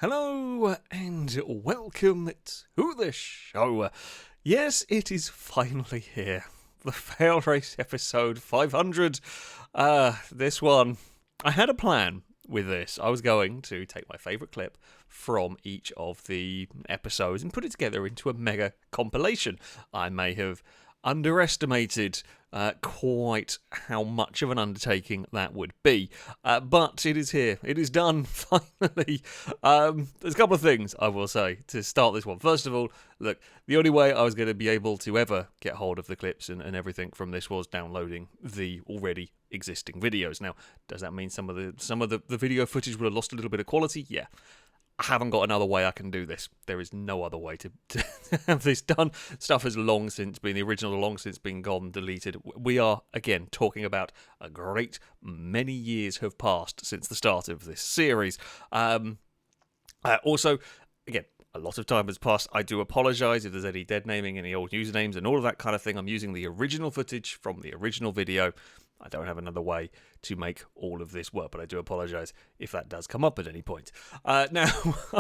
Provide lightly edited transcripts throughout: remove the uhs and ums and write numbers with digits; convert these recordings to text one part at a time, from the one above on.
Hello and welcome to the show. Yes, it is finally here. The FailRace episode 500. This one, I had a plan with this. I was going to take my favourite clip from each of the episodes and put it together into a mega compilation. I may have underestimated quite how much of an undertaking that would be. But it is here. It is done, finally. There's a couple of things I will say to start this one. First of all, look, the only way I was going to be able to ever get hold of the clips and everything from this was downloading the already existing videos. Now, does that mean some of the video footage would have lost a little bit of quality? Yeah. I haven't got another way I can do this. There is no other way to have this done. Stuff has long since been, the original long since been gone, deleted. We are, again, talking about a great many years have passed since the start of this series. Also, again, a lot of time has passed. I do apologise if there's any dead naming, any old usernames and all of that kind of thing. I'm using the original footage from the original video. I don't have another way to make all of this work, but I do apologise if that does come up at any point. Now,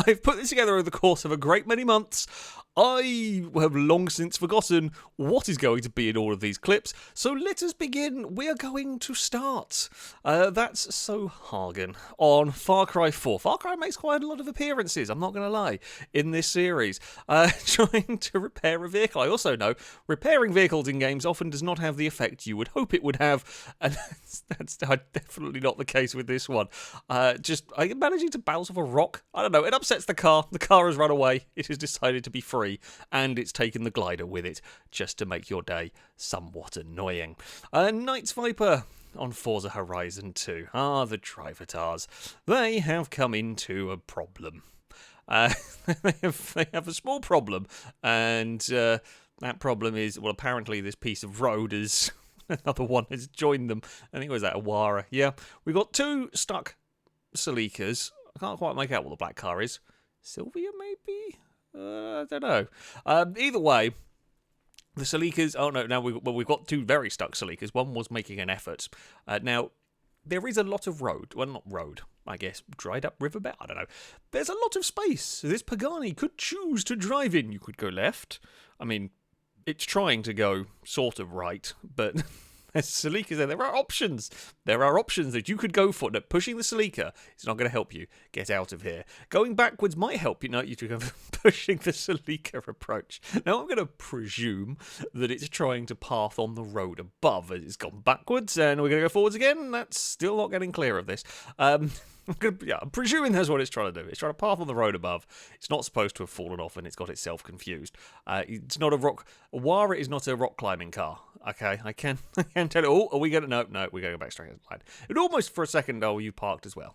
I've put this together over the course of a great many months. I have long since forgotten what is going to be in all of these clips, so let us begin. We are going to start. That's So Hagen on Far Cry 4. Far Cry makes quite a lot of appearances, I'm not going to lie, in this series. Trying to repair a vehicle. I also know repairing vehicles in games often does not have the effect you would hope it would have, and that's definitely not the case with this one. I'm managing to bounce off a rock. I don't know, it upsets the car. The car has run away. It has decided to be free, and it's taken the glider with it, just to make your day somewhat annoying. Knight's Viper on Forza Horizon 2. The Drivatars. They have come into a problem. They have a small problem, and that problem is, well, apparently this piece of road is... Another one has joined them. I think it was that Awara. Yeah, we've got two stuck Celikas. I can't quite make out what the black car is. Sylvia, maybe? I don't know. Either way, the Celikas... Oh, no, now we've got two very stuck Celikas. One was making an effort. Now, there is a lot of road. Well, not road, I guess. Dried up riverbed? I don't know. There's a lot of space. This Pagani could choose to drive in. You could go left. I mean... It's trying to go sort of right, but there's Celica there. There are options. There are options that you could go for. That pushing the Celica is not going to help you get out of here. Going backwards might help you. No, you go pushing the Celica approach. Now I'm going to presume that it's trying to path on the road above as it's gone backwards, and we're going to go forwards again. That's still not getting clear of this. I'm presuming that's what it's trying to do. It's trying to path on the road above. It's not supposed to have fallen off, and it's got itself confused. It's not a rock. Awara is not a rock climbing car. Okay, I can tell it. Oh, are we going to? No, we're going to go back straight in line. It almost for a second. Oh, you parked as well.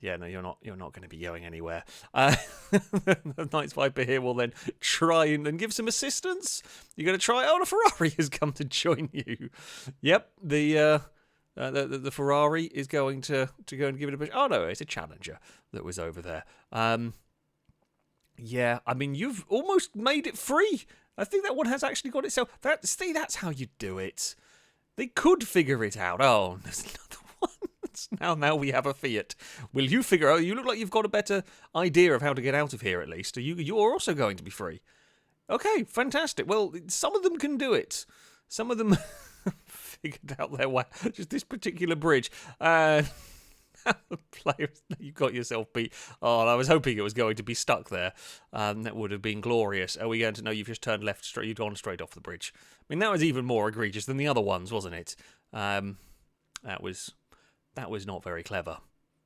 Yeah, no, you're not going to be going anywhere. The Knight's Viper here will then try and give some assistance. You're going to try. Oh, the Ferrari has come to join you. Yep, the Ferrari is going to go and give it a push. Oh no, it's a Challenger that was over there. Yeah, I mean, you've almost made it free. I think that one has actually got itself. That's how you do it. They could figure it out. Oh, there's another one. Now we have a Fiat. Will you figure out? You look like you've got a better idea of how to get out of here. At least you're also going to be free. Okay, fantastic. Well, some of them can do it. Some of them figured out their way. Just this particular bridge. Players, you got yourself beat. Oh, I was hoping it was going to be stuck there. That would have been glorious. Are we going to know you've just turned left straight? You've gone straight off the bridge. I mean, that was even more egregious than the other ones, wasn't it? That was not very clever.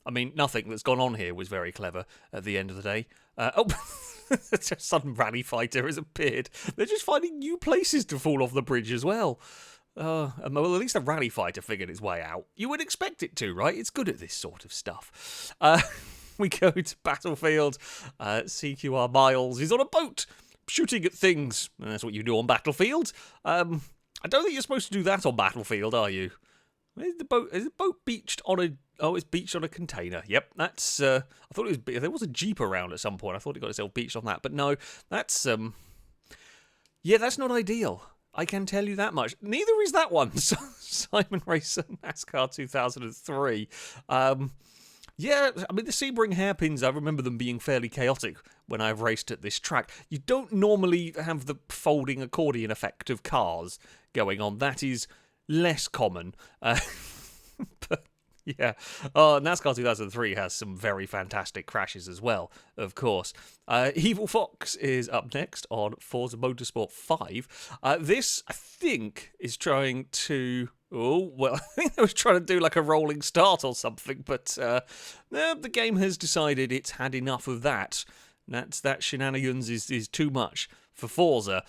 I mean, nothing that's gone on here was very clever at the end of the day. Some rally fighter has appeared. They're just finding new places to fall off the bridge as well. Well, at least a rally fighter figured its way out. You would expect it to, right? It's good at this sort of stuff. We go to Battlefield. CQR Miles is on a boat, shooting at things. And that's what you do on Battlefield. I don't think you're supposed to do that on Battlefield, are you? Where's the boat? Is the boat beached on a... Oh, it's beached on a container. Yep, that's... I thought it was... There was a Jeep around at some point. I thought it got itself beached on that. But no, that's... Yeah, that's not ideal. I can tell you that much. Neither is that one. Simon Racer NASCAR 2003. Yeah, I mean, the Sebring hairpins, I remember them being fairly chaotic when I've raced at this track. You don't normally have the folding accordion effect of cars going on. That is less common. But yeah, NASCAR 2003 has some very fantastic crashes as well, of course. Evil Fox is up next on Forza Motorsport 5. This, I think, is trying to... Oh, well, I think I was trying to do like a rolling start or something, but the game has decided it's had enough of that. That shenanigans is too much for Forza.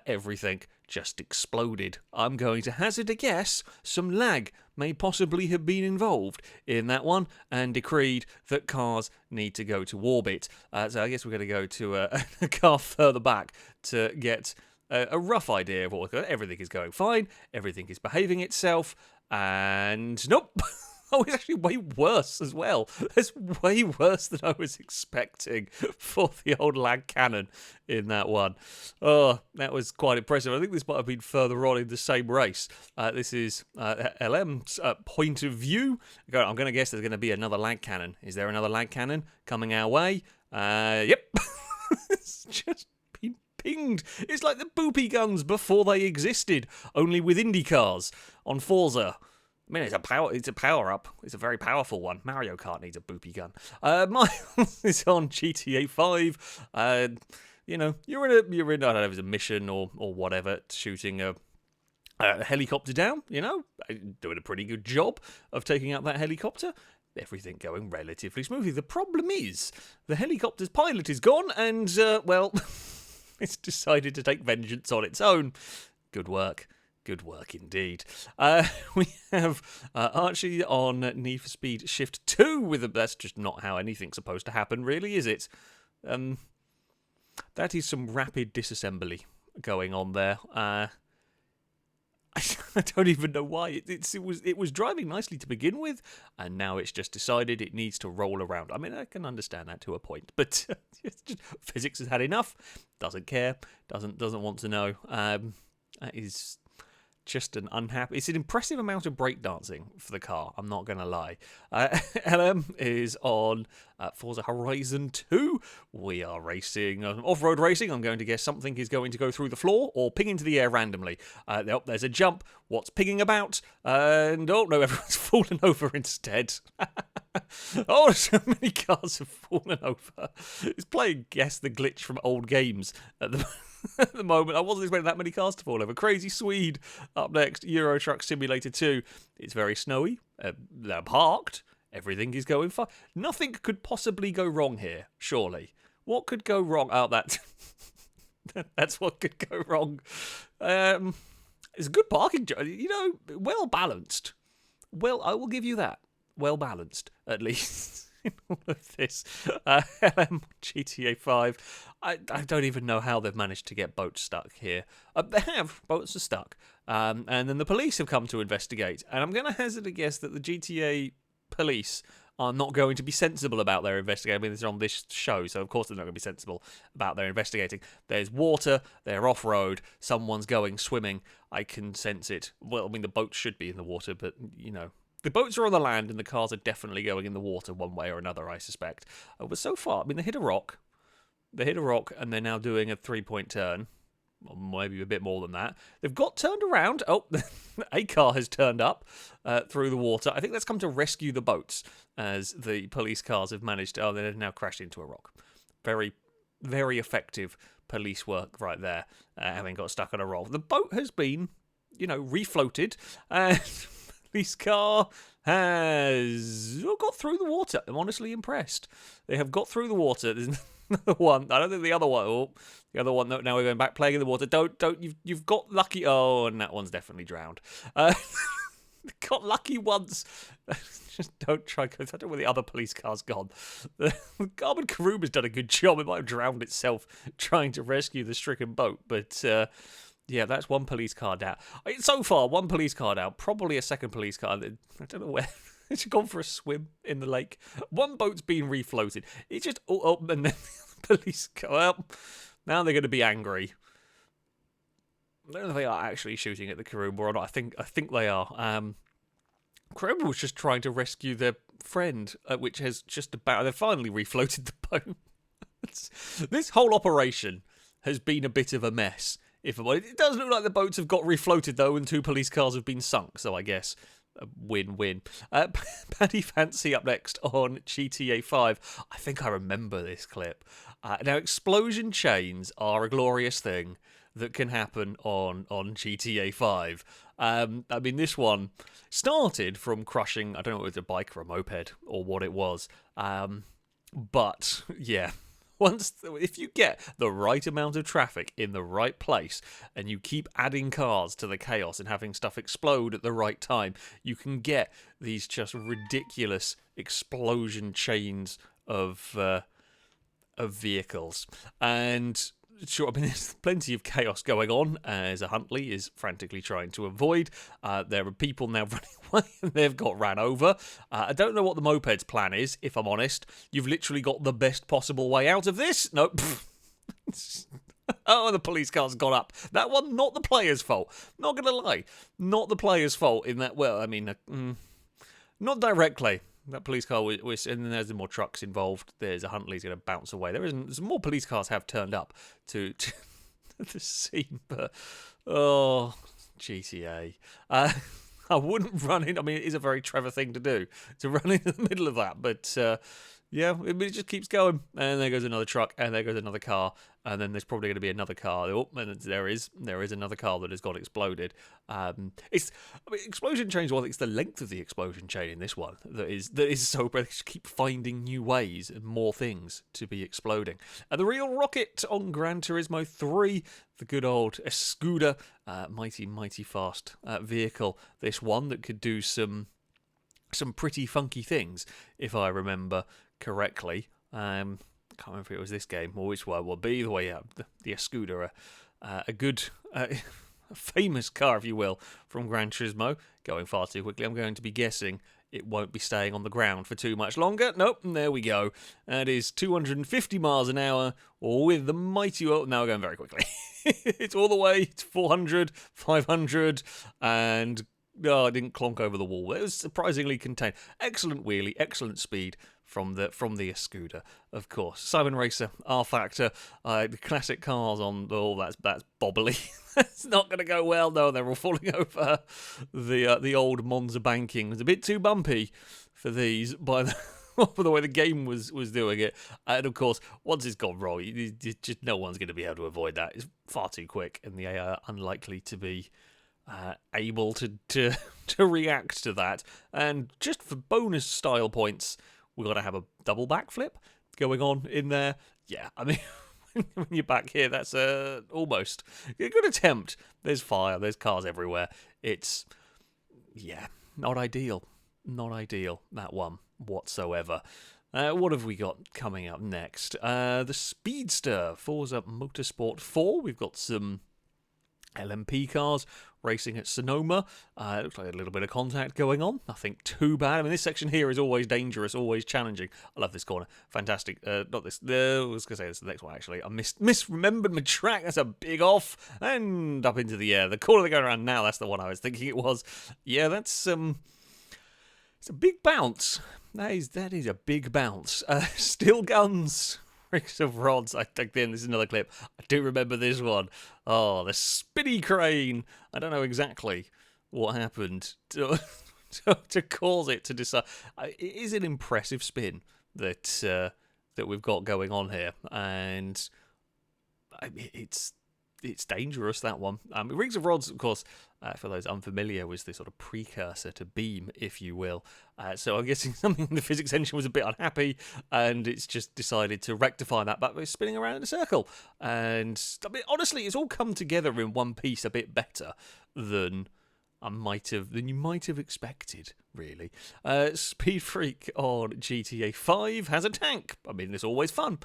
Everything just exploded. I'm going to hazard a guess some lag may possibly have been involved in that one and decreed that cars need to go to orbit. So I guess we're going to go to a car further back to get a rough idea of what everything is going fine, everything is behaving itself, and nope. Oh, it's actually way worse as well. It's way worse than I was expecting for the old lag cannon in that one. Oh, that was quite impressive. I think this might have been further on in the same race. This is LM's point of view. I'm going to guess there's going to be another lag cannon. Is there another lag cannon coming our way? Yep. It's just been pinged. It's like the boopy guns before they existed, only with Indy cars on Forza. I mean, it's a power up. It's a very powerful one. Mario Kart needs a boopy gun. Miles is on GTA 5. You're in I don't know if it's a mission or whatever, shooting a helicopter down. Doing a pretty good job of taking out that helicopter. Everything going relatively smoothly. The problem is the helicopter's pilot is gone, and it's decided to take vengeance on its own. Good work. Good work indeed. We have Archie on Need for Speed Shift 2 that's just not how anything's supposed to happen, really, is it? That is some rapid disassembly going on there. I don't even know why. It was driving nicely to begin with, and now it's just decided it needs to roll around. I mean, I can understand that to a point, but physics has had enough. Doesn't care. Doesn't want to know. That is just an unhappy... It's an impressive amount of breakdancing for the car, I'm not going to lie. LM is on Forza Horizon 2. We are racing, off-road racing. I'm going to guess something is going to go through the floor or ping into the air randomly. There's a jump. What's pinging about? And, no, everyone's fallen over instead. Oh, so many cars have fallen over. It's playing Guess the Glitch from old games at the moment. I wasn't expecting that many cars to fall over. Crazy Swede up next. Euro Truck Simulator 2. It's very snowy. They're parked. Everything is going fine. Nothing could possibly go wrong here, surely. What could go wrong? Oh, that's what could go wrong. It's a good parking job. Well balanced. Well, I will give you that. Well balanced, at least, in all of this. LM GTA 5. I don't even know how they've managed to get boats stuck here. They have. Boats are stuck. And then the police have come to investigate. And I'm going to hazard a guess that the GTA police are not going to be sensible about their investigating. I mean, they're on this show, so of course they're not going to be sensible about their investigating. There's water, they're off-road, someone's going swimming. I can sense it. Well, I mean, the boat should be in the water, but, the boats are on the land and the cars are definitely going in the water one way or another, I suspect. But so far, I mean, they hit a rock. And they're now doing a 3-point turn. Or maybe a bit more than that. They've got turned around. Oh, a car has turned up through the water. I think that's come to rescue the boats as the police cars have managed to... Oh, they've now crashed into a rock. Very, very effective police work right there, having got stuck on a rock. The boat has been, refloated, and... Police car has got through the water. I'm honestly impressed. They have got through the water. There's another one. I don't think the other one. Oh, the other one. Now we're going back playing in the water. Don't. You've got lucky. Oh, and that one's definitely drowned. Got lucky once. Just don't try. I don't know where the other police car's gone. The Carbon Karuma's done a good job. It might have drowned itself trying to rescue the stricken boat, but. Yeah, that's one police car down. So far, one police car down. Probably a second police car. I don't know where. It's gone for a swim in the lake. One boat's been refloated. It's just... Oh, and then the police car... Well, now they're going to be angry. I don't know if they are actually shooting at the Karuma or not. I think they are. criminals just trying to rescue their friend, which has just about... They've finally refloated the boat. This whole operation has been a bit of a mess. If I'm honest. It does look like the boats have got refloated, though, and 2 police cars have been sunk, so I guess a win-win. Paddy Fancy up next on GTA 5. I think I remember this clip. Now, explosion chains are a glorious thing that can happen on GTA 5. I mean, this one started from crushing, I don't know if it was a bike or a moped or what it was. But, yeah, if you get the right amount of traffic in the right place and you keep adding cars to the chaos and having stuff explode at the right time, you can get these just ridiculous explosion chains of vehicles. And sure, I mean, there's plenty of chaos going on as a Huntley is frantically trying to avoid. There are people now running away and they've got ran over. I don't know what the moped's plan is, if I'm honest. You've literally got the best possible way out of this. Nope. Oh, the police car's gone up. That one, not the player's fault. Not going to lie. Not the player's fault in that, well, I mean, not directly. That police car was, and then there's more trucks involved. There's a Huntley's going to bounce away. There's more police cars have turned up to the scene, but GTA. I wouldn't run in. I mean, it is a very Trevor thing to do, to run in the middle of that, but yeah, it just keeps going. And there goes another truck, and there goes another car, and then there's probably going to be another car. Oh, and there is another car that has got exploded. Explosion chains. Well, it's the length of the explosion chain in this one that is so. They just keep finding new ways and more things to be exploding. The real rocket on Gran Turismo 3, the good old Escuda, mighty fast vehicle. This one that could do some pretty funky things, if I remember correctly. I can't remember if it was this game or which one will be. The way the Escuda, a good, a famous car, if you will, from Gran Turismo. Going far too quickly. I'm going to be guessing it won't be staying on the ground for too much longer. Nope, and there we go. That is 250 miles an hour, or with the mighty... Oh, now we're going very quickly. It's all the way to 400, 500, and... Oh, I didn't clonk over the wall. It was surprisingly contained. Excellent wheelie, excellent speed from the Escuda, of course. Simon Racer, R Factor, the classic cars on. Oh, that's bobbly. It's not going to go well. No, they're all falling over. The old Monza banking was a bit too bumpy for these by the way the game was doing it. And of course, once it's gone wrong, just no one's going to be able to avoid that. It's far too quick, and the AI are unlikely to be able to react to that. And just for bonus style points, we've got to have a double backflip going on in there. Yeah, I mean, when you're back here, that's almost a good attempt. There's fire, there's cars everywhere. It's, yeah, not ideal. Not ideal, that one, whatsoever. What have we got coming up next? The Speedster, Forza Motorsport 4. We've got some LMP cars racing at Sonoma. It looks like a little bit of contact going on. Nothing too bad. I mean, this section here is always dangerous, always challenging. I love this corner. Fantastic. Not this. I was going to say this is the next one, actually. I misremembered my track. That's a big off. And up into the air. The corner they're going around now, that's the one I was thinking it was. Yeah, that's... it's a big bounce. That is a big bounce. Still guns. Ricks of rods. I tucked in. This is another clip. I do remember this one. Oh, the spinny crane. I don't know exactly what happened to cause it to decide. It is an impressive spin that we've got going on here, and it's dangerous, that one. Rings of rods, of course, for those unfamiliar, was the sort of precursor to beam, if you will. So I'm guessing something in the physics engine was a bit unhappy, and it's just decided to rectify that, but we're spinning around in a circle. And I mean, honestly, it's all come together in one piece a bit better than you might have expected, really. Speed Freak on GTA 5 has a tank. I mean, it's always fun.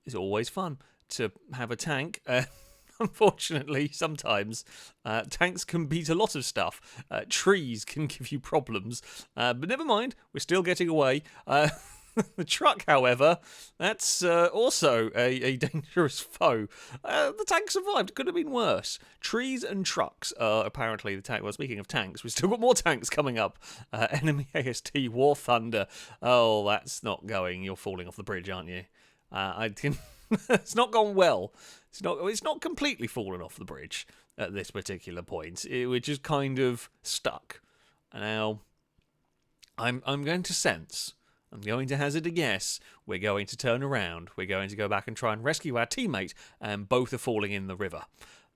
It's always fun to have a tank. Unfortunately, sometimes tanks can beat a lot of stuff. Trees can give you problems. But never mind, we're still getting away. The truck, however, that's also a dangerous foe. The tank survived. Could have been worse. Trees and trucks are apparently the tank. Well, speaking of tanks, we've still got more tanks coming up. Enemy AST War Thunder. Oh, that's not going. You're falling off the bridge, aren't you? It's not gone well. It's not completely fallen off the bridge at this particular point. We're just kind of stuck. Now, I'm going to sense. I'm going to hazard a guess. We're going to turn around. We're going to go back and try and rescue our teammate, and both are falling in the river.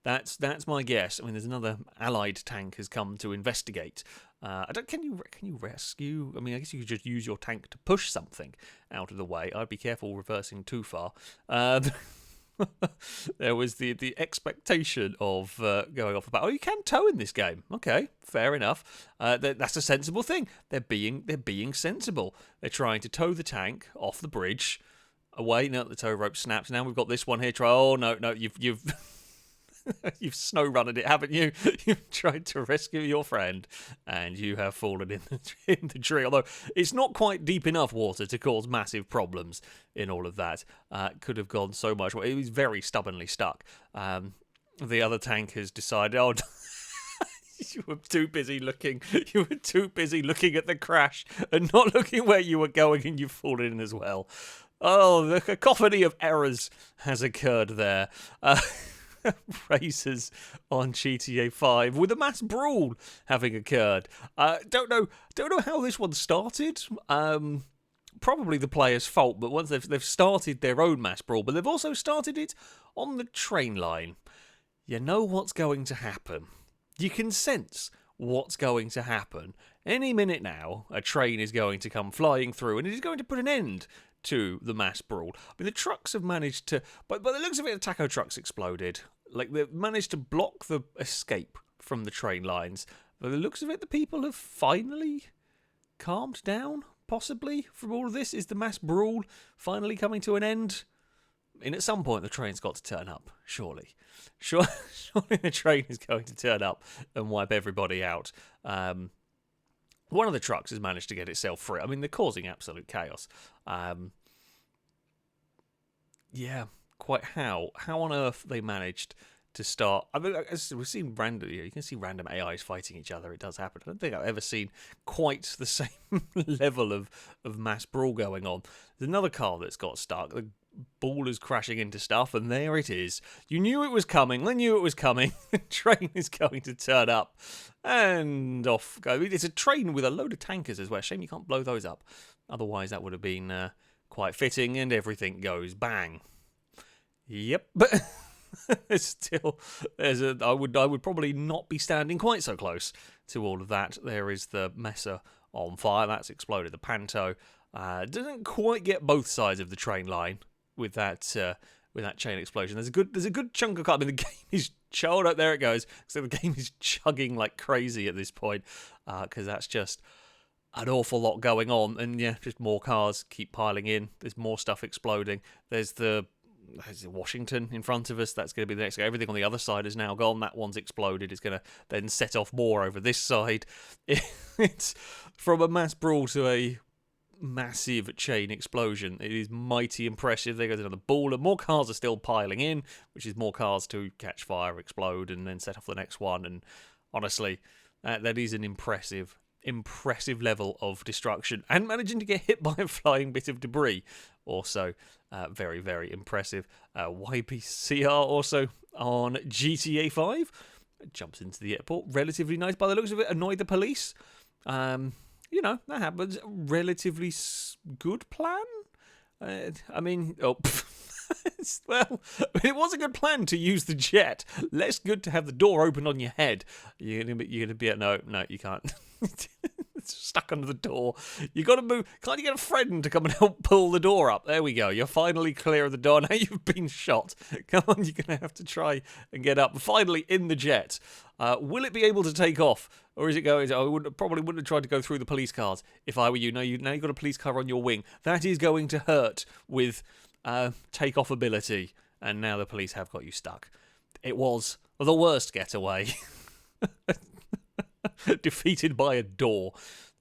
That's my guess. I mean, there's another allied tank has come to investigate. Can you rescue? I mean, I guess you could just use your tank to push something out of the way. I'd be careful reversing too far. There was the expectation of going off about, oh, you can tow in this game. Okay, fair enough. That's a sensible thing. They're being sensible. They're trying to tow the tank off the bridge away. No, the tow rope snaps. Now we've got this one here. Oh no, you've you've snow runned it, haven't you? You've tried to rescue your friend, and you have fallen in the tree. Although it's not quite deep enough water to cause massive problems in all of that. Could have gone so much. It was very stubbornly stuck. The other tank has decided, oh, you were too busy looking. You were too busy looking at the crash and not looking where you were going, and you've fallen in as well. Oh, the cacophony of errors has occurred there. Races on GTA 5 with a mass brawl having occurred. Don't know how this one started. Probably the player's fault, but once they've started their own mass brawl, but they've also started it on the train line. You know what's going to happen. You can sense what's going to happen. Any minute now, a train is going to come flying through, and it is going to put an end to the mass brawl. I mean, the trucks have managed to, but by the looks of it, the taco trucks exploded. Like, they've managed to block the escape from the train lines. By the looks of it, the people have finally calmed down, possibly, from all of this. Is the mass brawl finally coming to an end? I mean, at some point, the train's got to turn up, surely. Surely the train is going to turn up and wipe everybody out. One of the trucks has managed to get itself free. I mean, they're causing absolute chaos. Yeah, quite how on earth they managed to start. I mean, as we've seen random. You can see random AIs fighting each other. It does happen. I don't think I've ever seen quite the same level of mass brawl going on. There's another car that's got stuck. The ball is crashing into stuff, and there it is. You knew it was coming. They knew it was coming. The train is going to turn up, and off go. It's a train with a load of tankers as well. Shame you can't blow those up. Otherwise, that would have been quite fitting, and everything goes bang. Yep, but I would probably not be standing quite so close to all of that. There is the Messer on fire. That's exploded. The Panto doesn't quite get both sides of the train line with that chain explosion. There's a good chunk of car. I mean, the game is chugging. There it goes. So the game is chugging like crazy at this point because that's just an awful lot going on. And yeah, just more cars keep piling in. There's more stuff exploding. There's Washington in front of us. That's going to be the next. Everything on the other side is now gone. That one's exploded. It's going to then set off more over this side. It's from a mass brawl to a massive chain explosion. It is mighty impressive. There goes another ball, and more cars are still piling in, which is more cars to catch fire, explode, and then set off the next one. And honestly, that is an impressive level of destruction, and managing to get hit by a flying bit of debris. Also, very, very impressive. YBCR also on GTA 5 jumps into the airport. Relatively nice by the looks of it. Annoyed the police. You know, that happens. Relatively good plan. I mean, well, it was a good plan to use the jet. Less good to have the door open on your head. You're gonna be no, you can't. It's stuck under the door. You got to move. Can't you get a friend to come and help pull the door up? There we go. You're finally clear of the door. Now you've been shot. Come on, you're gonna have to try and get up. Finally in the jet. Will it be able to take off, or is it going? I probably wouldn't have tried to go through the police cars if I were you. Now you've got a police car on your wing. That is going to hurt with take-off ability, and now the police have got you stuck. It was the worst getaway. Defeated by a door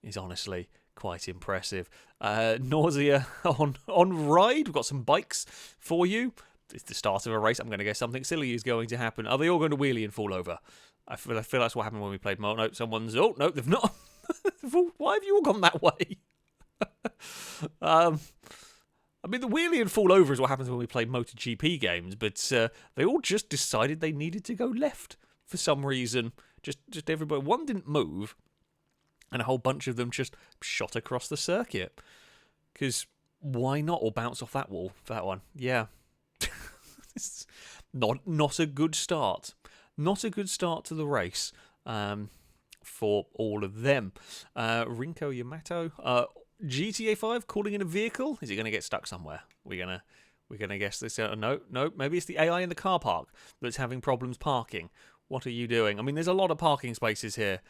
is honestly quite impressive. Nausea on ride. We've got some bikes for you. It's the start of a race. I'm going to guess something silly is going to happen. Are they all going to wheelie and fall over? I feel that's what happened when we played Mario. No, someone's... Oh, no, they've not. Why have you all gone that way? I mean, the wheelie and fall over is what happens when we play MotoGP games, but they all just decided they needed to go left for some reason. Just everybody. One didn't move, and a whole bunch of them just shot across the circuit. Because why not? Or bounce off that wall for that one. Yeah. It's not a good start. Not a good start to the race for all of them. Rinko Yamato... GTA 5 calling in a vehicle? Is it going to get stuck somewhere? We're gonna guess this. No, maybe it's the AI in the car park that's having problems parking. What are you doing? I mean, there's a lot of parking spaces here.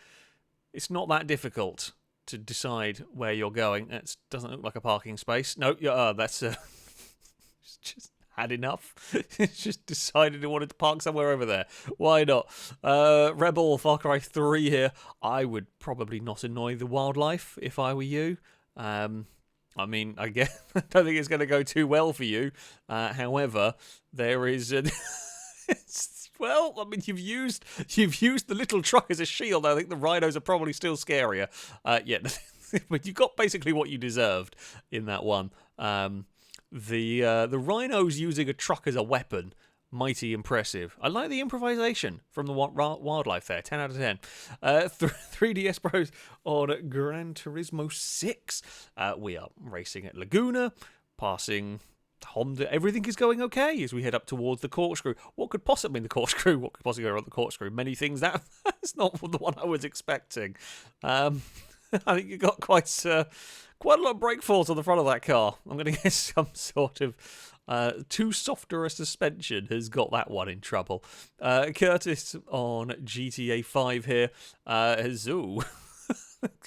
It's not that difficult to decide where you're going. It doesn't look like a parking space. No, that's it's just had enough. It's just decided it wanted to park somewhere over there. Why not? Rebel Far Cry 3 here. I would probably not annoy the wildlife if I were you. I mean, I guess I don't think it's going to go too well for you. However, there is well, I mean, you've used the little truck as a shield. I think the rhinos are probably still scarier. Yeah, but you got basically what you deserved in that one. The rhinos using a truck as a weapon. Mighty impressive. I like the improvisation from the wildlife there. 10 out of 10. 3DS Pros on Gran Turismo 6. We are racing at Laguna, passing Honda. Everything is going okay as we head up towards the corkscrew. What could possibly be the corkscrew? What could possibly go wrong with the corkscrew? Many things. That's not the one I was expecting. I think you got quite a lot of brake force on the front of that car. I'm going to guess some sort of too softer a suspension has got that one in trouble. Curtis on GTA 5 here has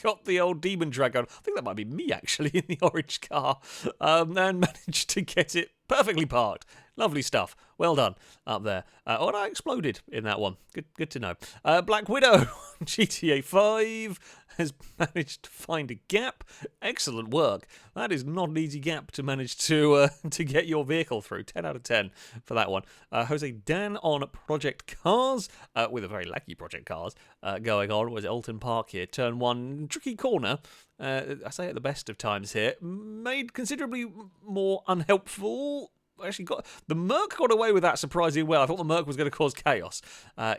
got the old demon dragon. I think that might be me actually in the orange car, and managed to get it perfectly parked. Lovely stuff. Well done up there. And I exploded in that one. Good to know. Black Widow on GTA 5 has managed to find a gap. Excellent work. That is not an easy gap to manage to get your vehicle through. 10 out of 10 for that one. Jose Dan on Project Cars, with a very laggy Project Cars going on. Was Alton Park here? Turn 1, tricky corner. I say at the best of times here. Made considerably more unhelpful. Actually, the Merc got away with that surprisingly well. I thought the Merc was going to cause chaos.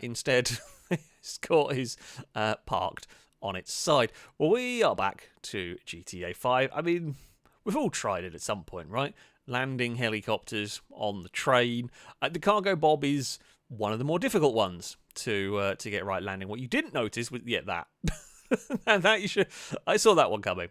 Instead, Scott is parked on its side. Well, we are back to GTA 5. I mean, we've all tried it at some point, right? Landing helicopters on the train. The cargo bob is one of the more difficult ones to get right landing. What you didn't notice was, that. And that you should... I saw that one coming.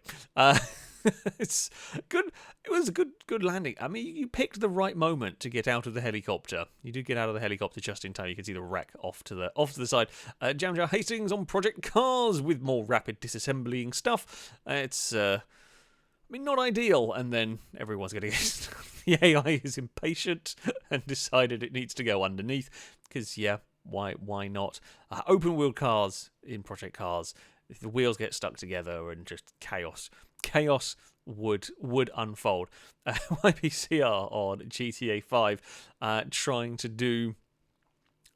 It's good. It was a good landing. I mean, you picked the right moment to get out of the helicopter. You did get out of the helicopter just in time. You can see the wreck off to the side. Jamjar Hastings on Project Cars with more rapid disassembling stuff. It's not ideal. And then everyone's going to get... The AI is impatient and decided it needs to go underneath. Because, why not? Open wheel cars in Project Cars. If the wheels get stuck together and just chaos would unfold. YPCR on GTA 5 trying to do...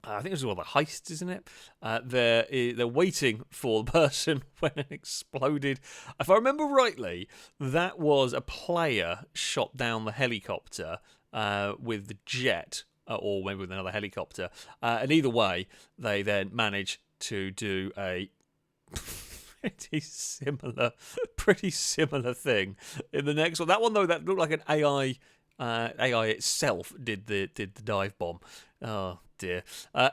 I think it was all the heists, isn't it? They're waiting for the person when it exploded. If I remember rightly, that was a player shot down the helicopter with the jet, or maybe with another helicopter. And either way, they then managed to do a pretty similar thing in the next one. That one though, that looked like an AI itself did the dive bomb. Oh dear.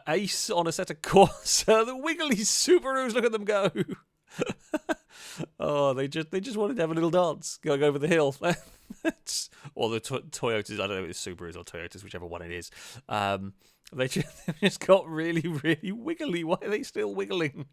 Ace on a set of Corsa. The wiggly Subarus, look at them go. Oh, they just wanted to have a little dance going over the hill. Or the Toyotas, I don't know if it's Subarus or Toyotas, whichever one it is. They've just got really, really wiggly. Why are they still wiggling?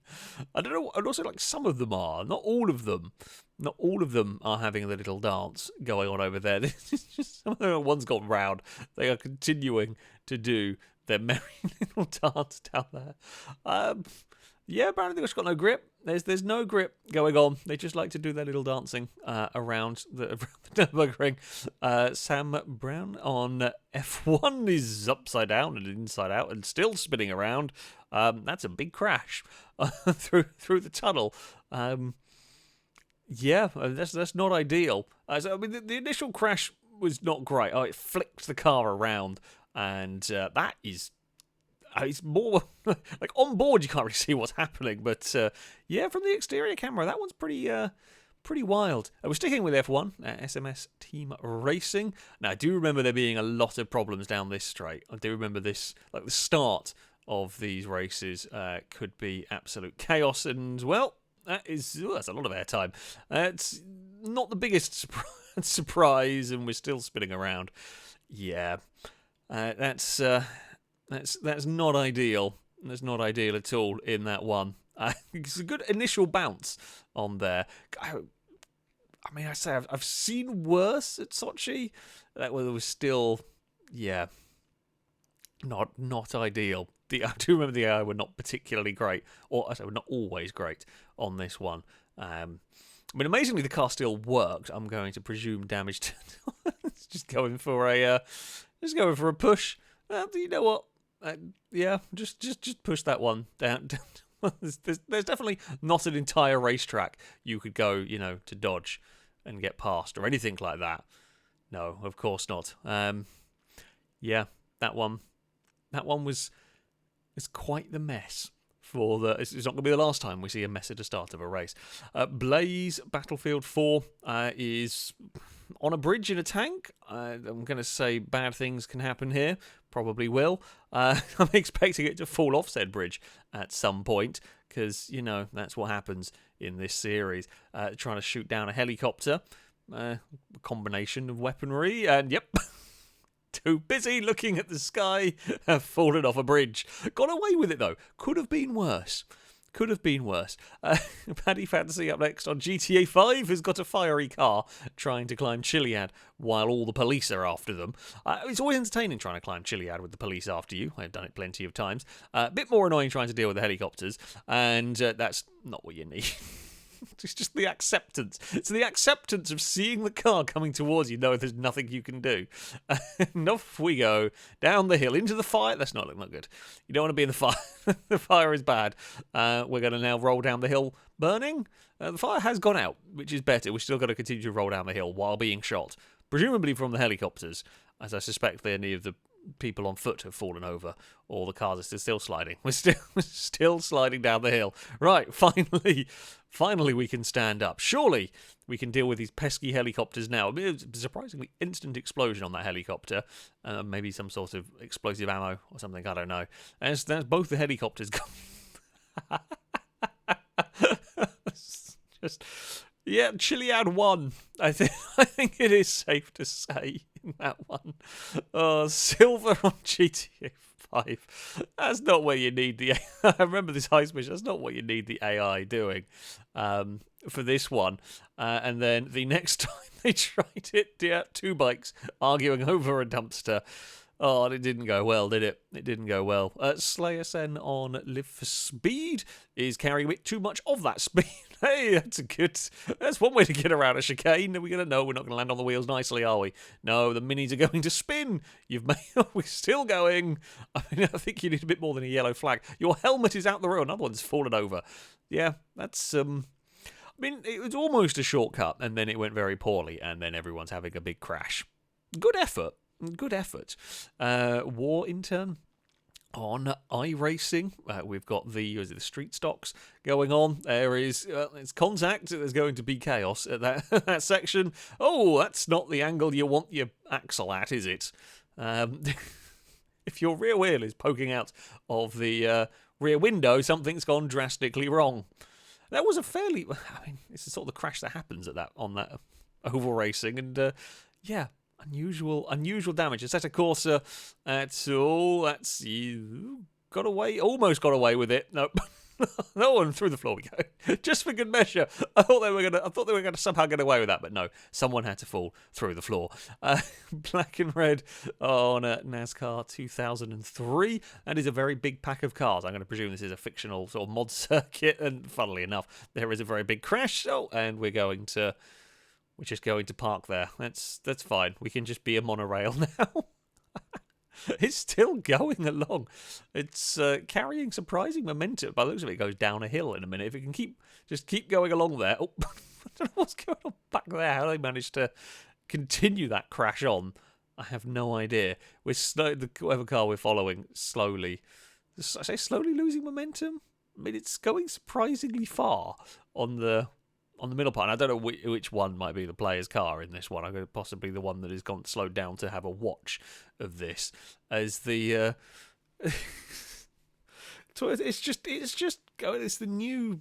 I don't know. And also, like, some of them are. Not all of them. Not all of them are having a little dance going on over there. Just some of them, one's gone round. They are continuing to do their merry little dance down there. Yeah, apparently they've got no grip. There's no grip going on. They just like to do their little dancing around the Nürburgring. Sam Brown on F1 is upside down and inside out and still spinning around. That's a big crash through the tunnel. Yeah, that's not ideal. So I mean, the initial crash was not great. Oh, it flicked the car around, and that is. It's more like on board you can't really see what's happening, but yeah, from the exterior camera, that one's pretty wild. We're sticking with F1, SMS Team Racing. Now, I do remember there being a lot of problems down this straight. I do remember this, like the start of these races could be absolute chaos, and well, that's a lot of airtime. It's not the biggest surprise, and we're still spinning around. Yeah, that's not ideal. That's not ideal at all in that one. It's a good initial bounce on there. I mean, I say I've seen worse at Sochi. That was still, yeah, not ideal. I do remember the AI were not particularly great, or I say were not always great on this one. I mean, amazingly, the car still worked. I'm going to presume damage to it's just going for a push. You know what? Yeah, just push that one down. There's definitely not an entire racetrack you could go, to dodge and get past or anything like that. No, of course not. Yeah, that one was quite the mess. It's not going to be the last time we see a mess at the start of a race. Blaze Battlefield 4 is on a bridge in a tank. I'm going to say bad things can happen here. Probably will. I'm expecting it to fall off said bridge at some point because, that's what happens in this series. Trying to shoot down a helicopter. A combination of weaponry. And, yep. Too busy looking at the sky, have fallen off a bridge. Got away with it, though. Could have been worse. Paddy Fantasy up next on GTA 5 has got a fiery car trying to climb Chiliad while all the police are after them. It's always entertaining trying to climb Chiliad with the police after you. I've done it plenty of times. A bit more annoying trying to deal with the helicopters, and that's not what you need. It's just the acceptance. It's the acceptance of seeing the car coming towards you, knowing there's nothing you can do. And off we go, down the hill, into the fire. That's not good. You don't want to be in the fire. The fire is bad. We're going to now roll down the hill, burning. The fire has gone out, which is better. We're still going to continue to roll down the hill while being shot, presumably from the helicopters, as I suspect any of the people on foot have fallen over, or the cars are still sliding. We're still sliding down the hill. Right, finally we can stand up. Surely we can deal with these pesky helicopters now. I mean, it was a surprisingly instant explosion on that helicopter. Maybe some sort of explosive ammo or something, I don't know. And that's both the helicopters gone. Just... Yeah, Chiliad won. I think it is safe to say in that one. Oh, silver on GTA 5. That's not what you need the. I remember this heist mission. That's not what you need the AI doing for this one. And then the next time they tried it, yeah, two bikes arguing over a dumpster. Oh, and it didn't go well, did it? It didn't go well. Slayer Sen on Live for Speed is carrying a bit too much of that speed. Hey, that's one way to get around a chicane. Are we going to know we're not going to land on the wheels nicely, are we? No, the minis are going to spin. We're still going. I mean, I think you need a bit more than a yellow flag. Your helmet is out the road. Another one's fallen over. Yeah, that's, I mean, it was almost a shortcut, and then it went very poorly, and then everyone's having a big crash. Good effort. War Intern on iRacing. We've got the street stocks going on. There is it's contact. There's going to be chaos at that section. Oh, that's not the angle you want your axle at, is it? If your rear wheel is poking out of the rear window, something's gone drastically wrong. That was I mean, it's the sort of the crash that happens on that oval racing, and yeah. Unusual damage. It's at a Corsa. Almost got away with it. Nope. No, and through the floor we go. Just for good measure. I thought they were gonna somehow get away with that, but no, someone had to fall through the floor. Black and red on NASCAR 2003. That is a very big pack of cars. I'm going to presume this is a fictional sort of mod circuit, and funnily enough, there is a very big crash. Oh, and we're just going to park there. That's fine. We can just be a monorail now. It's still going along. It's carrying surprising momentum. By the looks of it, it goes down a hill in a minute. If it can keep going along there. Oh, I don't know what's going on back there. How they managed to continue that crash on, I have no idea. Whatever car we're following, slowly losing momentum. I mean, it's going surprisingly far on the middle part. And I don't know which one might be the player's car in this one. I'm going to possibly the one that has gone slowed down to have a watch of this as the. So it's the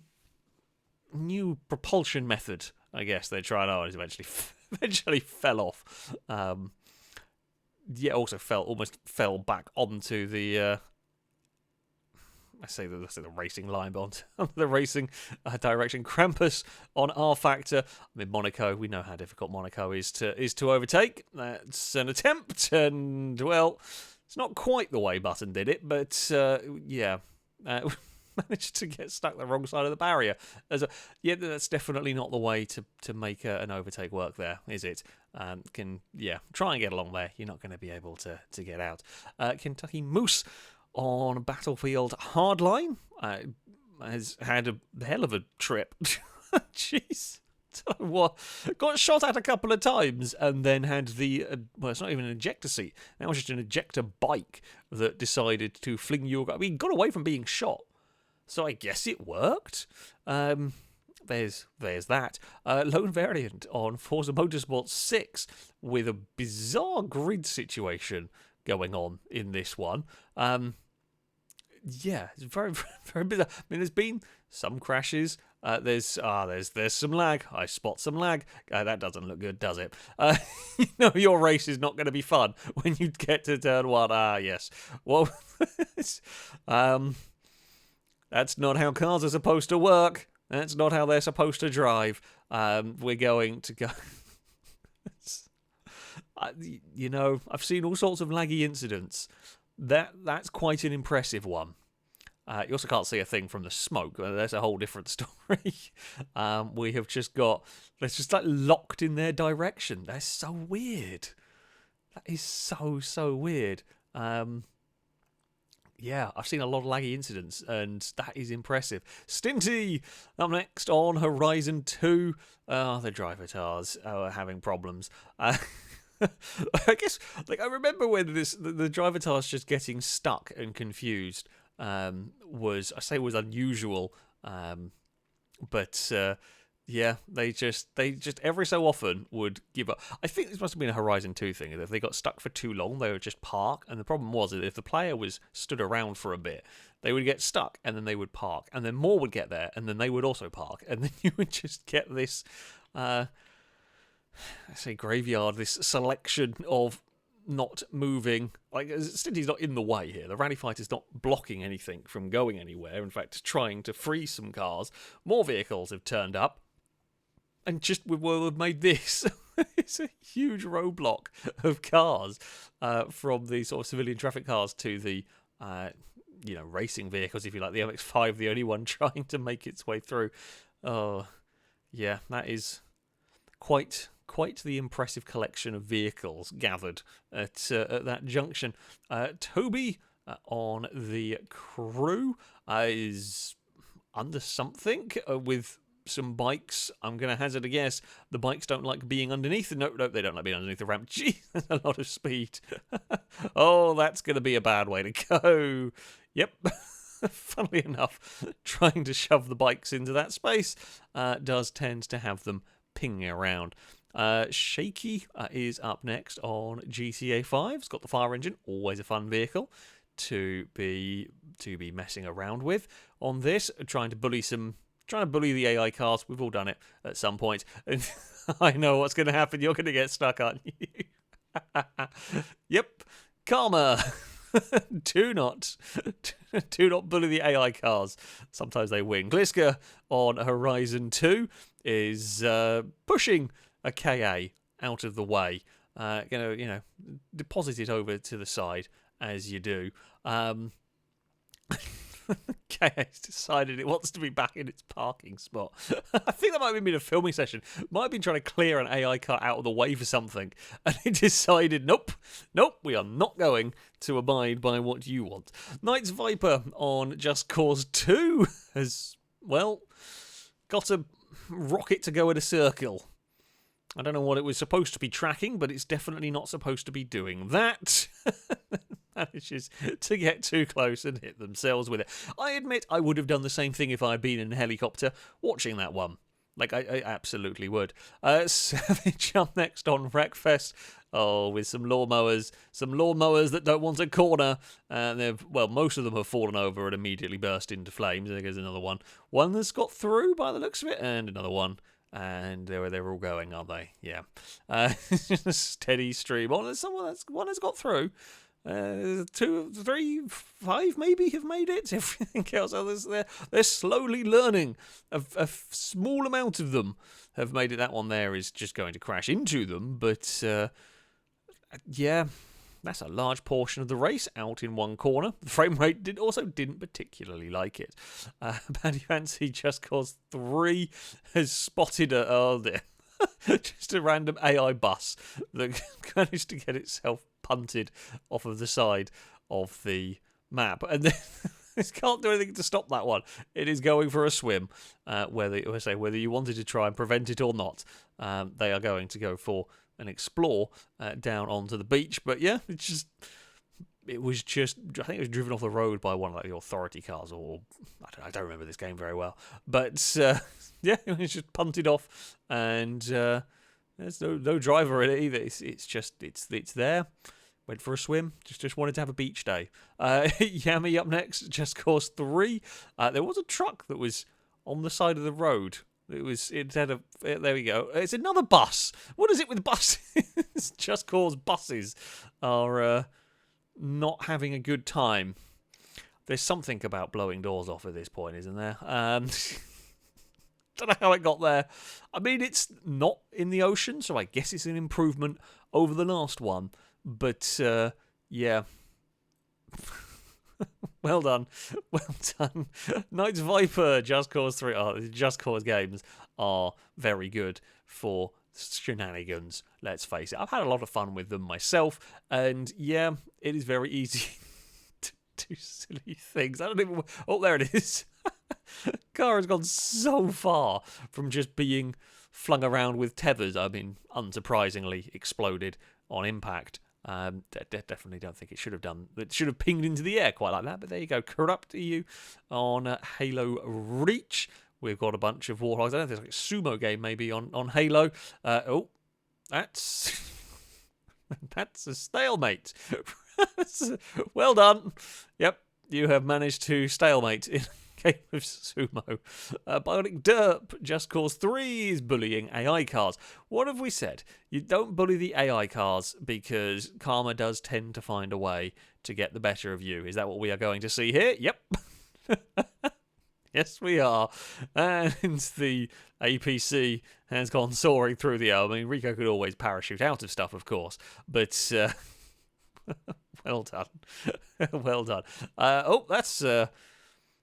new propulsion method. I guess they're trying out. It eventually fell off. Also almost fell back onto the. I say the racing line, but on the racing direction. Krampus on R Factor. I mean, Monaco. We know how difficult Monaco is to overtake. That's an attempt, and well, it's not quite the way Button did it, but managed to get stuck the wrong side of the barrier. That's definitely not the way to make an overtake work there, is it? Try and get along there. You're not going to be able to get out. Kentucky Moose on Battlefield Hardline has had a hell of a trip. Jeez. What? Got shot at a couple of times and then had it's not even an ejector seat. Now it's just an ejector bike that decided to fling you. I mean, got away from being shot. So I guess it worked. There's that. Lone Variant on Forza Motorsport 6 with a bizarre grid situation going on in this one. It's very, very bizarre. I mean, there's been some crashes. There's some lag. I spot some lag. That doesn't look good, does it? Your race is not going to be fun when you get to turn one. Yes. Well, that's not how cars are supposed to work. That's not how they're supposed to drive. We're going to go. I've seen all sorts of laggy incidents. That's quite an impressive one. You also can't see a thing from the smoke. That's a whole different story. We have just got... It's just like locked in their direction. That's so weird. That is so weird. I've seen a lot of laggy incidents, and that is impressive. Stinty up next on Horizon 2. The driver tars are having problems. I guess, I remember when the driver task just getting stuck and confused was unusual, but they just every so often would give up. I think this must have been a Horizon 2 thing. If they got stuck for too long, they would just park, and the problem was that if the player was stood around for a bit, they would get stuck, and then they would park, and then more would get there, and then they would also park, and then you would just get this... graveyard, this selection of not moving. Stinty's not in the way here. The Rally Fighter's not blocking anything from going anywhere. In fact, trying to free some cars. More vehicles have turned up. And we've made this. It's a huge roadblock of cars from the sort of civilian traffic cars to the racing vehicles, if you like. The MX-5, the only one trying to make its way through. Oh, yeah, that is quite the impressive collection of vehicles gathered at that junction. Toby on the crew is under something with some bikes. I'm going to hazard a guess. The bikes don't like being underneath. No, they don't like being underneath the ramp. Gee, that's a lot of speed. Oh, that's going to be a bad way to go. Yep. Funnily enough, trying to shove the bikes into that space does tend to have them pinging around. Shaky is up next on GTA 5. It's got the fire engine, always a fun vehicle to be messing around with. On this, trying to bully the AI cars. We've all done it at some point. And I know what's going to happen. You're going to get stuck, aren't you? Yep. Karma. do not do not bully the AI cars. Sometimes they win. Gliska on Horizon 2 is pushing a KA out of the way. Deposit it over to the side as you do. KA's decided it wants to be back in its parking spot. I think that might have been a filming session. Might have been trying to clear an AI car out of the way for something, and it decided, nope, we are not going to abide by what you want. Knight's Viper on Just Cause 2 has, well, got a rocket to go in a circle. I don't know what it was supposed to be tracking, but it's definitely not supposed to be doing that. Manages to get too close and hit themselves with it. I admit I would have done the same thing if I had been in a helicopter watching that one. Like, I absolutely would. Savage up next on Wreckfest. Oh, with some lawnmowers that don't want a corner. Most of them have fallen over and immediately burst into flames. There goes another one. One that's got through by the looks of it, and another one. And they're all going, aren't they? Yeah. A steady stream. One has got through. 2, 3, 5 maybe have made it. Everything else, they're slowly learning. A small amount of them have made it. That one there is just going to crash into them. But yeah, that's a large portion of the race out in one corner. The frame rate didn't particularly like it. Paddy Fancy Just Cause 3 has spotted just a random AI bus that managed to get itself punted off of the side of the map, and then it can't do anything to stop that one. It is going for a swim, whether you wanted to try and prevent it or not. They are going to go for an explore down onto the beach. But yeah, I think it was driven off the road by one of the authority cars, or I don't remember this game very well. But yeah, it was just punted off, and there's no driver in it either. It's there. Went for a swim. Just wanted to have a beach day. Yami up next. Just Cause 3. There was a truck that was on the side of the road. There we go. It's another bus. What is it with buses? Just Cause buses are not having a good time. There's something about blowing doors off at this point, isn't there? Don't know how it got there. I mean, it's not in the ocean, so I guess it's an improvement over the last one. But, yeah. Well done. Knight's Viper, Just Cause 3. Just Cause games are very good for shenanigans, let's face it. I've had a lot of fun with them myself, and yeah, it is very easy to do silly things. I don't even... Oh, there it is. Car has gone so far from just being flung around with tethers. I mean, unsurprisingly, exploded on impact. Definitely don't think it should have done. It should have pinged into the air quite like that. But there you go. Corrupt EU on Halo Reach. We've got a bunch of Warhogs. I don't think it's like a sumo game maybe on Halo. That's a stalemate. Well done. Yep, you have managed to stalemate in game of sumo. Bionic Derp, Just Cause 3 is bullying AI cars. What have we said? You don't bully the AI cars because karma does tend to find a way to get the better of you. Is that what we are going to see here? Yep. Yes, we are. And the APC has gone soaring through the air. I mean, Rico could always parachute out of stuff, of course, but well done. Well done.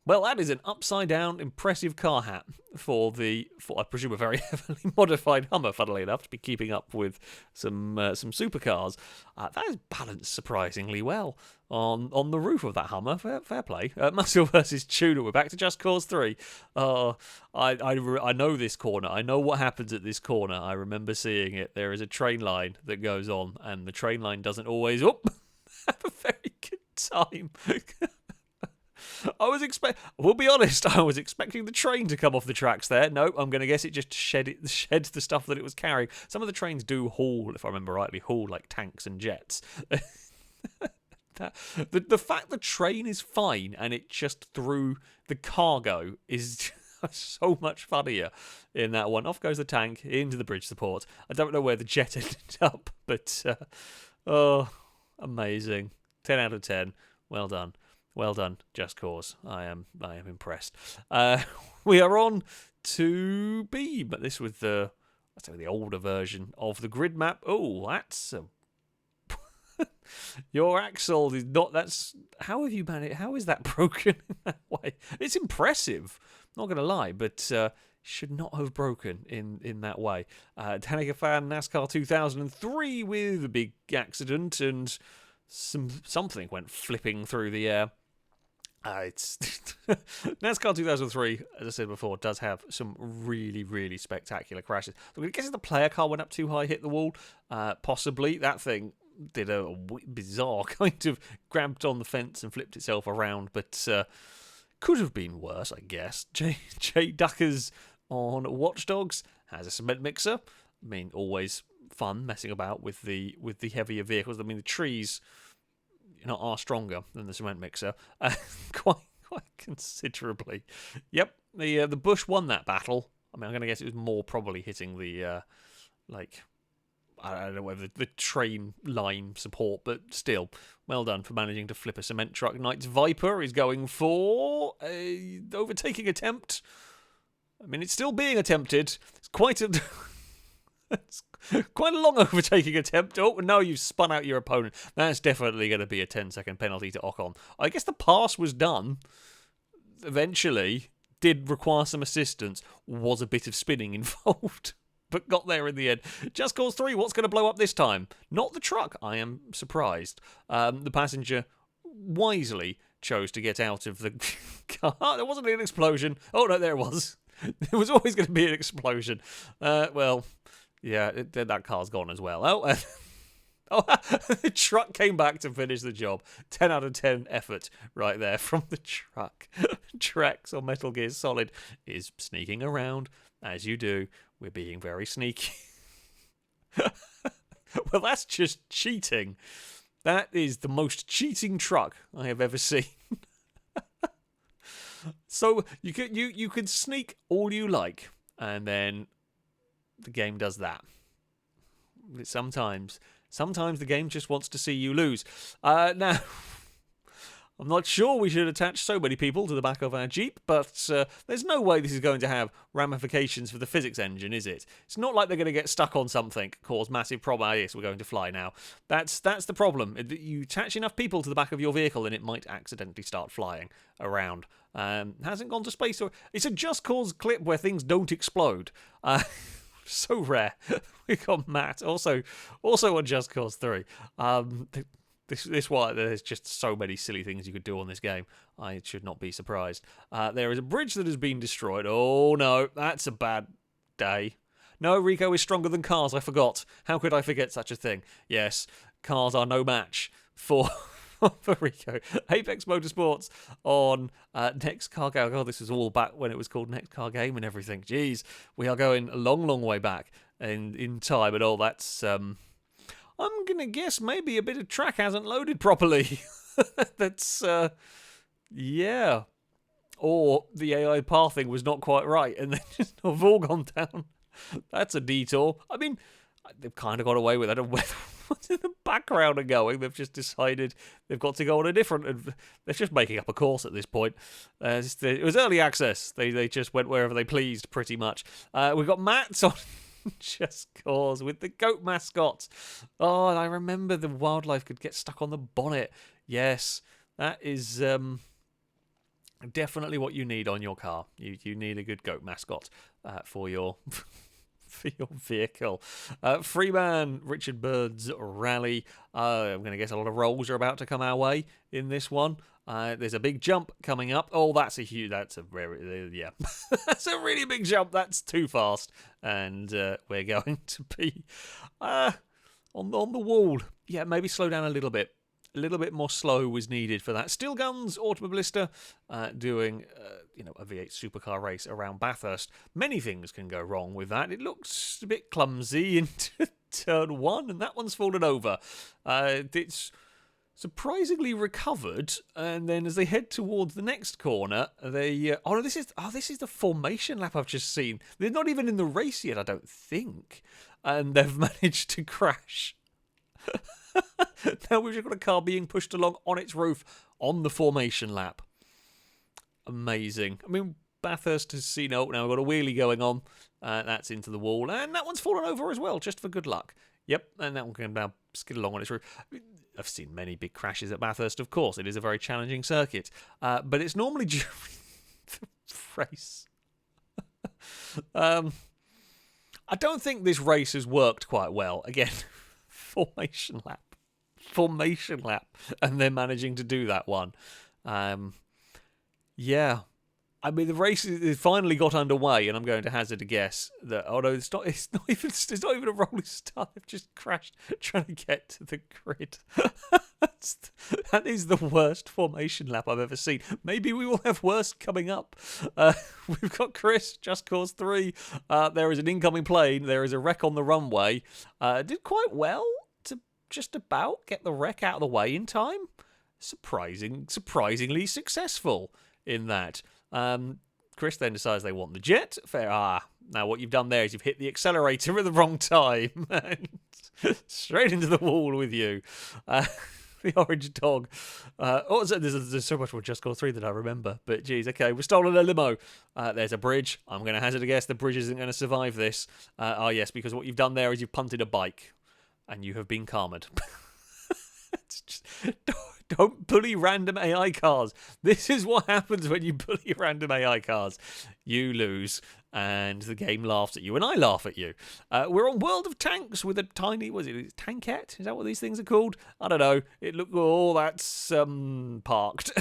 That is an upside-down, impressive car hat for I presume, a very heavily modified Hummer, funnily enough, to be keeping up with some supercars. That is balanced surprisingly well on the roof of that Hummer. Fair play. Muscle versus Tudor. We're back to Just Cause 3. I know this corner. I know what happens at this corner. I remember seeing it. There is a train line that goes on, and the train line doesn't always have a very good time. We'll be honest, I was expecting the train to come off the tracks there. No, I'm going to guess it just shed the stuff that it was carrying. Some of the trains do haul, if I remember rightly, like tanks and jets. The fact the train is fine and it just threw the cargo is so much funnier in that one. Off goes the tank into the bridge support. I don't know where the jet ended up, but amazing. 10 out of 10. Well done. Well done, Just Cause. I am impressed. We are on to B, but this was the older version of the grid map. Oh, that's your axle is not. That's how have you managed? How is that broken in that way? It's impressive. Not gonna lie, but should not have broken in that way. Danica fan NASCAR 2003 with a big accident and something went flipping through the air. It's NASCAR 2003, as I said before, does have some really, really spectacular crashes. I guess the player car went up too high, hit the wall. Possibly that thing did a bizarre kind of grabbed on the fence and flipped itself around, but could have been worse, I guess. Jay Duckers on Watch Dogs has a cement mixer. I mean, always fun messing about with the heavier vehicles. I mean, the trees are stronger than the cement mixer, quite considerably. Yep, the Bush won that battle. I mean, I'm going to guess it was more probably hitting the I don't know whether the train line support, but still, well done for managing to flip a cement truck. Knight's Viper is going for a overtaking attempt. I mean, it's still being attempted. It's quite a it's quite a long overtaking attempt. Oh, no, you've spun out your opponent. That's definitely going to be a 10-second penalty to Ocon. I guess the pass was done. Eventually, did require some assistance. Was a bit of spinning involved, but got there in the end. Just Cause 3, what's going to blow up this time? Not the truck. I am surprised. The passenger wisely chose to get out of the car. There wasn't an explosion. Oh, no, there it was. There was always going to be an explosion. Well... yeah, that car's gone as well. The truck came back to finish the job. 10 out of 10 effort right there from the truck. Trex or Metal Gear Solid is sneaking around, as you do. We're being very sneaky. Well, that's just cheating. That is the most cheating truck I have ever seen. So you can sneak all you like, and then the game does that. Sometimes the game just wants to see you lose. Now, I'm not sure we should attach so many people to the back of our Jeep, but there's no way this is going to have ramifications for the physics engine, is it? It's not like they're going to get stuck on something, cause massive problem. Ah, yes, we're going to fly now. That's the problem. You attach enough people to the back of your vehicle and it might accidentally start flying around. Hasn't gone to space. It's a Just Cause clip where things don't explode. So rare. We got Matt also on Just Cause 3. This one, there's just so many silly things you could do on this game. I should not be surprised. There is a bridge that has been destroyed. Oh no, that's a bad day. No, Rico is stronger than cars. I forgot. How could I forget such a thing? Yes, cars are no match for Rico. Apex Motorsports on Next Car Game. God, this was all back when it was called Next Car Game and everything. Jeez, we are going a long, long way back in time. And all that's, I'm going to guess maybe a bit of track hasn't loaded properly. That's, yeah. Or the AI pathing was not quite right and they just have all gone down. That's a detour. I mean, they've kind of got away with it. I don't know what's in the background are going. They've just decided they've got to go on a different... They're just making up a course at this point. It was early access. They just went wherever they pleased, pretty much. We've got Matt on Just Cause with the goat mascot. Oh, and I remember the wildlife could get stuck on the bonnet. Yes, that is... definitely what you need on your car. You need a good goat mascot for your vehicle. Freeman, Richard Bird's rally. I'm going to guess a lot of rolls are about to come our way in this one. There's a big jump coming up. Oh, that's a that's a really big jump. That's too fast, and we're going to be on the wall. Yeah, maybe slow down a little bit. A little bit more slow was needed for that. Steel Guns Automobilista doing a V8 supercar race around Bathurst. Many things can go wrong with that. It looks a bit clumsy into turn one, and that one's fallen over. It's surprisingly recovered, and then as they head towards the next corner, they this is the formation lap I've just seen. They're not even in the race yet, I don't think, and they've managed to crash. Now we've just got a car being pushed along on its roof on the formation lap. Amazing. I mean, Bathurst has seen, oh, now we've got a wheelie going on. That's into the wall. And that one's fallen over as well, just for good luck. Yep, and that one can now skid along on its roof. I've seen many big crashes at Bathurst, of course. It is a very challenging circuit. But it's normally during the race. I don't think this race has worked quite well. Again, formation lap. And they're managing to do that one. Yeah. I mean, the race finally got underway, and I'm going to hazard a guess that, oh no, it's not even a rolling start. They've just crashed trying to get to the grid. That is the worst formation lap I've ever seen. Maybe we will have worse coming up. We've got Chris, Just Cause 3. There is an incoming plane. There is a wreck on the runway. Did quite well to just about get the wreck out of the way in time. Surprisingly successful in that. Chris then decides they want the jet. Fair. Now what you've done there is you've hit the accelerator at the wrong time. And straight into the wall with you. The orange dog. There's so much more Just Cause 3 that I remember. But geez, okay, we've stolen a limo. There's a bridge. I'm going to hazard a guess the bridge isn't going to survive this. Yes, because what you've done there is you've punted a bike. And you have been karmed. Don't bully random AI cars. This is what happens when you bully random AI cars. You lose, and the game laughs at you, and I laugh at you. We're on World of Tanks with a tiny, tankette? Is that what these things are called? I don't know. That's parked.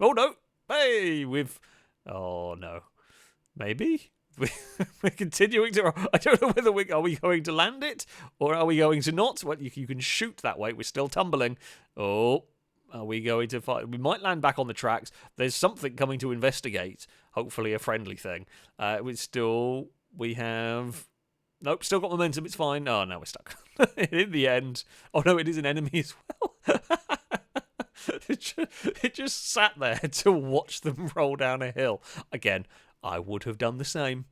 Oh no. Hey, oh no. Maybe? We're continuing to. I don't know whether are we going to land it or are we going to not. Well, you can shoot that way. We're still tumbling. Oh, are we going to fight? We might land back on the tracks. There's something coming to investigate. Hopefully, a friendly thing. We have. Nope, still got momentum. It's fine. Oh, now we're stuck. In the end. Oh no, it is an enemy as well. It just sat there to watch them roll down a hill again. I would have done the same.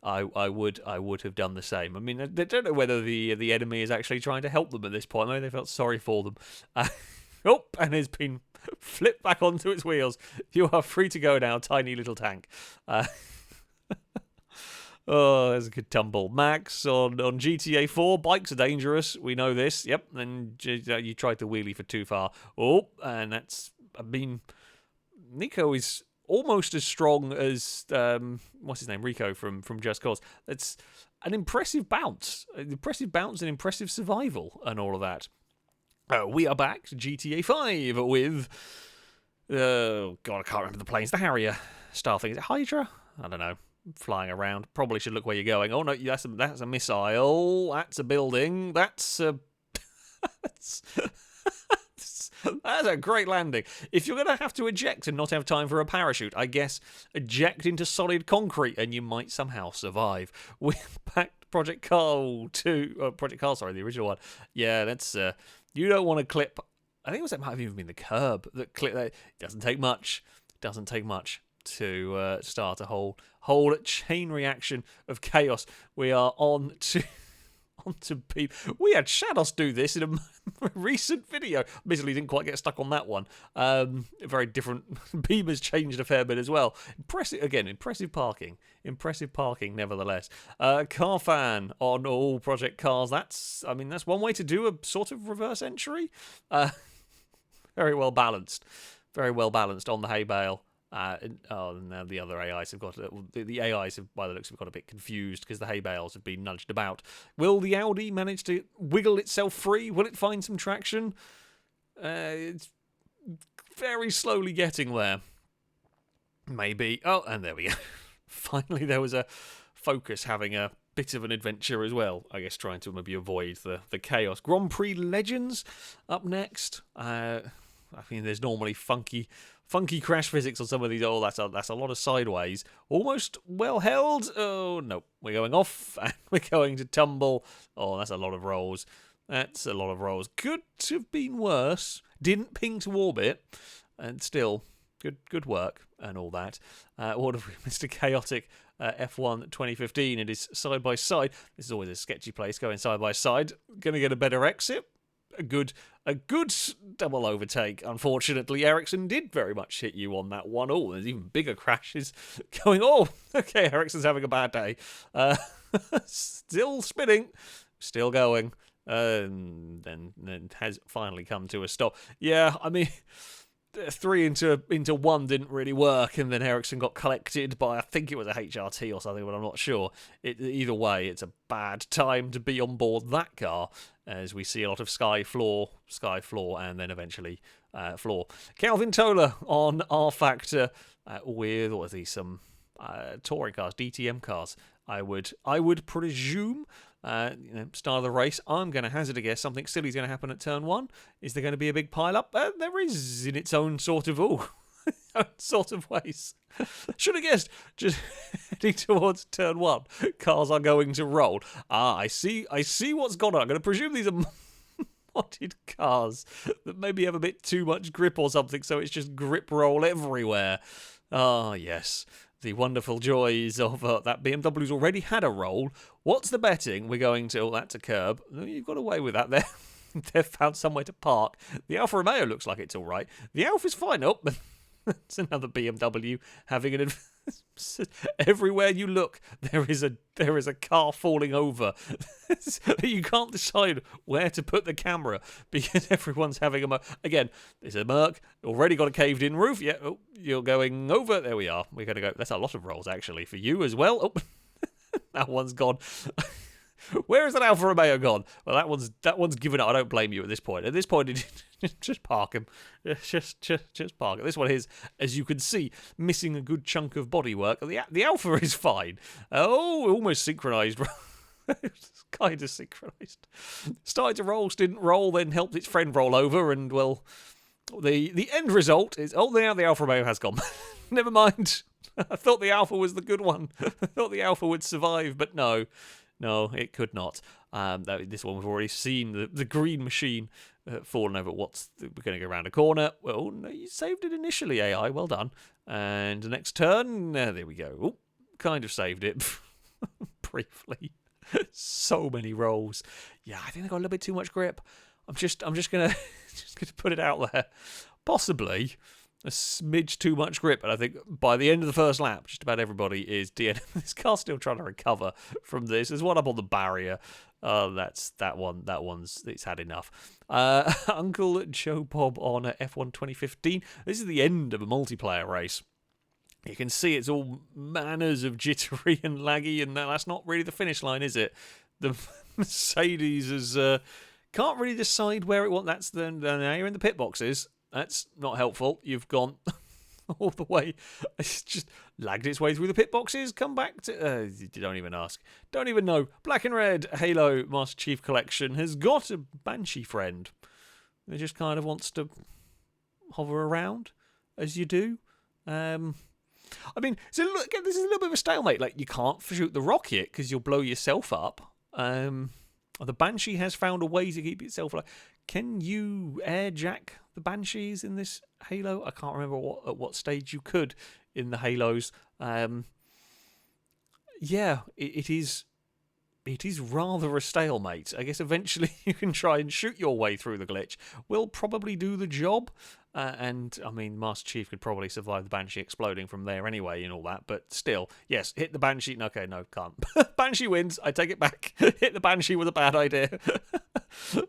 I would have done the same. I mean, I don't know whether the enemy is actually trying to help them at this point. Maybe they felt sorry for them. And it's been flipped back onto its wheels. You are free to go now, tiny little tank. Oh, there's a good tumble. Max on GTA 4. Bikes are dangerous. We know this. Yep. And you tried to wheelie for too far. Oh, and Nico is almost as strong as what's his name, Rico from Just Cause. It's an impressive bounce, and impressive survival, and all of that. We are back to GTA 5 with I can't remember the planes. The Harrier style thing. Is it Hydra? I don't know. Flying around. Probably should look where you're going. Oh no, that's a missile. That's a building. That's a That's a great landing. If you're going to have to eject and not have time for a parachute, I guess eject into solid concrete and you might somehow survive. We're back to Project Cars, the original one. Yeah, that's you don't want to clip. I think that might have even been the curb that clipped that. It doesn't take much. To start a whole chain reaction of chaos. We are on to Beam. We had Shados do this in a recent video. Admittedly, didn't quite get stuck on that one. Very different. Beam has changed a fair bit as well. Impressive parking. Nevertheless. Car fan on all Project Cars. That's one way to do a sort of reverse entry. Very well balanced on the hay bale. Now the other AIs have got the AIs have, by the looks, have got a bit confused because the hay bales have been nudged about. Will the Audi manage to wiggle itself free? Will it find some traction? It's very slowly getting there. Maybe. Oh, and there we go. Finally, there was a Focus having a bit of an adventure as well. I guess trying to maybe avoid the chaos. Grand Prix Legends up next. There's normally funky crash physics on some of these. Oh, that's a lot of sideways. Almost well held. Oh, no. We're going off and we're going to tumble. Oh, that's a lot of rolls. Could have been worse. Didn't ping to orbit. And still, good work and all that. What have we, Mr. Chaotic F1 2015? It is side by side. This is always a sketchy place going side by side. Going to get a better exit. a good double overtake. Unfortunately, Ericsson did very much hit you on that one. Oh, there's even bigger crashes going. Oh, okay, Ericsson's having a bad day. Still spinning, still going, then has finally come to a stop. Yeah, I mean, 3 into 1 didn't really work, and then Ericsson got collected by, I think it was a HRT or something, but I'm not sure. Either way, it's a bad time to be on board that car, as we see a lot of sky floor, and then eventually floor. Calvin Toller on R Factor with, what was he, some touring cars, DTM cars, I would presume. Start of the race, I'm going to hazard a guess something silly is going to happen at turn 1. Is there going to be a big pile-up? There is, in its own sort of ways. Should have guessed. Just heading towards turn 1, cars are going to roll. I see what's gone on. I'm going to presume these are modded cars that maybe have a bit too much grip or something, so it's just grip roll everywhere. Yes. The wonderful joys of that BMW's already had a roll. What's the betting? We're going to, that's a curb. You've got away with that there. They've found somewhere to park. The Alfa Romeo looks like it's all right. The Alfa's fine. Oh, it's another BMW having an... Everywhere you look, there is a car falling over. You can't decide where to put the camera because everyone's having again. There's a Merc already got a caved-in roof. Yeah, oh, you're going over. There we are. We're going to go. That's a lot of rolls actually for you as well. Oh, that one's gone. Where is that Alfa Romeo gone? Well, that one's given up. I don't blame you at this point. At this point, just park him. Just park it. This one is, as you can see, missing a good chunk of bodywork. The Alfa is fine. Oh, almost synchronised. It's kind of synchronised. Started to roll, didn't roll, then helped its friend roll over, and well, the end result is now the Alfa Romeo has gone. Never mind. I thought the Alfa was the good one. I thought the Alfa would survive, but no. No, it could not. This one we've already seen the green machine falling over. We're going to go around a corner. Well, no, you saved it initially, AI. Well done. And the next turn, there we go. Oh, kind of saved it briefly. So many rolls. Yeah, I think they got a little bit too much grip. I'm just gonna put it out there. Possibly a smidge too much grip, and I think by the end of the first lap, just about everybody is DNF. This car's still trying to recover from this. There's one up on the barrier. That's that one. That one's it's had enough. Uncle Joe Bob on F1 2015. This is the end of a multiplayer race. You can see it's all manners of jittery and laggy, and that's not really the finish line, is it? The Mercedes is can't really decide where it wants. That's now you're in the pit boxes. That's not helpful. You've gone all the way. It's just lagged its way through the pit boxes. Come back to... you don't even ask. Don't even know. Black and Red Halo Master Chief Collection has got a Banshee friend. It just kind of wants to hover around, as you do. I mean, so look, again, this is a little bit of a stalemate. Like, you can't shoot the rocket because you'll blow yourself up. The Banshee has found a way to keep itself alive. Can you airjack the Banshees in this Halo? I can't remember at what stage you could in the Halos. Yeah, it is rather a stalemate. I guess eventually you can try and shoot your way through the glitch. Will probably do the job. And, I mean, Master Chief could probably survive the Banshee exploding from there anyway and all that. But still, yes, hit the Banshee. Okay, no, can't. Banshee wins. I take it back. Hit the Banshee was a bad idea.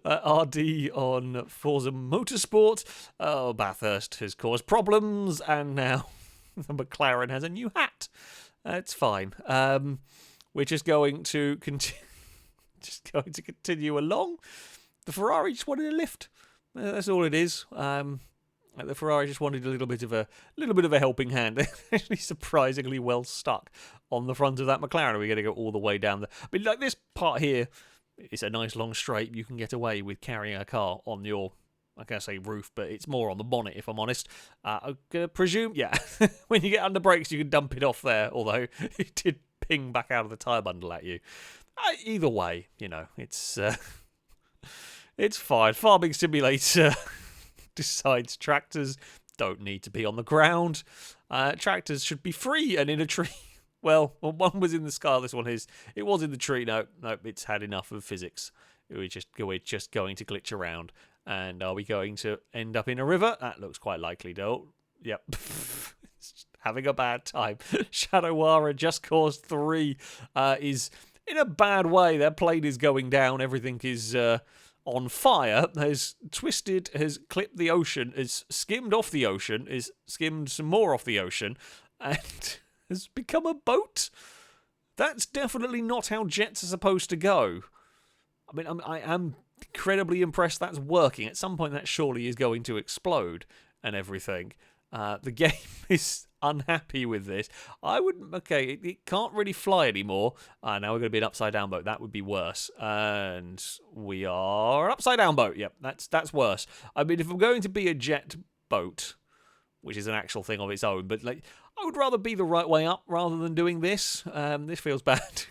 RD on Forza Motorsport. Oh, Bathurst has caused problems. And now the McLaren has a new hat. It's fine. We're just going to continue along. The Ferrari just wanted a lift. That's all it is. The Ferrari just wanted a little bit of a helping hand. They're actually surprisingly well stuck on the front of that McLaren. We're going to go all the way down there. I mean, like this part here, it's a nice long straight. You can get away with carrying a car on your, I can't say roof, but it's more on the bonnet, if I'm honest. I'm going to presume, yeah, when you get under brakes, you can dump it off there, although it did ping back out of the tyre bundle at you. Either way, you know, it's fine. Farming Simulator decides tractors don't need to be on the ground. Tractors should be free and in a tree. Well, one was in the sky. This one is. It was in the tree. No, it's had enough of physics. We're just going to glitch around. And are we going to end up in a river? That looks quite likely, though. Yep. Having a bad time. Shadowara Just Cause 3 is in a bad way. Their plane is going down. Everything is on fire. Has twisted, has clipped the ocean, has skimmed off the ocean, has skimmed some more off the ocean, and has become a boat. That's definitely not how jets are supposed to go. I mean, I am incredibly impressed that's working. At some point, that surely is going to explode and everything. The game is unhappy with this. It can't really fly anymore. Now we're going to be an upside down boat. That would be worse. And we are an upside down boat. Yep, that's worse. I mean, if I'm going to be a jet boat, which is an actual thing of its own, but like, I would rather be the right way up rather than doing this. This feels bad.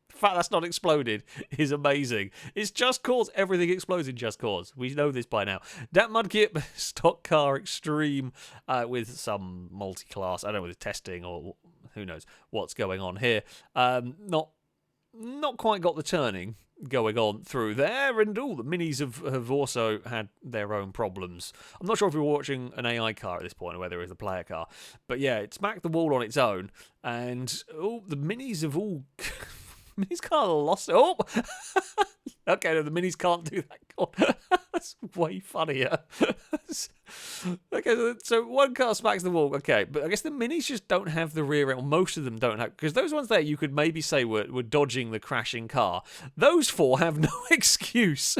The fact that's not exploded is amazing. It's Just Cause. Everything explodes in Just Cause. We know this by now. Dat Mudkip, stock car extreme with some multi-class. I don't know, with testing or who knows what's going on here. Not quite got the turning going on through there, and all the minis have also had their own problems. I'm not sure if we're watching an AI car at this point or whether it's a player car, but yeah, it smacked the wall on its own, and the minis have all minis kind of lost it. Oh, okay, no, the minis can't do that. God, that's way funnier. Okay, so one car smacks the wall. Okay, but I guess the minis just don't have the rear end. Most of them don't have, because those ones there you could maybe say were dodging the crashing car. Those four have no excuse.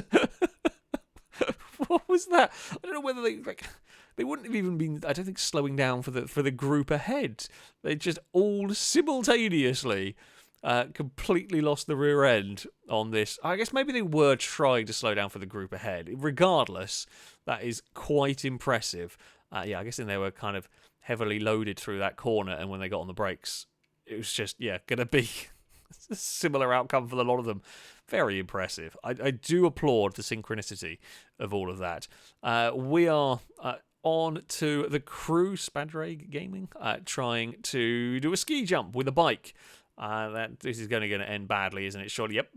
What was that? I don't know whether they wouldn't have even been, I don't think, slowing down for the group ahead. They just all simultaneously completely lost the rear end on this. I guess maybe they were trying to slow down for the group ahead. Regardless, that is quite impressive. Yeah, I guess then they were kind of heavily loaded through that corner, and when they got on the brakes, it was just, going to be a similar outcome for a lot of them. Very impressive. I do applaud the synchronicity of all of that. We are on to the crew, Spadraig Gaming, trying to do a ski jump with a bike. This is going to end badly, isn't it? Surely, yep,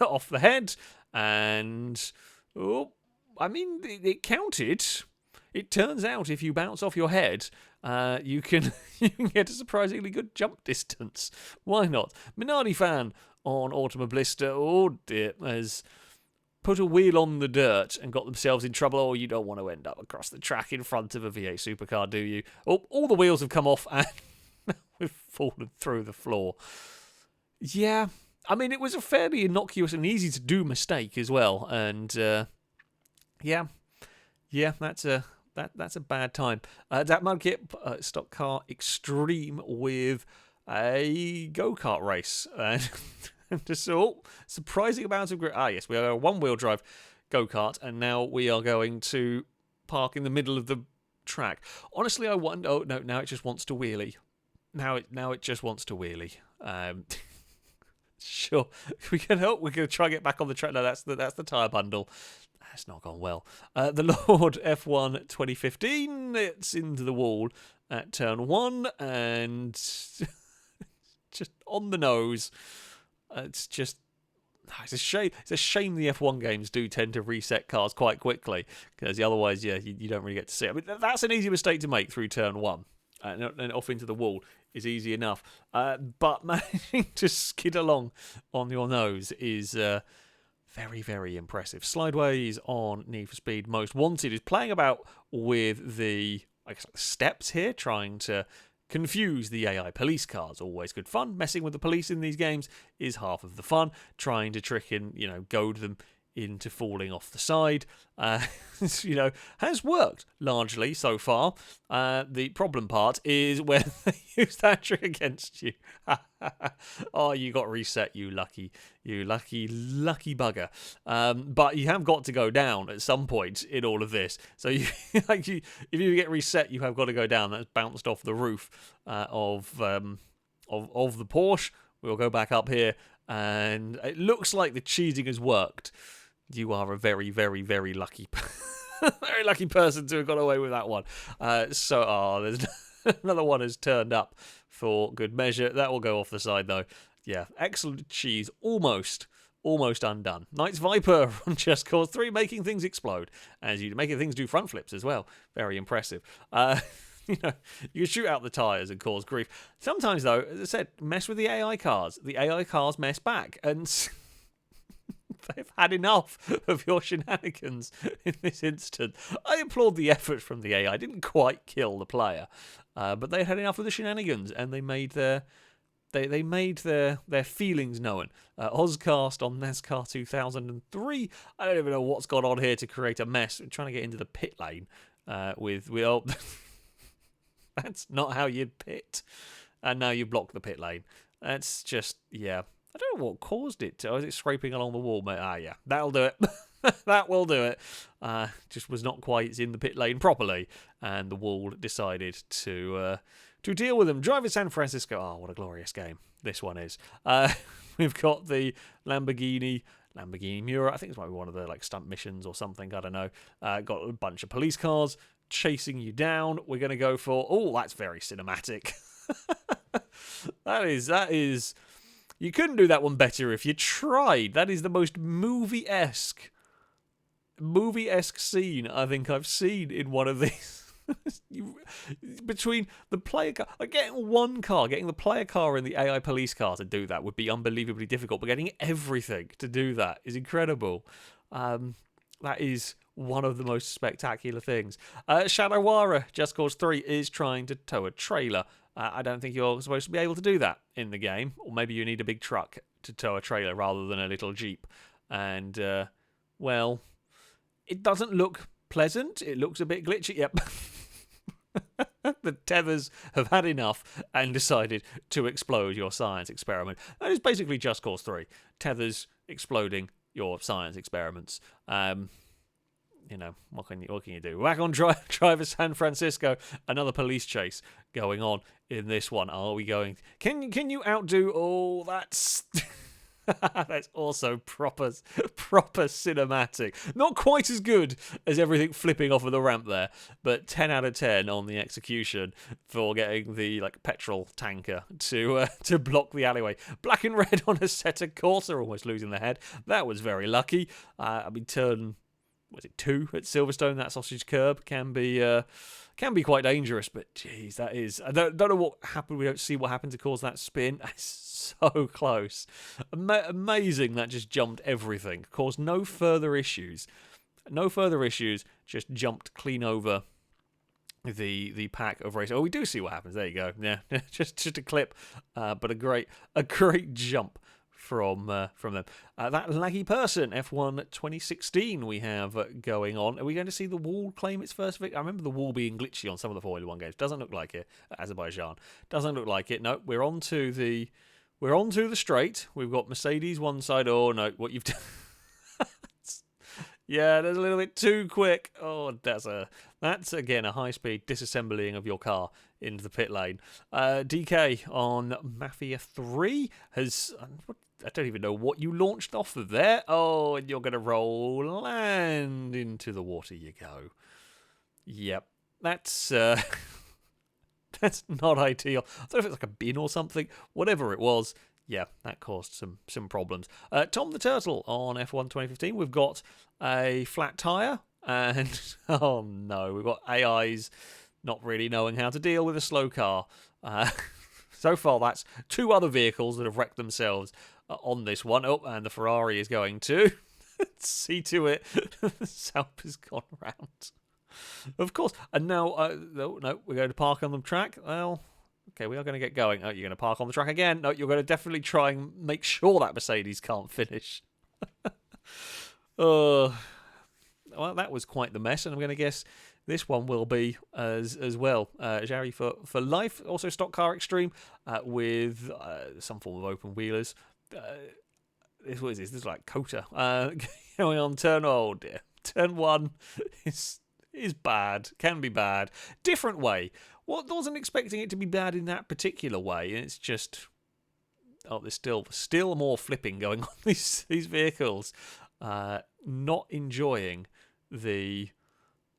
off the head, and it counted. It turns out if you bounce off your head, you can get a surprisingly good jump distance. Why not? Minardi fan on Automobilista, oh dear, has put a wheel on the dirt and got themselves in trouble. Oh, you don't want to end up across the track in front of a V8 supercar, do you? Oh, all the wheels have come off and we've fallen through the floor. Yeah, I mean, it was a fairly innocuous and easy to do mistake as well, and yeah, that's a bad time. Dat Mudkip, stock car extreme with a go-kart race, and just surprising amounts of grip. Yes, we are a one-wheel drive go-kart, and now we are going to park in the middle of the track. Honestly, I wonder. Oh no, now it just wants to wheelie. Now it just wants to wheelie. Sure, we can help. We're going to try and get back on the track. No, that's the tyre bundle. That's not gone well. The Lord F1 2015. It's into the wall at turn 1 and just on the nose. It's a shame. It's a shame the F1 games do tend to reset cars quite quickly, because otherwise, you don't really get to see it. I mean, that's an easy mistake to make through turn 1. And off into the wall is easy enough. But managing to skid along on your nose is very, very impressive. Slideways on Need for Speed Most Wanted is playing about with the steps here, trying to confuse the AI police cars. Always good fun. Messing with the police in these games is half of the fun. Trying to trick and, goad them into falling off the side, has worked largely so far. The problem part is when they use that trick against you. Oh, you got reset, you lucky bugger. But you have got to go down at some point in all of this. So if you get reset, you have got to go down. That's bounced off the roof of the Porsche. We'll go back up here, and it looks like the cheating has worked. You are a very, very, very lucky, very lucky person to have got away with that one. There's another one has turned up for good measure. That will go off the side though. Yeah, excellent cheese, almost almost undone. Knight's Viper on Just Cause 3, making things explode. As you making things do front flips as well. Very impressive. You know, you shoot out the tyres and cause grief. Sometimes, though, as I said, mess with the AI cars. The AI cars mess back. And they've had enough of your shenanigans in this instant. I applaud the effort from the AI. Didn't quite kill the player, but they had enough of the shenanigans, and they made their feelings known. Ozcast on NASCAR 2003. I don't even know what's gone on here to create a mess. I'm trying to get into the pit lane with oh, that's not how you pit, and now you block the pit lane. That's just, yeah. I don't know what caused it to. Was it scraping along the wall? Yeah, that'll do it. That will do it. Just was not quite in the pit lane properly, and the wall decided to deal with them. Driver San Francisco. Oh, what a glorious game this one is. We've got the Lamborghini Miura. I think it's might be one of the stunt missions or something. I don't know. Got a bunch of police cars chasing you down. We're going to go for. Oh, that's very cinematic. That is. You couldn't do that one better if you tried. That is the most movie-esque scene I think I've seen in one of these. Between the player car, getting the player car and the AI police car to do that would be unbelievably difficult, but getting everything to do that is incredible. That is one of the most spectacular things. Shadowara, Just Cause 3, is trying to tow a trailer. I don't think you're supposed to be able to do that in the game. Or maybe you need a big truck to tow a trailer rather than a little Jeep. And, well, it doesn't look pleasant. It looks a bit glitchy. Yep. The tethers have had enough and decided to explode your science experiment. That is basically Just Cause 3. Tethers exploding your science experiments. You know, what can you do? Back on Driver San Francisco, another police chase going on in this one. Are we going? Can you outdo? Oh, that's that's also proper cinematic. Not quite as good as everything flipping off of the ramp there, but 10 out of 10 on the execution for getting the petrol tanker to block the alleyway. Black and red on a Assetto Corsa, almost losing their head. That was very lucky. Turn. Was it 2 at Silverstone? That sausage curb can be quite dangerous, but geez, that is. I don't know what happened. We don't see what happened to cause that spin. It's so close. Amazing that just jumped everything. Caused no further issues. Just jumped clean over the pack of race. Oh, we do see what happens. There you go. Yeah, just a clip, but a great jump from them. That laggy person, F1 2016 we have going on. Are we going to see the wall claim its first victory? I remember the wall being glitchy on some of the Formula 1 games. Doesn't look like it. Azerbaijan. Doesn't look like it. No, we're on to the straight. We've got Mercedes one side. Oh, no, what you've done. Yeah, that's a little bit too quick. Oh, that's again a high-speed disassembling of your car into the pit lane. DK on Mafia 3 has... I don't even know what you launched off of there. Oh, and you're going to roll and into the water you go. Yep, that's not ideal. I don't know if it's like a bin or something. Whatever it was, yeah, that caused some problems. Tom the Turtle on F1 2015. We've got a flat tyre and, oh no, we've got AIs not really knowing how to deal with a slow car. So far, that's 2 other vehicles that have wrecked themselves on this one. Oh, and the Ferrari is going to see to it. The Salp has gone round. Of course. And now, no, we're going to park on the track. Well, okay, we are going to get going. Oh, you're going to park on the track again. No, you're going to definitely try and make sure that Mercedes can't finish. Well, that was quite the mess, and I'm going to guess this one will be as well. Jarry for life. Also stock car extreme with some form of open wheelers. What is this? This is like Cota. Going on turn. Oh dear. Turn 1 is bad. Can be bad. Different way. Wasn't expecting it to be bad in that particular way. And it's just. Oh, there's still more flipping going on these vehicles. Not enjoying the.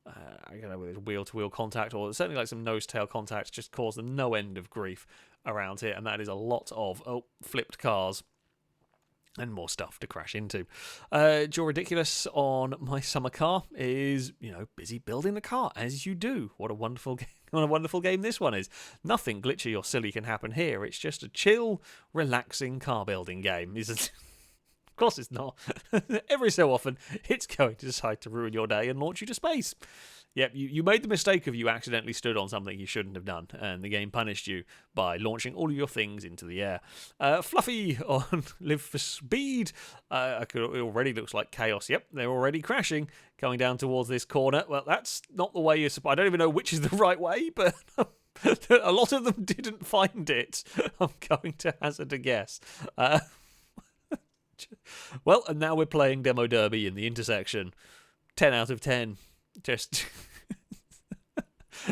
I don't know, with wheel-to-wheel contact, or certainly like some nose-tail contact, just caused them no end of grief around here, and that is a lot of flipped cars and more stuff to crash into. Joe Ridiculous on My Summer Car is, busy building the car, as you do. What a wonderful game. What a wonderful game this one is. Nothing glitchy or silly can happen here. It's just a chill, relaxing car building game. Of course it's not. Every so often, it's going to decide to ruin your day and launch you to space. Yep, you made the mistake of you accidentally stood on something you shouldn't have done, and the game punished you by launching all of your things into the air. Fluffy on Live for Speed. It already looks like chaos. Yep, they're already crashing, coming down towards this corner. Well, that's not the way you're supposed. I don't even know which is the right way, but a lot of them didn't find it. I'm going to hazard a guess. Well, and now we're playing Demo Derby in the intersection. 10 out of 10. Just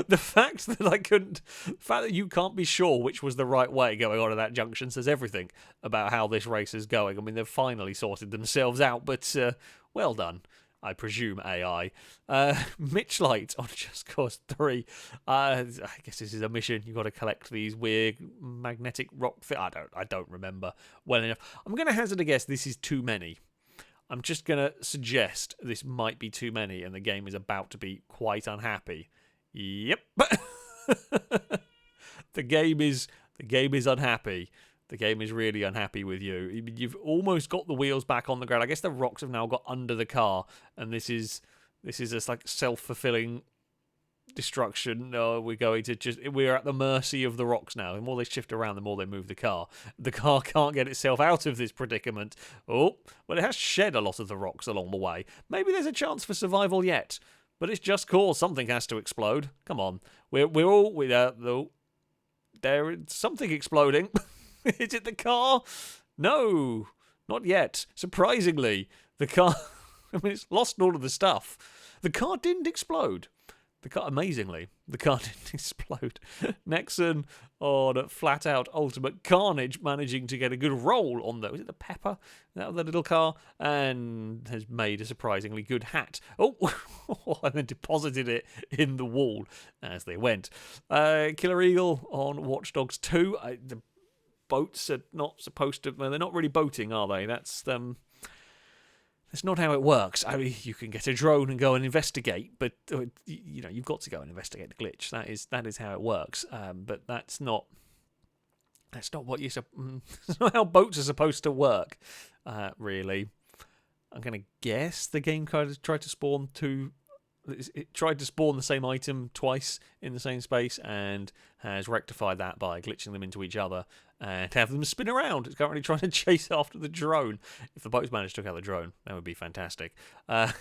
the fact that you can't be sure which was the right way going on at that junction says everything about how this race is going. I mean, they've finally sorted themselves out, but well done, I presume, AI. Mitch Light on Just Cause 3. I guess this is a mission. You've got to collect these weird magnetic rock I don't remember well enough. I'm going to hazard a guess this is too many. I'm just going to suggest this might be too many and the game is about to be quite unhappy. Yep. The game is unhappy. The game is really unhappy with you. You've almost got the wheels back on the ground. I guess the rocks have now got under the car, and this is just like self-fulfilling destruction. We're at the mercy of the rocks now. The more they shift around, the more they move the car. The car can't get itself out of this predicament. Oh, well, it has shed a lot of the rocks along the way. Maybe there's a chance for survival yet. But it's Just Cause. Something has to explode. Come on, there's something exploding. Is it the car? No, not yet. Surprisingly, the car. I mean, it's lost all of the stuff. The car didn't explode. Amazingly, the car didn't explode. Nexon on Flat Out Ultimate Carnage, managing to get a good roll on was it the Pepper? That was the little car, and has made a surprisingly good hat. Oh, and then deposited it in the wall as they went. Killer Eagle on Watch Dogs 2. The boats are not supposed to. Well, they're not really boating, are they? That's not how it works. I mean, you can get a drone and go and investigate, but you've got to go and investigate the glitch. That is how it works. But that's not what that's not how boats are supposed to work. Really, I'm gonna guess the game tried to spawn It tried to spawn the same item twice in the same space and has rectified that by glitching them into each other and have them spin around. It's currently trying to chase after the drone. If the boats managed to take out the drone, that would be fantastic. But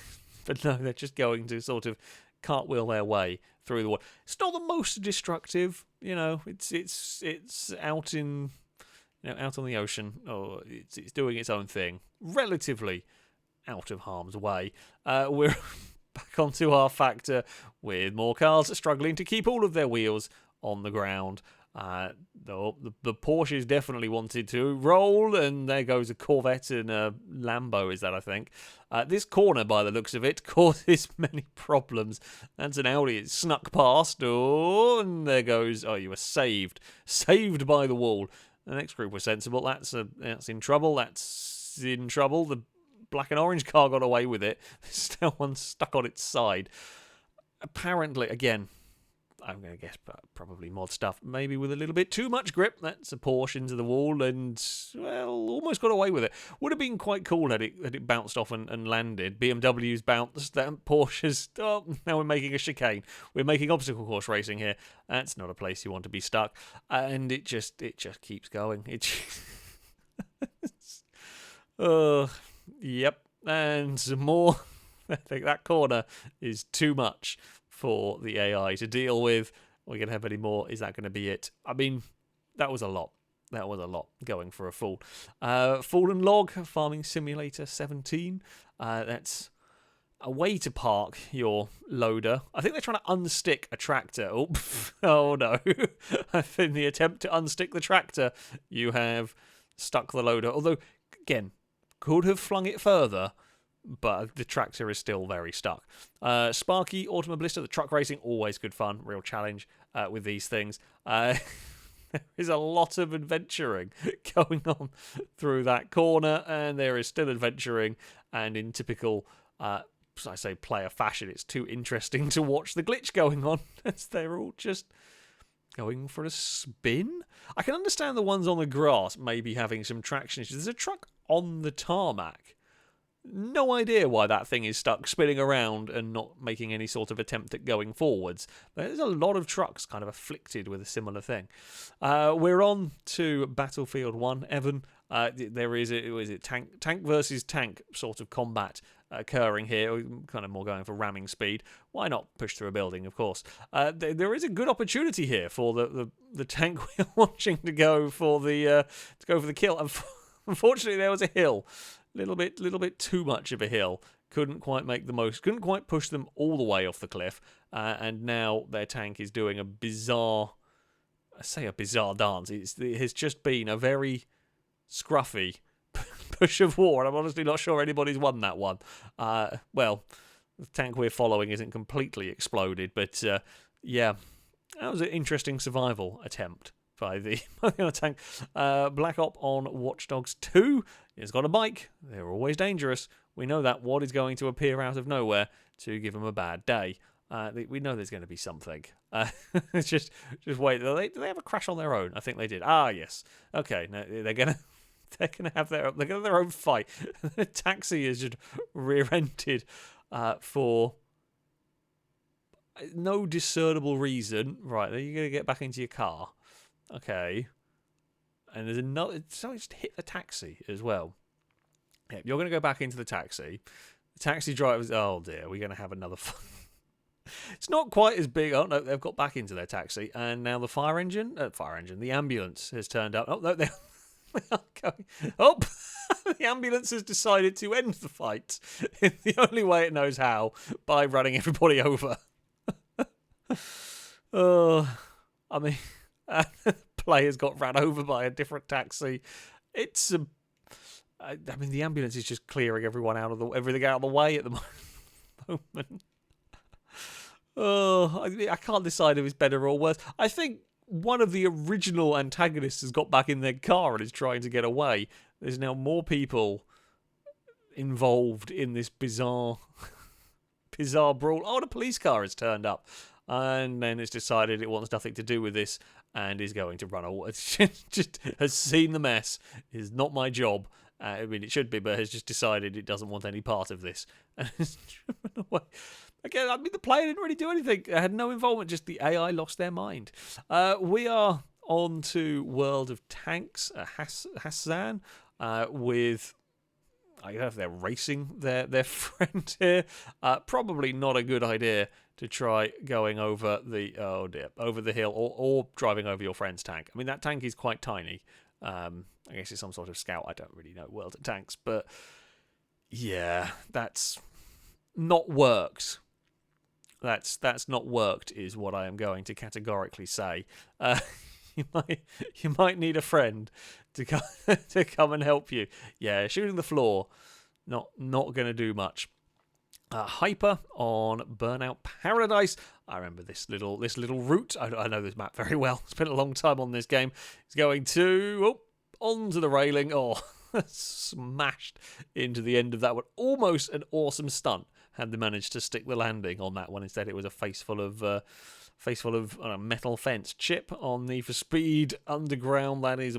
no, they're just going to sort of cartwheel their way through the water. It's not the most destructive, It's out in, out on the ocean, or it's doing its own thing, relatively out of harm's way. We're back onto our factor with more cars struggling to keep all of their wheels on the ground. The Porsches definitely wanted to roll, and there goes a Corvette and a Lambo, is that, I think. This corner, by the looks of it, causes many problems. That's an Audi. It snuck past. Oh, and there goes. Oh, you were saved. Saved by the wall. The next group was sensible. That's in trouble. That's in trouble. The black and orange car got away with it. There's still one stuck on its side. Apparently, again, I'm going to guess probably mod stuff, maybe with a little bit too much grip. That's a Porsche into the wall and, well, almost got away with it. Would have been quite cool had it bounced off and landed. BMW's bounced, Porsche's, now we're making a chicane. We're making obstacle course racing here. That's not a place you want to be stuck. And it just keeps going. Yep, and some more. I think that corner is too much for the AI to deal with. We're going to have any more. Is that going to be it? I mean, that was a lot. That was a lot going for a fool. Fallen Log, Farming Simulator 17. That's a way to park your loader. I think they're trying to unstick a tractor. Oh no. In the attempt to unstick the tractor, you have stuck the loader. Although, again, could have flung it further, but the tractor is still very stuck. Sparky, Automobilista, the truck racing, always good fun. Real challenge with these things. there is a lot of adventuring going on through that corner, and there is still adventuring, and in typical, I say player fashion, it's too interesting to watch the glitch going on, as they're all just going for a spin. I can understand the ones on the grass maybe having some traction issues. There's a truck on the tarmac. No idea why that thing is stuck spinning around and not making any sort of attempt at going forwards. There's a lot of trucks kind of afflicted with a similar thing. We're on to Battlefield 1, Evan. There is tank versus tank sort of combat occurring here, kind of more going for ramming speed. Why not push through a building, of course? There is a good opportunity here for the tank we're watching to go for the kill. Unfortunately, there was a hill. Little bit too much of a hill. Couldn't quite push them all the way off the cliff. And now their tank is doing a bizarre dance. It has just been a very scruffy push of war. I'm honestly not sure anybody's won that one. Well, the tank we're following isn't completely exploded, but yeah, that was an interesting survival attempt by the tank. Black Op on Watch Dogs 2 has got a bike. They're always dangerous. We know that. What is going to appear out of nowhere to give them a bad day? We know there's going to be something. Just wait. Do they have a crash on their own? I think they did. Ah, yes. Okay. No, they're gonna have their own fight. The taxi is just rear-ended for no discernible reason. Right. Then you're gonna get back into your car. Okay. And there's another. Something just hit the taxi as well. Yeah, you're going to go back into the taxi. The taxi driver's. Oh dear, we're going to have another. It's not quite as big. Oh no, they've got back into their taxi, and now the the ambulance has turned up. Oh no, they are going. Oh, the ambulance has decided to end the fight in the only way it knows how, by running everybody over. I mean. Players got ran over by a different taxi. It's I mean, the ambulance is just clearing everything out of the way at the moment. I can't decide if it's better or worse. I think one of the original antagonists has got back in their car and is trying to get away. There's now more people involved in this bizarre brawl. Oh, and a police car has turned up. And then it's decided it wants nothing to do with this and is going to run away. Just has seen the mess. It is not my job. I mean, it should be, but has just decided it doesn't want any part of this. And has driven away. Again, I mean, the player didn't really do anything. It had no involvement. Just the AI lost their mind. We are on to World of Tanks. Hassan with... I don't know if they're racing their friend here. Probably not a good idea to try going over the hill or driving over your friend's tank. I mean, that tank is quite tiny. I guess it's some sort of scout. I don't really know World of Tanks, but yeah, that's not worked. That's not worked, is what I am going to categorically say. You might need a friend to come and help you. Yeah, shooting the floor, not going to do much. Hyper on Burnout Paradise. I remember this little route. I know this map very well. Spent a long time on this game. It's going onto the railing. Oh, smashed into the end of that one. Almost an awesome stunt. Had they managed to stick the landing on that one. Instead, it was a face full of metal fence. Chip on Need for Speed Underground. That is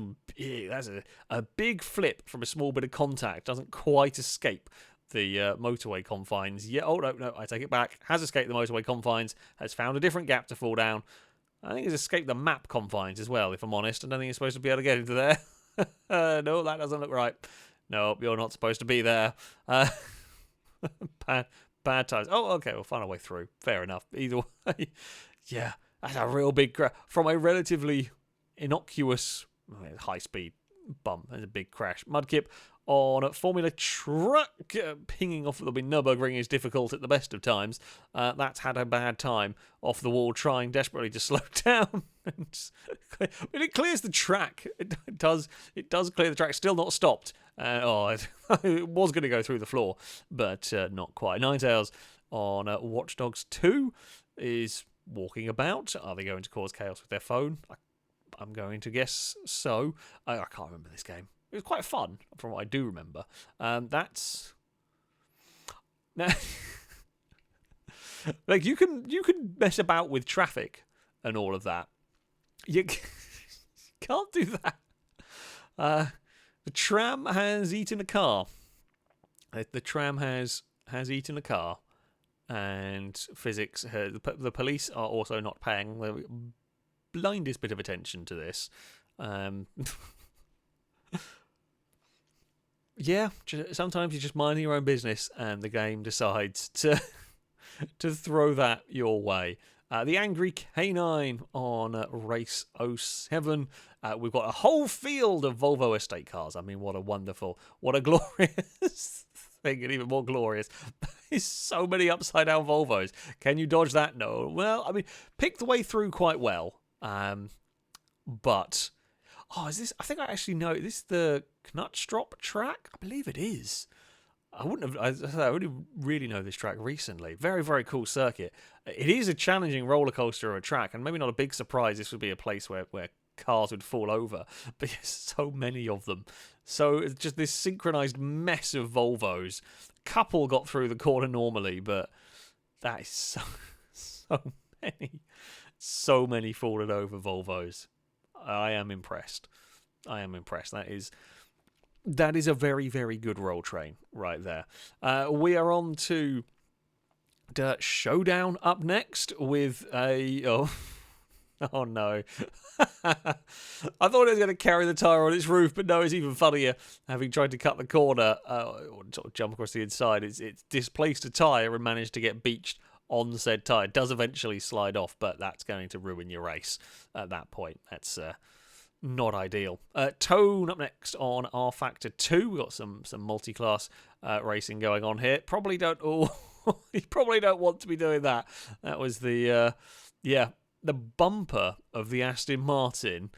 a big flip from a small bit of contact. Doesn't quite escape the motorway confines. Yeah. Oh no, I take it back. Has escaped the motorway confines. Has found a different gap to fall down. I think it's escaped the map confines as well. If I'm honest, I don't think it's supposed to be able to get into there. No, that doesn't look right. No, you're not supposed to be there. Bad times. Oh, okay, we'll find our way through. Fair enough. Either way, yeah, that's a real big crash. From a relatively innocuous high-speed bump, there's a big crash. Mudkip on a Formula Truck, pinging off. The Nürburgring is difficult at the best of times. That's had a bad time off the wall, trying desperately to slow down. But it clears the track. It does clear the track. Still not stopped. It was going to go through the floor, but not quite. Ninetales on Watch Dogs 2 is walking about. Are they going to cause chaos with their phone? I'm going to guess so. I can't remember this game. It was quite fun, from what I do remember. That's... Like, you can mess about with traffic and all of that. You can't do that. The tram has eaten a car. The tram has eaten a car, and physics. The police are also not paying the blindest bit of attention to this. Yeah, sometimes you're just minding your own business, and the game decides to throw that your way. The Angry Canine on Race 07. We've got a whole field of Volvo estate cars. I mean, what a glorious thing, and even more glorious. There's so many upside down Volvos. Can you dodge that? No. Well, I mean, picked the way through quite well. But, is this? I think I actually know. Is this the Knutstrop track? I believe it is. I only really know this track recently. Very, very cool circuit. It is a challenging roller coaster of a track, and maybe not a big surprise this would be a place where cars would fall over, but there's so many of them. So it's just this synchronized mess of Volvos. A couple got through the corner normally, but that is so many fallen over Volvos. I am impressed. That is a very, very good roll train right there. We are on to Dirt Showdown up next with a... Oh no. I thought it was going to carry the tyre on its roof, but no, it's even funnier. Having tried to cut the corner or sort of jump across the inside, it's displaced a tyre and managed to get beached on said tyre. It does eventually slide off, but that's going to ruin your race at that point. That's... not ideal. Tone up next on R Factor 2. We've got some multi-class racing going on here. Probably don't you probably don't want to be doing that. That was the bumper of the Aston Martin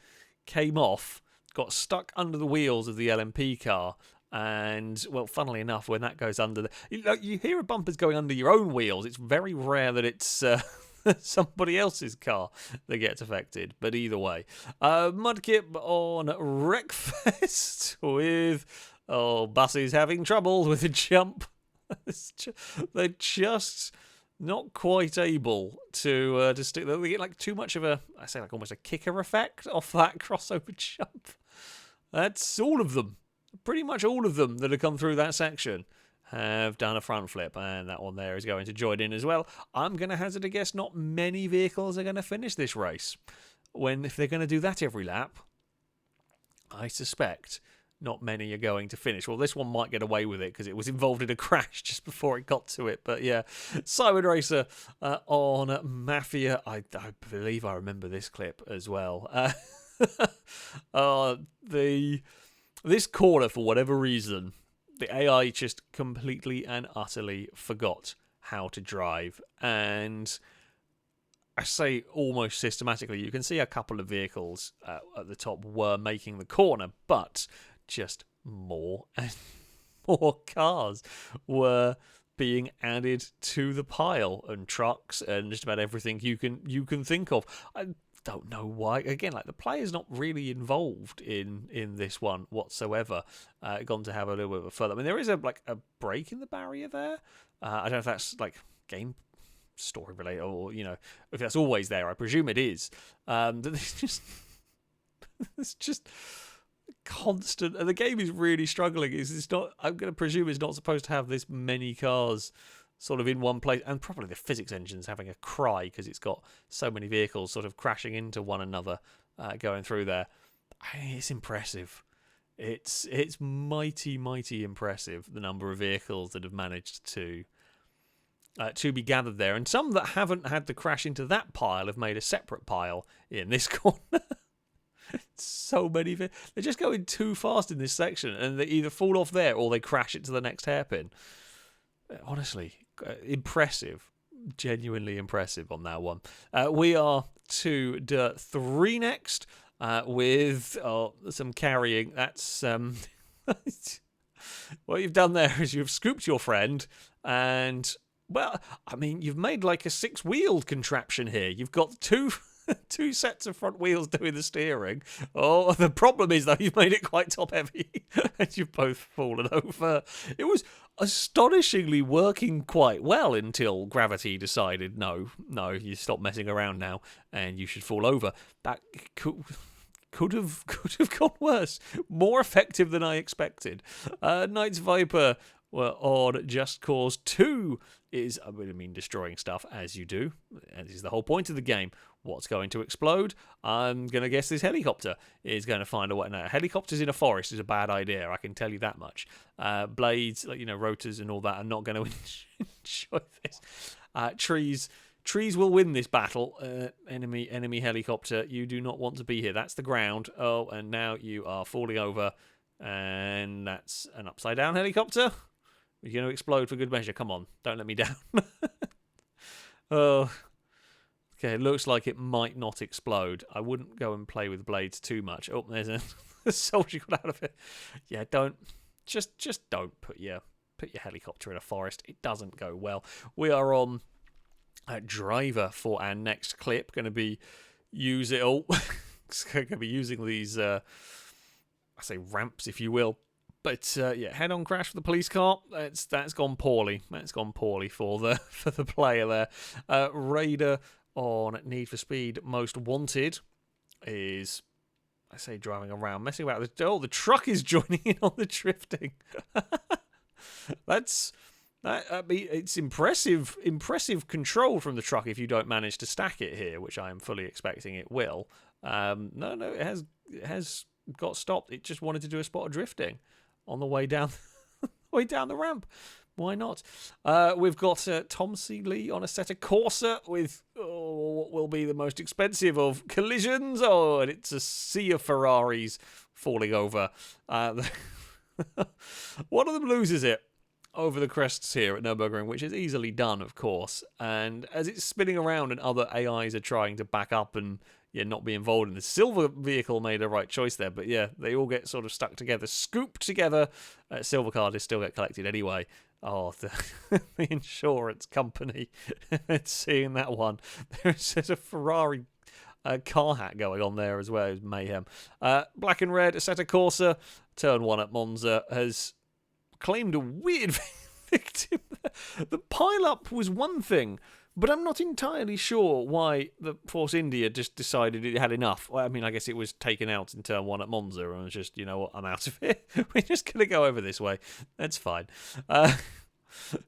came off, got stuck under the wheels of the LMP car, and well, funnily enough, when that goes under you hear of bumpers going under your own wheels. It's very rare that it's somebody else's car that gets affected, but either way. Mudkip on Wreckfest with buses having trouble with a jump. They're just not quite able to stick. They get like too much of almost a kicker effect off that crossover jump. That's all of them. Pretty much all of them that have come through that section have done a front flip, and that one there is going to join in as well. I'm going to hazard a guess not many vehicles are going to finish this race. If they're going to do that every lap, I suspect not many are going to finish. Well, this one might get away with it because it was involved in a crash just before it got to it. But yeah, Simon Racer on Mafia. I believe I remember this clip as well. This corner, for whatever reason, the AI just completely and utterly forgot how to drive. And I say almost systematically, you can see a couple of vehicles at the top were making the corner, but just more and more cars were being added to the pile, and trucks and just about everything you can think of. I don't know why. Again, like, the player's not really involved in this one whatsoever. Gone to have a little bit of a further. I mean, there is a break in the barrier there. I don't know if that's like game story related, or if that's always there. I presume it is. It's just constant, and the game is really struggling. It's not. I'm going to presume it's not supposed to have this many cars sort of in one place, and probably the physics engine's having a cry because it's got so many vehicles sort of crashing into one another going through there. It's impressive. It's mighty impressive, the number of vehicles that have managed to be gathered there, and some that haven't had to crash into that pile have made a separate pile in this corner. So many. They're just going too fast in this section, and they either fall off there or they crash into the next hairpin. Honestly, impressive. Genuinely impressive on that one. We are to Dirt 3 next with some carrying. That's what you've done there is you've scooped your friend, and well, I mean, you've made like a 6-wheeled contraption here. You've got two two sets of front wheels doing the steering. Oh, the problem is, though, you've made it quite top-heavy, and you've both fallen over. It was astonishingly working quite well until gravity decided, no, you stop messing around now, and you should fall over. That could have gone worse. More effective than I expected. Knight's Viper on Just Cause 2 is, destroying stuff, as you do. And this is the whole point of the game. What's going to explode? I'm going to guess this helicopter is going to find a way. No, helicopters in a forest is a bad idea, I can tell you that much. Blades, rotors and all that are not going to enjoy this. Trees will win this battle. Enemy helicopter, you do not want to be here. That's the ground. Oh, and now you are falling over. And that's an upside-down helicopter. You're going to explode for good measure. Come on, don't let me down. Oh, okay, it looks like it might not explode. I wouldn't go and play with blades too much. Oh, there's a soldier got out of it. Yeah, don't put your helicopter in a forest. It doesn't go well. We are on driver for our next clip. Going to be going to be using these I say ramps, if you will. But head-on crash for the police car. That's gone poorly. That's gone poorly for the player there. Raider on Need for Speed Most Wanted is, I say, driving around, messing about. The truck is joining in on the drifting. It's impressive control from the truck if you don't manage to stack it here, which I am fully expecting it will. It has got stopped. It just wanted to do a spot of drifting on the way down the ramp. Why not? We've got Tom C. Lee on a set of Corsa with what will be the most expensive of collisions. Oh, and it's a sea of Ferraris falling over. One of them loses it over the crests here at Nürburgring, which is easily done, of course. And as it's spinning around and other AIs are trying to back up and not be involved in the silver vehicle, made a right choice there. But yeah, they all get sort of stuck together, scooped together. Silver card is still get collected anyway. Oh, the insurance company. It's seeing that one. There's a Ferrari car hat going on there as well. It was mayhem. Black and red, a set of Corsa. Turn 1 at Monza has claimed a weird victim. The pile-up was one thing, but I'm not entirely sure why the Force India just decided it had enough. Well, I guess it was taken out in turn 1 at Monza and was just, you know what, I'm out of here. We're just going to go over this way. That's fine.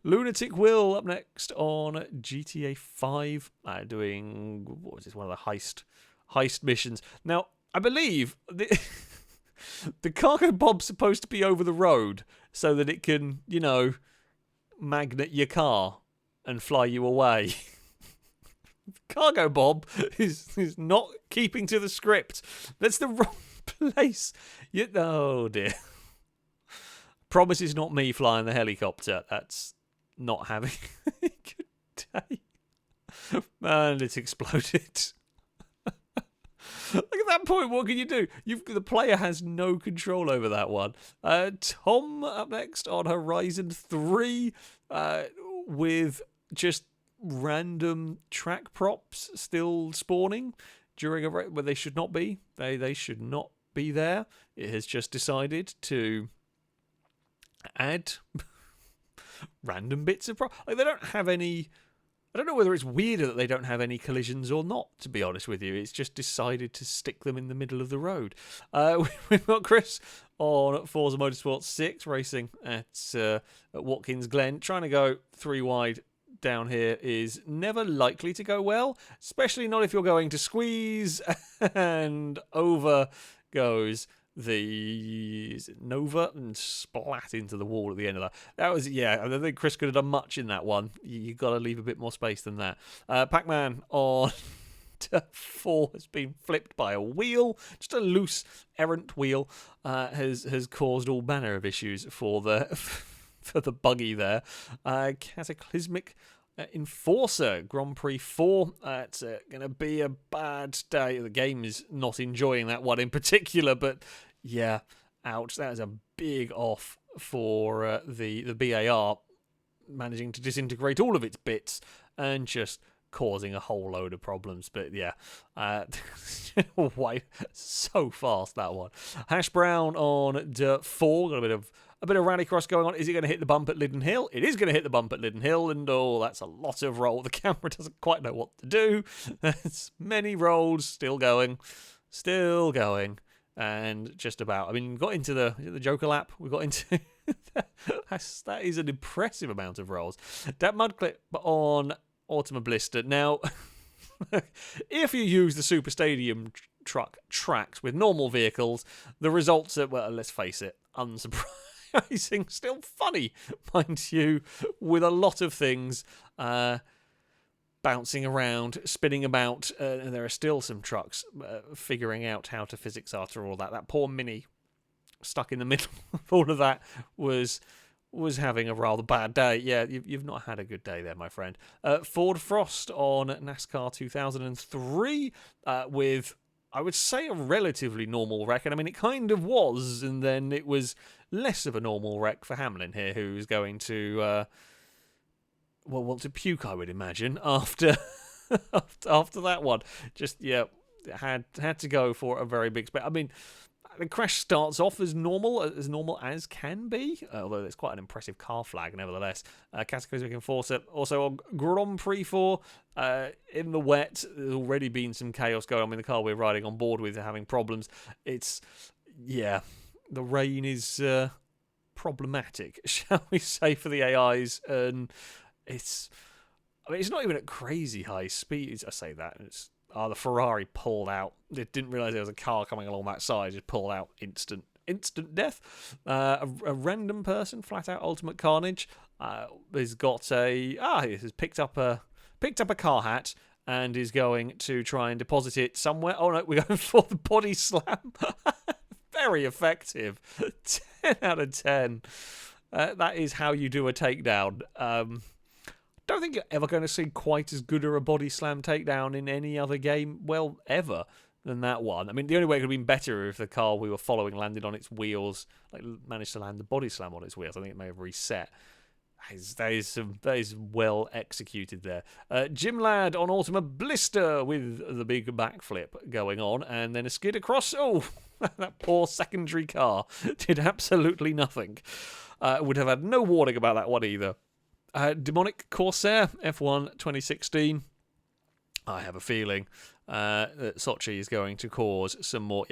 Lunatic Will up next on GTA 5, doing, what was this, one of the heist missions. Now, I believe the cargo bob's supposed to be over the road so that it can, magnet your car and fly you away. Cargo Bob is not keeping to the script. That's the wrong place. Oh dear. Promise it's not me flying the helicopter. That's not having a good day. And it's exploded. Look at that point. What can you do? The player has no control over that one. Tom up next on Horizon 3 with just random track props still spawning during a where they should not be. They should not be there. It has just decided to add random bits of prop. They don't have any. I don't know whether it's weirder that they don't have any collisions or not, to be honest with you. It's just decided to stick them in the middle of the road. We've got Chris on Forza Motorsport 6 racing at Watkins Glen. Trying to go 3 wide down here is never likely to go well, especially not if you're going to squeeze, and over goes the Nova and splat into the wall at the end of that. That was, I don't think Chris could have done much in that one. You got to leave a bit more space than that. Pac-Man on 4 has been flipped by a wheel, just a loose errant wheel, has caused all manner of issues for the buggy there. Cataclysmic Enforcer Grand Prix 4. It's going to be a bad day. The game is not enjoying that one in particular, but yeah, ouch. That is a big off for the BAR, managing to disintegrate all of its bits and just causing a whole load of problems. But yeah, why so fast, that one. Hash Brown on Dirt 4, got a bit of rallycross going on. Is it going to hit the bump at Liddon Hill? It is going to hit the bump at Liddon Hill, and oh, that's a lot of roll. The camera doesn't quite know what to do. There's many rolls still going, and just about. I mean, we got into the Joker lap. We got into that is an impressive amount of rolls. That mud clip on Ultima Blister. Now, if you use the Super Stadium truck tracks with normal vehicles, the results are, well, let's face it, unsurprising. Still funny, mind you, with a lot of things bouncing around, spinning about, and there are still some trucks figuring out how to physics after all that. That poor Mini stuck in the middle of all of that was having a rather bad day. Yeah, you've not had a good day there, my friend. Ford Frost on NASCAR 2003 with, I would say, a relatively normal wreck. And I mean, it kind of was, and then it was less of a normal wreck for Hamlin here, who's going to, want to puke, I would imagine, after after that one. Just, yeah, had to go for a very big spec. I mean, the crash starts off as normal as can be, although it's quite an impressive car flag nevertheless. Cataclysmic Enforcer also on Grand Prix 4 in the wet. There's already been some chaos going on in the car we're riding on board with, having problems. It's, yeah, the rain is problematic, shall we say, for the AIs, and it's not even at crazy high speeds. I say that, it's the Ferrari pulled out. They didn't realise there was a car coming along that side. Just pulled out, instant death. A random person, flat out ultimate carnage, has got has picked up a car hat and is going to try and deposit it somewhere. Oh no, we're going for the body slam. Very effective. 10 out of 10. That is how you do a takedown. Don't think you're ever going to see quite as good a body slam takedown in any other game, well, ever, than that one. I mean, the only way it could have been better if the car we were following landed on its wheels, like managed to land the body slam on its wheels. I think it may have reset. That is well executed there. Jim Ladd on Ultima Blister with the big backflip going on, and then a skid across. Oh, that poor secondary car did absolutely nothing. Would have had no warning about that one either. Demonic Corsair F1 2016. I have a feeling that Sochi is going to cause some more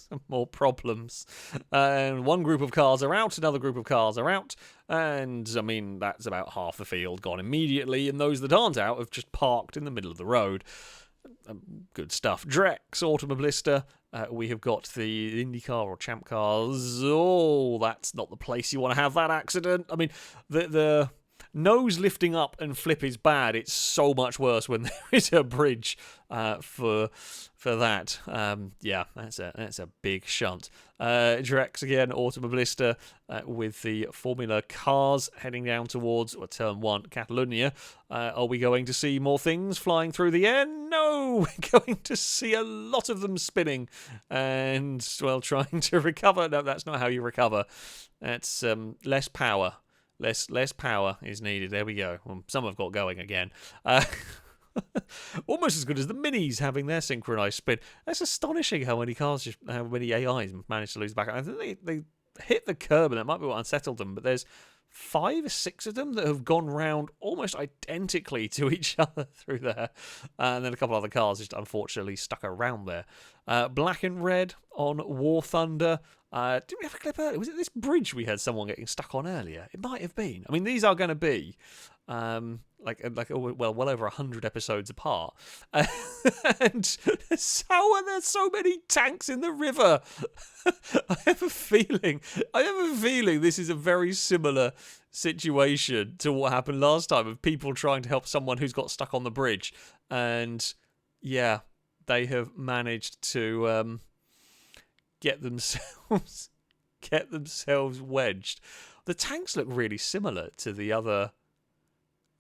some more problems. And one group of cars are out, another group of cars are out, and I mean that's about half the field gone immediately, and those that aren't out have just parked in the middle of the road. Good stuff. Drex Ultima Blister. We have got the IndyCar or Champ Cars. Oh, that's not the place you want to have that accident. I mean, the nose lifting up and flip is bad. It's so much worse when there is a bridge for that. Yeah, that's a big shunt. Drex again, Ultima Blister with the Formula Cars heading down towards Turn 1, Catalonia. Are we going to see more things flying through the air? No, we're going to see a lot of them spinning and, well, trying to recover. No, that's not how you recover. That's less power. Less power is needed. There we go. Well, some have got going again. Almost as good as the Minis having their synchronized spin. That's astonishing how many AIs managed to lose back. I think they hit the curb, and that might be what unsettled them. But there's 5 or 6 of them that have gone round almost identically to each other through there, and then a couple other cars just unfortunately stuck around there. Black and Red on War Thunder. Did we have a clip earlier? Was it this bridge we had someone getting stuck on earlier? It might have been. I mean, these are going to be well over 100 episodes apart, and how are there so many tanks in the river? I have a feeling this is a very similar situation to what happened last time of people trying to help someone who's got stuck on the bridge, and yeah, they have managed to get themselves wedged. The tanks look really similar to the other.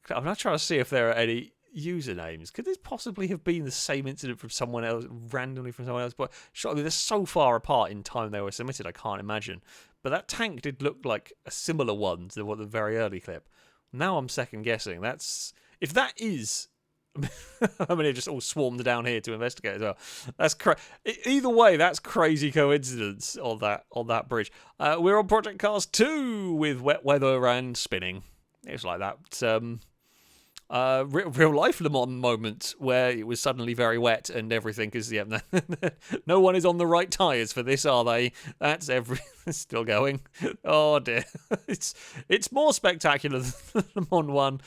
I'm not trying to see if there are any usernames. Could this possibly have been the same incident from someone else, randomly from someone else? But surely they're so far apart in time they were submitted, I can't imagine. But that tank did look like a similar one to the very early clip. Now I'm second guessing. If that is I mean, it just all swarmed down here to investigate as well. That's either way, that's crazy coincidence on that bridge. We're on Project Cars 2 with wet weather and spinning. It's like that real life Le Mans moment where it was suddenly very wet and everything. Because no one is on the right tyres for this, are they? That's still going. Oh dear, it's more spectacular than Le Mans 1.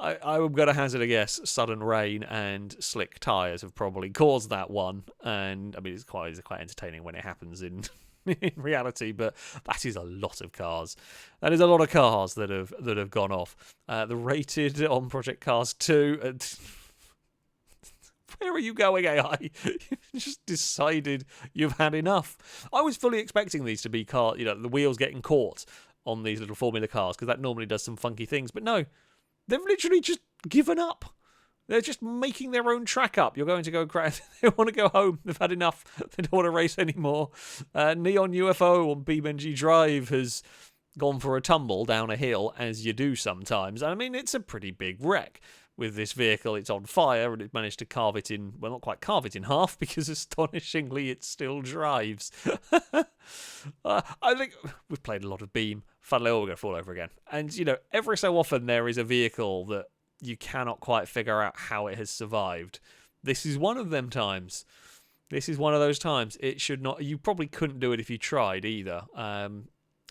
I'm going to hazard a guess. Sudden rain and slick tyres have probably caused that one, and I mean it's quite entertaining when it happens in reality. But that is a lot of cars. That is a lot of cars that have gone off. The rated on Project Cars 2. Where are you going, AI? You've just decided you've had enough. I was fully expecting these to be the wheels getting caught on these little Formula cars, because that normally does some funky things. But no. They've literally just given up. They're just making their own track up. You're going to go crash. They want to go home. They've had enough. They don't want to race anymore. Neon UFO on BeamNG Drive has gone for a tumble down a hill, as you do sometimes. I mean, it's a pretty big wreck with this vehicle. It's on fire, and it managed to carve it in, well, not quite carve it in half, because astonishingly it still drives. I think we've played a lot of Beam. Funnily, we're going to fall over again. And, every so often there is a vehicle that you cannot quite figure out how it has survived. This is one of them times. This is one of those times. It should not. You probably couldn't do it if you tried either.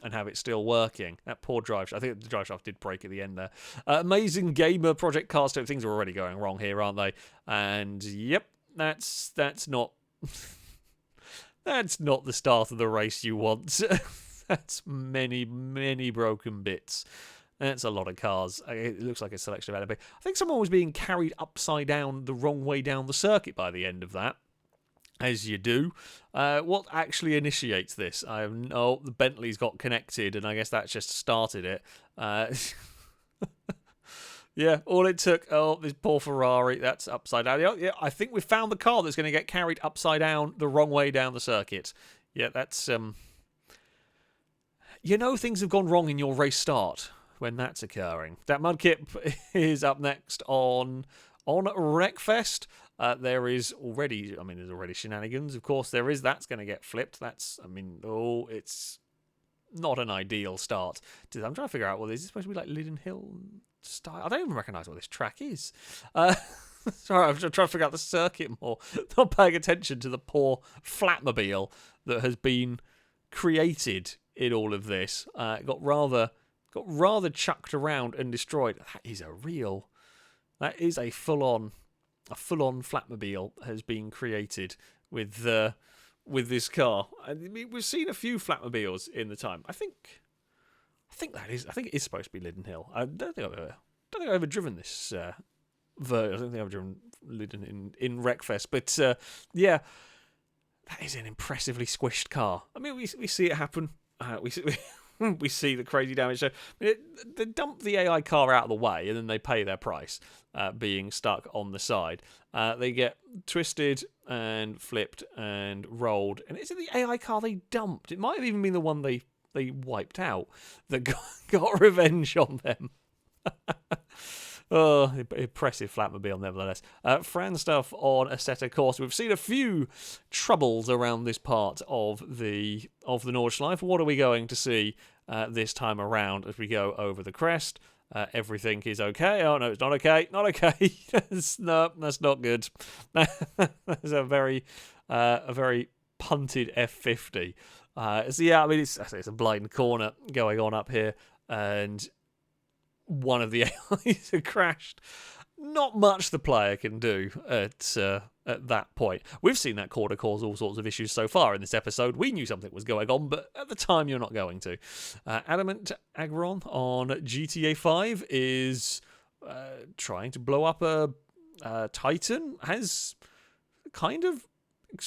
And have it still working. That poor drive shaft. I think the drive shaft did break at the end there. Amazing Gamer, Project Cars 2. Things are already going wrong here, aren't they? And yep, that's not that's not the start of the race you want. That's many, many broken bits. That's a lot of cars. It looks like a selection of LMP. I think someone was being carried upside down the wrong way down the circuit by the end of that. As you do. What actually initiates this? The Bentley's got connected, and I guess that just started it. Yeah, all it took. Oh, this poor Ferrari. That's upside down. Yeah, I think we found the car that's going to get carried upside down the wrong way down the circuit. Yeah, that's things have gone wrong in your race start when that's occurring. That Mudkip is up next on Wreckfest. There's already shenanigans. Of course, there is. That's going to get flipped. It's not an ideal start. I'm trying to figure out, is this supposed to be like Lydden Hill style? I don't even recognise what this track is. Sorry, I'm trying to figure out the circuit more. Not paying attention to the poor flatmobile that has been created in all of this. Got rather chucked around and destroyed. That is a full-on flatmobile has been created with this car. I mean, we've seen a few flatmobiles in the time. I think it is supposed to be Lydden Hill. I don't think I've ever driven this version. I don't think I've driven Lydden in Wreckfest. But yeah, that is an impressively squished car. I mean, we see it happen. We see the crazy damage. So they dump the AI car out of the way, and then they pay their price, being stuck on the side. They get twisted and flipped and rolled. And is it the AI car they dumped? It might have even been the one they wiped out that got revenge on them. Oh, impressive flatmobile, nevertheless. Fran stuff on Assetto Corsa. We've seen a few troubles around this part of the Nordschleife. What are we going to see this time around as we go over the crest? Everything is okay. Oh no, it's not okay. Not okay. That's not good. That's a very punted F50. So yeah, I mean it's a blind corner going on up here, and one of the AIs had crashed. Not much the player can do at that point. We've seen that corner cause all sorts of issues so far in this episode. We knew something was going on, but at the time you're not going to. Adamant Agron on GTA 5 is trying to blow up a Titan. Has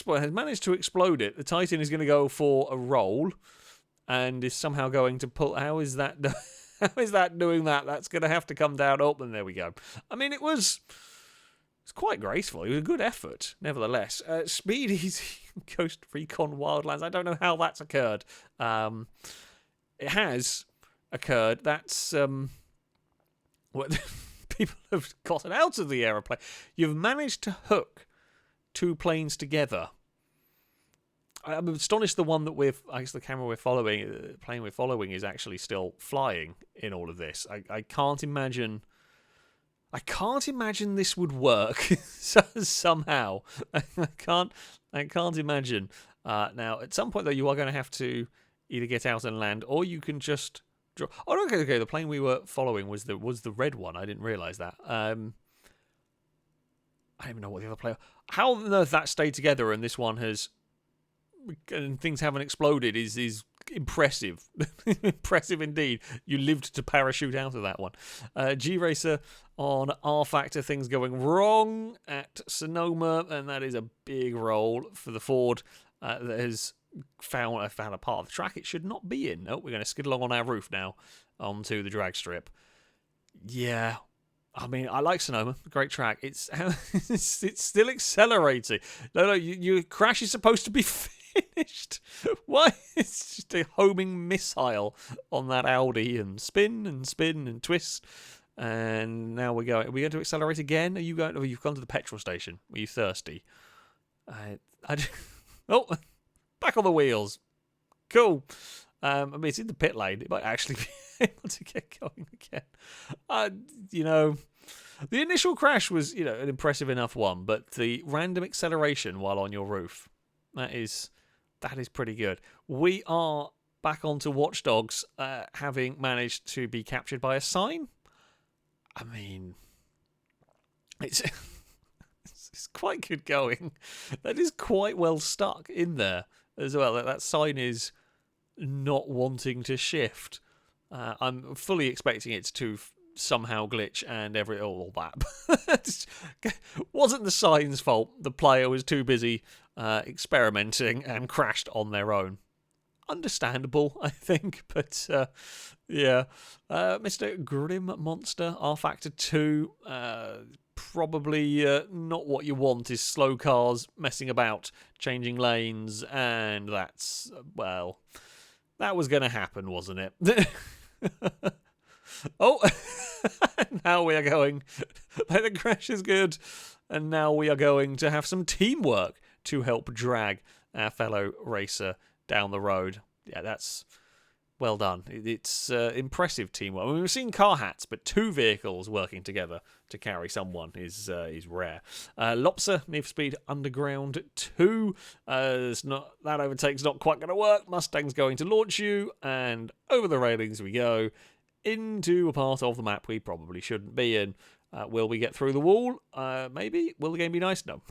managed to explode it. The Titan is going to go for a roll and is somehow going to pull. How is that? How is that doing that? That's going to have to come down. Oh, and there we go. I mean, it's quite graceful. It was a good effort, nevertheless. Speedy's Ghost Recon Wildlands. I don't know how that's occurred. It has occurred. That's what people have gotten out of the aeroplane. You've managed to hook two planes together. I'm astonished the one that the camera we're following, the plane we're following, is actually still flying in all of this. I can't imagine. I can't imagine this would work somehow. I can't imagine. Now, at some point though, you are going to have to either get out and land, or you can just draw. Oh, okay. The plane we were following was the red one. I didn't realise that. I don't even know what the other plane. How on earth that stayed together and this one has. And things haven't exploded is impressive. Impressive indeed. You lived to parachute out of that one. G-Racer on R-Factor, things going wrong at Sonoma, and that is a big roll for the Ford that has found a part of the track it should not be in. We're going to skid along on our roof now onto the drag strip. Yeah. I mean, I like Sonoma. Great track. It's still accelerating. No, your crash is supposed to be finished. Why? It's just a homing missile on that Audi and spin and twist. And now we're going. Are we going to accelerate again? Are you going? Oh, you've gone to the petrol station. Were you thirsty? Oh, back on the wheels. Cool. I mean, it's in the pit lane. It might actually be able to get going again. The initial crash was, an impressive enough one, but the random acceleration while on your roof, that is pretty good. We are back onto Watch Dogs, having managed to be captured by a sign. I mean, it's quite good going. That is quite well stuck in there as well. That sign is not wanting to shift. I'm fully expecting it to somehow glitch and all that. Wasn't the sign's fault. The player was too busy experimenting and crashed on their own. Understandable, I think, but yeah. Mr. Grim Monster, R-Factor 2, probably not what you want is slow cars messing about, changing lanes, and that's, well, that was going to happen, wasn't it? Oh, now we are going. The crash is good, and now we are going to have some teamwork to help drag our fellow racer down the road. Yeah, that's well done. It's impressive teamwork. I mean, we've seen car hats, but two vehicles working together to carry someone is rare. Lopsa, Need for Speed Underground 2. That overtake's not quite going to work. Mustang's going to launch you, and over the railings we go into a part of the map we probably shouldn't be in. Will we get through the wall? Maybe. Will the game be nice? No.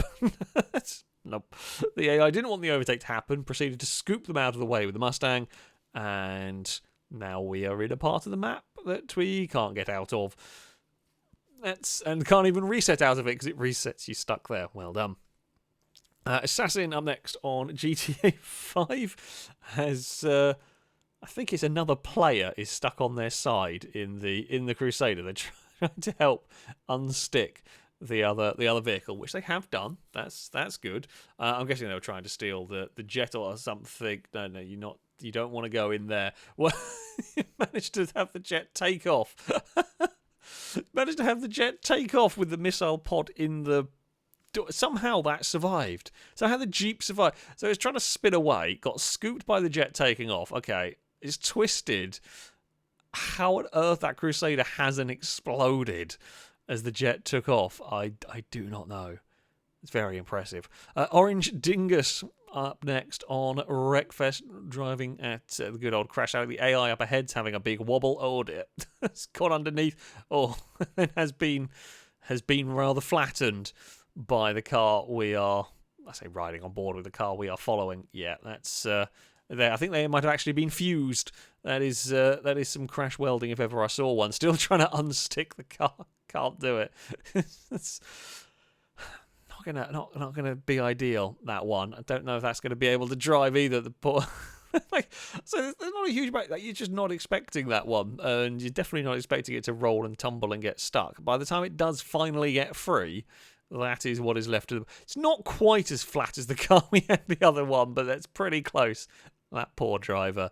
Nope. The AI didn't want the overtake to happen, proceeded to scoop them out of the way with the Mustang, and now we are in a part of the map that we can't get out of. And can't even reset out of it because it resets you stuck there. Well done. Assassin up next on GTA 5 has... I think it's another player is stuck on their side in the Crusader. They're trying to help unstick the other vehicle, which they have done. That's good. I'm guessing they were trying to steal the jet or something. No, you don't want to go in there. Well, you managed to have the jet take off. Managed to have the jet take off with the missile pod in the. Somehow that survived. So how the Jeep survived. So it's trying to spin away, got scooped by the jet taking off. Okay, it's twisted. How on earth that Crusader hasn't exploded as the jet took off, I do not know. It's very impressive. Orange Dingus up next on Wreckfest, driving at the good old crash out. The AI up ahead's having a big wobble. Oh dear, it's gone underneath. Oh, it has been rather flattened by the car we are. I say riding on board with the car we are following. Yeah, that's. I think they might have actually been fused. That is some crash welding if ever I saw one. Still trying to unstick the car. Can't do it. It's not gonna be ideal, that one. I don't know if that's gonna be able to drive either. The poor so there's not a huge break. You're just not expecting that one, and you're definitely not expecting it to roll and tumble and get stuck. By the time it does finally get free, that is what is left of them. It's not quite as flat as the car we had the other one, but that's pretty close. That poor driver.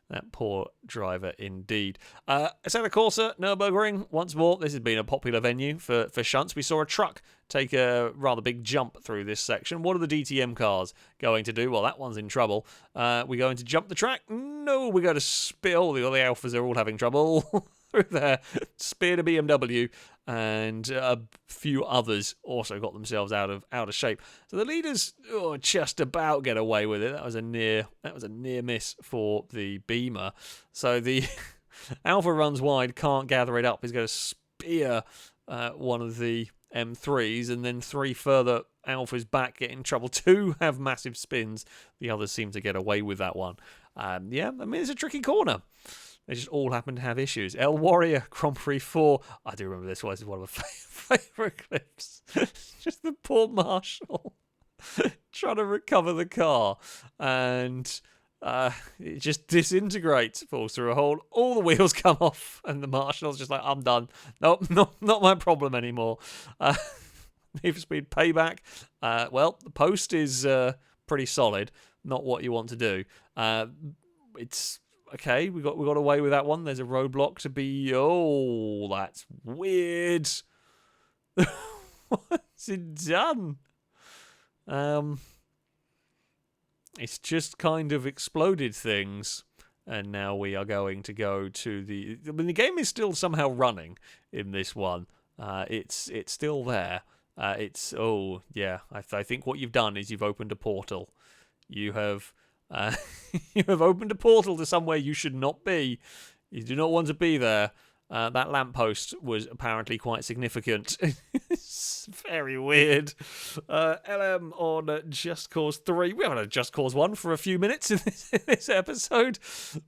That poor driver indeed. Assetto Corsa, Nürburgring, once more. This has been a popular venue for shunts. We saw a truck take a rather big jump through this section. What are the DTM cars going to do? Well, that one's in trouble. We're going to jump the track? No, we're going to spill. The other Alphas are all having trouble through there. Spear to BMW, and a few others also got themselves out of shape. So the leaders just about get away with it. That was a near miss for the Beamer. So the Alpha runs wide, can't gather it up. He's going to spear one of the M3s, and then 3 further Alphas back get in trouble. 2 have massive spins. The others seem to get away with that one. It's a tricky corner. They just all happen to have issues. El Warrior, Grand Prix 4. I do remember this one. This is one of my favourite clips. Just the poor Marshal trying to recover the car. And it just disintegrates, falls through a hole. All the wheels come off. And the Marshal's just like, I'm done. Nope, not my problem anymore. Need for Speed Payback. The post is pretty solid. Not what you want to do. It's... Okay, we got away with that one. There's a roadblock to be... Oh, that's weird. What's it done? It's just kind of exploded things. And now we are going to go to the... I mean, the game is still somehow running in this one. It's still there. I think what you've done is you've opened a portal. You have opened a portal to somewhere you should not be. You do not want to be there. That lamppost was apparently quite significant. It's very weird. LM on Just Cause 3. We haven't had Just Cause 1 for a few minutes in this episode.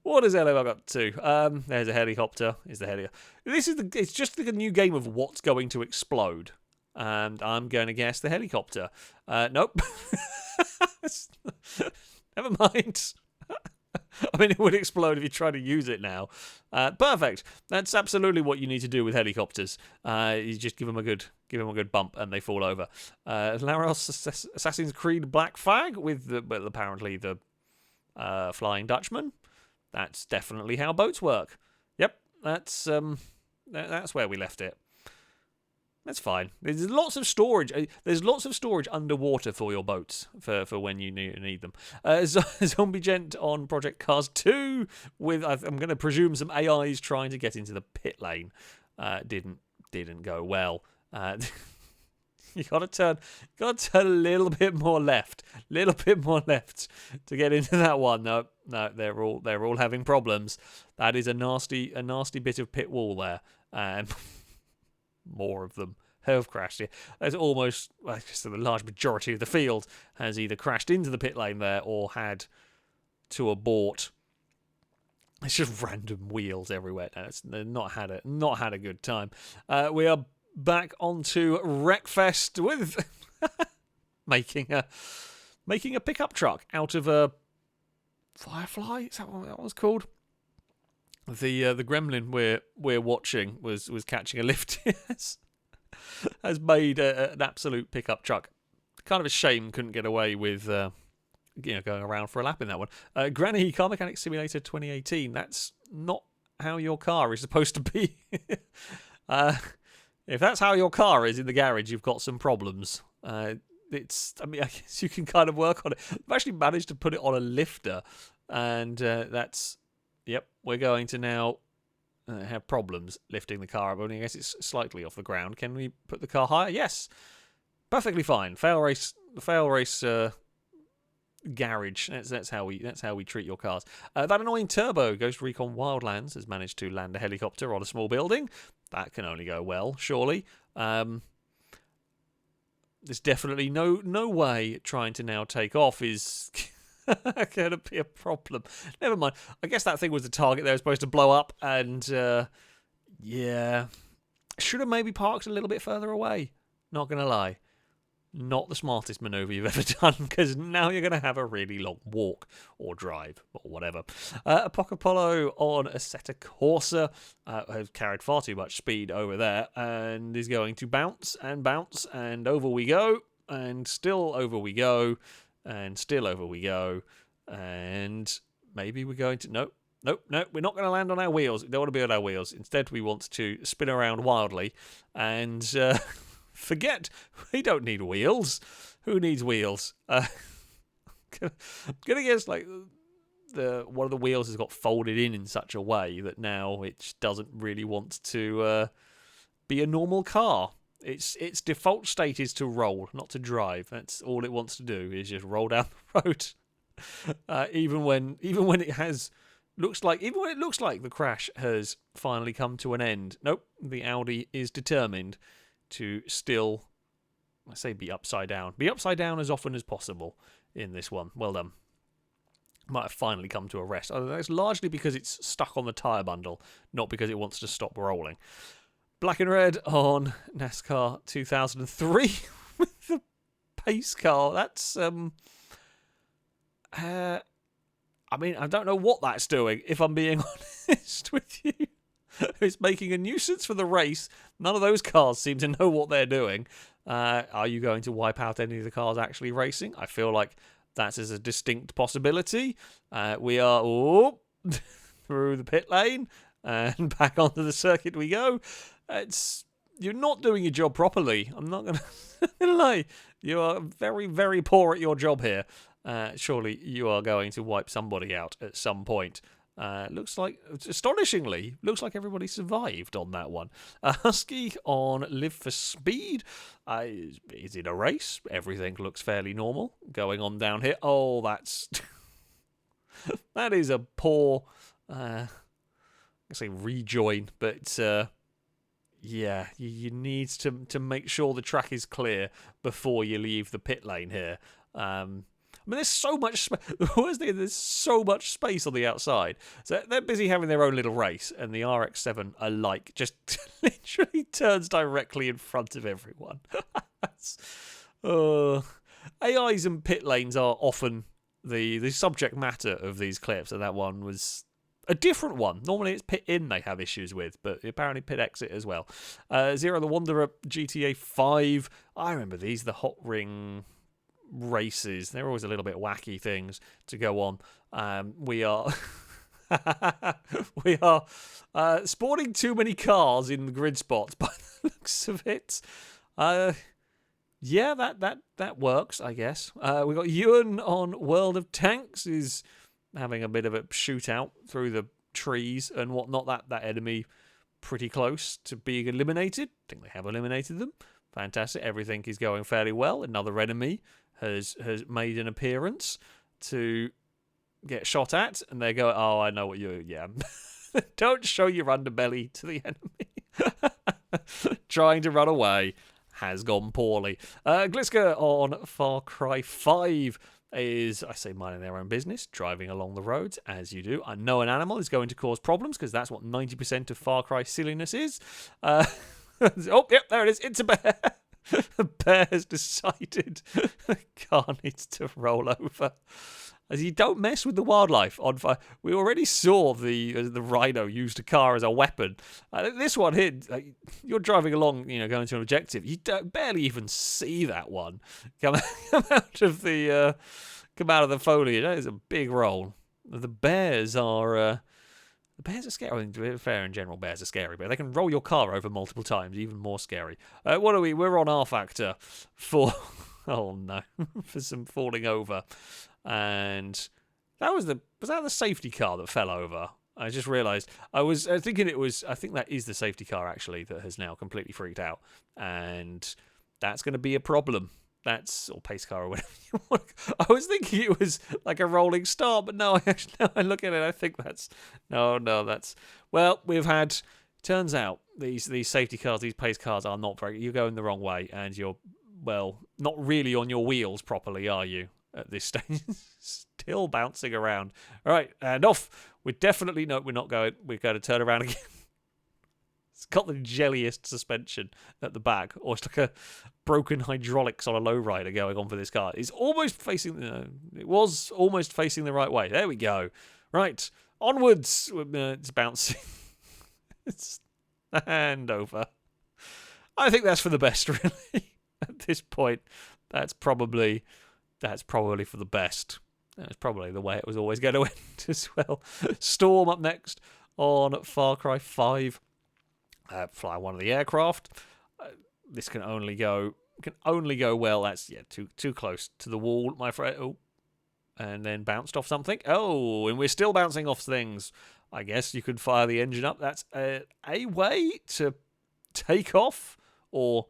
What has LM got to? There's a helicopter. It's just like a new game of what's going to explode. And I'm going to guess the helicopter. Nope. Never mind. I mean, it would explode if you try to use it now. Perfect. That's absolutely what you need to do with helicopters. You just give them a good bump and they fall over. Laros Assassin's Creed Black Flag with apparently the Flying Dutchman. That's definitely how boats work. Yep, that's where we left it. That's fine. There's lots of storage. There's lots of storage underwater for your boats for when you need them. Zombie Gent on Project Cars 2 with I'm going to presume some AIs trying to get into the pit lane. Didn't go well. You got to turn a little bit more left to get into that one. No, they're all having problems. That is a nasty bit of pit wall there. More of them have crashed here. There's almost, the large majority of the field has either crashed into the pit lane there or had to abort. It's just random wheels everywhere. They've not had a good time. We are back onto Wreckfest with making a pickup truck out of a Firefly. Is that what that was called? The gremlin we're watching was catching a lift. Has made an absolute pickup truck. Kind of a shame couldn't get away with going around for a lap in that one. Granny Car Mechanic Simulator 2018. That's not how your car is supposed to be. If that's how your car is in the garage, you've got some problems. I guess you can kind of work on it. I've actually managed to put it on a lifter, and that's... Yep, we're going to now have problems lifting the car up. I guess it's slightly off the ground. Can we put the car higher? Yes. Perfectly fine. FailRace garage. That's how we treat your cars. That annoying Turbo Ghost Recon Wildlands has managed to land a helicopter on a small building. That can only go well, surely. There's definitely no way trying to now take off is going to be a problem. Never mind. I guess that thing was the target they were supposed to blow up, and should have maybe parked a little bit further away. Not going to lie. Not the smartest manoeuvre you've ever done, because now you're going to have a really long walk or drive or whatever. Apocapolo on Assetto Corsa has carried far too much speed over there and is going to bounce, and over we go, and still over we go, and still over we go, and maybe we're going to... Nope. Nope, we're not going to land on our wheels. We don't want to be on our wheels. Instead, we want to spin around wildly and forget we don't need wheels. Who needs wheels? I'm going to guess like one of the wheels has got folded in such a way that now it doesn't really want to be a normal car. Its default state is to roll, not to drive. That's all it wants to do, is just roll down the road. Even when it looks like the crash has finally come to an end. Nope, the Audi is determined to still, I say, be upside down. Be upside down as often as possible in this one. Well done. Might have finally come to a rest. That's largely because it's stuck on the tyre bundle, not because it wants to stop rolling. Black and red on NASCAR 2003 with the pace car. That's, I mean, I don't know what that's doing, if I'm being honest with you. It's making a nuisance for the race. None of those cars seem to know what they're doing. Are you going to wipe out any of the cars actually racing? I feel like that is a distinct possibility. We are through the pit lane and back onto the circuit we go. You're not doing your job properly. I'm not going to lie. You are very, very poor at your job here. Surely you are going to wipe somebody out at some point. Astonishingly, looks like everybody survived on that one. Husky on Live for Speed is in a race. Everything looks fairly normal going on down here. Oh, that's... that is a poor... I say rejoin, but... yeah, you need to make sure the track is clear before you leave the pit lane here. I mean, there's so much space. There's so much space on the outside. So they're busy having their own little race, and the RX-7 alike just literally turns directly in front of everyone. AIs and pit lanes are often the subject matter of these clips, and that one was a different one. Normally it's pit in they have issues with, but apparently pit exit as well. Zero the Wanderer GTA 5. I remember these, the Hot Ring races. They're always a little bit wacky things to go on. We are sporting too many cars in the grid spots by the looks of it. Yeah, that works, I guess. We got Ewan on World of Tanks, is having a bit of a shootout through the trees and whatnot. That enemy pretty close to being eliminated. I think they have eliminated them. Fantastic. Everything is going fairly well. Another enemy has made an appearance to get shot at, and they go, oh, I know what you... Yeah. Don't show your underbelly to the enemy. Trying to run away has gone poorly. Gliska on Far Cry 5 is, I say, minding their own business, driving along the roads, as you do. I know an animal is going to cause problems, because that's what 90% of Far Cry silliness is. Oh, yep, there it is. It's a bear. The bear has decided the car needs to roll over. As you don't mess with the wildlife on fire. We already saw the rhino used a car as a weapon. This one here, you're driving along, going to an objective. You don't barely even see that one come out of the foliage. That is a big roll. The bears are scary. I mean, to be fair, in general, bears are scary, but they can roll your car over multiple times, even more scary. What are we? We're on R Factor for... oh no, for some falling over. And was that the safety car that fell over? I just realised. I was thinking I think that is the safety car, actually, that has now completely freaked out. And that's going to be a problem. Or pace car or whatever you want. I was thinking it was like a rolling start, but no, now I look at it, I think that's... No, that's... Well, we've had... Turns out, these safety cars, these pace cars are not very... You're going the wrong way, and you're, well, not really on your wheels properly, are you? At this stage, still bouncing around. All right, and off. We're not going. We're going to turn around again. It's got the jelliest suspension at the back, or it's like a broken hydraulics on a lowrider going on for this car. It's almost facing. It was almost facing the right way. There we go. Right, onwards. It's bouncing. It's and over. I think that's for the best, really. At this point, that's probably for the best. That was probably the way it was always going to end as well. Storm up next on Far Cry 5. Fly one of the aircraft. This can only go well. That's too close to the wall, my friend. Oh, and then bounced off something. Oh, and we're still bouncing off things. I guess you could fire the engine up. That's a way to take off, or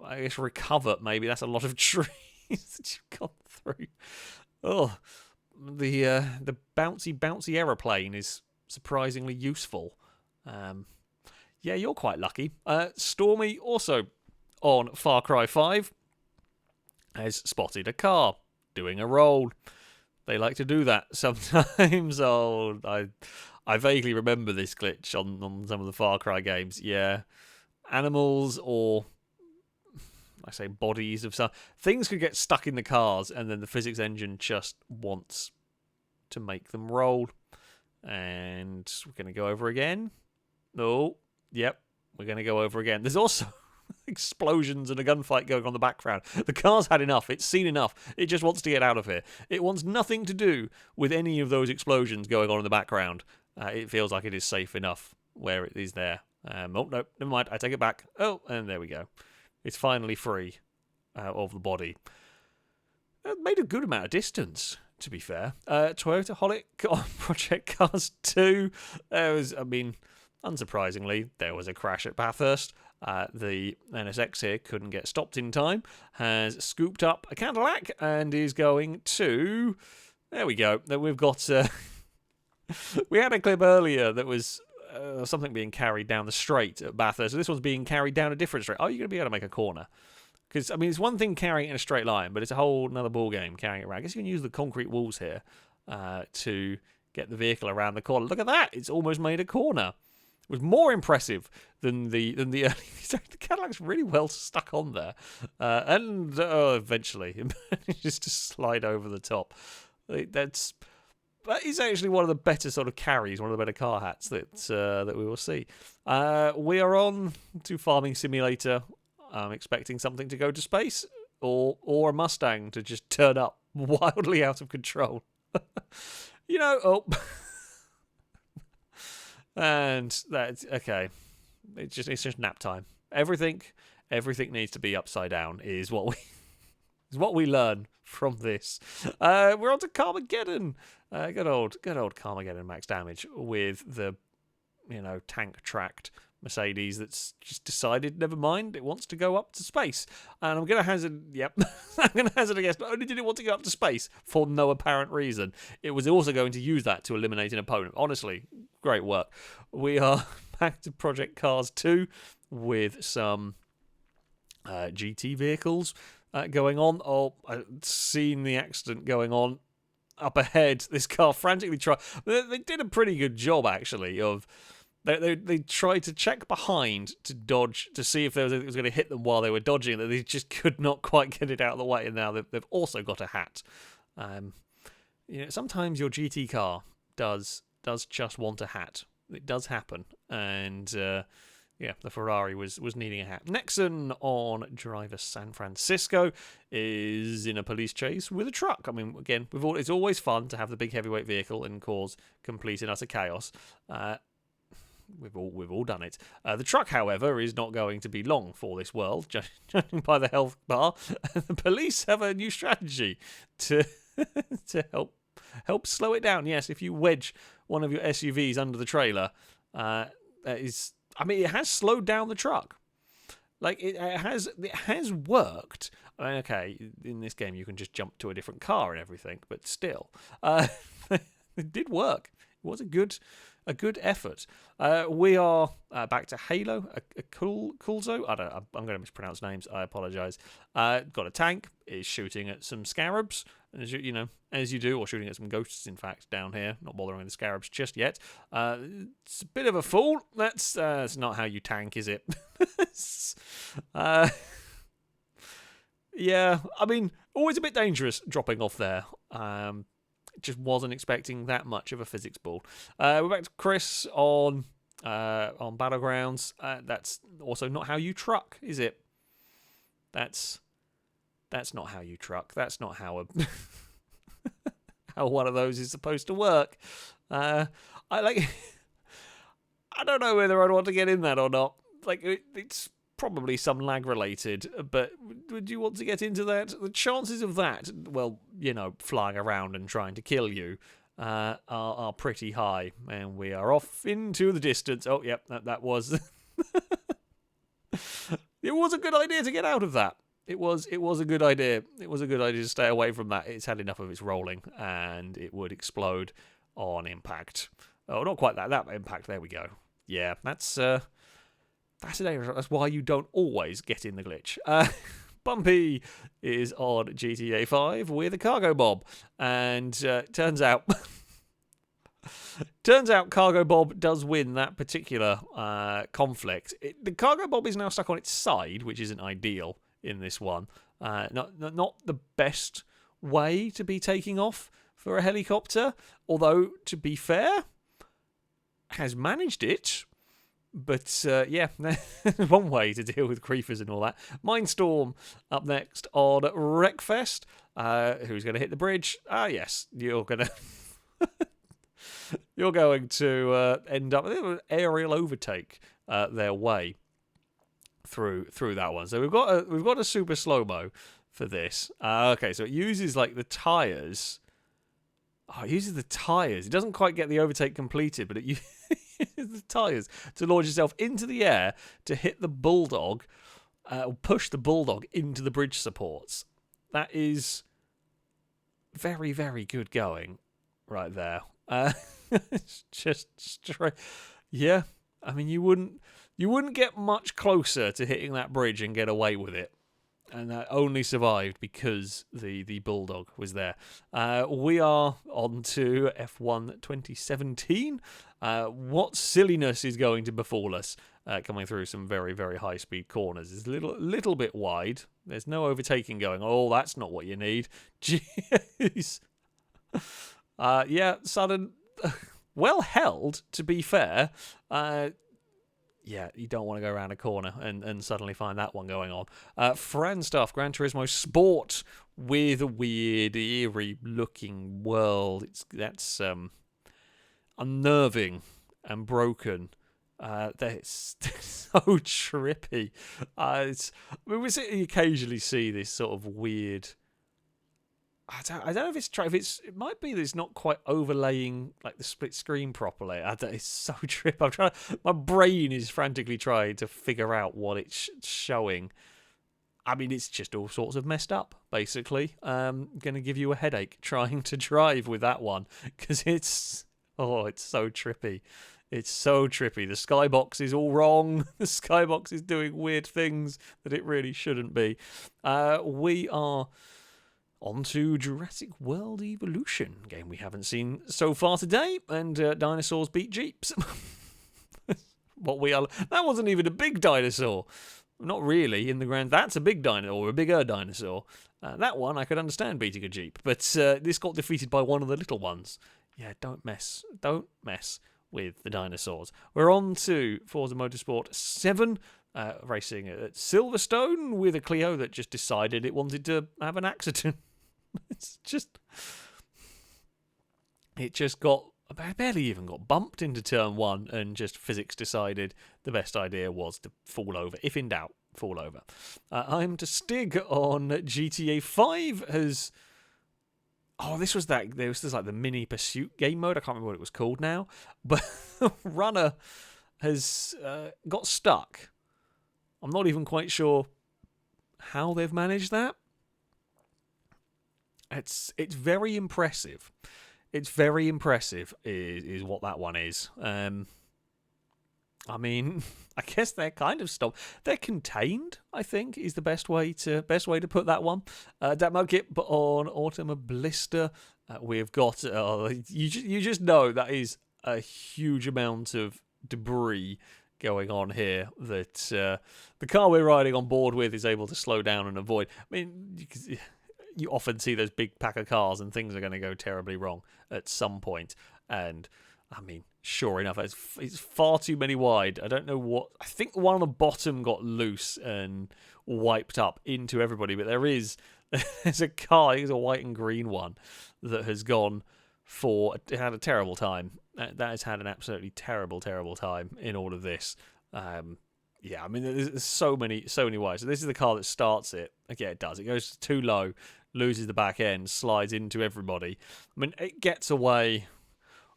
I guess recover. Maybe that's a lot of trees that you've gone through. Oh, the bouncy aeroplane is surprisingly useful. Yeah, you're quite lucky. Stormy also on Far Cry 5 has spotted a car doing a roll. They like to do that sometimes. Oh, I vaguely remember this glitch on some of the Far Cry games. Yeah, animals or I say bodies of some things could get stuck in the cars, and then the physics engine just wants to make them roll. And we're going to go over again. No, yep, we're going to go over again. There's also explosions and a gunfight going on in the background. The car's had enough. It's seen enough. It just wants to get out of here. It wants nothing to do with any of those explosions going on in the background. It feels like it is safe enough where it is there. Oh, no, never mind. I take it back. Oh, and there we go. It's finally free of the body. It made a good amount of distance, to be fair. Toyota Holic on Project Cars 2. Unsurprisingly, there was a crash at Bathurst. The NSX here couldn't get stopped in time, has scooped up a Cadillac and is going to... There we go. We've got... we had a clip earlier that was something being carried down the straight at Bathurst. So this one's being carried down a different straight. Oh, you're going to be able to make a corner. Because, it's one thing carrying it in a straight line, but it's a whole another ball game carrying it around. I guess you can use the concrete walls here to get the vehicle around the corner. Look at that. It's almost made a corner. It was more impressive than the early... The Cadillac's really well stuck on there. And eventually it manages to slide over the top. That is actually one of the better sort of carries, one of the better car hats that we will see. We are on to Farming Simulator. I'm expecting something to go to space or a Mustang to just turn up wildly out of control. And that's okay. It's just nap time. Everything needs to be upside down is what we learn from this. We're on to Carmageddon. Good old Carmageddon max damage with the tank tracked Mercedes that's just decided, never mind, it wants to go up to space. And I'm going to hazard, I'm going to hazard a guess, not only did it want to go up to space for no apparent reason, it was also going to use that to eliminate an opponent. Honestly, great work. We are back to Project Cars 2 with some GT vehicles going on. Oh, I've seen the accident going on up ahead. This car frantically tried. They did a pretty good job, actually, of... They tried to check behind to dodge to see if there was anything that was going to hit them while they were dodging. That they just could not quite get it out of the way, and now they've also got a hat. Sometimes your GT car does just want a hat. It does happen, and the Ferrari was needing a hat. Nexon on Driver San Francisco is in a police chase with a truck. Again, it's always fun to have the big heavyweight vehicle and cause complete and utter chaos. We've all done it. The truck, however, is not going to be long for this world, judging by the health bar. The police have a new strategy to help slow it down. Yes, if you wedge one of your SUVs under the trailer, it has slowed down the truck. Like it has worked. Okay, in this game you can just jump to a different car and everything, but still, it did work. It was a good effort. We are back to Halo, a Kulzo. I'm going to mispronounce names. I apologise. Got a tank. Is shooting at some scarabs, as you do, or shooting at some ghosts. In fact, down here, not bothering with the scarabs just yet. It's a bit of a fool. That's not how you tank, is it? Yeah, always a bit dangerous dropping off there. Just wasn't expecting that much of a physics ball. We're back to Chris on Battlegrounds. That's also not how you truck, is it? That's not how you truck. That's not how how one of those is supposed to work. I like. I don't know whether I'd want to get in that or not. Like, it's probably some lag related, but would you want to get into that? The chances of that, well, flying around and trying to kill you, are pretty high. And we are off into the distance. Oh, yep, that was. It was a good idea to get out of that. It was a good idea. It was a good idea to stay away from that. It's had enough of its rolling, and it would explode on impact. Oh, not quite that impact. There we go. Yeah, that's why you don't always get in the glitch. Bumpy is on GTA 5 with a cargo bob, and turns out Cargo Bob does win that particular conflict. The Cargo Bob is now stuck on its side, which isn't ideal in this one. Not the best way to be taking off for a helicopter, although, to be fair, has managed it. But, yeah, one way to deal with creepers and all that. Mindstorm up next on Wreckfest. Who's going to hit the bridge? Yes, you're going to... You're going to end up with an aerial overtake their way through that one. So we've got a super slow-mo for this. Okay, so it uses like the tires. Oh, it uses the tires. It doesn't quite get the overtake completed, but it uses the tires to launch itself into the air to hit the bulldog, push the bulldog into the bridge supports. That is very, very good going right there. It's just straight. Yeah, I mean, you wouldn't get much closer to hitting that bridge and get away with it. And that only survived because the bulldog was there. We are on to F1 2017. What silliness is going to befall us coming through some very, very high-speed corners? It's a little bit wide. There's no overtaking going. Oh, that's not what you need. Jeez. Yeah, sudden... well held, to be fair. Yeah, you don't want to go around a corner and suddenly find that one going on. Fran stuff, Gran Turismo Sport with a weird, eerie-looking world. That's unnerving and broken. That's so trippy. We occasionally see this sort of weird... I don't know if it's it might be that it's not quite overlaying like the split screen properly. It's so trippy. My brain is frantically trying to figure out what it's showing. I mean, it's just all sorts of messed up, basically. Going to give you a headache trying to drive with that one because it's so trippy. It's so trippy. The skybox is all wrong. The skybox is doing weird things that it really shouldn't be. We are on to Jurassic World Evolution, game we haven't seen so far today, and dinosaurs beat jeeps. That wasn't even a big dinosaur. Not really in the grand. That's a big dinosaur, or a bigger dinosaur. That one I could understand beating a jeep, but this got defeated by one of the little ones. Yeah, don't mess with the dinosaurs. We're on to Forza Motorsport 7. Racing at Silverstone with a Clio that just decided it wanted to have an accident. It just barely even got bumped into turn one, and just physics decided the best idea was to fall over. If in doubt, fall over. I'm to Stig on GTA 5 has... Oh, this was like the mini pursuit game mode. I can't remember what it was called now. But Runner has got stuck. I'm not even quite sure how they've managed that. It's very impressive. It's very impressive is what that one is. I mean, I guess they're kind of stopped. They're contained, I think, is the best way to put that one. Dat Mudkip on Automobilista. We've got you just know that is a huge amount of debris going on here that the car we're riding on board with is able to slow down and avoid. I mean, you often see those big pack of cars and things are going to go terribly wrong at some point. And, I mean, sure enough, it's far too many wide. I don't know what... I think one on the bottom got loose and wiped up into everybody, but there is There's a car, I think it's a white and green one, that has gone had a terrible time. That has had an absolutely terrible, terrible time in all of this. Yeah, I mean, there's so many ways. So this is the car that starts it. Okay, it does. It goes too low, loses the back end, slides into everybody. I mean, it gets away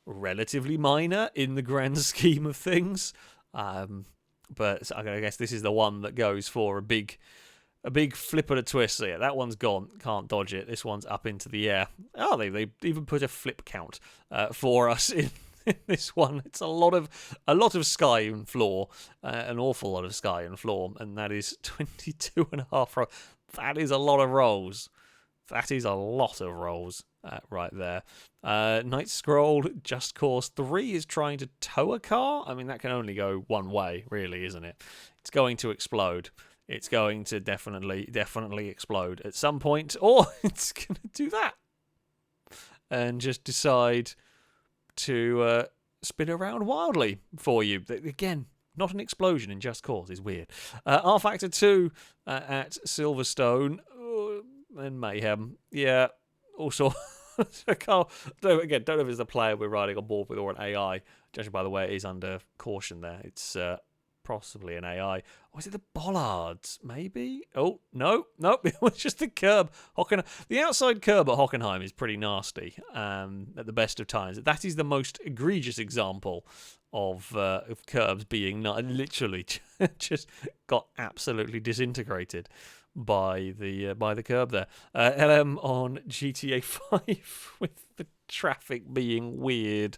relatively minor in the grand scheme of things. But I guess this is the one that goes for a big flip and a twist. So yeah, that one's gone. Can't dodge it. This one's up into the air. Oh, they even put a flip count for us in this one. It's a lot of sky and floor, an awful lot of sky and floor, and that is 22.5 rolls. That is a lot of rolls. That is a lot of rolls right there. Night Scroll, Just Cause 3 is trying to tow a car. I mean, that can only go one way, really, isn't it? It's going to explode. It's going to definitely explode at some point, or it's going to do that and just decide to spin around wildly for you. Again, not an explosion in Just Cause is weird. R Factor 2 at Silverstone and Mayhem. Yeah, also. Again, don't know if it's the player we're riding on board with or an AI. Judging by the way it is under caution there, it's possibly an AI. Or is it the bollards? Maybe? Oh, no. It was just the curb. The outside curb at Hockenheim is pretty nasty at the best of times. That is the most egregious example of curbs being literally just got absolutely disintegrated by the curb there. LM on GTA 5 with the traffic being weird.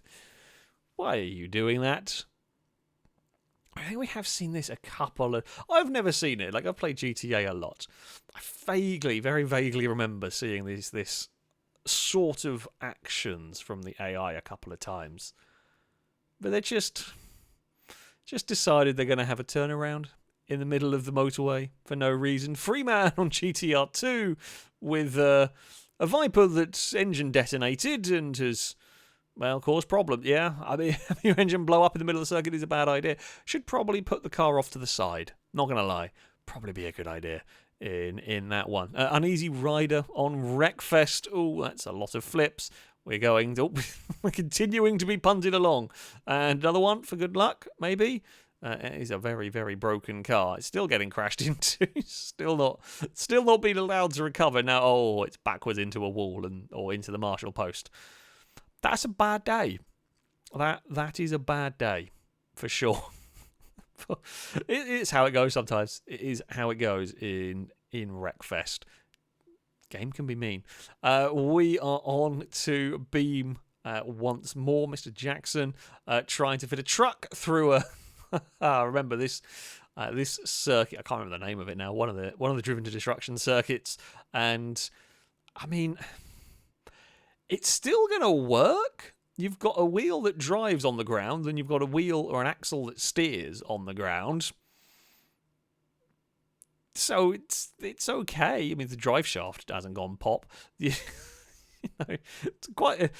Why are you doing that? I think we have seen this a couple of... I've never seen it. Like, I've played GTA a lot. I very vaguely remember seeing this sort of actions from the AI a couple of times. But they just decided they're going to have a turnaround in the middle of the motorway for no reason. Freeman on GTR 2 with a Viper that's engine detonated and has... Well, cause problem. Yeah, I mean, having your engine blow up in the middle of the circuit is a bad idea. Should probably put the car off to the side. Not going to lie. Probably be a good idea in that one. Uneasy Rider on Wreckfest. Oh, that's a lot of flips. We're continuing to be punted along. And another one for good luck, maybe. It is a very, very broken car. It's still getting crashed into. Still not being allowed to recover. Now, it's backwards into a wall or into the Marshall post. That's a bad day. That is a bad day, for sure. It's how it goes sometimes. It is how it goes in Wreckfest. Game can be mean. We are on to Beam once more. Mr. Jackson trying to fit a truck through a... remember this circuit. I can't remember the name of it now. One of the Driven to Destruction circuits. And, I mean... It's still going to work. You've got a wheel that drives on the ground, and you've got a wheel or an axle that steers on the ground. So it's okay. I mean, the drive shaft hasn't gone pop. It's quite.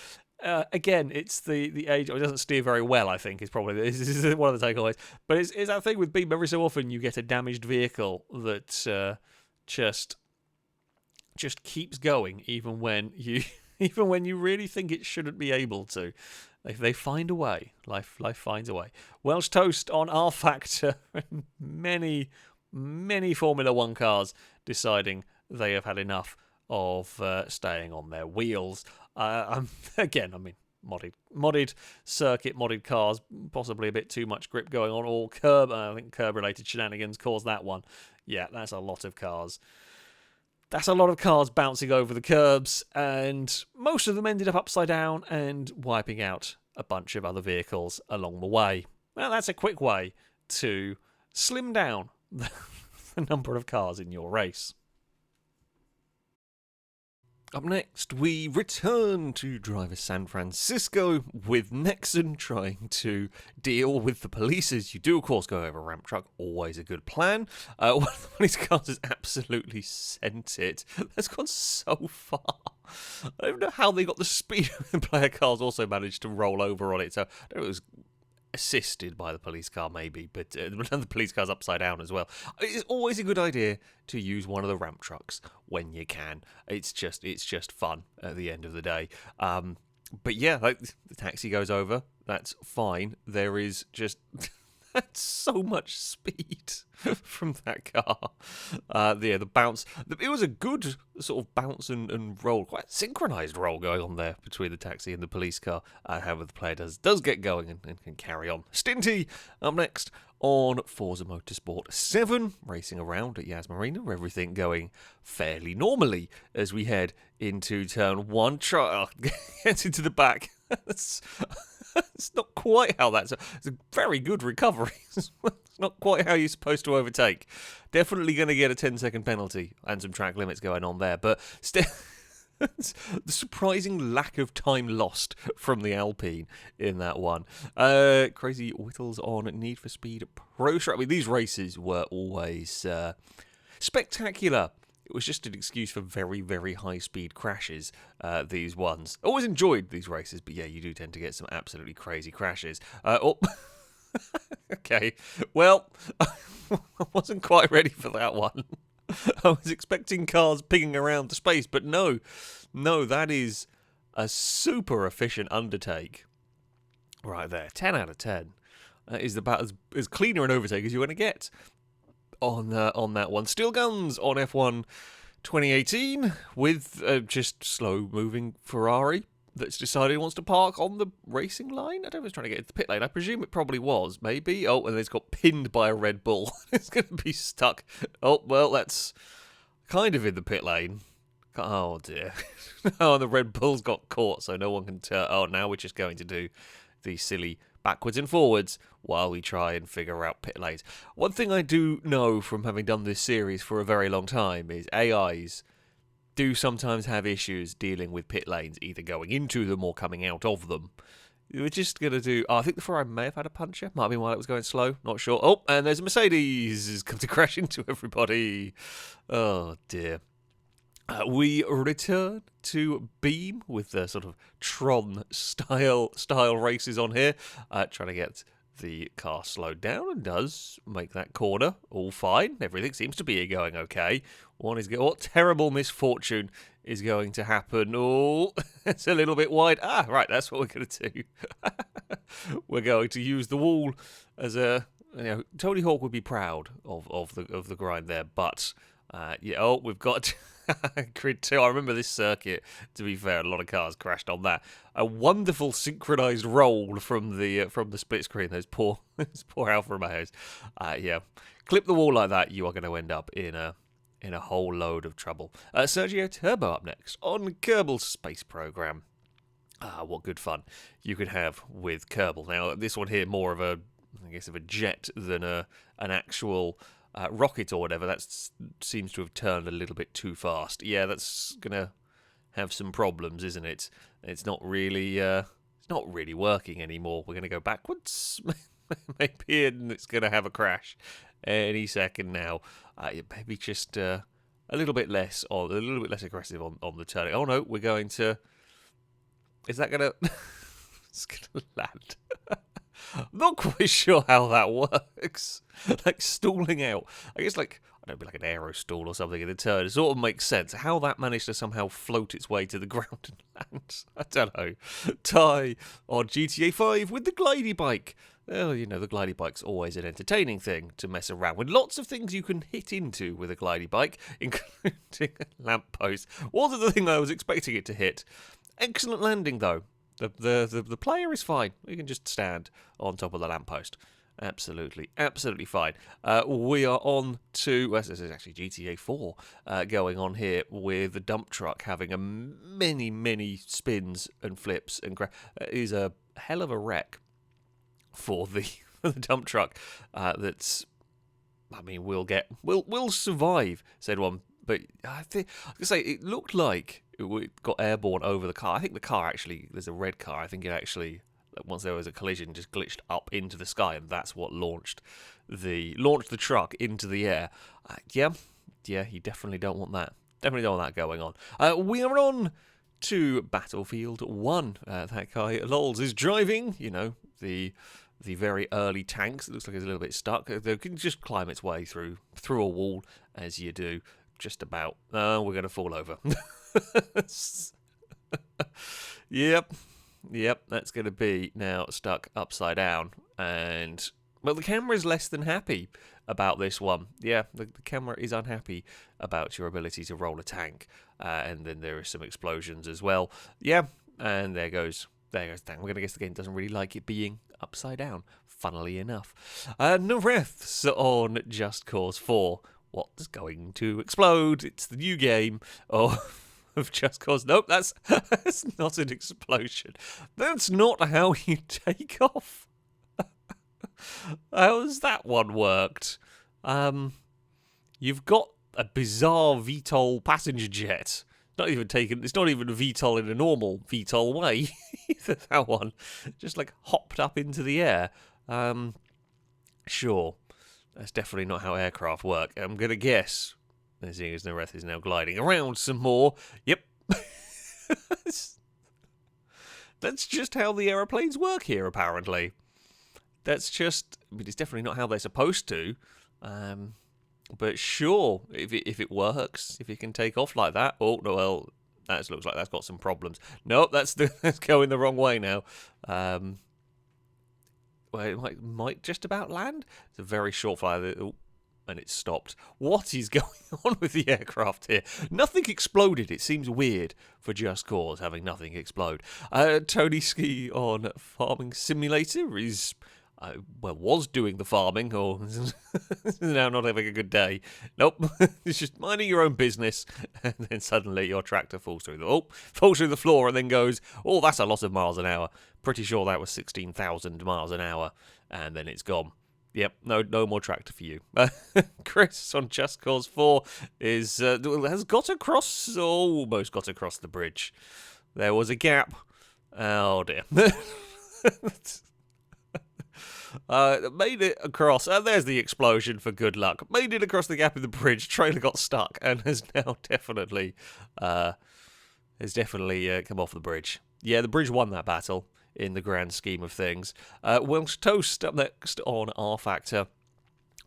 Again, it's the age. It doesn't steer very well. I think is probably this is one of the takeaways. But it's that thing with Beam. Every so often, you get a damaged vehicle that just keeps going, even when you. Even when you really think it shouldn't be able to. They find a way. Life finds a way. Welsh Toast on R Factor. Many Formula 1 cars deciding they have had enough of staying on their wheels. Again, I mean, modded circuit, modded cars, possibly a bit too much grip going on, or curb. I think curb-related shenanigans caused that one. Yeah, that's a lot of cars. That's a lot of cars bouncing over the curbs, and most of them ended up upside down and wiping out a bunch of other vehicles along the way. Well, that's a quick way to slim down the number of cars in your race. Up next, we return to Driver San Francisco with Nexon trying to deal with the police. As you do, of course, go over a ramp truck. Always a good plan. One of the police cars has absolutely sent it. That's gone so far. I don't know how they got the speed of the player cars also managed to roll over on it. So I don't know, it was assisted by the police car, maybe, but the police car's upside down as well. It's always a good idea to use one of the ramp trucks when you can. It's just fun at the end of the day. But yeah, like, the taxi goes over. That's fine. There is just that's so much speed from that car. The bounce. It was a good sort of bounce and roll, quite synchronized roll going on there between the taxi and the police car. However, the player does get going and can carry on. Stinty up next on Forza Motorsport 7, racing around at Yas Marina. Everything going fairly normally as we head into turn 1. Gets into the back. It's not quite how it's a very good recovery. It's not quite how you're supposed to overtake. Definitely going to get a 10-second penalty and some track limits going on there, but still, the surprising lack of time lost from the Alpine in that one. Crazy Whittles on Need for Speed Pro Track. I mean, these races were always spectacular. It was just an excuse for very, very high-speed crashes, these ones. I always enjoyed these races, but yeah, you do tend to get some absolutely crazy crashes. Okay, well, I wasn't quite ready for that one. I was expecting cars pinging around the space, but no, that is a super efficient undertake. Right there, 10 out of 10. That is about as cleaner an overtake as you're going to get on that one. Steel Guns on F1 2018 with just slow-moving Ferrari that's decided it wants to park on the racing line. I don't know if it's trying to get into the pit lane. I presume it probably was, maybe. Oh, and it's got pinned by a Red Bull. It's going to be stuck. Oh, well, that's kind of in the pit lane. Oh, dear. Oh, and the Red Bull's got caught, so no one can turn. Oh, now we're just going to do the silly backwards and forwards while we try and figure out pit lanes. One thing I do know from having done this series for a very long time is AIs do sometimes have issues dealing with pit lanes, either going into them or coming out of them. We're just going to do... Oh, I think the Ferrari may have had a puncture. Might have been while it was going slow. Not sure. Oh, and there's a Mercedes has come to crash into everybody. Oh, dear. We return to Beam with the sort of Tron style races on here, trying to get the car slowed down, and does make that corner all fine. Everything seems to be going okay. What terrible misfortune is going to happen? Oh, it's a little bit wide. Ah, right, that's what we're going to do. We're going to use the wall as a... Tony Hawk would be proud of the grind there, but we've got Grid 2. I remember this circuit, to be fair. A lot of cars crashed on that. A wonderful synchronized roll from the split screen. Those poor Alfa Romeos. Clip the wall like that, you are going to end up in a whole load of trouble. Sergio Turbo up next on Kerbal Space Program. What good fun you could have with Kerbal. Now, this one here, more of a jet than an actual rocket or whatever. That seems to have turned a little bit too fast. Yeah, that's gonna have some problems, isn't it? It's not really working anymore. We're gonna go backwards, maybe, and it's gonna have a crash any second now. Maybe just a little bit less aggressive on the turning. Oh no, we're going to. Is that gonna? It's gonna land. I'm not quite sure how that works. Like stalling out. I guess it'd be like an aero stall or something in the turn. It sort of makes sense. How that managed to somehow float its way to the ground and land, I don't know. Ty on GTA 5 with the glidey bike. Well, the glidey bike's always an entertaining thing to mess around with. Lots of things you can hit into with a glidey bike, including a lamppost. Wasn't the thing I was expecting it to hit. Excellent landing, though. The player is fine. You can just stand on top of the lamppost. Absolutely fine. We are on to... Well, this is actually GTA 4 going on here with the dump truck having many spins and flips. And it is a hell of a wreck for the dump truck that's... I mean, we'll survive, said one. But I was going to say, it looked like it got airborne over the car. I think the car actually, there's a red car. I think it actually, once there was a collision, just glitched up into the sky, and that's what launched the truck into the air. Yeah, you definitely don't want that. Definitely don't want that going on. We are on to Battlefield 1. That guy, Lols, is driving, the the very early tanks. It looks like it's a little bit stuck. It can just climb its way through a wall, as you do. Just about. Oh, we're going to fall over. Yep. That's going to be now stuck upside down. And, well, the camera is less than happy about this one. Yeah, the camera is unhappy about your ability to roll a tank. And then there are some explosions as well. Yeah, and there goes the tank. We're going to guess the game doesn't really like it being upside down, funnily enough. Nareth's on Just Cause 4. What's going to explode? It's the new game of Just Cause. Nope, that's not an explosion. That's not how you take off. How's that one worked? You've got a bizarre VTOL passenger jet. It's not even a VTOL in a normal VTOL way. That one just like hopped up into the air. Sure. That's definitely not how aircraft work. I'm going to guess, seeing as Nareth is now gliding around some more. Yep. That's just how the aeroplanes work here, apparently. It's definitely not how they're supposed to. But sure, if it works, if it can take off like that. Oh, no, well, that looks like that's got some problems. Nope, that's going the wrong way now. Well, it might just about land. It's a very short flight. And it's stopped. What is going on with the aircraft here? Nothing exploded. It seems weird for Just Cause having nothing explode. Tony Ski on Farming Simulator is... was doing the farming, or now not having a good day. Nope, it's just minding your own business, and then suddenly your tractor falls through the floor, and then goes, oh, that's a lot of miles an hour. Pretty sure that was 16,000 miles an hour, and then it's gone. Yep, no more tractor for you. Chris on Just Cause 4 has got across, almost got across the bridge. There was a gap. Oh dear. Made it across, and there's the explosion for good luck. Made it across the gap in the bridge. Trailer got stuck and has now definitely come off the bridge. Yeah, the bridge won that battle in the grand scheme of things. Welsh Toast up next on R Factor.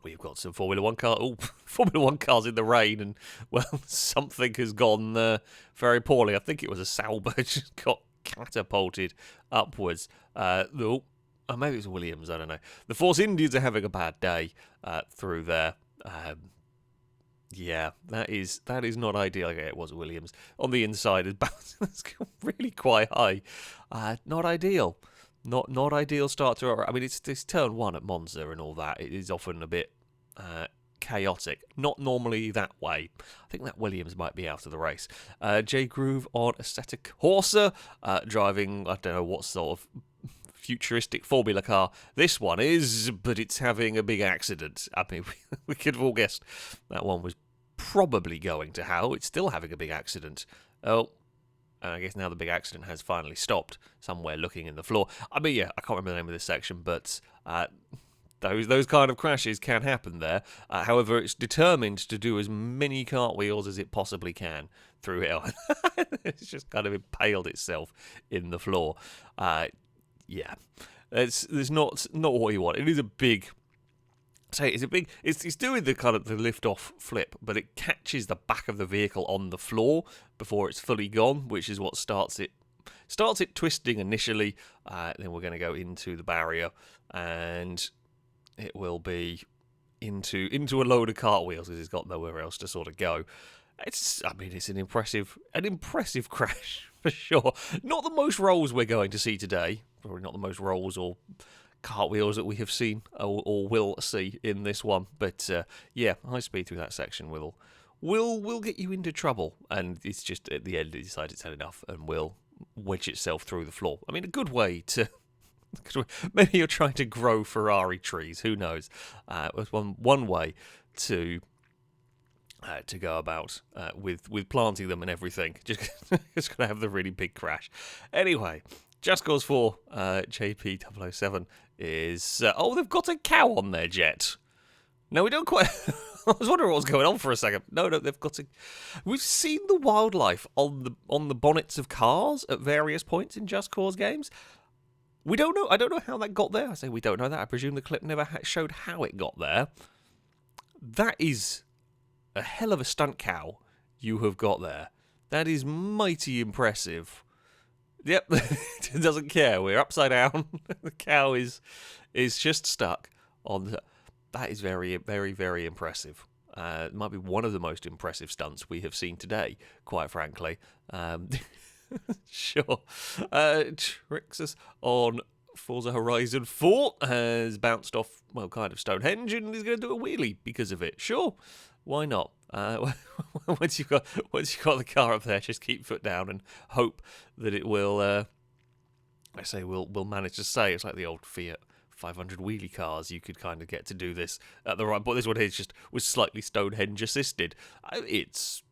We've got some Formula 1 cars. Oh, Formula 1 cars in the rain, and, well, something has gone very poorly. I think it was a Sauber just got catapulted upwards. Maybe it's Williams, I don't know. The Force Indians are having a bad day through there. Yeah, that is not ideal. Okay, it was Williams. On the inside, it's really quite high. Not ideal. Not ideal start to... I mean, it's turn one at Monza and all that. It is often a bit chaotic. Not normally that way. I think that Williams might be out of the race. J Groove on Aesthetic Horser, driving, I don't know what sort of futuristic Formula car this one is, but it's having a big accident. I mean, we could have all guessed that one was probably going to hell. It's still having a big accident. Oh, and I guess now the big accident has finally stopped somewhere looking in the floor. I mean, yeah, I can't remember the name of this section, but those kind of crashes can happen there. However, it's determined to do as many cartwheels as it possibly can through it. It's just kind of impaled itself in the floor. Yeah, it's not what you want. It is a big... It's doing the kind of the lift-off flip, but it catches the back of the vehicle on the floor before it's fully gone, which is what starts it twisting initially. Then we're going to go into the barrier, and it will be into a load of cartwheels because it's got nowhere else to sort of go. It's an impressive crash for sure. Not the most rolls we're going to see today. Probably not the most rolls or cartwheels that we have seen or will see in this one. But yeah, high speed through that section will get you into trouble. And it's just at the end it decides it's had enough and will wedge itself through the floor. I mean, a good way to... Maybe you're trying to grow Ferrari trees. Who knows? It was one way to go about with planting them and everything. Just going to have the really big crash. Anyway, Just Cause 4 JP007 is... they've got a cow on their jet. No, we don't quite... I was wondering what was going on for a second. No, they've got a... We've seen the wildlife on the bonnets of cars at various points in Just Cause games. We don't know. I don't know how that got there. I say we don't know that. I presume the clip never showed how it got there. That is a hell of a stunt cow you have got there. That is mighty impressive. Yep, it doesn't care. We're upside down. The cow is just stuck on the... That is very, very, very impressive. It might be one of the most impressive stunts we have seen today, quite frankly. Sure. Trixus on Forza Horizon 4 has bounced off, well, kind of Stonehenge, and is going to do a wheelie because of it. Sure, why not? Once you've got the car up there, just keep foot down and hope that it will. We'll manage to stay. It's like the old Fiat 500 wheelie cars. You could kind of get to do this at the right. But this one here was slightly Stonehenge assisted. It's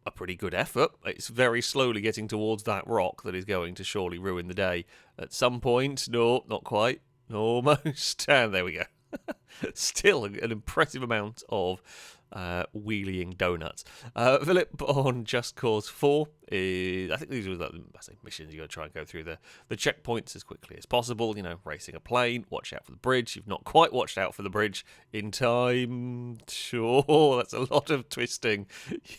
a pretty good effort. It's very slowly getting towards that rock that is going to surely ruin the day at some point. No, not quite. Almost. And there we go. Still an impressive amount of wheeling donuts. Philip on Just Cause 4 is, I think these are missions. You got to try and go through the checkpoints as quickly as possible. You know, racing a plane, watch out for the bridge. You've not quite watched out for the bridge in time. Sure, that's a lot of twisting.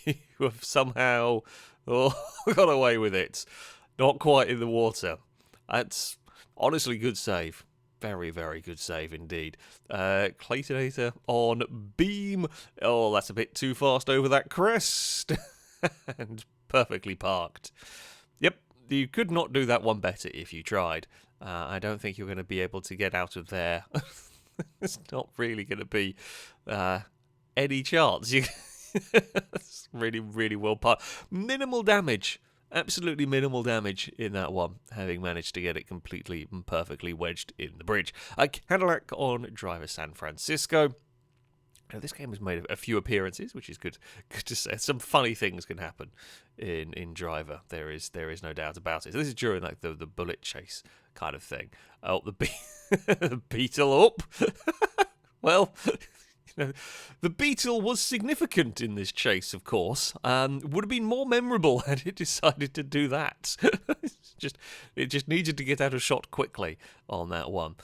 You have somehow got away with it. Not quite in the water. That's honestly good save. Very, very good save indeed. Claytonator on Beam. Oh, that's a bit too fast over that crest. And perfectly parked. Yep, you could not do that one better if you tried. I don't think you're going to be able to get out of there. It's not really going to be any chance. It's really, really well parked. Minimal damage. Absolutely minimal damage in that one, having managed to get it completely and perfectly wedged in the bridge. Cadillac on Driver San Francisco. Now, this game has made a few appearances, which is good to say. Some funny things can happen in Driver. There is no doubt about it. So this is during like the bullet chase kind of thing. Oh, the Beetle up. Well, the Beetle was significant in this chase, of course. Would have been more memorable had it decided to do that. It just needed to get out of shot quickly on that one.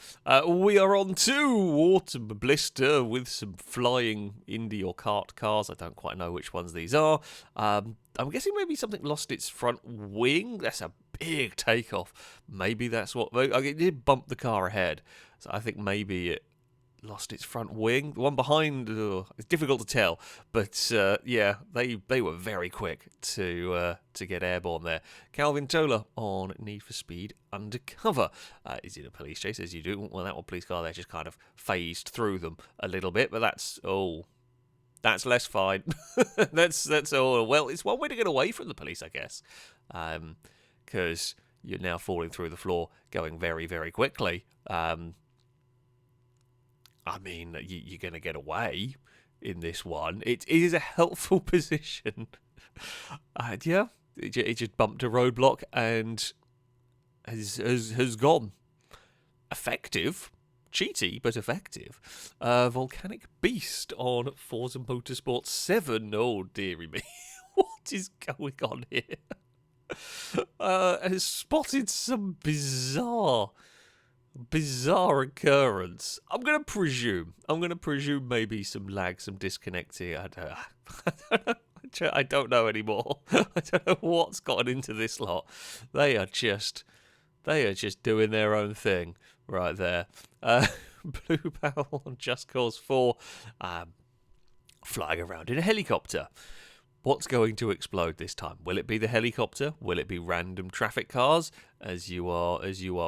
We are on to Autumn Blister with some flying Indy or kart cars. I don't quite know which ones these are. I'm guessing maybe something lost its front wing. That's a big takeoff. Maybe that's what... It did bump the car ahead. So I think maybe it lost its front wing. The one behind, it's difficult to tell, but yeah, they were very quick to get airborne there. Calvin Tola on Need for Speed Undercover is in a police chase, as you do. Well, that one police car there just kind of phased through them a little bit, but that's less fine. that's all. Well, it's one way to get away from the police, I guess, because you're now falling through the floor, going very, very quickly. I mean, you're going to get away in this one. It is a helpful position. Yeah, it just bumped a roadblock and has gone. Effective. Cheaty, but effective. Volcanic Beast on Forza Motorsport 7. Oh, dearie me. What is going on here? Has spotted some bizarre occurrence. I'm going to presume maybe some lag, some disconnecting. I don't know anymore. I don't know what's gotten into this lot. They are just doing their own thing right there. Blue Barrel on Just Cause 4, flying around in a helicopter. What's going to explode this time? Will it be the helicopter? Will it be random traffic cars as you are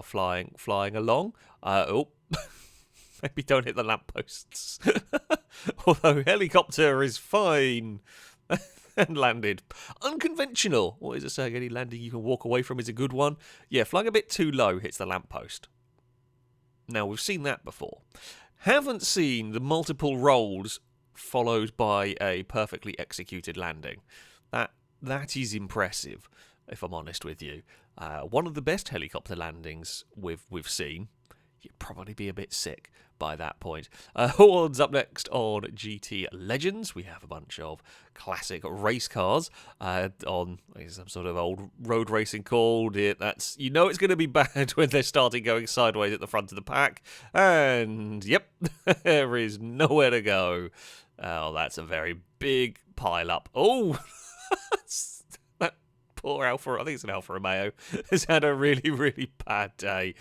flying along? Maybe don't hit the lampposts. Although helicopter is fine and landed. Unconventional. What is it saying? Any landing you can walk away from is a good one. Yeah, flying a bit too low hits the lamppost. Now we've seen that before. Haven't seen the multiple rolls followed by a perfectly executed landing. That is impressive, if I'm honest with you. One of the best helicopter landings we've seen. you'd probably be a bit sick by that point. What's up next on GT Legends? We have a bunch of classic race cars on some sort of old road racing called it. That's, you know, it's going to be bad when they're starting going sideways at the front of the pack. And yep, there is nowhere to go. Oh, that's a very big pile up. Oh, that poor Alfa, I think it's an Alfa Romeo, has had a really, really bad day.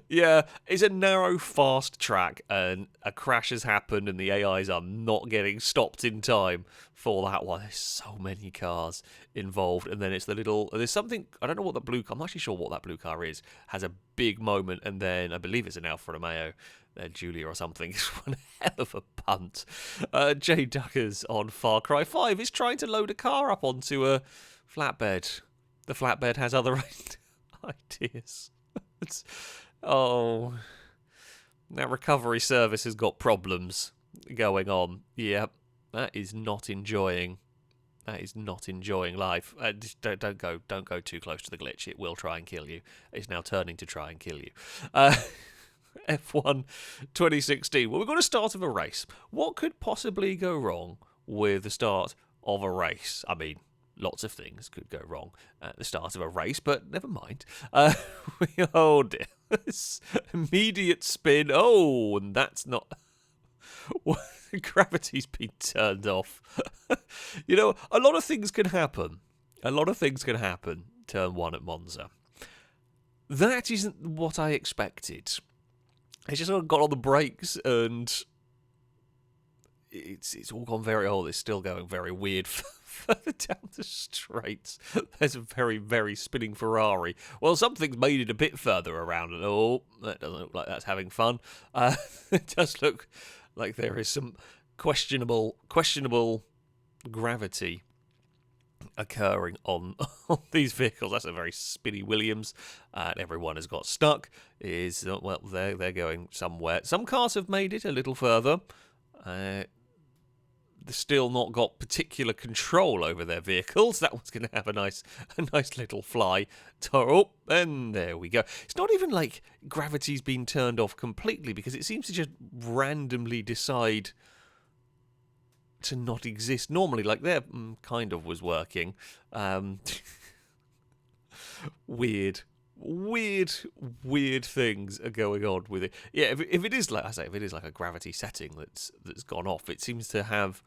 Yeah, it's a narrow, fast track, and a crash has happened, and the AIs are not getting stopped in time for that one. There's so many cars involved, and then it's the little, there's something, I don't know what the blue car, I'm not actually sure what that blue car is, has a big moment, and then I believe it's an Alfa Romeo, Julia or something. It's one hell of a punt. Jay Duckers on Far Cry 5 is trying to load a car up onto a flatbed. The flatbed has other ideas. Oh, that recovery service has got problems going on. Yep, that is not enjoying. That is not enjoying life. Just don't go too close to the glitch. It will try and kill you. It's now turning to try and kill you. F1 2016. Well, we've got a start of a race. What could possibly go wrong with the start of a race? I mean, lots of things could go wrong at the start of a race, but never mind. Oh dear. Immediate spin. Oh, and that's not... Gravity's been turned off. You know, a lot of things can happen. A lot of things can happen. Turn 1 at Monza. That isn't what I expected. It's just sort of got on the brakes, and it's all gone very old. It's still going very weird further down the straights. There's a very, very spinning Ferrari. Well, something's made it a bit further around, and oh, that doesn't look like that's having fun. It does look like there is some questionable gravity occurring on these vehicles. That's a very spinny Williams, and everyone has got stuck. Well, they're going somewhere. Some cars have made it a little further. They're still not got particular control over their vehicles. That one's going to have a nice little fly. Oh, and there we go. It's not even like gravity's been turned off completely, because it seems to just randomly decide to not exist normally. Like there kind of was working. Weird things are going on with it. Yeah, if it is like I say, if it is like a gravity setting that's gone off, it seems to have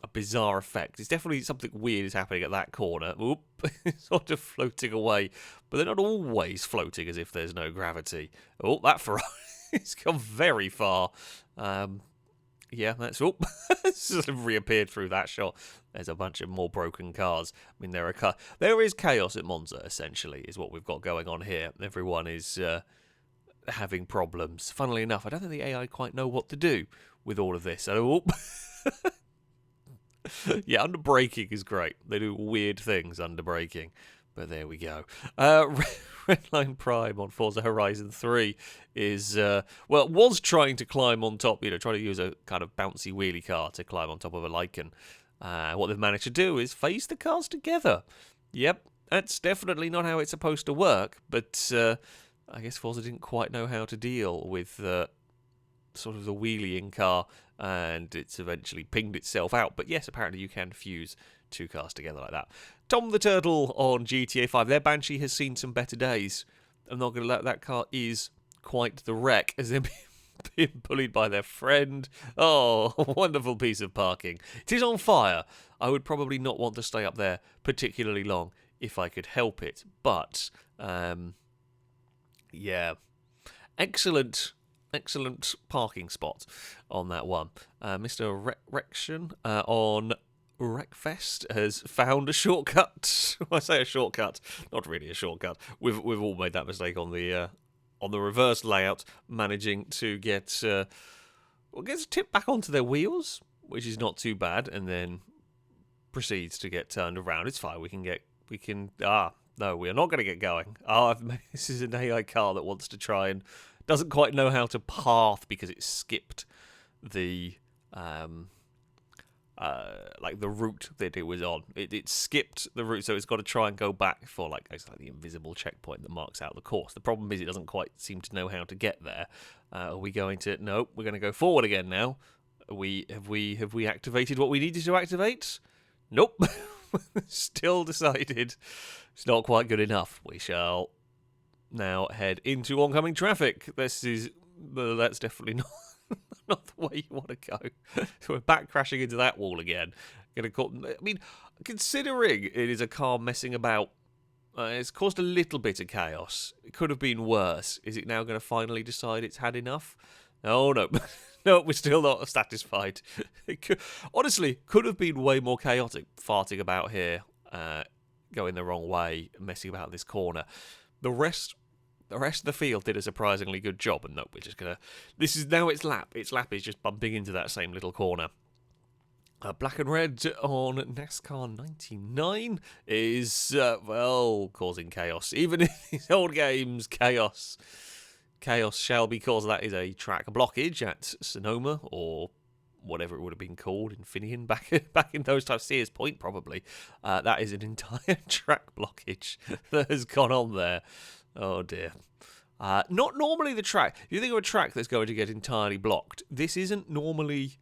a bizarre effect. It's definitely something weird is happening at that corner. Oop, it's sort of floating away, but they're not always floating as if there's no gravity. Oh, that Ferrari it's gone very far. Yeah, that's all. It's sort of reappeared through that shot. There's a bunch of more broken cars. I mean, there is chaos at Monza, essentially, is what we've got going on here. Everyone is having problems. Funnily enough, I don't think the AI quite know what to do with all of this. So, yeah, under braking is great. They do weird things under braking. But there we go. Redline Prime on Forza Horizon 3 is, was trying to climb on top, trying to use a kind of bouncy wheelie car to climb on top of a Lycan. What they've managed to do is phase the cars together. Yep, that's definitely not how it's supposed to work, but I guess Forza didn't quite know how to deal with sort of the wheeling car, and it's eventually pinged itself out. But yes, apparently you can fuse two cars together like that. Tom the Turtle on GTA 5. Their Banshee has seen some better days. I'm not going to let that car is quite the wreck as they're being bullied by their friend. Oh, wonderful piece of parking. It is on fire. I would probably not want to stay up there particularly long if I could help it. But, yeah. Excellent parking spot on that one. Mr. Rection on Wreckfest has found a shortcut. I say a shortcut, not really a shortcut. We've all made that mistake on the reverse layout, managing to get tipped back onto their wheels, which is not too bad, and then proceeds to get turned around. It's fine. No, we are not going to get going. This is an AI car that wants to try and doesn't quite know how to path because it skipped the like the route that it was on. It skipped the route, so it's got to try and go back for like it's like the invisible checkpoint that marks out the course. The problem is it doesn't quite seem to know how to get there. Are we going to? Nope, we're going to go forward again now. Have we activated what we needed to activate? Nope. Still decided it's not quite good enough. We shall now head into oncoming traffic. That's definitely not the way you want to go. So we're back crashing into that wall again. I mean, considering it is a car messing about, it's caused a little bit of chaos. It could have been worse. Is it now going to finally decide it's had enough? Oh, no. No, we're still not satisfied. Honestly, could have been way more chaotic, farting about here, going the wrong way, messing about this corner. The rest of the field did a surprisingly good job, and no, we're just going to... This is now its lap. Its lap is just bumping into that same little corner. Black and red on NASCAR 99 is, causing chaos. Even in these old games, chaos shall be caused. That is a track blockage at Sonoma, or whatever it would have been called in Finian back in those times. Sears Point, probably. That is an entire track blockage that has gone on there. Oh, dear. Not normally the track. If you think of a track that's going to get entirely blocked, this isn't normally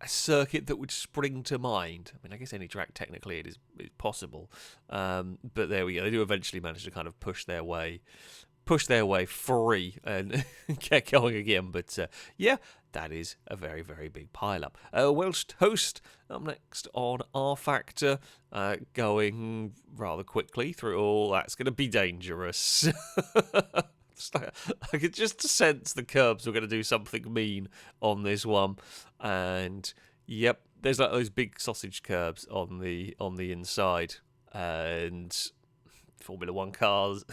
a circuit that would spring to mind. I mean, I guess any track, technically, it is possible. But there we go. They do eventually manage to kind of push their way free and get going again. But yeah, that is a very, very big pile-up. Welsh Toast up next on R Factor, going rather quickly through all. That's going to be dangerous. I could just sense the curbs were going to do something mean on this one. And yep, there's like those big sausage curbs on the inside. And Formula One cars...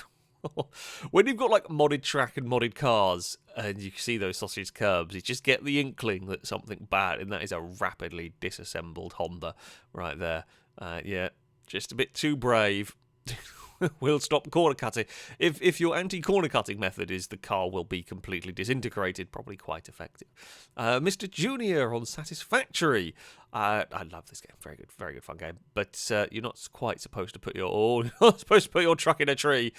When you've got like modded track and modded cars and you see those sausage curbs, you just get the inkling that something bad, and that is a rapidly disassembled Honda right there. Yeah, just a bit too brave. Will stop corner cutting. If your anti-corner cutting method is the car will be completely disintegrated, probably quite effective. Mr. Junior on Satisfactory. I love this game. Very good fun game. But you're not quite supposed to put your truck in a tree.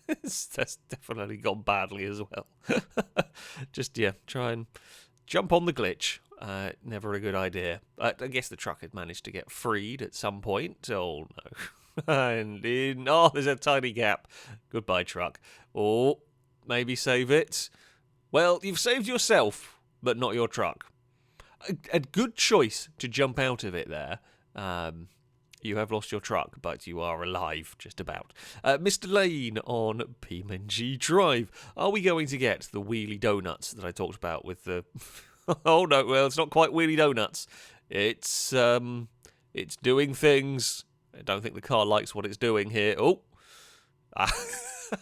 That's definitely gone badly as well. Just try and jump on the glitch. Never a good idea. I guess the truck had managed to get freed at some point. Oh no. And there's a tiny gap. Goodbye, truck. Or maybe save it. Well, you've saved yourself, but not your truck. A good choice to jump out of it there. You have lost your truck, but you are alive, just about. Mr. Lane on PMNG Drive. Are we going to get the wheelie donuts that I talked about with the... Oh, no, well, it's not quite wheelie donuts. It's doing things... I don't think the car likes what it's doing here. Oh,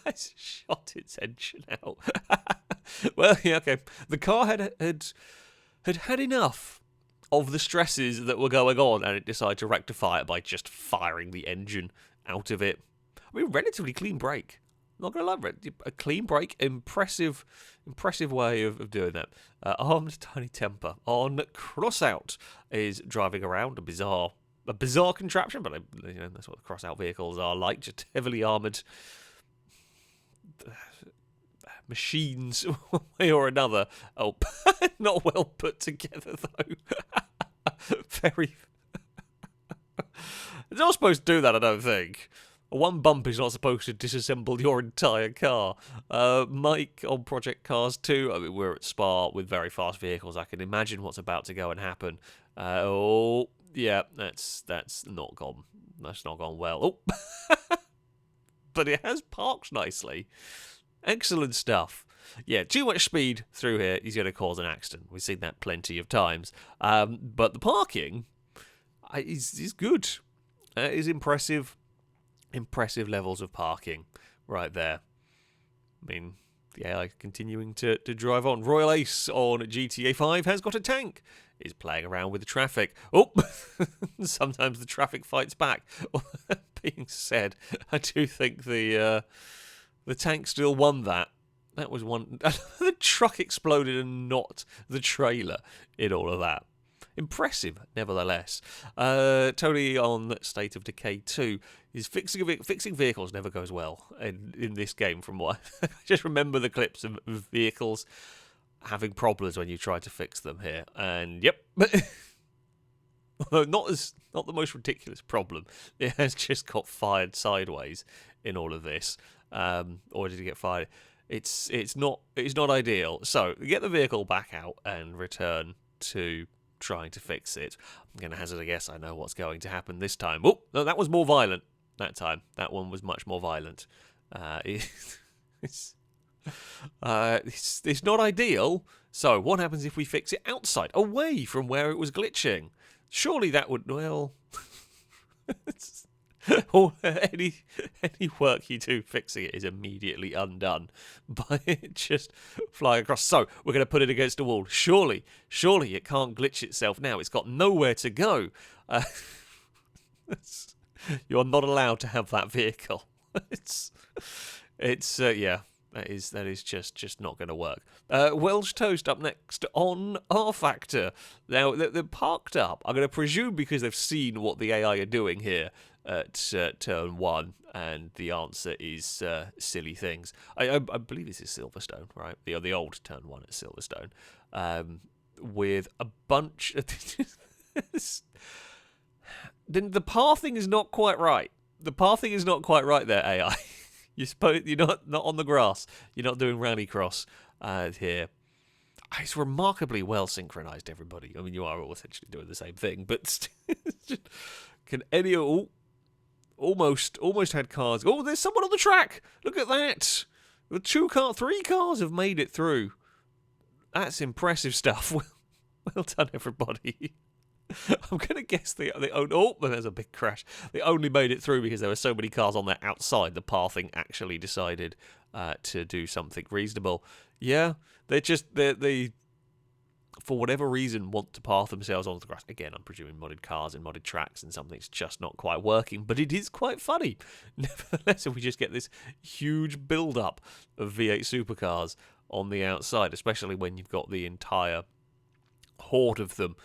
it's shot its engine out. Well, yeah, okay. The car had enough of the stresses that were going on, and it decided to rectify it by just firing the engine out of it. I mean, relatively clean brake. Not gonna lie, a clean brake, impressive way of doing that. Armed Tiny Temper on Crossout is driving around a bizarre contraption, but that's what the crossout vehicles are like, just heavily armoured machines one way or another. Oh, not well put together though. Very... It's not supposed to do that, I don't think. One bump is not supposed to disassemble your entire car. Mike on Project Cars 2. I mean, we're at Spa with very fast vehicles. I can imagine what's about to go and happen. Yeah, that's not gone. That's not gone well. Oh, but it has parked nicely. Excellent stuff. Yeah, too much speed through here is going to cause an accident. We've seen that plenty of times. But the parking is good. Is impressive. Impressive levels of parking right there. I mean, the AI continuing to drive on. Royal Ace on GTA 5 has got a tank. Is playing around with the traffic. Oh, sometimes the traffic fights back. Being said, I do think the tank still won that. That was one. The truck exploded and not the trailer in all of that. impressive, nevertheless. Tony on State of Decay 2 is fixing vehicles never goes well in this game. From what I just remember, the clips of vehicles having problems when you try to fix them here, and yep. Although not the most ridiculous problem, it has just got fired sideways in all of this. Or did it get fired? It's not ideal. So get the vehicle back out and return to trying to fix it. I'm going to hazard a guess. I know what's going to happen this time. Oh, no, that was more violent that time. That one was much more violent. It's not ideal. So what happens if we fix it outside, away from where it was glitching? Surely that would, well, or any work you do fixing it is immediately undone by it just flying across. So we're going to put it against a wall. Surely it can't glitch itself now. It's got nowhere to go. You're not allowed to have that vehicle. Yeah. That is just not going to work. Welsh Toast up next on R Factor. Now, they're parked up. I'm going to presume because they've seen what the AI are doing here at turn 1, and the answer is silly things. I believe this is Silverstone, right? The old turn 1 at Silverstone. With a bunch of... the pathing is not quite right. The pathing is not quite right there, AI. You're not on the grass. You're not doing rallycross here. It's remarkably well synchronized, everybody. I mean, you are all essentially doing the same thing, but can any almost had cars? Oh, there's someone on the track. Look at that. The 3 cars have made it through. That's impressive stuff. Well done, everybody. I'm going to guess there's a big crash. They only made it through because there were so many cars on there outside. The pathing actually decided to do something reasonable. Yeah, they for whatever reason want to path themselves onto the grass. Again, I'm presuming modded cars and modded tracks, and something's just not quite working, but it is quite funny. Nevertheless, if we just get this huge build-up of V8 supercars on the outside, especially when you've got the entire horde of them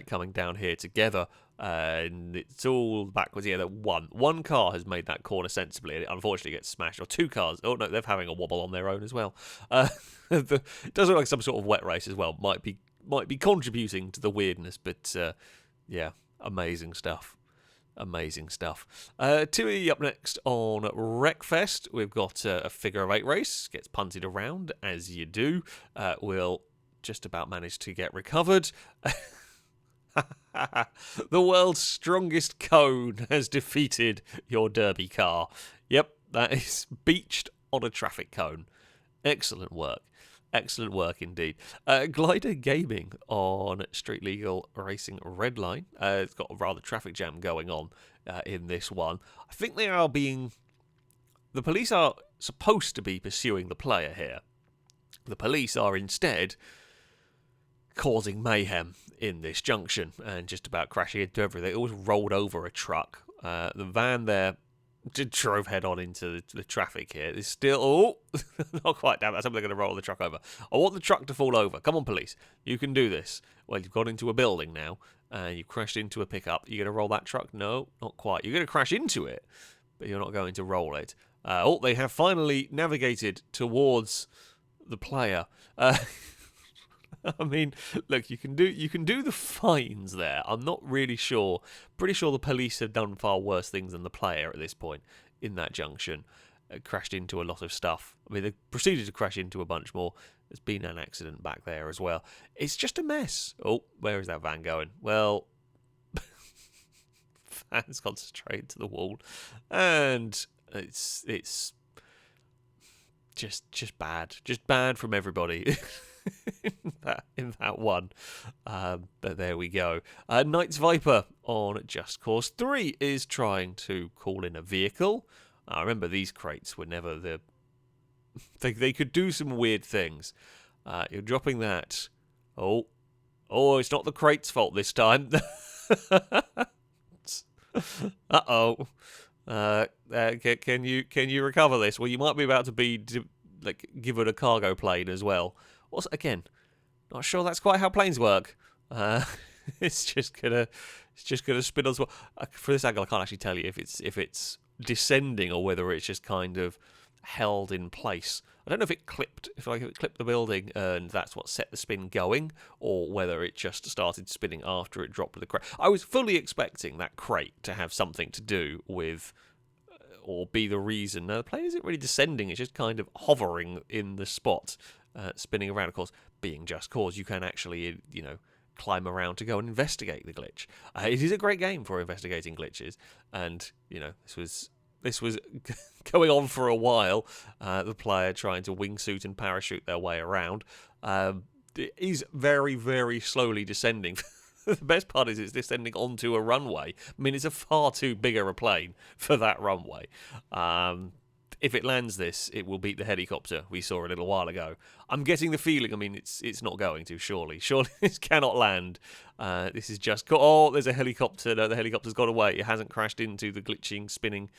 coming down here together, and it's all backwards. Yeah, that one car has made that corner sensibly, and it unfortunately gets smashed. Or 2 cars. Oh no, they're having a wobble on their own as well. It does look like some sort of wet race as well. Might be contributing to the weirdness, but yeah, amazing stuff. Amazing stuff. 2E up next on Wreckfest. We've got a figure of 8 race. Gets punted around as you do. We'll just about managed to get recovered. The world's strongest cone has defeated your derby car. Yep, that is beached on a traffic cone. Excellent work. Excellent work indeed. Glider Gaming on Street Legal Racing Redline. It's got a rather traffic jam going on in this one. I think the police are supposed to be pursuing the player here. The police are instead causing mayhem in this junction and just about crashing into everything. It almost rolled over a truck. The van there drove head on into the traffic here. It's still... not quite. Damn, that's how they're going to roll the truck over. I want the truck to fall over. Come on, police. You can do this. Well, you've got into a building now. You've crashed into a pickup. You're going to roll that truck? No, not quite. You're going to crash into it, but you're not going to roll it. They have finally navigated towards the player. I mean, look, you can do the fines there. I'm not really sure. Pretty sure the police have done far worse things than the player at this point in that junction. Crashed into a lot of stuff. I mean, they proceeded to crash into a bunch more. There's been an accident back there as well. It's just a mess. Oh, where is that van going? Well, van's gone straight to the wall, and it's just bad from everybody. in that one. But there we go. Knight's Viper on Just Cause 3 is trying to call in a vehicle. I remember these crates were never the... They could do some weird things. You're dropping that. Oh, it's not the crate's fault this time. Uh-oh. Can you recover this? Well, you might be about to be given a cargo plane as well. Also, again, not sure that's quite how planes work. it's just gonna spin as well. For this angle, I can't actually tell you if it's descending or whether it's just kind of held in place. I don't know if it clipped the building and that's what set the spin going, or whether it just started spinning after it dropped the crate. I was fully expecting that crate to have something to do with or be the reason. Now the plane isn't really descending; it's just kind of hovering in the spot, spinning around. Of course, being Just Cause, you can actually climb around to go and investigate the glitch. It is a great game for investigating glitches, and this was going on for a while. The player trying to wingsuit and parachute their way around. It is very, very slowly descending. The best part is it's descending onto a runway. I mean, it's a far too bigger a plane for that runway. If it lands this, it will beat the helicopter we saw a little while ago. I'm getting the feeling, I mean, it's not going to, surely. Surely this cannot land. This is just... Oh, there's a helicopter. No, the helicopter's got away. It hasn't crashed into the glitching, spinning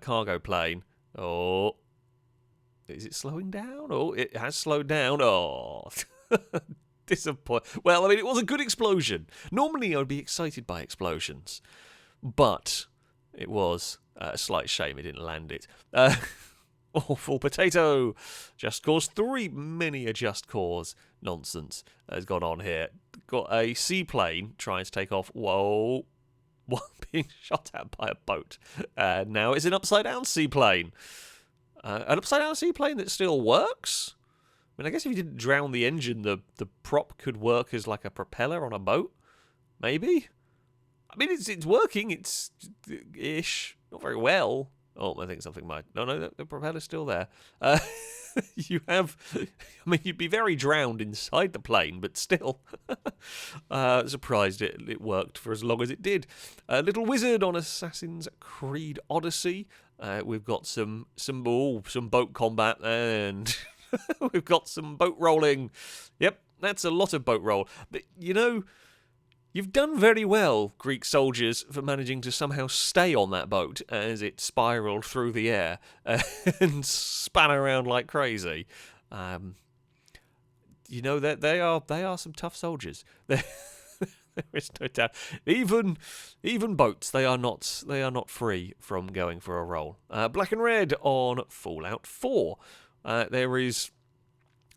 cargo plane. Oh. Is it slowing down? Oh, it has slowed down. Oh. Disappointing. Well, I mean, it was a good explosion. Normally, I would be excited by explosions. But it was a slight shame it didn't land it. Awful potato. Just Cause 3. Many a Just Cause nonsense has gone on here. Got a seaplane trying to take off. Whoa. Being shot at by a boat. Now it's an upside-down seaplane. An upside-down seaplane that still works? I mean, I guess if you didn't drown the engine, the prop could work as like a propeller on a boat. Maybe? I mean, it's working. It's ish. Not very well. Oh, I think something might... No, the propeller's still there. You have... I mean, you'd be very drowned inside the plane, but still. Surprised it worked for as long as it did. Little Wizard on Assassin's Creed Odyssey. We've got some boat combat, and we've got some boat rolling. Yep, that's a lot of boat roll. But, you've done very well, Greek soldiers, for managing to somehow stay on that boat as it spiraled through the air and span around like crazy. That they are some tough soldiers. There is no doubt. Even boats, they are not free from going for a roll. Black and Red on Fallout 4. There is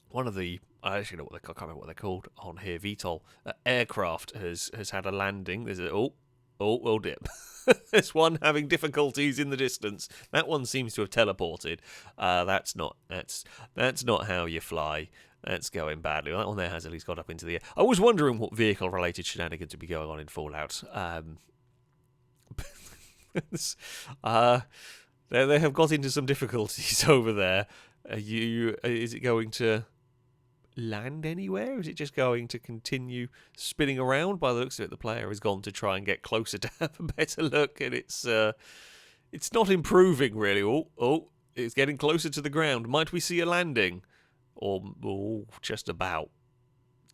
one of the... I actually know I can't remember what they're called on here. VTOL aircraft has had a landing. There's a dip. There's one having difficulties in the distance. That one seems to have teleported. That's not how you fly. That's going badly. That one there has at least got up into the air. I was wondering what vehicle-related shenanigans would be going on in Fallout. They have got into some difficulties over there. Is it going to land anywhere? Is it just going to continue spinning around? By the looks of it, the player has gone to try and get closer to have a better look, and it's not improving really. Oh, it's getting closer to the ground. Might we see a landing? Or just about.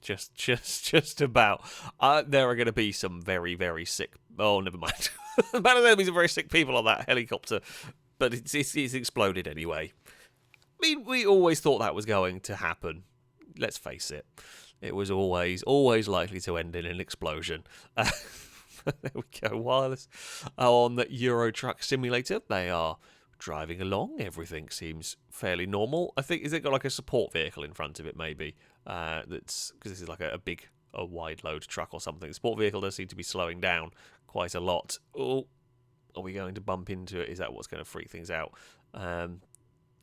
Just about. There are going to be some very, very sick... Oh, never mind. There will be some very sick people on that helicopter, but it's exploded anyway. I mean, we always thought that was going to happen. Let's face it. It was always likely to end in an explosion. There we go. Wireless on the Euro Truck Simulator. They are driving along. Everything seems fairly normal. I think, is it got like a support vehicle in front of it, maybe? That's because this is like a wide load truck or something. The support vehicle does seem to be slowing down quite a lot. Oh, are we going to bump into it? Is that what's going to freak things out?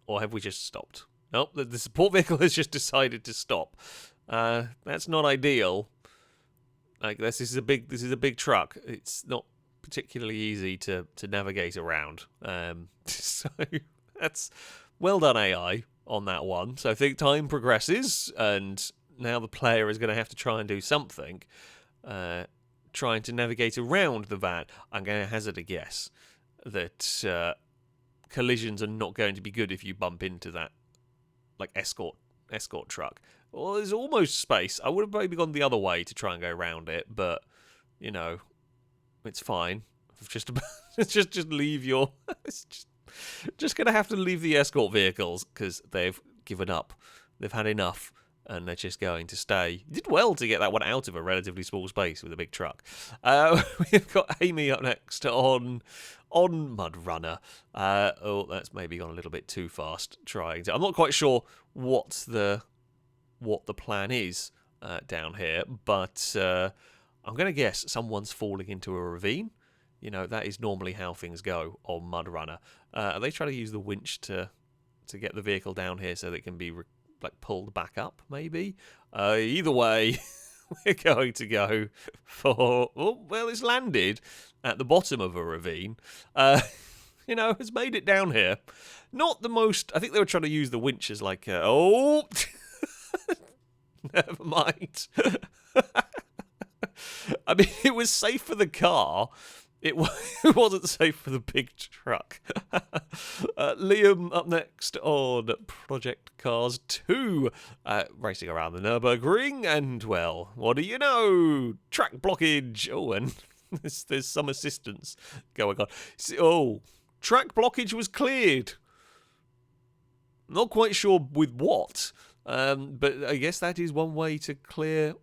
Or have we just stopped? Nope, the support vehicle has just decided to stop. That's not ideal. Like this is a big truck. It's not particularly easy to navigate around. So that's well done AI on that one. So I think time progresses, and now the player is going to have to try and do something, trying to navigate around the van. I'm going to hazard a guess that collisions are not going to be good if you bump into that like escort truck. Well, there's almost space. I would have maybe gone the other way to try and go around it, but it's fine. Just leave your. It's just gonna have to leave the escort vehicles because they've given up. They've had enough. and they're just going to stay. You did well to get that one out of a relatively small space with a big truck. We've got Amy up next on Mud Runner. That's maybe gone a little bit too fast. I'm not quite sure what the plan is down here, but I'm going to guess someone's falling into a ravine. You know, that is normally how things go on Mud Runner. Are they trying to use the winch to get the vehicle down here so that it can be pulled back up, maybe? Either way, we're going to go for... it's landed at the bottom of a ravine. Has made it down here. Not the most... I think they were trying to use the winch as never mind. I mean, it was safe for the car. It wasn't safe for the big truck. Liam up next on Project Cars 2, racing around the Nürburgring, and, well, what do you know? Track blockage. Oh, and there's some assistance going on. Track blockage was cleared. Not quite sure with what, but I guess that is one way to clear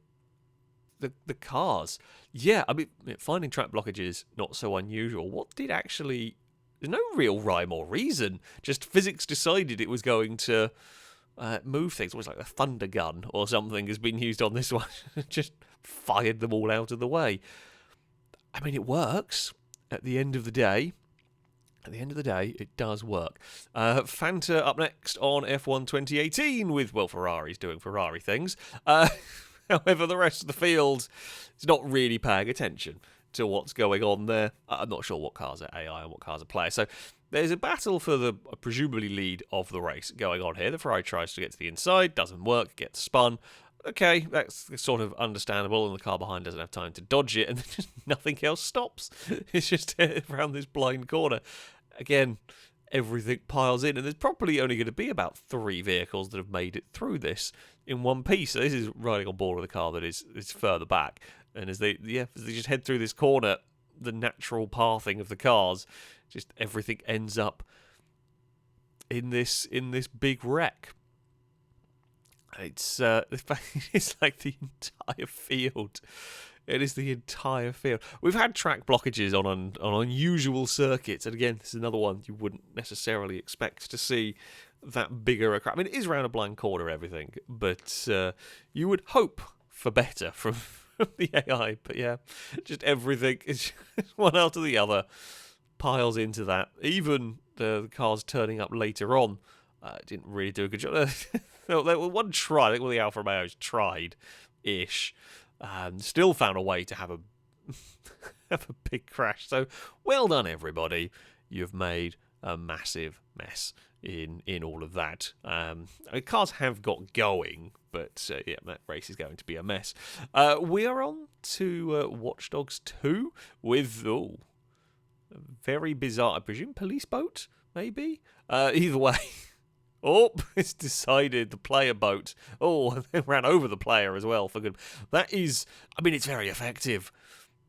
the cars. Yeah, I mean, finding track blockages not so unusual. What did actually... There's no real rhyme or reason. Just physics decided it was going to move things. Almost like a thunder gun or something has been used on this one. Just fired them all out of the way. I mean, it works at the end of the day. At the end of the day, it does work. Fanta up next on F1 2018 with, Ferrari's doing Ferrari things. However, the rest of the field is not really paying attention to what's going on there. I'm not sure what cars are AI and what cars are players. So there's a battle for the presumably lead of the race going on here. The Ferrari tries to get to the inside, doesn't work, gets spun. Okay, that's sort of understandable, and the car behind doesn't have time to dodge it, and then just nothing else stops. It's just around this blind corner. Again, everything piles in, and there's probably only going to be about 3 vehicles that have made it through this in one piece. So this is riding on board with a car that is further back, and as they just head through this corner, the natural pathing of the cars, just everything ends up in this big wreck. It's like the entire field. It is the entire field. We've had track blockages on unusual circuits, and again, this is another one you wouldn't necessarily expect to see that bigger a crash. I mean, it is around a blind corner, everything, but you would hope for better from the AI. But yeah, just everything is just one after the other piles into that. Even the cars turning up later on didn't really do a good job. One try, I think the Alfa Romeos tried-ish. Still found a way to have a big crash. So well done, everybody. You've made a massive mess in all of that. Cars have got going, but that race is going to be a mess. We are on to Watch Dogs 2 with a very bizarre, I presume, police boat, maybe? Either way. It's decided the player boat. They ran over the player as well. For good. That is, I mean, it's very effective.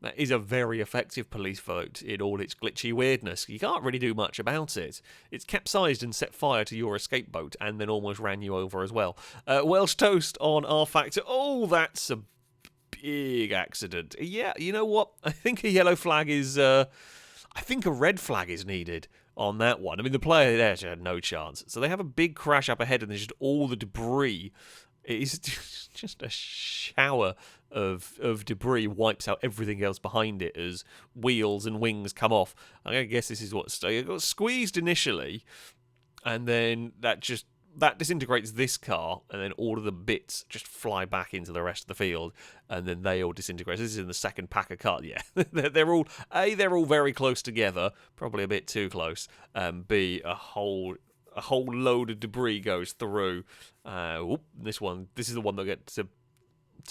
That is a very effective police boat in all its glitchy weirdness. You can't really do much about it. It's capsized and set fire to your escape boat and then almost ran you over as well. Welsh Toast on R Factor. That's a big accident. Yeah, you know what? I think a yellow flag is... I think a red flag is needed on that one. I mean, the player there had no chance. So they have a big crash up ahead, and there's just all the debris. It is just a shower of debris wipes out everything else behind it as wheels and wings come off. I guess this is what it got squeezed initially, and then that disintegrates this car, and then all of the bits just fly back into the rest of the field, and then they all disintegrate. This is in the second pack of cars. Yeah, they're all very close together, probably a bit too close. B, a whole load of debris goes through. This is the one that gets to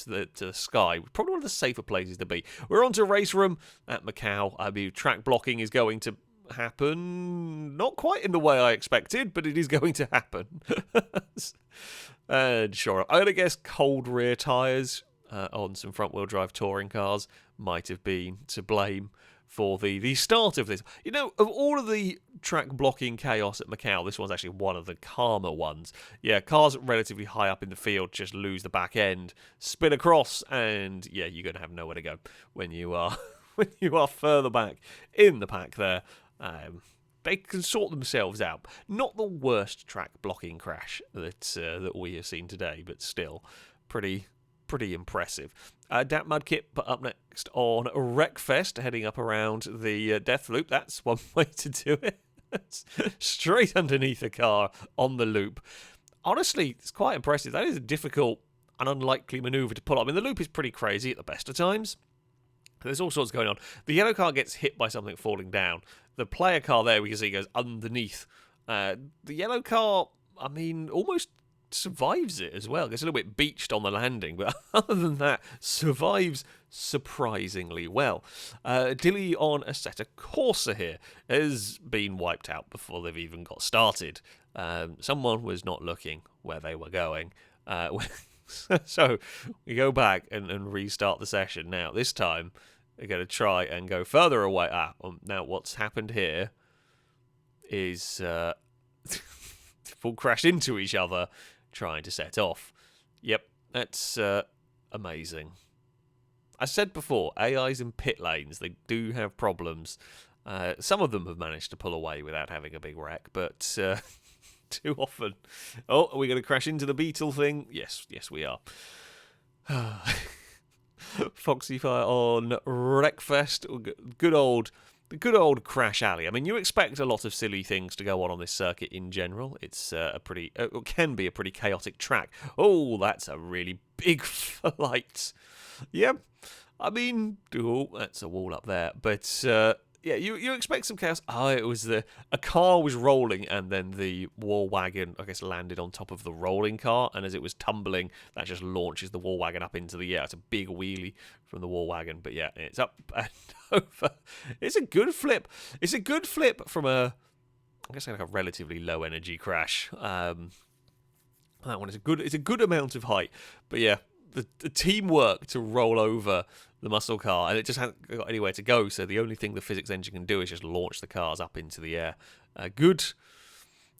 the sky. Probably one of the safer places to be. We're on to race room at Macau. I mean, track blocking is going to happen, not quite in the way I expected, but it is going to happen. And sure, I'm gonna guess cold rear tyres on some front wheel drive touring cars might have been to blame for the start of this. You know, of all of the track blocking chaos at Macau, this one's actually one of the calmer ones. Yeah, cars relatively high up in the field just lose the back end, spin across, and yeah, you're going to have nowhere to go when you are when you are further back in the pack there. They can sort themselves out. Not the worst track blocking crash that we have seen today, but still pretty impressive. Dat Mudkip up next on Wreckfest, heading up around the death loop. That's one way to do it. Straight underneath a car on the loop. Honestly, it's quite impressive. That is a difficult and unlikely manoeuvre to pull up. I mean, the loop is pretty crazy at the best of times. There's all sorts going on. The yellow car gets hit by something falling down. The player car there, we can see, goes underneath. The yellow car, I mean, almost survives it as well. Gets a little bit beached on the landing, but other than that, survives surprisingly well. Dilly on Assetto Corsa here has been wiped out before they've even got started. Someone was not looking where they were going. So we go back and restart the session. Now, this time, we're going to try and go further away. Now what's happened here is people crash into each other trying to set off. Yep, that's amazing. I said before, AIs in pit lanes, they do have problems. Some of them have managed to pull away without having a big wreck, but too often. Oh, are we going to crash into the beetle thing? Yes, we are. Foxy Fire on Wreckfest. The good old crash alley. I mean, you expect a lot of silly things to go on this circuit in general. It's it can be a pretty chaotic track. Oh, that's a really big flight. Yep. I mean, that's a wall up there. But yeah, you expect some chaos. It was a car was rolling, and then the war wagon, I guess, landed on top of the rolling car, and as it was tumbling, that just launches the war wagon up into the air. It's a big wheelie from the war wagon, but yeah, it's up and over. It's a good flip. It's a good flip from I guess like a relatively low energy crash. That one is it's a good amount of height, but yeah, the teamwork to roll over the muscle car, and it just hasn't got anywhere to go, so the only thing the physics engine can do is just launch the cars up into the air. It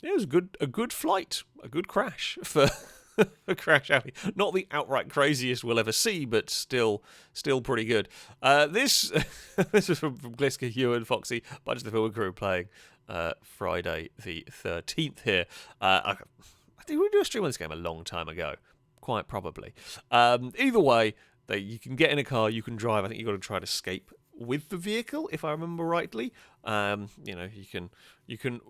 was a good flight, a good crash for a Crash Alley. Not the outright craziest we'll ever see, but still pretty good. This is from Gliska, Hugh and Foxy, bunch of the film crew playing Friday the 13th here. I think we did a stream on this game a long time ago, quite probably. Either way, you can get in a car, you can drive. I think you've got to try to escape with the vehicle, if I remember rightly. You can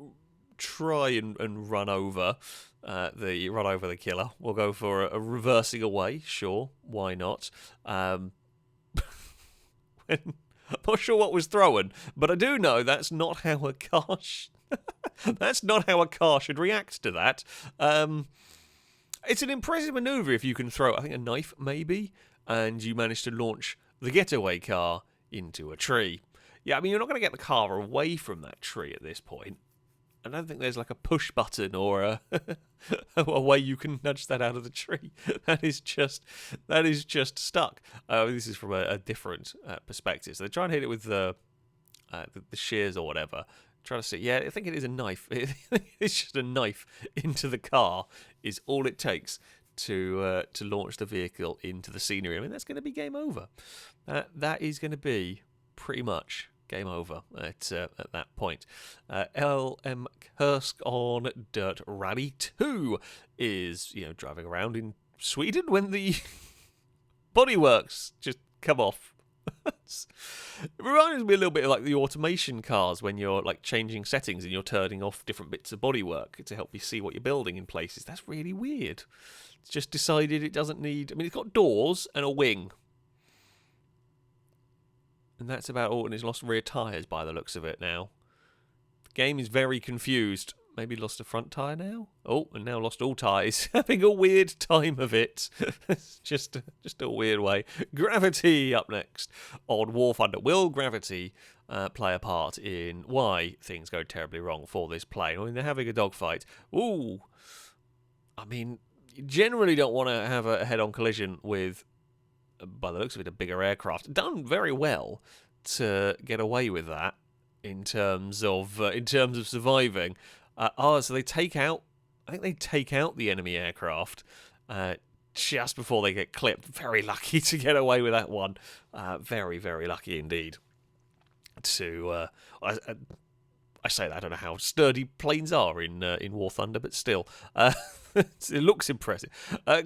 try and run over the killer. We'll go for a reversing away. Sure, why not? I'm not sure what was thrown, but I do know that's not how a car. That's not how a car should react to that. It's an impressive maneuver if you can throw, I think, a knife maybe, and you manage to launch the getaway car into a tree. Yeah, I mean, you're not going to get the car away from that tree at this point. I don't think there's like a push button or a way you can nudge that out of the tree. That is just stuck. This is from a different perspective. So they try and hit it with the shears or whatever. Trying to see. Yeah, I think it is a knife. It's just a knife into the car is all it takes to launch the vehicle into the scenery. I mean, that's going to be game over. That is going to be pretty much game over at that point. LM Kursk on Dirt Rally 2 is, driving around in Sweden when the bodyworks just come off. It reminds me a little bit of like the automation cars when you're like changing settings and you're turning off different bits of bodywork to help you see what you're building in places. That's really weird. It's just decided it doesn't need... I mean, it's got doors and a wing. And that's about all, and it's lost rear tyres by the looks of it now. The game is very confused. Maybe lost a front tyre now? Oh, and now lost all tyres. Having a weird time of it. It's just a weird way. Gravity up next on War Thunder. Will gravity play a part in why things go terribly wrong for this plane? I mean, they're having a dogfight. Ooh. I mean, you generally don't want to have a head-on collision with, by the looks of it, a bigger aircraft. Done very well, get away with that in terms of surviving. So they take out. I think they take out the enemy aircraft just before they get clipped. Very lucky to get away with that one. Very, very lucky indeed. I say that, I don't know how sturdy planes are in War Thunder, but still, it looks impressive.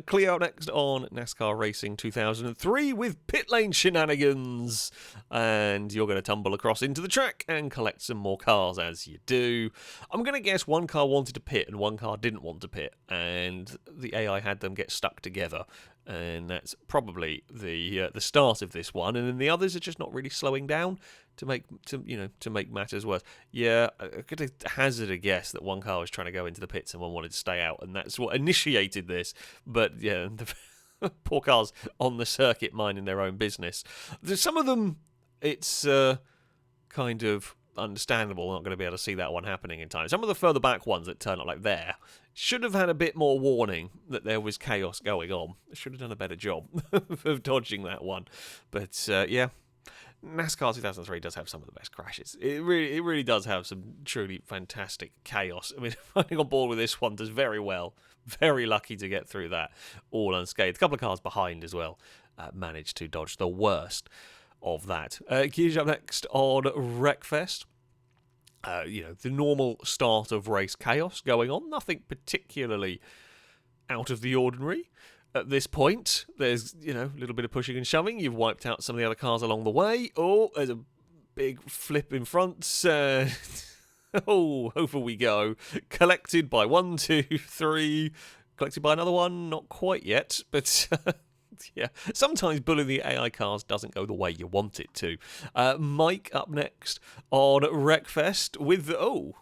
Cleo next on NASCAR Racing 2003 with pit lane shenanigans, and you're going to tumble across into the track and collect some more cars as you do. I'm going to guess one car wanted to pit and one car didn't want to pit, and the AI had them get stuck together. And that's probably the start of this one, and then the others are just not really slowing down to make matters worse. Yeah, I could hazard a guess that one car was trying to go into the pits and one wanted to stay out, and that's what initiated this. But yeah, the poor cars on the circuit minding their own business. There's some of them, it's kind of understandable. Not going to be able to see that one happening in time. Some of the further back ones that turn up like there should have had a bit more warning that there was chaos going on. Should have done a better job of dodging that one. But yeah, NASCAR 2003 does have some of the best crashes. It really does have some truly fantastic chaos. I mean, finding on board with this one does very well. Very lucky to get through that all unscathed. A couple of cars behind as well managed to dodge the worst of that. Keys up next on Wreckfest. The normal start of race chaos going on. Nothing particularly out of the ordinary at this point. There's, a little bit of pushing and shoving. You've wiped out some of the other cars along the way. Oh, there's a big flip in front. Over we go. Collected by 1, 2, 3. Collected by another one. Not quite yet, but... yeah, sometimes bullying the AI cars doesn't go the way you want it to. Mike up next on Wreckfest with... Oh,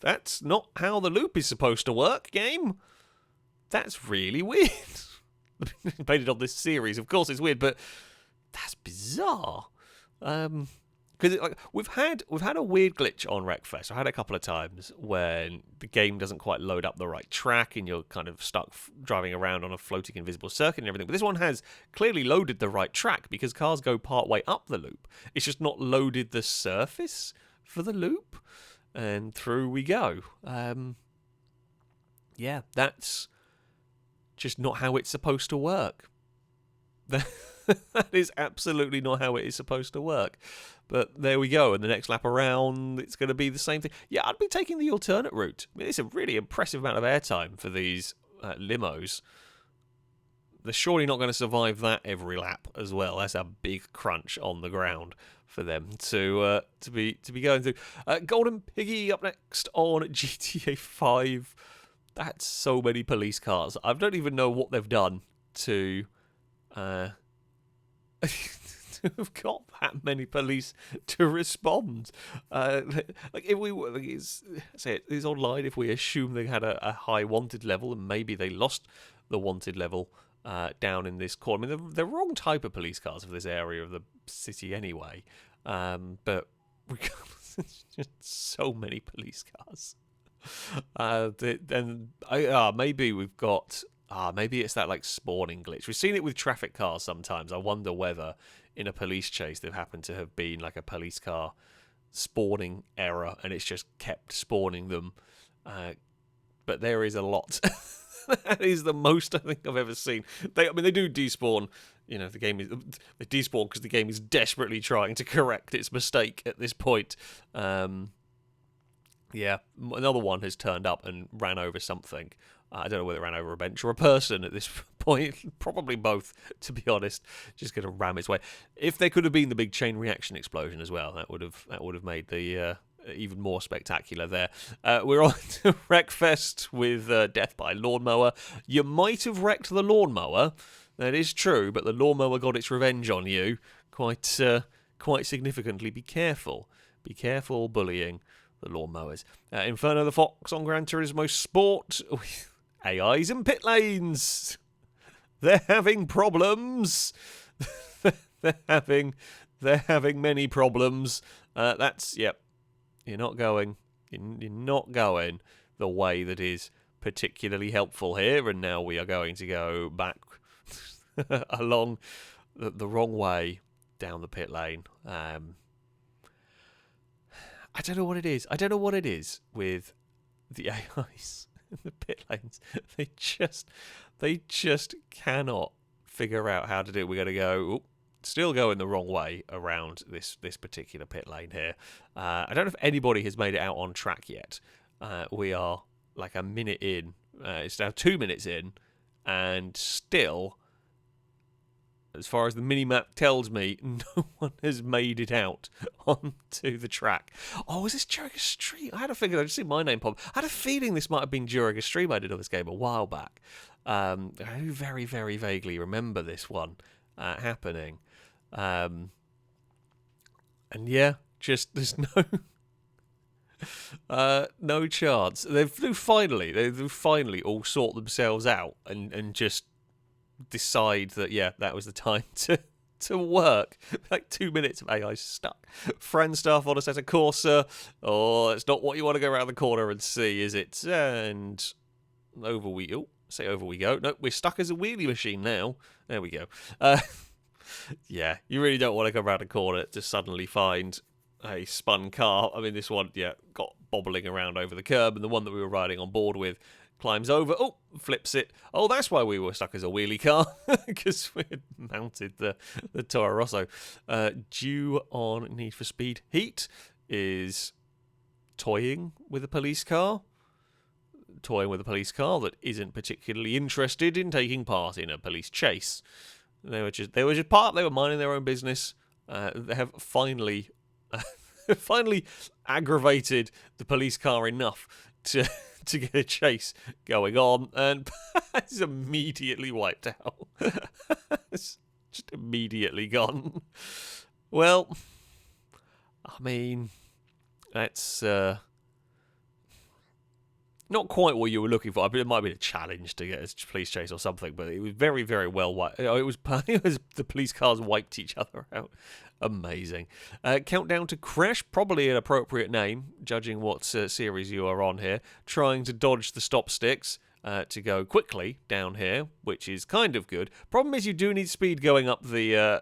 that's not how the loop is supposed to work, game. That's really weird. Debated on this series, of course it's weird, but that's bizarre. Because we've had a weird glitch on Wreckfest. I had a couple of times when the game doesn't quite load up the right track and you're kind of stuck driving around on a floating invisible circuit and everything. But this one has clearly loaded the right track because cars go part way up the loop. It's just not loaded the surface for the loop, and through we go. Yeah, that's just not how it's supposed to work. That is absolutely not how it is supposed to work. But there we go, and the next lap around, it's going to be the same thing. Yeah, I'd be taking the alternate route. I mean, it's a really impressive amount of airtime for these limos. They're surely not going to survive that every lap as well. That's a big crunch on the ground for them to be going through. Golden Piggy up next on GTA 5. That's so many police cars. I don't even know what they've done to... have got that many police to respond. If we were, it's online. If we assume they had a high wanted level and maybe they lost the wanted level down in this corner. I mean, they're the wrong type of police cars for this area of the city anyway. But it's just so many police cars. Maybe we've got. Maybe it's that spawning glitch. We've seen it with traffic cars sometimes. I wonder whether in a police chase there happened to have been a police car spawning error and it's just kept spawning them. But there is a lot. That is the most I think I've ever seen. They do despawn. They despawn because the game is desperately trying to correct its mistake at this point. Yeah, another one has turned up and ran over something. I don't know whether it ran over a bench or a person at this point. Probably both, to be honest. Just going to ram its way. If there could have been the big chain reaction explosion as well, that would have made the even more spectacular there. We're on to Wreckfest with Death by Lawnmower. You might have wrecked the lawnmower. That is true, but the lawnmower got its revenge on you quite significantly. Be careful. Be careful bullying the lawnmowers. Inferno the Fox on Gran Turismo Sport. AIs and pit lanes. They're having problems. they're having many problems. You're not going the way that is particularly helpful here, and now we are going to go back along the wrong way down the pit lane. I don't know what it is. I don't know what it is with the AIs in the pit lanes. They just cannot figure out how to do it. We're going to go, still going the wrong way around this particular pit lane here. I don't know if anybody has made it out on track yet. We are like a minute in. It's now 2 minutes in, and still, as far as the mini-map tells me, no one has made it out onto the track. Oh, is this during a stream? I had a feeling, I just see my name pop. I had a feeling this might have been during a stream I did of this game a while back. I very, very vaguely remember this one happening. And yeah, just there's no chance. They've finally all sort themselves out and just decide that, yeah, that was the time to work. Like 2 minutes of AI stuck. Friend stuff on a set of Corsa. Oh, it's not what you want to go around the corner and see, is it? And over we go. No, we're stuck as a wheelie machine now. There we go. Yeah, you really don't want to go around a corner to suddenly find a spun car. I mean, this one, yeah, got bobbling around over the curb, and the one that we were riding on board with climbs over, flips it. Oh, that's why we were stuck as a wheelie car, because we had mounted the Toro Rosso. Due on Need for Speed Heat is toying with a police car that isn't particularly interested in taking part in a police chase. They were just part. They were minding their own business. They have finally aggravated the police car enough to get a chase going on, and it's immediately wiped out. It's just immediately gone. Well, I mean, that's not quite what you were looking for. I mean, it might have been a challenge to get a police chase or something, but it was very, very well wiped. It was the police cars wiped each other out. Amazing. Countdown to Crash, probably an appropriate name, judging what series you are on here. Trying to dodge the stop sticks to go quickly down here, which is kind of good. Problem is you do need speed going up the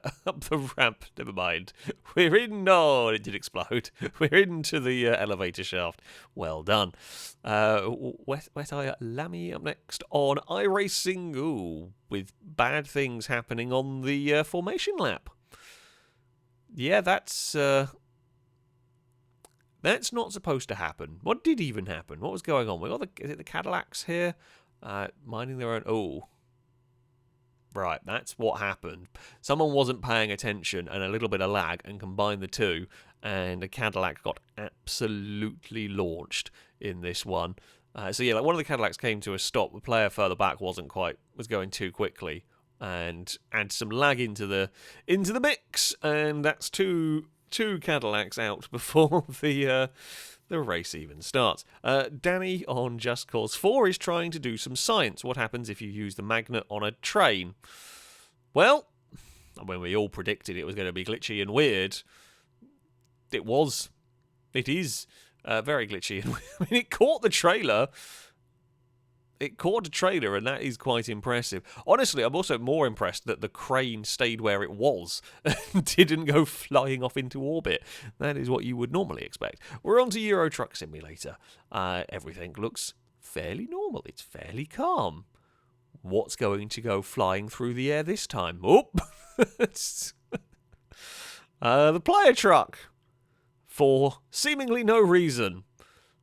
ramp. Never mind. We're in. No, it did explode. We're into the elevator shaft. Well done. Wet Eye Lammy up next on iRacing. Ooh, with bad things happening on the formation lap. Yeah, that's not supposed to happen. What did even happen? What was going on? Is it the Cadillacs here? Minding their own... Oh. Right, that's what happened. Someone wasn't paying attention and a little bit of lag and combined the two, and a Cadillac got absolutely launched in this one. So yeah, like one of the Cadillacs came to a stop. The player further back was going too quickly, and add some lag into the mix, and that's two Cadillacs out before the race even starts. Danny on Just Cause 4 is trying to do some science. What happens if you use the magnet on a train? Well, when we all predicted it was going to be glitchy and weird, it is very glitchy. I mean, it caught the trailer. And that is quite impressive. Honestly, I'm also more impressed that the crane stayed where it was and didn't go flying off into orbit. That is what you would normally expect. We're on to Euro Truck Simulator. Everything looks fairly normal. It's fairly calm. What's going to go flying through the air this time? Oh! The player truck. For seemingly no reason.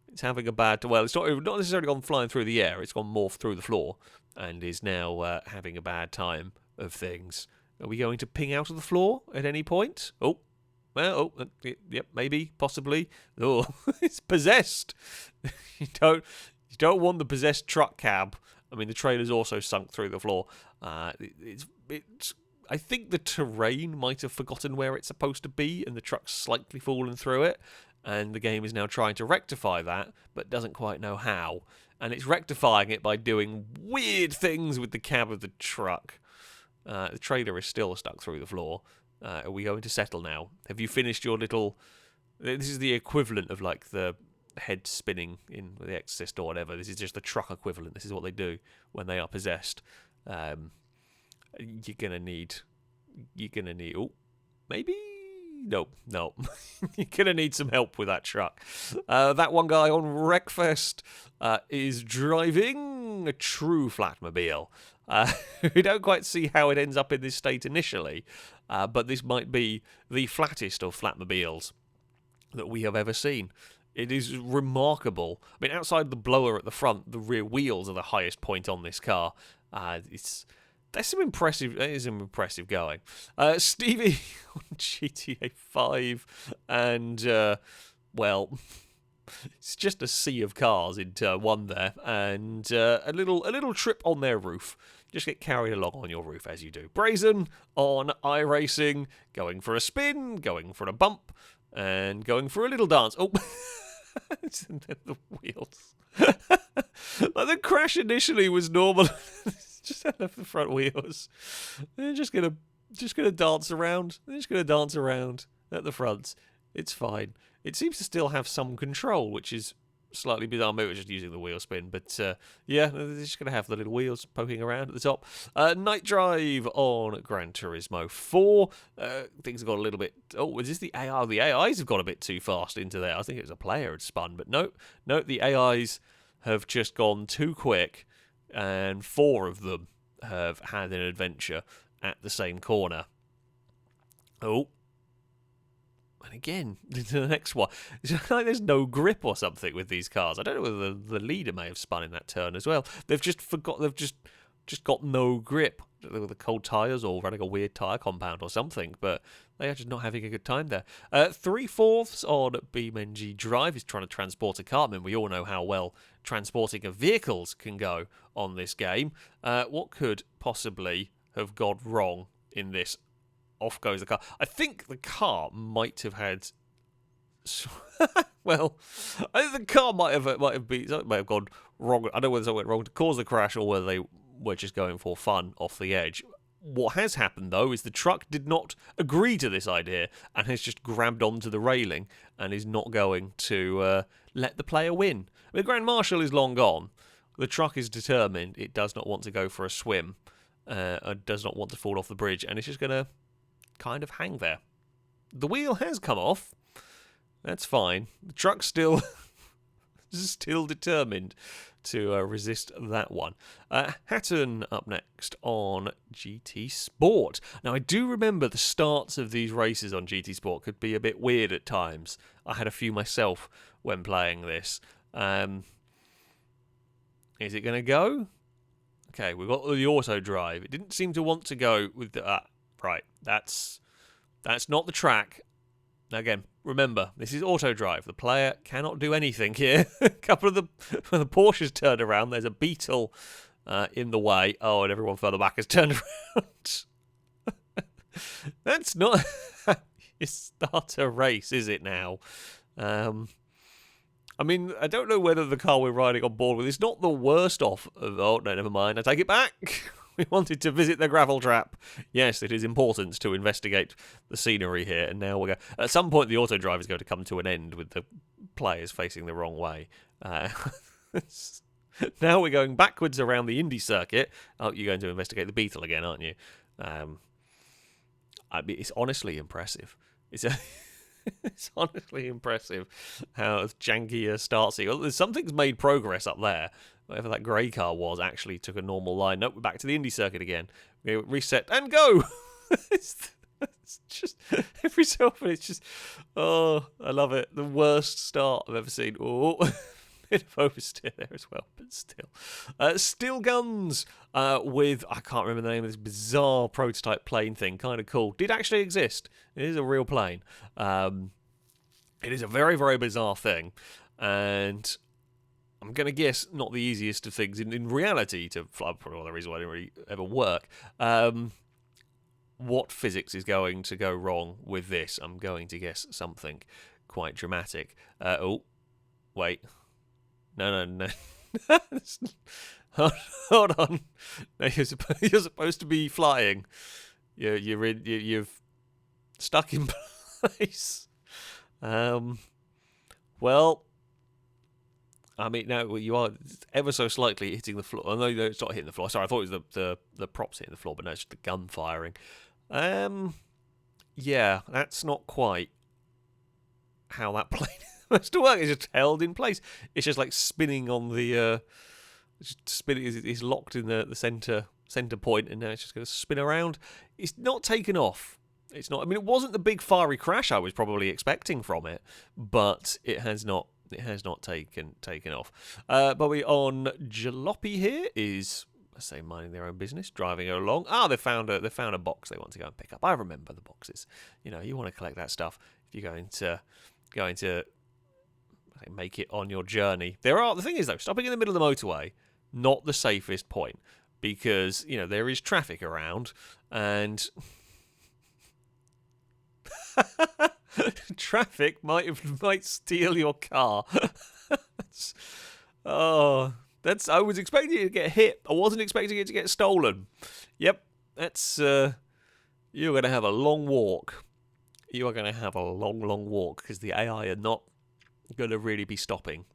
It's having a bad... Well, it's not necessarily gone flying through the air. It's gone morphed through the floor and is now having a bad time of things. Are we going to ping out of the floor at any point? Oh, well, yep, maybe, possibly. Oh, it's possessed. You don't want the possessed truck cab. I mean, the trailer's also sunk through the floor. It's I think the terrain might have forgotten where it's supposed to be, and the truck's slightly fallen through it. And the game is now trying to rectify that, but doesn't quite know how. And it's rectifying it by doing weird things with the cab of the truck. The trailer is still stuck through the floor. Are we going to settle now? Have you finished your little... This is the equivalent of like the head spinning in The Exorcist or whatever. This is just the truck equivalent. This is what they do when they are possessed. You're gonna need... Oh, Maybe? No. You're going to need some help with that truck. That one guy on Wreckfest is driving a true flatmobile. We don't quite see how it ends up in this state initially, but this might be the flattest of flatmobiles that we have ever seen. It is remarkable. I mean, outside the blower at the front, the rear wheels are the highest point on this car. That's some impressive. That is some impressive going. Stevie on GTA 5, and well, it's just a sea of cars in turn one there, and a little trip on their roof. Just get carried along on your roof as you do. Brazen on iRacing, going for a spin, going for a bump, and going for a little dance. Oh. The wheels. Like the crash initially was normal. Just out of the front wheels. They're just gonna dance around. They're just gonna dance around at the front. It's fine. It seems to still have some control, which is slightly bizarre. Maybe we're just using the wheel spin, but yeah, they're just gonna have the little wheels poking around at the top. Night Drive on Gran Turismo 4. Things have got a little bit. Oh, is this the AI? The AIs have got a bit too fast into there. I think it was a player had spun, but no, the AIs have just gone too quick. And 4 of them have had an adventure at the same corner. Oh. And again, into the next one. It's like there's no grip or something with these cars. I don't know whether the leader may have spun in that turn as well. They've just got no grip. The cold tyres or running a weird tyre compound or something, but they are just not having a good time there. 3/4 on BeamNG Drive is trying to transport a car. I mean, we all know how well transporting of vehicles can go on this game. What could possibly have gone wrong in this? Off goes the car. I think the car might have had. Well, I think the car might have gone wrong. I don't know whether something went wrong to cause the crash or whether they were just going for fun off the edge. What has happened, though, is the truck did not agree to this idea and has just grabbed onto the railing and is not going to let the player win. The Grand Marshal is long gone. The truck is determined. It does not want to go for a swim. Does not want to fall off the bridge, and it's just going to kind of hang there. The wheel has come off. That's fine. The truck's still determined to resist that one. Hatton up next on GT Sport. Now, I do remember the starts of these races on GT Sport could be a bit weird at times. I had a few myself when playing this. Is it going to go? Okay, we've got the auto drive. It didn't seem to want to go with the... right, that's not the track. Now again, remember, this is auto drive. The player cannot do anything here. A couple of the Porsches turned around. There's a Beetle in the way. Oh, and everyone further back has turned around. That's not how you start a race, is it now? I mean, I don't know whether the car we're riding on board with is not the worst off of... Oh, no, never mind. I take it back. We wanted to visit the gravel trap. Yes, it is important to investigate the scenery here. And now we're going... At some point, the auto drive is going to come to an end with the players facing the wrong way. Now we're going backwards around the Indy circuit. Oh, you're going to investigate the Beetle again, aren't you? I mean, it's honestly impressive. It's honestly impressive how janky a start sequence. Something's made progress up there. Whatever that grey car was actually took a normal line. Nope, we're back to the Indy circuit again. We reset and go. it's just every so often. It's just I love it. The worst start I've ever seen. Oh, bit of oversteer there as well, but still. Steel Guns with I can't remember the name of this bizarre prototype plane thing. Kind of cool. Did actually exist. It is a real plane. It is a very, very bizarre thing, and I'm going to guess not the easiest of things in reality to fly. Probably one of the reasons why it didn't really ever work. What physics is going to go wrong with this? I'm going to guess something quite dramatic. Oh, wait. No. Hold on. No, you're supposed to be flying. You've stuck in place. Well, I mean, no, you are ever so slightly hitting the floor. No, it's not hitting the floor. Sorry, I thought it was the props hitting the floor, but no, it's just the gun firing. yeah, that's not quite how that plane is supposed to work. It's just held in place. It's just like spinning on the spinning is locked in the center point, and now it's just going to spin around. It's not taken off. It's not. I mean, it wasn't the big fiery crash I was probably expecting from it, but it has not. It has not taken off. Bobby on Jalopy here is, I say, minding their own business, driving along. They found a box they want to go and pick up. I remember the boxes. You know, you want to collect that stuff if you're going to make it on your journey. The thing is though, stopping in the middle of the motorway, not the safest point, because you know there is traffic around and traffic might steal your car. I was expecting it to get hit. I wasn't expecting it to get stolen. Yep, that's you're going to have a long walk. You are going to have a long walk because the AI are not going to really be stopping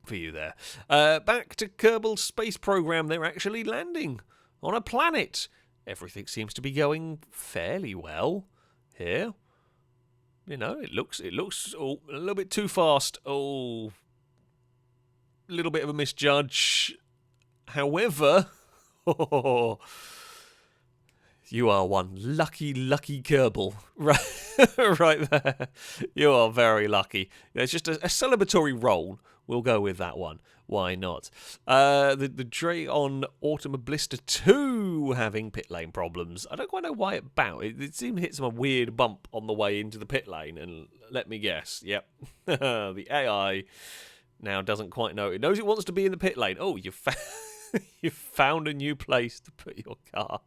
for you there. Back to Kerbal Space Program. They're actually landing on a planet. Everything seems to be going fairly well here. You know, it looks a little bit too fast. A little bit of a misjudge. However, you are one lucky Kerbal. Right there. You are very lucky. It's just a celebratory roll. We'll go with that one. Why not? The Dre on Automobilista 2 having pit lane problems. I don't quite know why it seemed to hit some weird bump on the way into the pit lane, and let me guess. Yep. The AI now doesn't quite know. It knows it wants to be in the pit lane. Oh, you found a new place to put your car.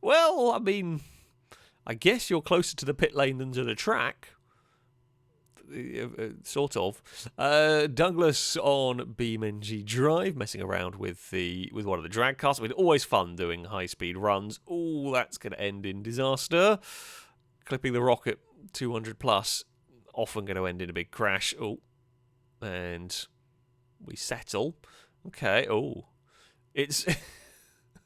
Well, I mean, I guess you're closer to the pit lane than to the track. Sort of. Douglas on BeamNG Drive, messing around with one of the drag cars. I mean, always fun doing high-speed runs. Oh, that's going to end in disaster. Clipping the rocket 200 plus, often going to end in a big crash. Oh, and we settle. Okay. Oh, it's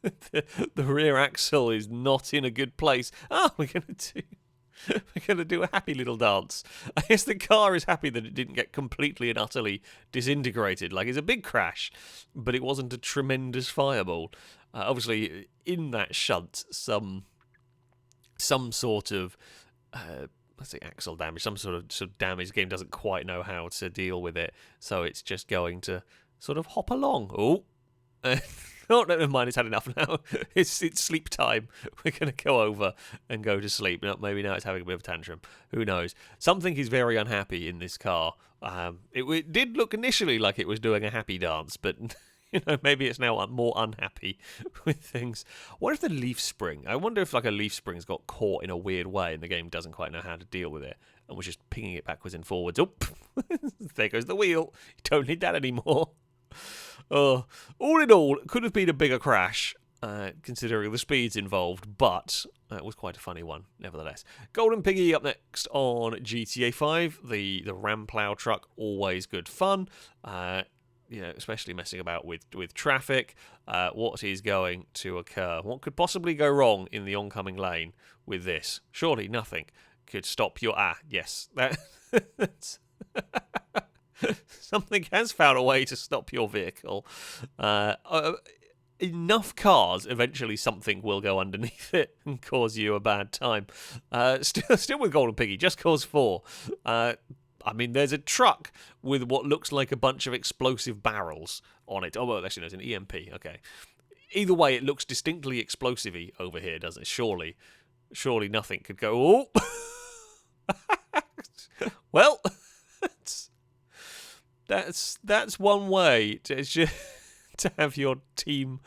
the rear axle is not in a good place. We're going to do a happy little dance. I guess the car is happy that it didn't get completely and utterly disintegrated. Like, it's a big crash, but it wasn't a tremendous fireball. Obviously, in that shunt, some sort of, let's say, axle damage, some sort of damage. The game doesn't quite know how to deal with it, so it's just going to sort of hop along. Oh, oh, never mind, it's had enough now. It's sleep time. We're going to go over and go to sleep. Maybe now it's having a bit of a tantrum. Who knows? Something is very unhappy in this car. It did look initially like it was doing a happy dance, but you know, maybe it's now more unhappy with things. What if the leaf spring? I wonder if like a leaf spring's got caught in a weird way and the game doesn't quite know how to deal with it and was just pinging it backwards and forwards. Oh, there goes the wheel. You don't need that anymore. All in all, it could have been a bigger crash, considering the speeds involved, but it was quite a funny one, nevertheless. Golden Piggy up next on GTA 5, the ram plow truck, always good fun, you know, especially messing about with traffic. What is going to occur? What could possibly go wrong in the oncoming lane with this? Surely nothing could stop your... yes, that's... Something has found a way to stop your vehicle. Enough cars, eventually something will go underneath it and cause you a bad time. Still with Golden Piggy, Just Cause 4. I mean, there's a truck with what looks like a bunch of explosive barrels on it. Oh, well, actually, no, it's an EMP. Okay. Either way, it looks distinctly explosive-y over here, doesn't it? Surely nothing could go... Oh! Well... That's one way to have your team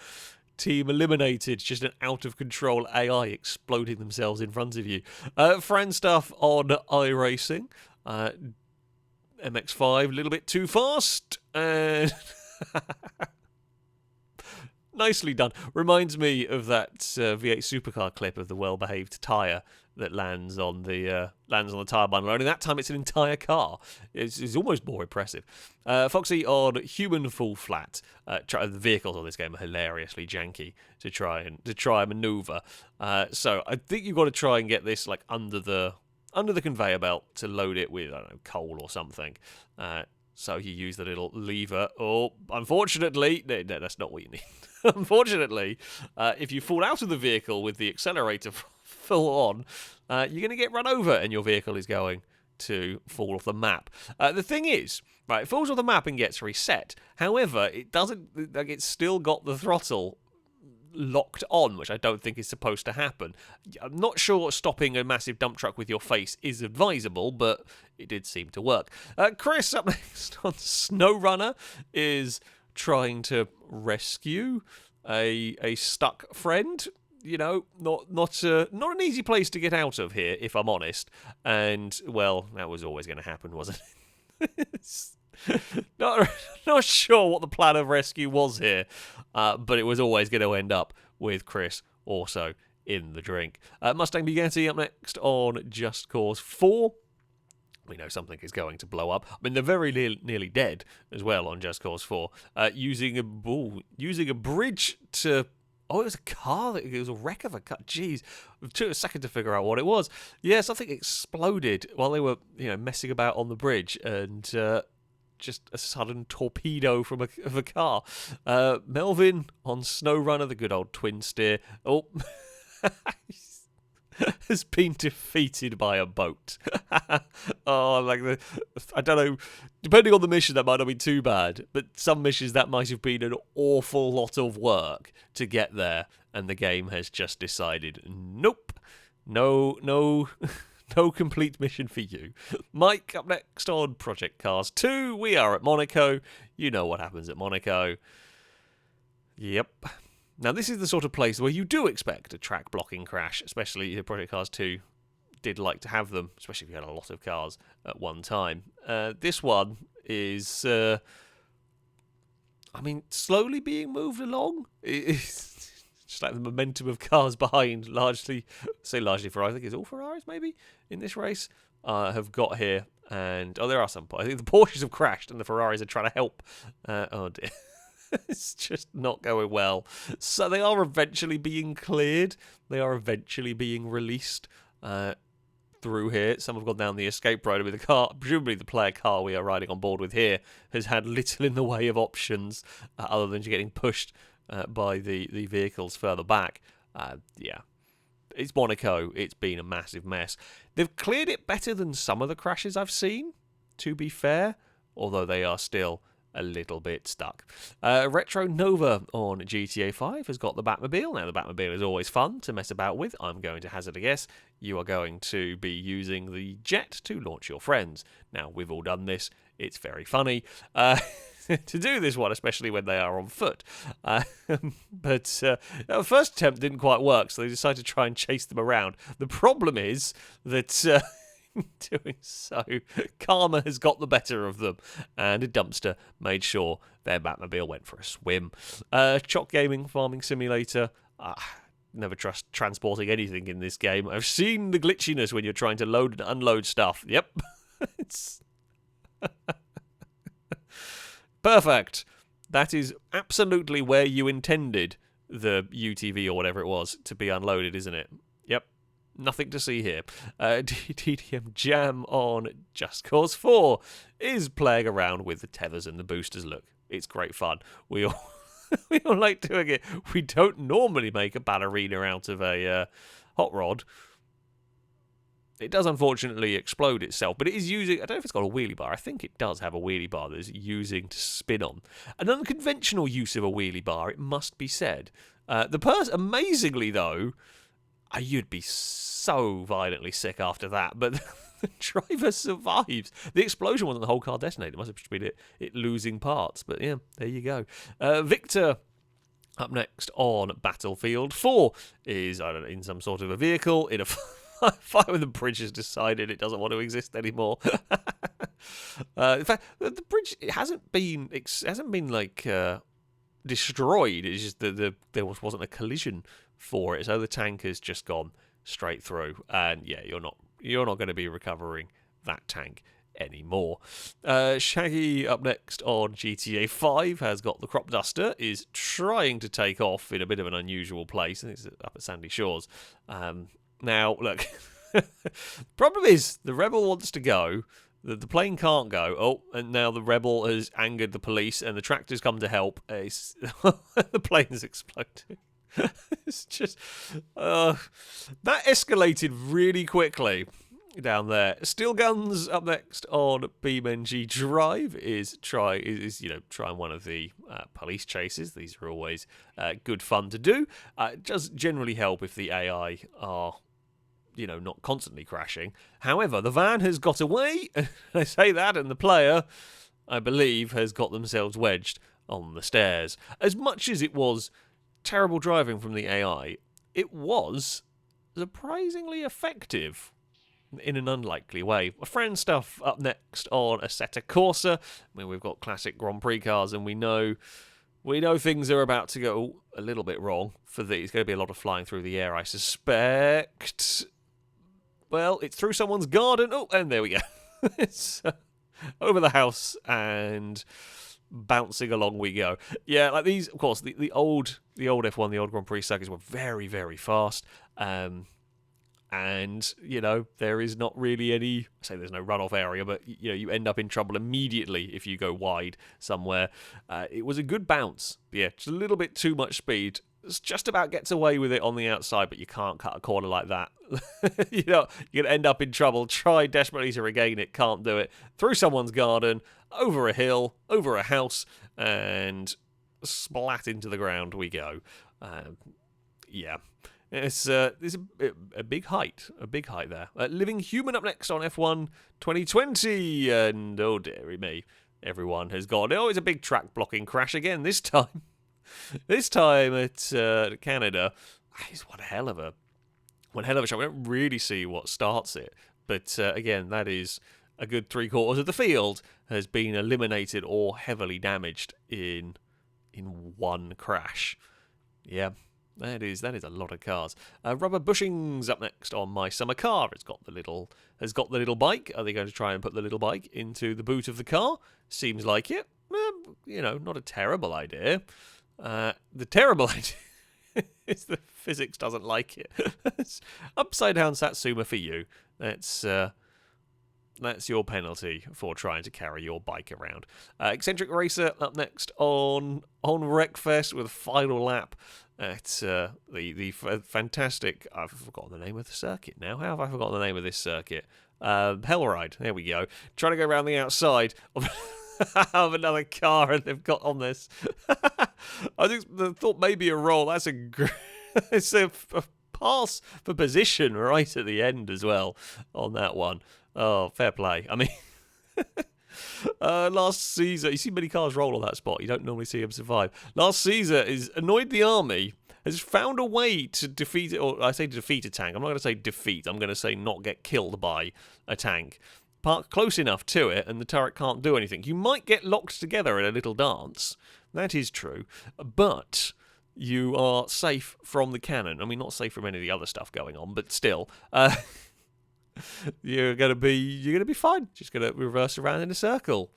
eliminated. Just an out of control AI exploding themselves in front of you. Fran stuff on iRacing. MX5 a little bit too fast. And nicely done. Reminds me of that V8 supercar clip of the well-behaved tyre that lands on the tyre bundle. Only that time it's an entire car. It's almost more impressive. Foxy on human full flat. The vehicles on this game are hilariously janky to try and maneuver. So I think you've got to try and get this like under the conveyor belt to load it with, I don't know, coal or something. So you use the little lever. Oh, unfortunately, no, that's not what you need. Unfortunately, if you fall out of the vehicle with the accelerator full on, you're going to get run over and your vehicle is going to fall off the map. The thing is, right, it falls off the map and gets reset. However, it doesn't, like, it's still got the throttle locked on, which I don't think is supposed to happen. I'm not sure stopping a massive dump truck with your face is advisable, but it did seem to work. Chris, up next on SnowRunner, is trying to rescue a stuck friend. You know, not an easy place to get out of here, if I'm honest. And, well, that was always going to happen, wasn't it? Not sure what the plan of rescue was here, but it was always going to end up with Chris also in the drink. Mustang Bugatti up next on Just Cause 4. We know something is going to blow up. I mean, they're very nearly dead as well on Just Cause 4. Using a bridge to... Oh, it was a car. It was a wreck of a car. Jeez. It took a second to figure out what it was. Yeah, something exploded while they were, messing about on the bridge, and just a sudden torpedo from a car. Melvin on SnowRunner, the good old twin steer. Oh, has been defeated by a boat. I don't know. Depending on the mission, that might not be too bad. But some missions, that might have been an awful lot of work to get there. And the game has just decided, nope, no complete mission for you. Mike, up next on Project Cars 2. We are at Monaco. You know what happens at Monaco. Yep. Now, this is the sort of place where you do expect a track blocking crash, especially if Project Cars 2 did like to have them, especially if you had a lot of cars at one time. This one is, slowly being moved along. It's just like the momentum of cars behind, largely Ferrari, I think it's all Ferraris maybe in this race, have got here. And, there are some. I think the Porsches have crashed and the Ferraris are trying to help. Oh dear. It's just not going well. So they are eventually being cleared. They are eventually being released through here. Some have gone down the escape road with the car. Presumably the player car we are riding on board with here has had little in the way of options other than getting pushed by the vehicles further back. Yeah. It's Monaco. It's been a massive mess. They've cleared it better than some of the crashes I've seen, to be fair, although they are still a little bit stuck. Retro Nova on GTA 5 has got the Batmobile. Now, the Batmobile is always fun to mess about with. I'm going to hazard a guess. You are going to be using the jet to launch your friends. Now, we've all done this. It's very funny to do this one, especially when they are on foot. But the first attempt didn't quite work, so they decided to try and chase them around. The problem is that... doing so, karma has got the better of them, and a dumpster made sure their Batmobile went for a swim. Choc Gaming Farming Simulator. Never trust transporting anything in this game. I've seen the glitchiness when you're trying to load and unload stuff. Yep. It's perfect. That is absolutely where you intended the UTV or whatever it was to be unloaded, isn't it? Yep. Nothing to see here. TDM Jam on Just Cause 4 is playing around with the tethers and the boosters. Look, it's great fun. We all like doing it. We don't normally make a ballerina out of a hot rod. It does unfortunately explode itself, but it is using... I don't know if it's got a wheelie bar. I think it does have a wheelie bar that it's using to spin on. An unconventional use of a wheelie bar, it must be said. Amazingly, though... You'd be so violently sick after that, but the driver survives. The explosion wasn't the whole car detonated. It must have been it losing parts, but yeah, there you go. Victor, up next on Battlefield 4, is in some sort of a vehicle in a fight when the bridge has decided it doesn't want to exist anymore. In fact, the bridge hasn't been destroyed. It's just that there wasn't a collision for it, so the tank has just gone straight through. And yeah, you're not going to be recovering that tank anymore. Shaggy up next on GTA 5 has got the crop duster, is trying to take off in a bit of an unusual place. I think it's up at Sandy Shores. Now, look, problem is the rebel wants to go. The plane can't go. Oh, and now the rebel has angered the police, and the tractors come to help. The plane has exploded. It's just that escalated really quickly down there. Steel Guns up next on BeamNG Drive is trying one of the police chases. These are always good fun to do. It does generally help if the AI are not constantly crashing. However, the van has got away. I say that, and the player, I believe, has got themselves wedged on the stairs. As much as it was terrible driving from the AI, it was surprisingly effective in an unlikely way. Friend stuff up next on Assetto Corsa. We've got classic Grand Prix cars, and we know things are about to go a little bit wrong for these. It's going to be a lot of flying through the air, I suspect. Well, it's through someone's garden. Oh, and there we go. It's over the house and bouncing along we go. Yeah, like these, of course, the old F1, the old Grand Prix circuits were very, very fast. And, there is not really any, there's no runoff area, but, you end up in trouble immediately if you go wide somewhere. It was a good bounce. Yeah, just a little bit too much speed. It just about gets away with it on the outside, but you can't cut a corner like that. You're going to end up in trouble. Try desperately to regain it, can't do it. Through someone's garden, over a hill, over a house, and splat into the ground we go. Yeah. It's a big height there. Living Human up next on F1 2020, and oh dearie me, everyone has gone. Oh, it's a big track blocking crash again this time. This time at Canada. It's one hell of a shot. We don't really see what starts it, but again, that is a good 3/4 of the field has been eliminated or heavily damaged in one crash. Yeah. That is a lot of cars. Rubber bushings up next on My Summer Car. It's got the little bike. Are they going to try and put the little bike into the boot of the car? Seems like it. Not a terrible idea. The terrible idea is the physics doesn't like it. It's upside down Satsuma for you. That's your penalty for trying to carry your bike around. Eccentric Racer up next on Wreckfest with a final lap at the fantastic. I've forgotten the name of the circuit now. How have I forgotten the name of this circuit? Hellride. There we go. Trying to go around the outside of another car, and they've got on this. I thought maybe a roll. That's it's a pass for position right at the end as well on that one. Oh, fair play. I mean, last Caesar, you see many cars roll on that spot. You don't normally see them survive. Last Caesar is annoyed the army, has found a way to defeat it, or I say defeat a tank. I'm not going to say defeat. I'm going to say not get killed by a tank. Park close enough to it, and the turret can't do anything. You might get locked together in a little dance. That is true. But you are safe from the cannon. I mean, not safe from any of the other stuff going on, but still. You're gonna be fine. Just gonna reverse around in a circle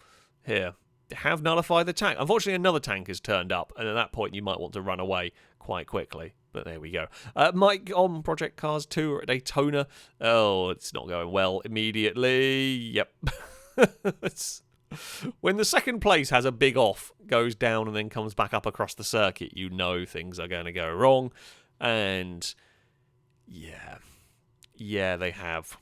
here. Have nullified the tank. Unfortunately, another tank has turned up, and at that point, you might want to run away quite quickly. But there we go. Mike on Project Cars 2 at Daytona. Oh, it's not going well immediately. Yep. When the second place has a big off, goes down, and then comes back up across the circuit, you know things are going to go wrong. And yeah, they have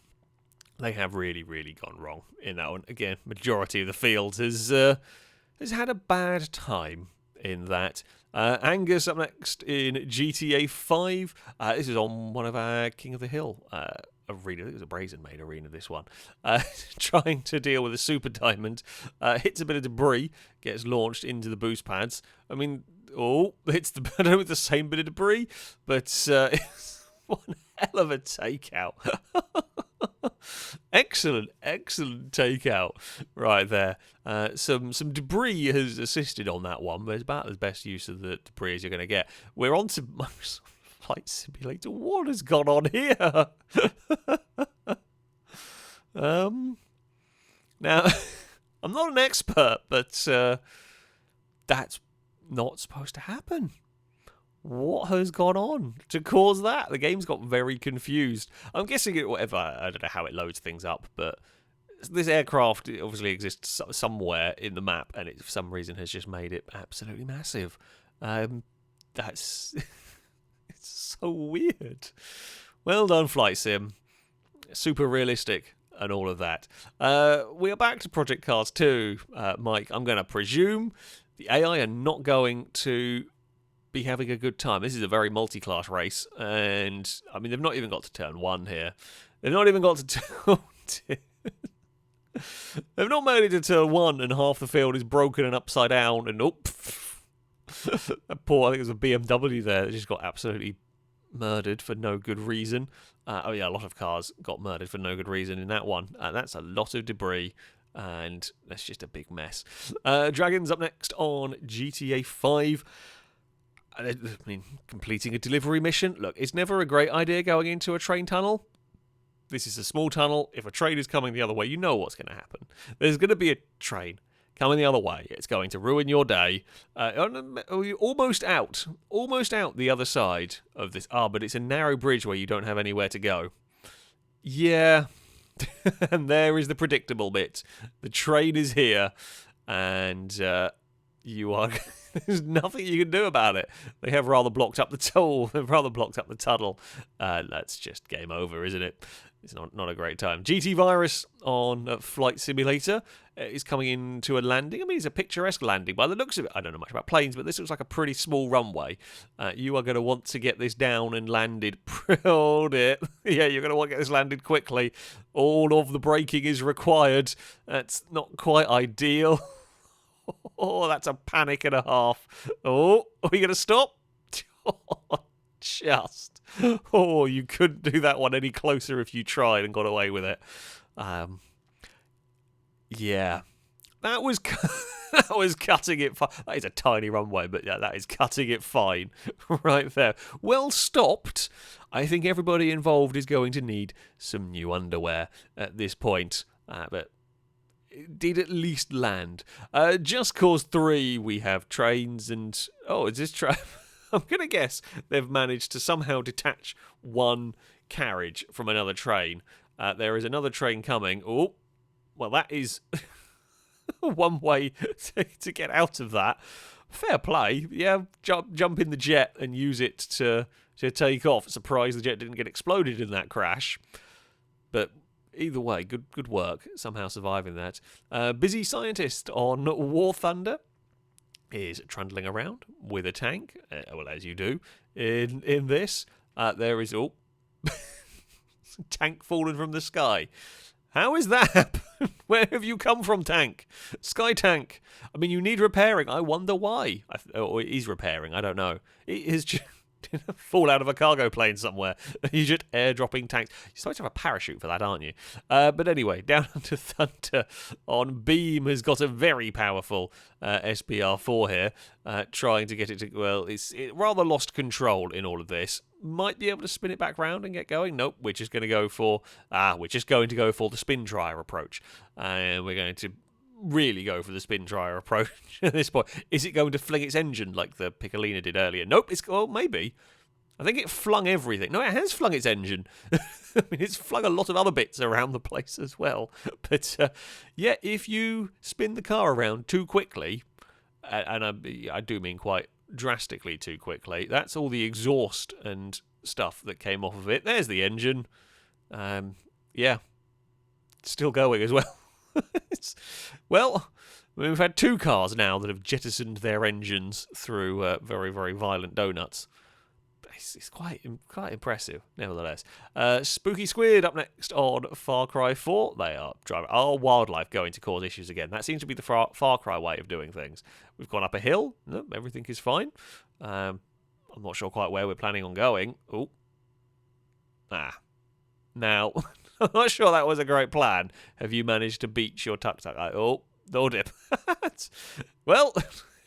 really, really gone wrong in that one. Again, majority of the field has had a bad time in that. Angus up next in GTA 5. This is on one of our King of the Hill arena. I think it was a Brazen Maid arena, this one. Trying to deal with a super diamond. Hits a bit of debris, gets launched into the boost pads. I mean, hits the, I don't know if it's the same bit of debris, but it's one hell of a takeout. Excellent takeout right there. Some debris has assisted on that one, but it's about the best use of the debris as you're going to get. We're on to Flight Simulator. What has gone on here? Now, I'm not an expert, but that's not supposed to happen. What has gone on to cause that? The game's got very confused. I'm guessing it, whatever, I don't know how it loads things up, but this aircraft obviously exists somewhere in the map, and it for some reason has just made it absolutely massive. That's it's so weird. Well done, Flight Sim. Super realistic and all of that. We are back to Project Cars 2, Mike. I'm going to presume the AI are not going to be having a good time. This is a very multi-class race, and I mean, they've not even got to turn 1 here. They've not even got to turn 2. They've not made it to turn 1, and half the field is broken and upside down, and poor, I think it was a BMW there that just got absolutely murdered for no good reason. Oh yeah, a lot of cars got murdered for no good reason in that one. That's a lot of debris, and that's just a big mess. Dragons up next on GTA 5. I mean, completing a delivery mission. Look, it's never a great idea going into a train tunnel. This is a small tunnel. If a train is coming the other way, you know what's going to happen. There's going to be a train coming the other way. It's going to ruin your day. You're almost out the other side of this. But it's a narrow bridge where you don't have anywhere to go. Yeah. And there is the predictable bit. The train is here, and you are... There's nothing you can do about it. They have rather blocked up the tunnel. They've rather blocked up the tunnel. That's just game over, isn't it? It's not a great time. GT Virus on Flight Simulator is coming into a landing. I mean, it's a picturesque landing by the looks of it. I don't know much about planes, but this looks like a pretty small runway. You are going to want to get this down and landed. Hold it. Yeah, you're going to want to get this landed quickly. All of the braking is required. That's not quite ideal. Oh, that's a panic and a half. Oh, are we going to stop? Just. Oh, you couldn't do that one any closer if you tried and got away with it. Yeah. That was that was cutting it fine. That is a tiny runway, but yeah, that is cutting it fine right there. Well stopped. I think everybody involved is going to need some new underwear at this point. But it did at least land. Just Cause 3, we have trains and... Oh, is this train? I'm going to guess they've managed to somehow detach one carriage from another train. There is another train coming. Oh, well, that is one way to get out of that. Fair play. Yeah, jump in the jet and use it to take off. Surprised the jet didn't get exploded in that crash. But either way, good work. Somehow surviving that. Busy Scientist on War Thunder is trundling around with a tank, well, as you do in this. There is tank fallen from the sky. How is that happen? Where have you come from, tank? Sky tank. I mean, you need repairing. I wonder why. Or it is repairing. I don't know. It is just fall out of a cargo plane somewhere. You're just airdropping tanks. You're supposed to have a parachute for that, aren't you? But anyway, down to Thunder on Beam has got a very powerful SPR4 here, trying to get it to... Well, it rather lost control in all of this. Might be able to spin it back round and get going. Nope, we're just going to go for... we're just going to go for the spin dryer approach. And we're going to really go for the spin dryer approach at this point. Is it going to fling its engine like the Piccolina did earlier? Nope, maybe. I think it flung everything. No, it has flung its engine. I mean, it's flung a lot of other bits around the place as well. But, yeah, if you spin the car around too quickly, and I do mean quite drastically too quickly, that's all the exhaust and stuff that came off of it. There's the engine. Yeah, still going as well. Well, we've had two cars now that have jettisoned their engines through very, very violent donuts. It's quite impressive, nevertheless. Spooky Squid up next on Far Cry 4. They are driving. Are wildlife going to cause issues again? That seems to be the Far Cry way of doing things. We've gone up a hill. No, everything is fine. I'm not sure quite where we're planning on going. Oh. Now... I'm not sure that was a great plan. Have you managed to beach your tuk-tuk? Oh dip. Well,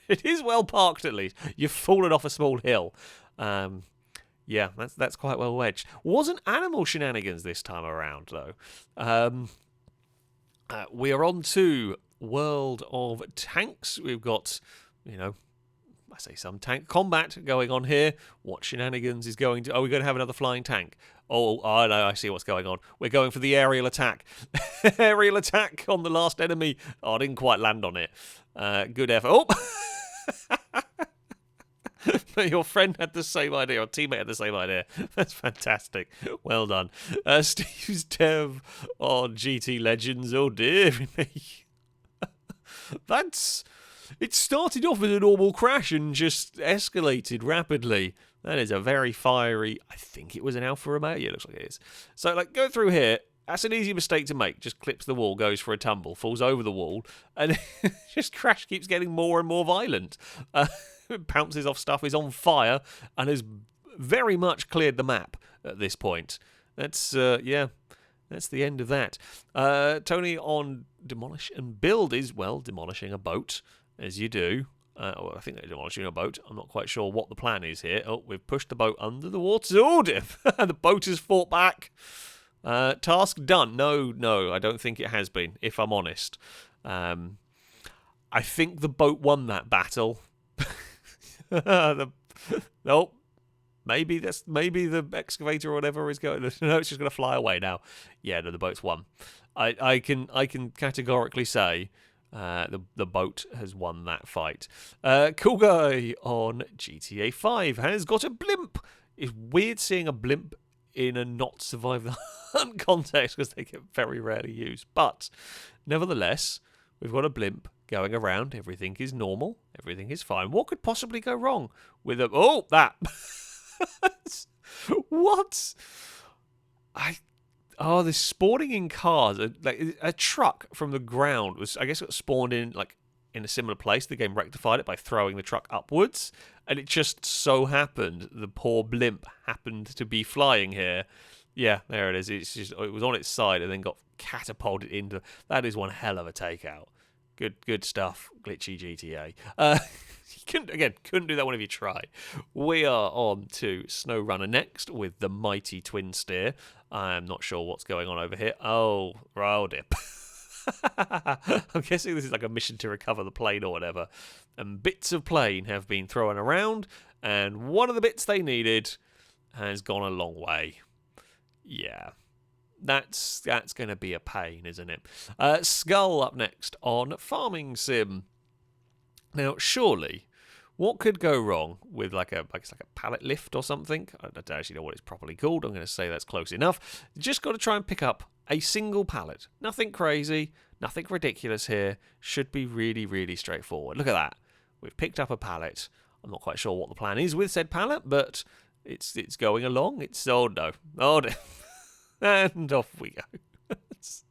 it is well parked at least. You've fallen off a small hill. Yeah, that's quite well wedged. Wasn't animal shenanigans this time around, though. We are on to World of Tanks. We've got, you know, I say some tank combat going on here. What shenanigans is going to... Oh, we're going to have another flying tank. Oh, I know, I see what's going on. We're going for the aerial attack. Aerial attack on the last enemy. Oh, I didn't quite land on it. Good effort. Oh! Your friend had the same idea, or teammate had the same idea. That's fantastic. Well done. Steve's Dev on GT Legends. Oh dear me. It started off as a normal crash and just escalated rapidly. That is a very fiery... I think it was an Alfa Romeo. Yeah, it looks like it is. So, go through here. That's an easy mistake to make. Just clips the wall, goes for a tumble, falls over the wall, and just crash keeps getting more and more violent. Bounces off stuff, is on fire, and has very much cleared the map at this point. That's the end of that. Tony on Demolish and Build is, well, demolishing a boat, as you do. I think they're demolishing a boat. I'm not quite sure what the plan is here. Oh, we've pushed the boat under the water. Oh, dear. The boat has fought back. Task done. No, I don't think it has been, if I'm honest. I think the boat won that battle. Nope. Maybe the excavator or whatever is going. No, it's just going to fly away now. Yeah, no, the boat's won. I can categorically say the boat has won that fight. Cool guy on GTA 5 has got a blimp. It's weird seeing a blimp in a not survive the hunt context because they get very rarely used. But nevertheless, we've got a blimp going around. Everything is normal. Everything is fine. What could possibly go wrong with a... Oh, that... What? They're spawning in cars. A truck from the ground was, I guess, it spawned in in a similar place. The game rectified it by throwing the truck upwards, and it just so happened the poor blimp happened to be flying here. Yeah, there it is. It was on its side and then got catapulted into. That is one hell of a takeout. Good stuff, glitchy GTA. You couldn't do that whenever you try. We are on to SnowRunner next with the mighty twin steer. I'm not sure what's going on over here. Oh, dip. I'm guessing this is like a mission to recover the plane or whatever. And bits of plane have been thrown around, and one of the bits they needed has gone a long way. Yeah. That's going to be a pain, isn't it? Skull up next on Farming Sim. Now, surely, what could go wrong with like a pallet lift or something? I don't actually know what it's properly called. I'm going to say that's close enough. You just got to try and pick up a single pallet. Nothing crazy, nothing ridiculous here. Should be really, really straightforward. Look at that. We've picked up a pallet. I'm not quite sure what the plan is with said pallet, but it's going along. It's no. And off we go. It's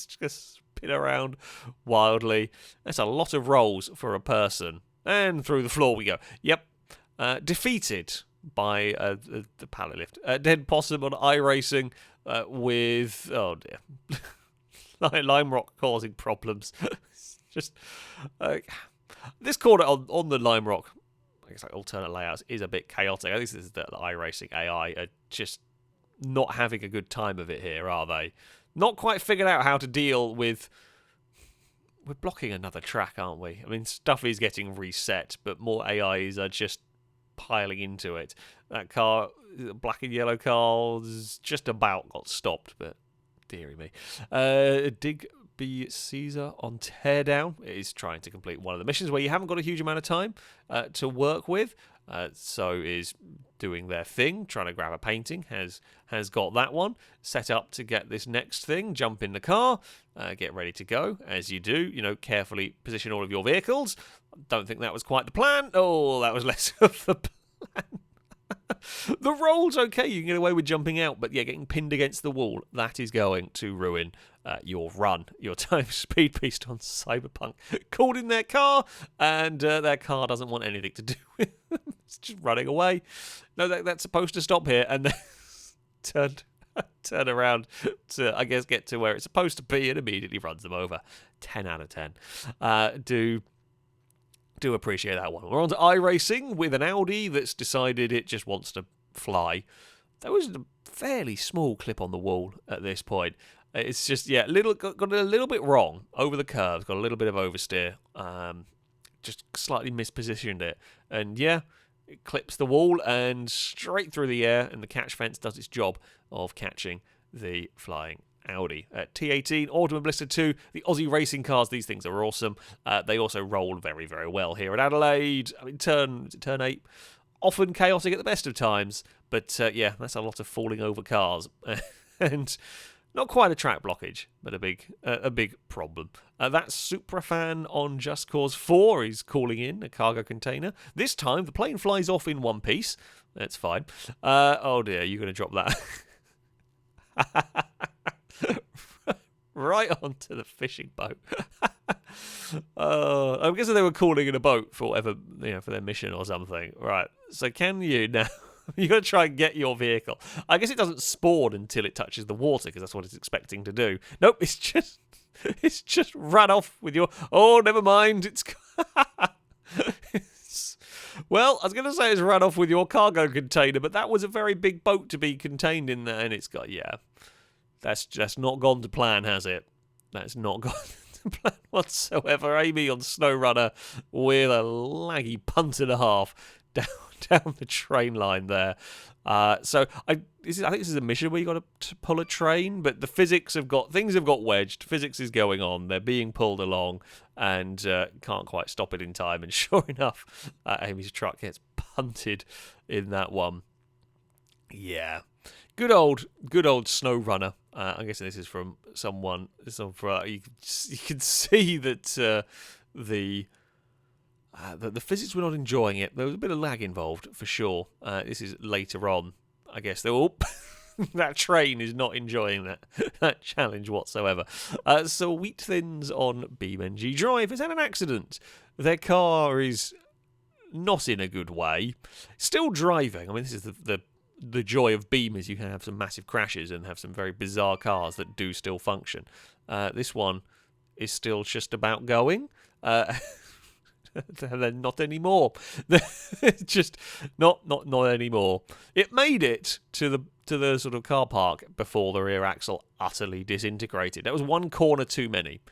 just spin around wildly. That's a lot of rolls for a person. And through the floor we go. Yep. Defeated by the pallet lift. Dead Possum on iRacing with... Oh, dear. Lime Rock causing problems. Just... this corner on the Lime Rock... I guess alternate layouts is a bit chaotic. I think this is the iRacing AI are just not having a good time of it here, are they? Not quite figured out how to deal with... We're blocking another track, aren't we? I mean, stuff is getting reset, but more AIs are just piling into it. That car, black and yellow car, just about got stopped, but dearie me. Dig B Caesar on Teardown is trying to complete one of the missions where you haven't got a huge amount of time to work with. So is doing their thing, trying to grab a painting, has got that one set up to get this next thing, jump in the car, get ready to go, as you do, carefully position all of your vehicles. Don't think that was quite the plan. Oh, that was less of the plan. The roll's okay, you can get away with jumping out, but yeah, getting pinned against the wall, that is going to ruin your run, your time speed beast on Cyberpunk. Called in their car, and their car doesn't want anything to do with them. It's just running away. No, that's supposed to stop here, and then turn around to, I guess, get to where it's supposed to be, and immediately runs them over. 10 out of 10. Do appreciate that one. We're on to iRacing with an Audi that's decided it just wants to fly. There was a fairly small clip on the wall at this point. It's just, got a little bit wrong over the curves, got a little bit of oversteer. Just slightly mispositioned it. And yeah, it clips the wall and straight through the air, and the catch fence does its job of catching the flying Audi. T18, Automobilista 2, the Aussie racing cars, these things are awesome. They also roll very, very well here at Adelaide. I mean, turn 8, often chaotic at the best of times, but that's a lot of falling over cars. And not quite a track blockage, but a big problem. That's Suprafan on Just Cause 4. He's calling in a cargo container. This time, the plane flies off in one piece. That's fine. Oh dear, you're going to drop that. Right onto the fishing boat. I'm guessing they were calling in a boat for whatever, for their mission or something. Right. So can you now? You got to try and get your vehicle. I guess it doesn't spawn until it touches the water because that's what it's expecting to do. Nope, it's just run off with your. Oh, never mind. Well, I was going to say it's run off with your cargo container, but that was a very big boat to be contained in there, and it's got That's not gone to plan, has it? That's not gone to plan whatsoever. Amy on SnowRunner with a laggy punt and a half down the train line there. I think this is a mission where you got to pull a train, but the things have got wedged. Physics is going on. They're being pulled along, and can't quite stop it in time. And sure enough, Amy's truck gets punted in that one. Yeah. Good old SnowRunner. I'm guessing this is from someone. You can see that the physics were not enjoying it. There was a bit of lag involved for sure. This is later on. I guess that train is not enjoying that challenge whatsoever. So Wheat Thins on BeamNG Drive has had an accident. Their car is not in a good way. Still driving. I mean, this is the joy of Beam is you can have some massive crashes and have some very bizarre cars that do still function. This one is still just about going. Then not anymore. Just not anymore. It made it to the sort of car park before the rear axle utterly disintegrated. That was one corner too many.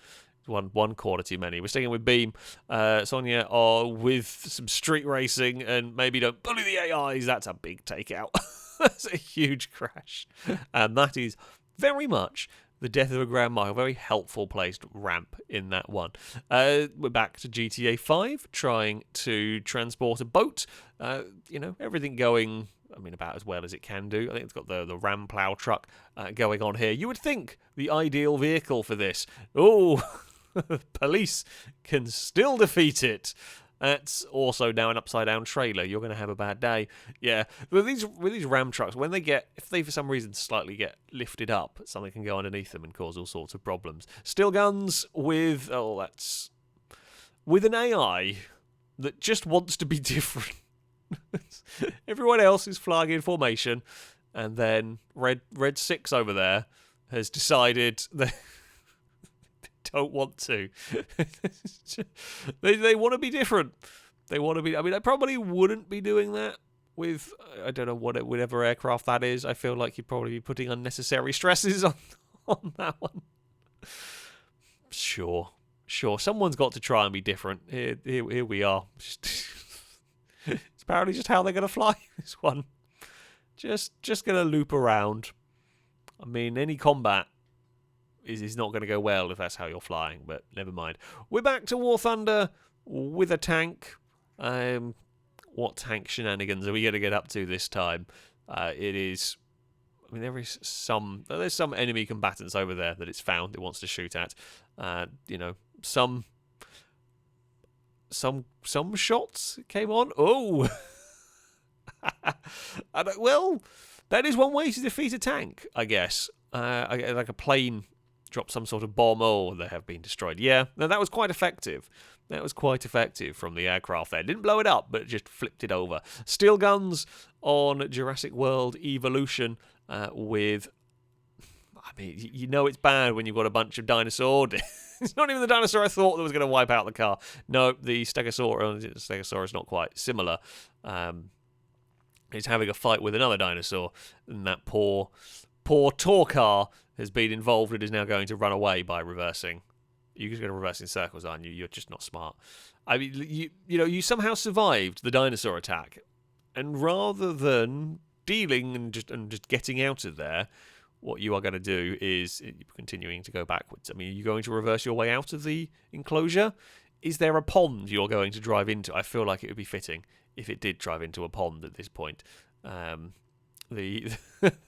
One corner too many. We're sticking with Beam. Sonia with some street racing, and maybe don't bully the AIs. That's a big takeout. That's a huge crash. And that is very much the death of a grandma. A very helpful placed ramp in that one. We're back to GTA 5, trying to transport a boat. Everything going, about as well as it can do. I think it's got the ram plow truck going on here. You would think the ideal vehicle for this. Oh, police can still defeat it. That's also now an upside-down trailer. You're going to have a bad day. Yeah, with these ram trucks, if they for some reason slightly get lifted up, something can go underneath them and cause all sorts of problems. Steel guns with an AI that just wants to be different. Everyone else is flying in formation, and then Red 6 over there has decided that don't want to. They want to be different. They want to be. I probably wouldn't be doing that with, I don't know, whatever aircraft that is. I feel like you'd probably be putting unnecessary stresses on that one. Sure. Someone's got to try and be different. Here we are. It's apparently just how they're going to fly this one. Just going to loop around. Any combat is not going to go well if that's how you're flying, but never mind. We're back to War Thunder with a tank. What tank shenanigans are we going to get up to this time? There's some enemy combatants over there that it's found it wants to shoot at. Some shots came on. Oh, well, that is one way to defeat a tank, I guess. Like a plane drop some sort of bomb, they have been destroyed. Yeah, no, that was quite effective. That was quite effective from the aircraft there. Didn't blow it up, but just flipped it over. Steel guns on Jurassic World Evolution with... it's bad when you've got a bunch of dinosaur It's not even the dinosaur I thought that was going to wipe out the car. No, the Stegosaurus not quite similar. He's having a fight with another dinosaur, and that poor tour car has been involved and is now going to run away by reversing. You're just going to reverse in circles, aren't you? You're just not smart. I mean, you somehow survived the dinosaur attack, and rather than dealing and just getting out of there, what you are going to do is continuing to go backwards. I mean, are you going to reverse your way out of the enclosure? Is there a pond you're going to drive into? I feel like it would be fitting if it did drive into a pond at this point. The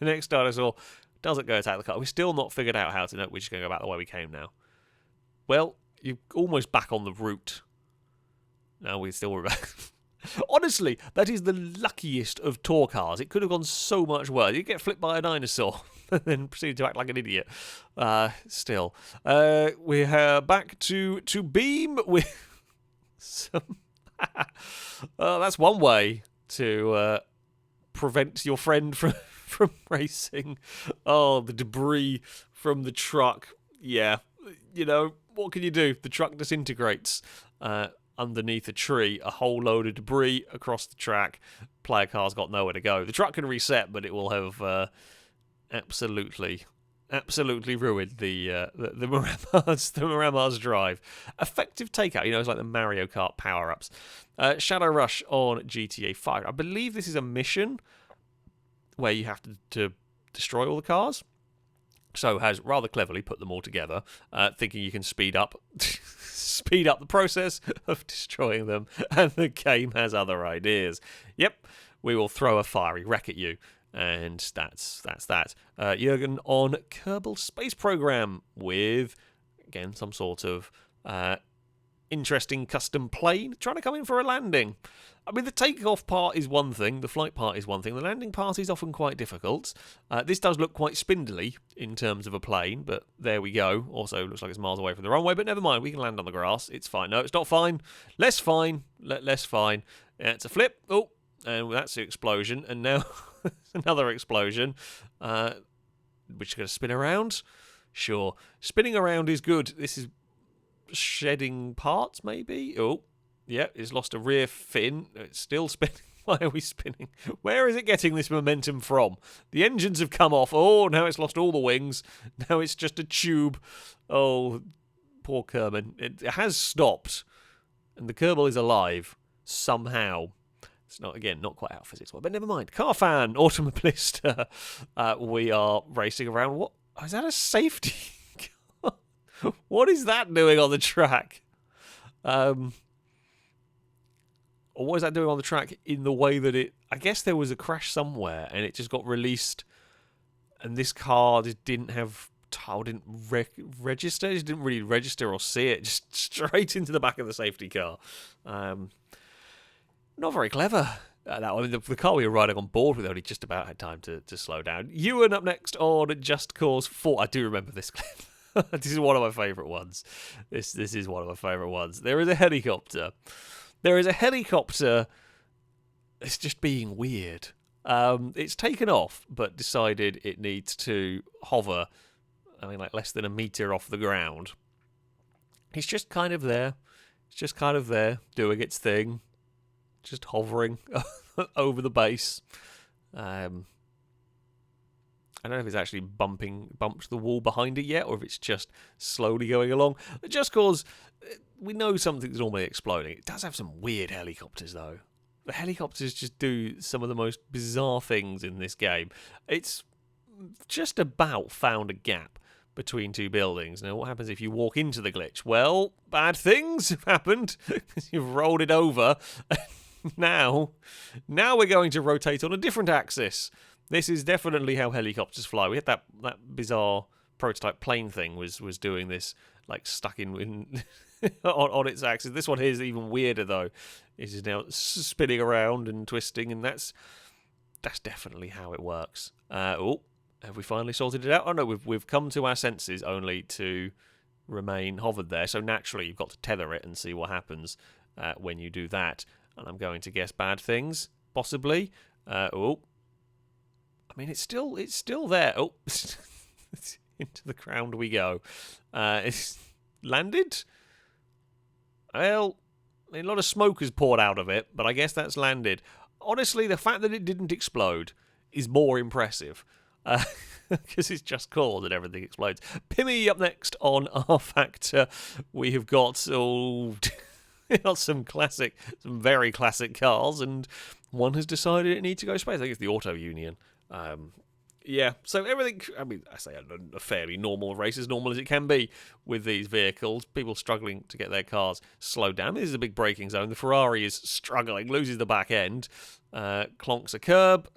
next dinosaur doesn't go attack the car. We've still not figured out how to know. We're just going to go back the way we came now. Well, you're almost back on the route. Now we're still back. Honestly, that is the luckiest of tour cars. It could have gone so much worse. You get flipped by a dinosaur and then proceed to act like an idiot. Still. We're back to Beam with some... that's one way to prevent your friend from racing. Oh, the debris from the truck. Yeah, what can you do? The truck disintegrates underneath a tree. A whole load of debris across the track. Player car's got nowhere to go. The truck can reset, but it will have absolutely ruined the Muramar's drive. Effective takeout. It's like the Mario Kart power-ups. Shadow Rush on GTA 5. I believe this is a mission where you have to destroy all the cars. So has rather cleverly put them all together, thinking you can speed up the process of destroying them, and the game has other ideas. Yep, we will throw a fiery wreck at you, and that's that. Jürgen on Kerbal Space Program with, again, some sort of interesting custom plane trying to come in for a landing. I mean, the takeoff part is one thing, the flight part is one thing, the landing part is often quite difficult. This does look quite spindly in terms of a plane, but there we go. Also, looks like it's miles away from the runway, but never mind, we can land on the grass. It's fine. No, it's not fine. Less fine. Less fine. It's a flip. Oh, and that's the explosion. And now another explosion, which is going to spin around. Sure. Spinning around is good. This is shedding parts, maybe? Oh. Yeah, it's lost a rear fin. It's still spinning. Why are we spinning? Where is it getting this momentum from? The engines have come off. Oh, now it's lost all the wings. Now it's just a tube. Oh, poor Kerman. It has stopped. And the Kerbal is alive. Somehow. It's not quite how physics work. But never mind. Car fan, automobilist. We are racing around. What? Is that a safety car? What is that doing on the track? Or what is that doing on the track in the way that I guess there was a crash somewhere and it just got released and this car just didn't register. It just didn't really register or see it. Just straight into the back of the safety car. Not very clever. The car we were riding on board with only just about had time to slow down. Ewan up next on Just Cause 4. I do remember this clip. This is one of my favourite ones. This is one of my favourite ones. There is a helicopter. It's just being weird. It's taken off, but decided it needs to hover, like less than a metre off the ground. It's just kind of there. Doing its thing. Just hovering over the base. I don't know if it's actually bumped the wall behind it yet, or if it's just slowly going along. Just cause we know something's normally exploding. It does have some weird helicopters, though. The helicopters just do some of the most bizarre things in this game. It's just about found a gap between two buildings. Now, what happens if you walk into the glitch? Well, bad things have happened. You've rolled it over. Now we're going to rotate on a different axis. This is definitely how helicopters fly. We had that bizarre prototype plane thing was doing this, like stuck in on its axis. This one here is even weirder though. It is now spinning around and twisting, and that's definitely how it works. Have we finally sorted it out? Oh no, we've come to our senses only to remain hovered there. So naturally, you've got to tether it and see what happens when you do that. And I'm going to guess bad things, possibly. I mean, it's still there. Oh, into the ground we go. landed? Well, a lot of smoke has poured out of it, but I guess that's landed. Honestly, the fact that it didn't explode is more impressive. Because it's just cause and everything explodes. Pimmy up next on R Factor. We have got some very classic cars, and one has decided it needs to go to space. I think it's the Auto Union. Yeah, so everything, I mean, I say a fairly normal race, as normal as it can be with these vehicles. People struggling to get their cars slowed down. This is a big braking zone. The Ferrari is struggling, loses the back end, clonks a curb,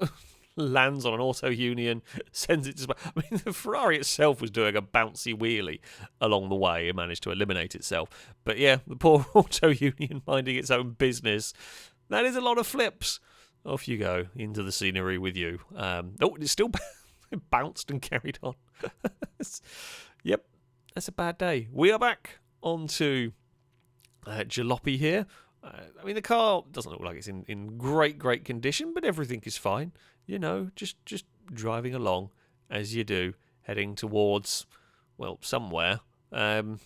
lands on an Auto Union, sends it to space. I mean, the Ferrari itself was doing a bouncy wheelie along the way and managed to eliminate itself. But yeah, the poor Auto Union minding its own business. That is a lot of flips. Off you go into the scenery with you. It's still bounced and carried on. Yep, that's a bad day. We are back onto Jalopy here. I mean, the car doesn't look like it's in great condition, but everything is fine. You know, just driving along as you do, heading towards, well, somewhere. That's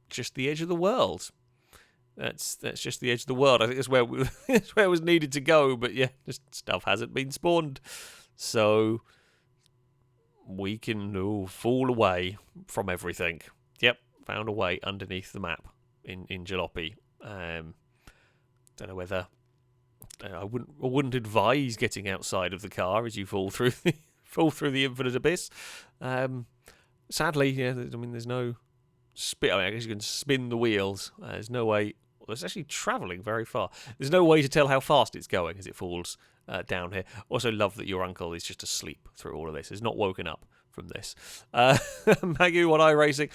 just the edge of the world. That's just the edge of the world. I think that's where that's where it was needed to go. But yeah, just stuff hasn't been spawned, so we can fall away from everything. Yep, found a way underneath the map in Jalopy. Don't know whether I wouldn't advise getting outside of the car as you fall through the infinite abyss. Sadly, yeah. I mean, there's no spin. I mean, I guess you can spin the wheels. There's no way. Well, it's actually travelling very far. There's no way to tell how fast it's going as it falls down here. Also, love that your uncle is just asleep through all of this. He's not woken up from this. Maggie One Eye Racing.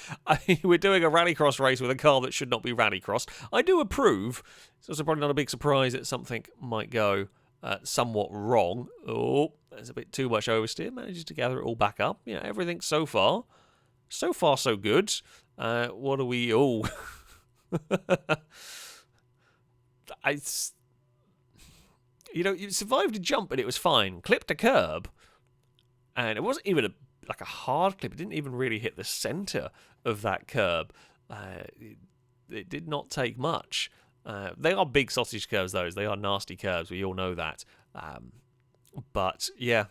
We're doing a rallycross race with a car that should not be rallycrossed. I do approve. It's also probably not a big surprise that something might go somewhat wrong. Oh, there's a bit too much oversteer. Manages to gather it all back up. You know, everything so far so good. What are we? Oh, you survived a jump and it was fine. Clipped a curb, and it wasn't even a hard clip. It didn't even really hit the centre of that curb. It did not take much. They are big sausage curves, those. They are nasty curves. We all know that. But yeah,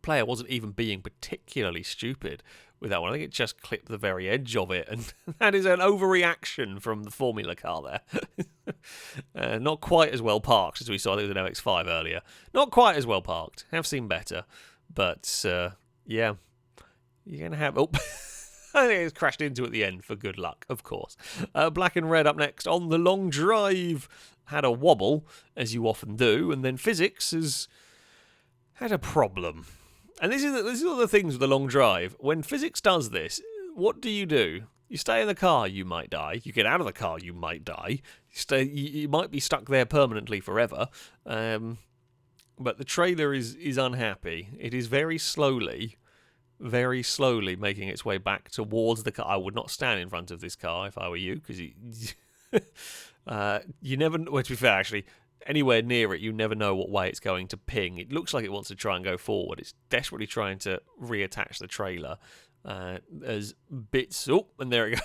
player wasn't even being particularly stupid with that one. I think it just clipped the very edge of it, and that is an overreaction from the Formula car there. Not quite as well parked as we saw. I think it was an MX-5 earlier. Not quite as well parked. Have seen better, but yeah, you're going to have... Oh, I think it's crashed into at the end for good luck, of course. Black and Red up next on the long drive. Had a wobble, as you often do, and then physics has had a problem. And this is all the things with the long drive. When physics does this, what do? You stay in the car, you might die. You get out of the car, you might die. You might be stuck there permanently forever. But the trailer is unhappy. It is very slowly making its way back towards the car. I would not stand in front of this car if I were you, because you never... Well, to be fair, actually, anywhere near it, you never know what way it's going to ping. It looks like it wants to try and go forward. It's desperately trying to reattach the trailer as bits... Oh, and there it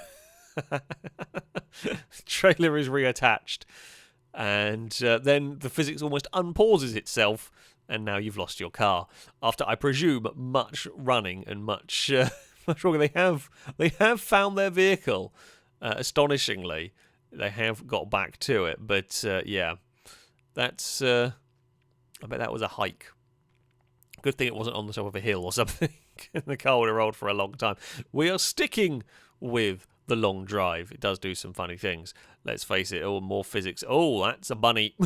goes. Trailer is reattached. And then the physics almost unpauses itself, and now you've lost your car. After, I presume, much running and much wrong. They have found their vehicle, astonishingly. They have got back to it, but yeah, that's... I bet that was a hike. Good thing it wasn't on the top of a hill or something. The car would have rolled for a long time. We are sticking with the long drive. It does do some funny things. Let's face it. Oh, more physics. Oh, that's a bunny.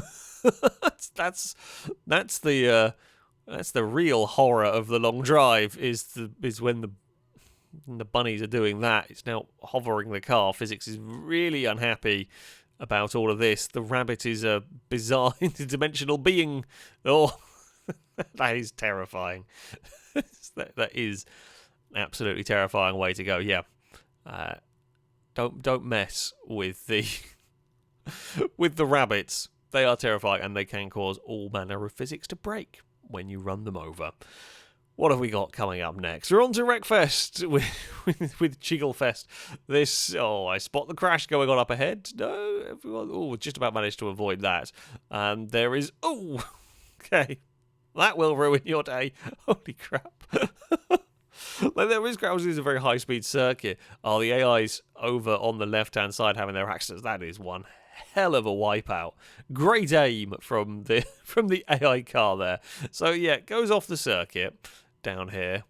that's the real horror of the long drive. Is when the bunnies are doing that. It's now hovering the car. Physics is really unhappy about all of this. The rabbit is a bizarre interdimensional being. Oh, that is terrifying. That is absolutely terrifying way to go. Yeah. Don't mess with the with the rabbits. They are terrifying, and they can cause all manner of physics to break when you run them over. What have we got coming up next? We're on to Wreckfest with Chigglefest. This, I spot the crash going on up ahead. No, everyone, just about managed to avoid that. And there is, okay, that will ruin your day. Holy crap. Like there is, this is a very high-speed circuit. The AI's over on the left-hand side having their accidents. That is one hell of a wipeout. Great aim from the AI car there. So yeah, it goes off the circuit down here,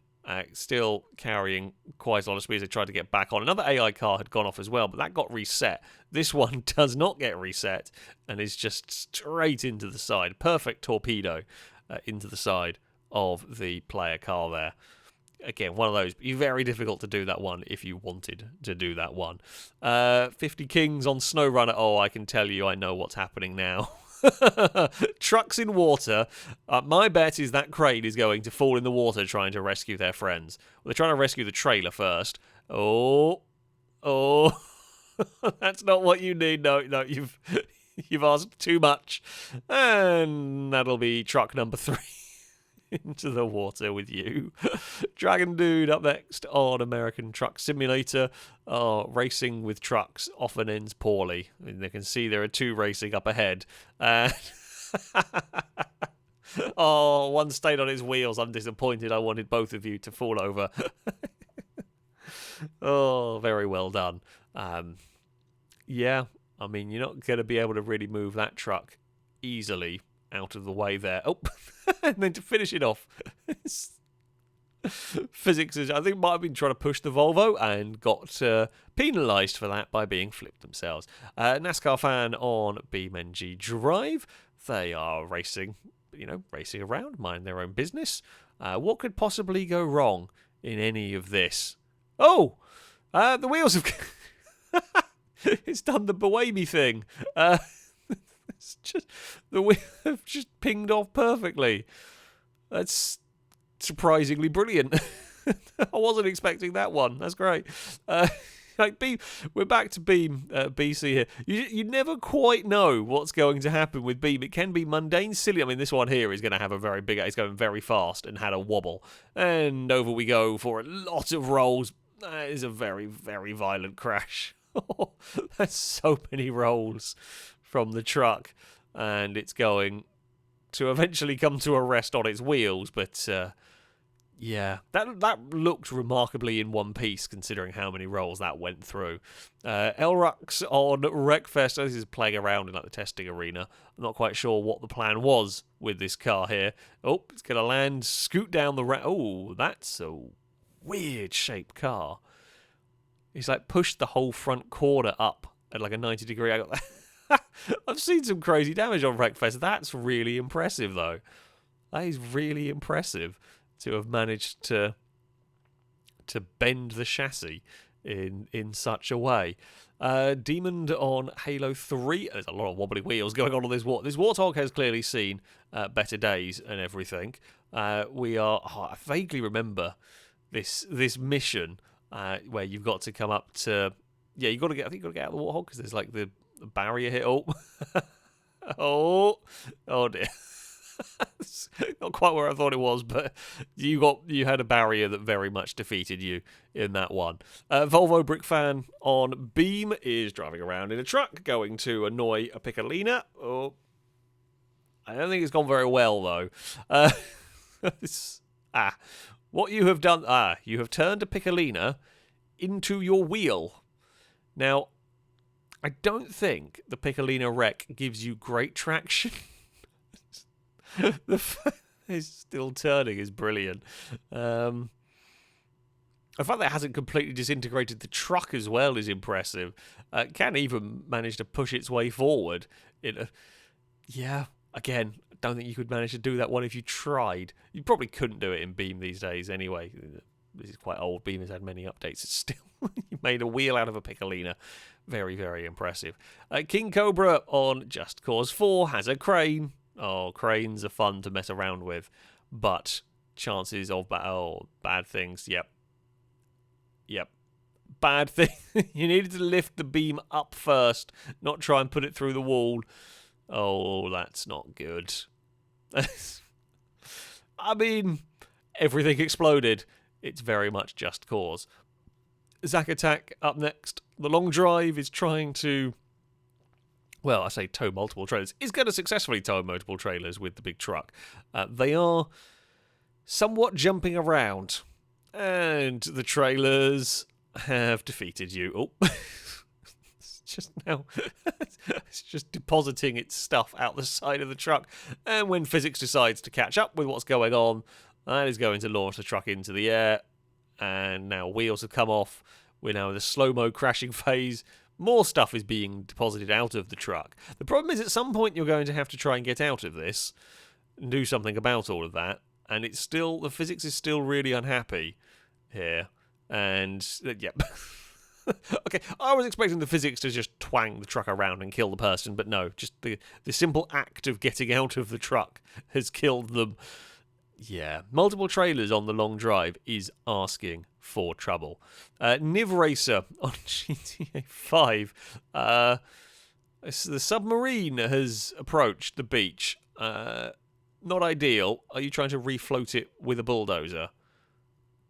still carrying quite a lot of speed as they tried to get back on. Another AI car had gone off as well, but that got reset. This one does not get reset and is just straight into the side. Perfect torpedo into the side of the player car there. Again, one of those, very difficult to do that one if you wanted to do that one. 50 Kings on SnowRunner. Oh, I can tell you, I know what's happening now. Trucks in water. My bet is that crane is going to fall in the water trying to rescue their friends. Well, they're trying to rescue the trailer first. Oh. That's not what you need. No, you've asked too much. And that'll be truck number 3. Into the water with you. Dragon Dude up next on American Truck Simulator. Racing with trucks often ends poorly. I mean, they can see there are 2 racing up ahead. One stayed on his wheels. I'm disappointed. I wanted both of you to fall over. Very well done. Yeah, I mean, you're not going to be able to really move that truck easily out of the way there. And then to finish it off, physics is, I think, might have been trying to push the Volvo and got penalised for that by being flipped themselves. NASCAR fan on BeamNG Drive. They are racing around, mind their own business. What could possibly go wrong in any of this? The wheels have... It's done the Buemi thing. It's just the wheel have just pinged off perfectly. That's surprisingly brilliant. I wasn't expecting that one. That's great. We're back to Beam BC here. You never quite know what's going to happen with Beam. It can be mundane, silly. I mean, this one here is going to have a very big. It's going very fast and had a wobble, and over we go for a lot of rolls. That is a very, very violent crash. That's so many rolls from the truck, and it's going to eventually come to a rest on its wheels, but yeah, that looked remarkably in one piece considering how many rolls that went through. Elrux on Wreckfest. This is playing around in like the testing arena. I'm not quite sure what the plan was with this car here. It's going to land, scoot down the that's a weird shaped car. He's like pushed the whole front corner up at like a 90-degree angle. I've seen some crazy damage on Wreckfest. That's really impressive, though. That is really impressive to have managed to bend the chassis in such a way. Demon on Halo 3. There's a lot of wobbly wheels going on this Warthog. This Warthog has clearly seen better days and everything. I vaguely remember this mission where you've got to come up to... Yeah, I think you've got to get out of the Warthog because there's like the barrier hit. Oh dear. Not quite where I thought it was, but you had a barrier that very much defeated you in that one. Volvo Brick Fan on Beam is driving around in a truck going to annoy a Piccolina. I don't think it's gone very well though. What you have done, you have turned a Piccolina into your wheel. Now, I don't think the Piccolina wreck gives you great traction. The fact it's still turning is brilliant. The fact that it hasn't completely disintegrated the truck as well is impressive. It can even manage to push its way forward. Again, I don't think you could manage to do that one if you tried. You probably couldn't do it in Beam these days anyway. This is quite old. Beam has had many updates. It's still, you made a wheel out of a Piccolina. Very, very impressive. King Cobra on Just Cause 4 has a crane. Cranes are fun to mess around with, but chances of bad things. Yep. Bad thing. You needed to lift the beam up first, not try and put it through the wall. That's not good. I mean, everything exploded. It's very much just cause. Zack Attack up next. The long drive is trying to, well, I say tow multiple trailers. Is going to successfully tow multiple trailers with the big truck. They are somewhat jumping around, and the trailers have defeated you. Oh, it's just now, it's just depositing its stuff out the side of the truck. And when physics decides to catch up with what's going on, that is going to launch the truck into the air. And now wheels have come off. We're now in the slow-mo crashing phase. More stuff is being deposited out of the truck. The problem is at some point you're going to have to try and get out of this and do something about all of that. And it's still, the physics is still really unhappy here. And, yep. Okay, I was expecting the physics to just twang the truck around and kill the person, but no, just the simple act of getting out of the truck has killed them. Yeah, multiple trailers on the long drive is asking for trouble. Niv Racer on GTA 5. The submarine has approached the beach. Not ideal. Are you trying to refloat it with a bulldozer?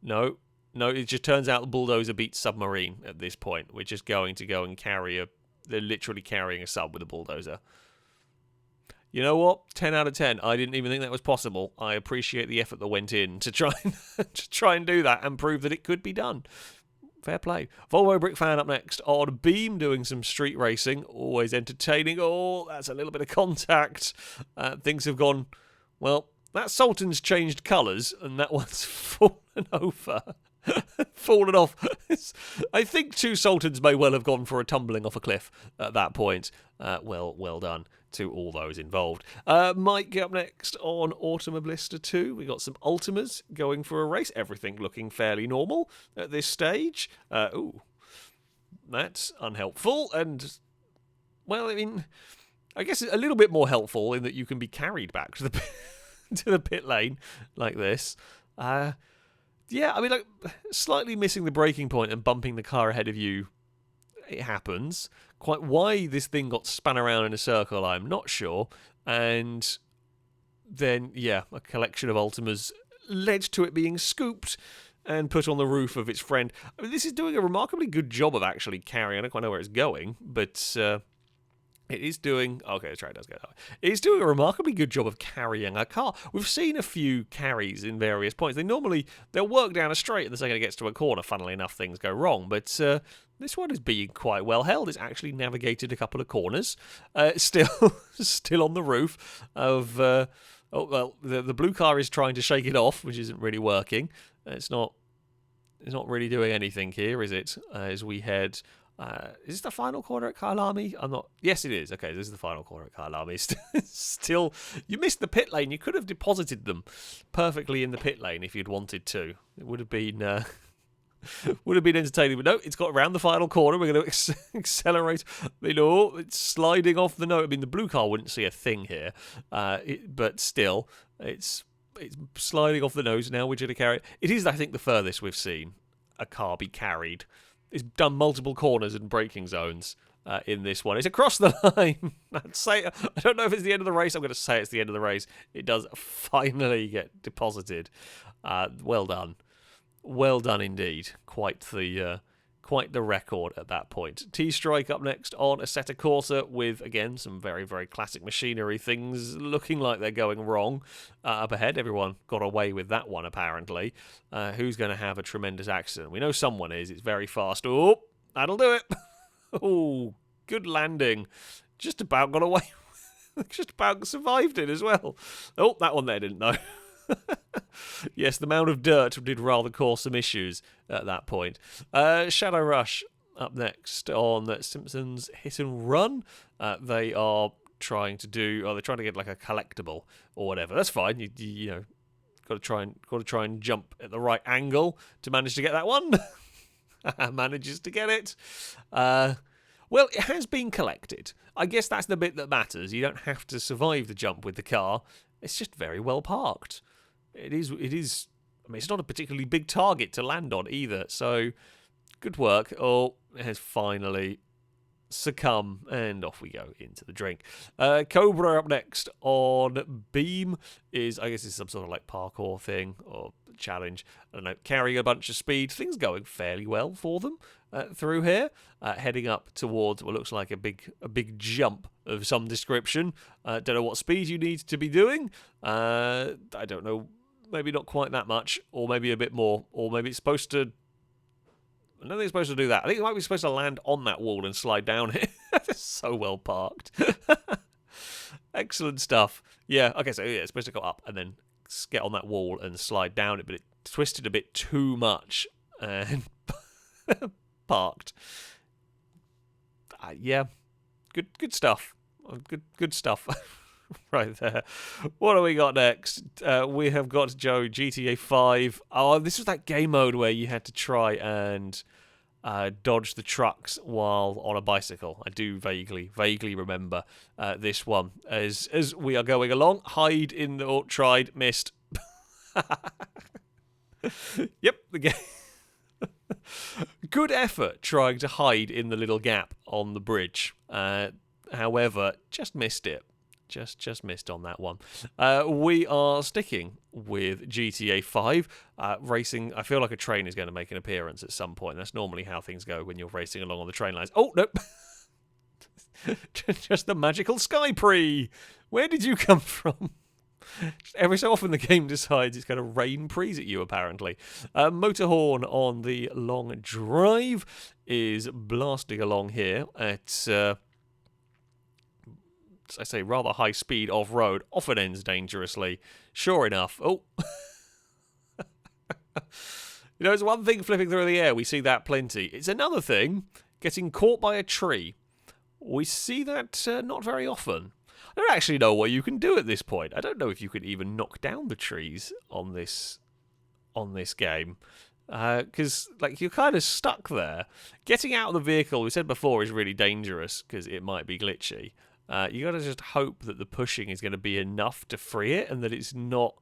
No, it just turns out the bulldozer beats submarine at this point. We're just going to go and carry they're literally carrying a sub with a bulldozer. You know what? 10 out of 10. I didn't even think that was possible. I appreciate the effort that went in to try and do that and prove that it could be done. Fair play. Volvo Brick Fan up next on Beam, doing some street racing. Always entertaining. Oh, that's a little bit of contact. Things have gone, well, that Sultan's changed colours and that one's fallen over. Fallen off. I think two Sultans may well have gone for a tumbling off a cliff at that point. Well done to all those involved. Mike up next on Automobilista 2. We got some Ultimas going for a race. Everything looking fairly normal at this stage. Ooh, that's unhelpful. And, well, I mean, I guess a little bit more helpful in that you can be carried back to the pit lane like this. Yeah, I mean, like, slightly missing the braking point and bumping the car ahead of you, it happens. Quite why this thing got spun around in a circle, I'm not sure. And then, yeah, a collection of Ultimas led to it being scooped and put on the roof of its friend. I mean, this is doing a remarkably good job of actually carrying. I don't quite know where it's going, but it is doing... Okay, the track does go that way. It's doing a remarkably good job of carrying a car. We've seen a few carries in various points. They'll work down a straight, and the second it gets to a corner, funnily enough, things go wrong. But this one is being quite well held. It's actually navigated a couple of corners. Still on the roof of... the blue car is trying to shake it off, which isn't really working. It's not really doing anything here, is it? As we head... is this the final corner at Kyalami? I'm not... Yes, it is. Okay, this is the final corner at Kyalami. Still, you missed the pit lane. You could have deposited them perfectly in the pit lane if you'd wanted to. It would have been entertaining. But no, it's got around the final corner. We're going to accelerate. It's sliding off the nose. I mean, the blue car wouldn't see a thing here. But still, it's sliding off the nose. Now we're going to carry it. It is, I think, the furthest we've seen a car be carried. It's done multiple corners and braking zones in this one. It's across the line. I don't know if it's the end of the race. I'm going to say it's the end of the race. It does finally get deposited. Well done. Well done indeed. Quite the record at that point. T-Strike up next on Assetto Corsa with, again, some very, very classic machinery things looking like they're going wrong. Up ahead, everyone got away with that one, apparently. Who's going to have a tremendous accident? We know someone is. It's very fast. Oh, that'll do it. Oh, good landing. Just about got away. Just about survived it as well. Oh, that one there didn't know. Yes, the mound of dirt did rather cause some issues at that point. Shadow Rush up next on Simpsons Hit and Run. They are trying to get like a collectible or whatever. That's fine. You know, got to try and jump at the right angle to manage to get that one. Manages to get it. Well, it has been collected. I guess that's the bit that matters. You don't have to survive the jump with the car. It's just very well parked. It is. I mean, it's not a particularly big target to land on either. So, good work. Oh, it has finally succumbed, and off we go into the drink. Cobra up next on Beam I guess it's some sort of like parkour thing, or challenge. I don't know, carrying a bunch of speed. Things going fairly well for them through here. Heading up towards what looks like a big jump of some description. Don't know what speed you need to be doing. I don't know. Maybe not quite that much, or maybe a bit more, or maybe it's supposed to... I don't think it's supposed to do that. I think it might be supposed to land on that wall and slide down it. It's so well parked. Excellent stuff. Yeah, okay, so yeah, it's supposed to go up and then get on that wall and slide down it, but it twisted a bit too much and parked. Yeah, good stuff. Good stuff. Right there. What do we got next? We have got Joe GTA 5. Oh, this was that game mode where you had to try and dodge the trucks while on a bicycle. I do vaguely remember this one. As we are going along, hide in the... Oh, tried, missed. Yep, the game. Good effort trying to hide in the little gap on the bridge. However, just missed it. Just missed on that one. We are sticking with GTA 5. Racing, I feel like a train is going to make an appearance at some point. That's normally how things go when you're racing along on the train lines. Oh, no. Just the magical Skypree. Where did you come from? Every so often the game decides it's going to rain prees at you, apparently. Motorhorn on the long drive is blasting along here at... I say rather high speed off-road, often ends dangerously. Sure enough. Oh. You know, it's one thing flipping through the air. We see that plenty. It's another thing getting caught by a tree. We see that not very often. I don't actually know what you can do at this point. I don't know if you could even knock down the trees on this game. Because like you're kind of stuck there. Getting out of the vehicle, we said before, is really dangerous because it might be glitchy. You got to just hope that the pushing is going to be enough to free it and that it's not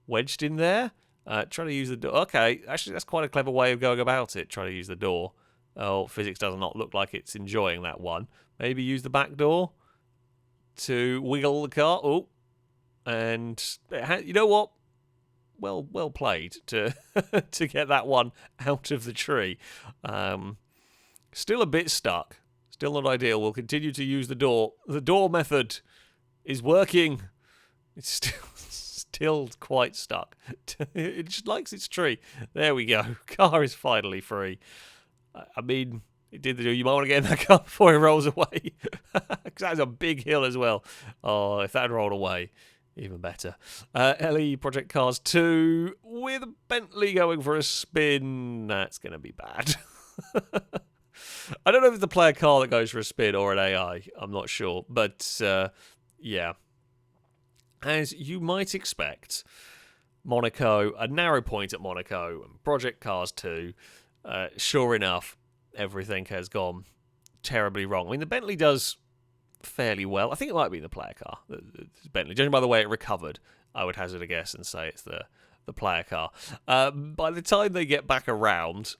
wedged in there. Try to use the door. Okay, actually, that's quite a clever way of going about it. Try to use the door. Oh, physics does not look like it's enjoying that one. Maybe use the back door to wiggle the car. Oh, and you know what? Well played to to get that one out of the tree. Still a bit stuck. Still not ideal. We'll continue to use the door. The door method is working. It's still quite stuck. It just likes its tree. There we go. Car is finally free. I mean, it did the do. You might want to get in that car before it rolls away. Because that's a big hill as well. Oh, if that rolled away, even better. LE Project Cars 2 with a Bentley going for a spin. That's going to be bad. I don't know if it's the player car that goes for a spin or an AI. I'm not sure. But, yeah. As you might expect, Monaco, a narrow point at Monaco, and Project Cars 2, sure enough, everything has gone terribly wrong. I mean, the Bentley does fairly well. I think it might be the player car, the Bentley. Judging by the way it recovered, I would hazard a guess and say it's the player car. By the time they get back around...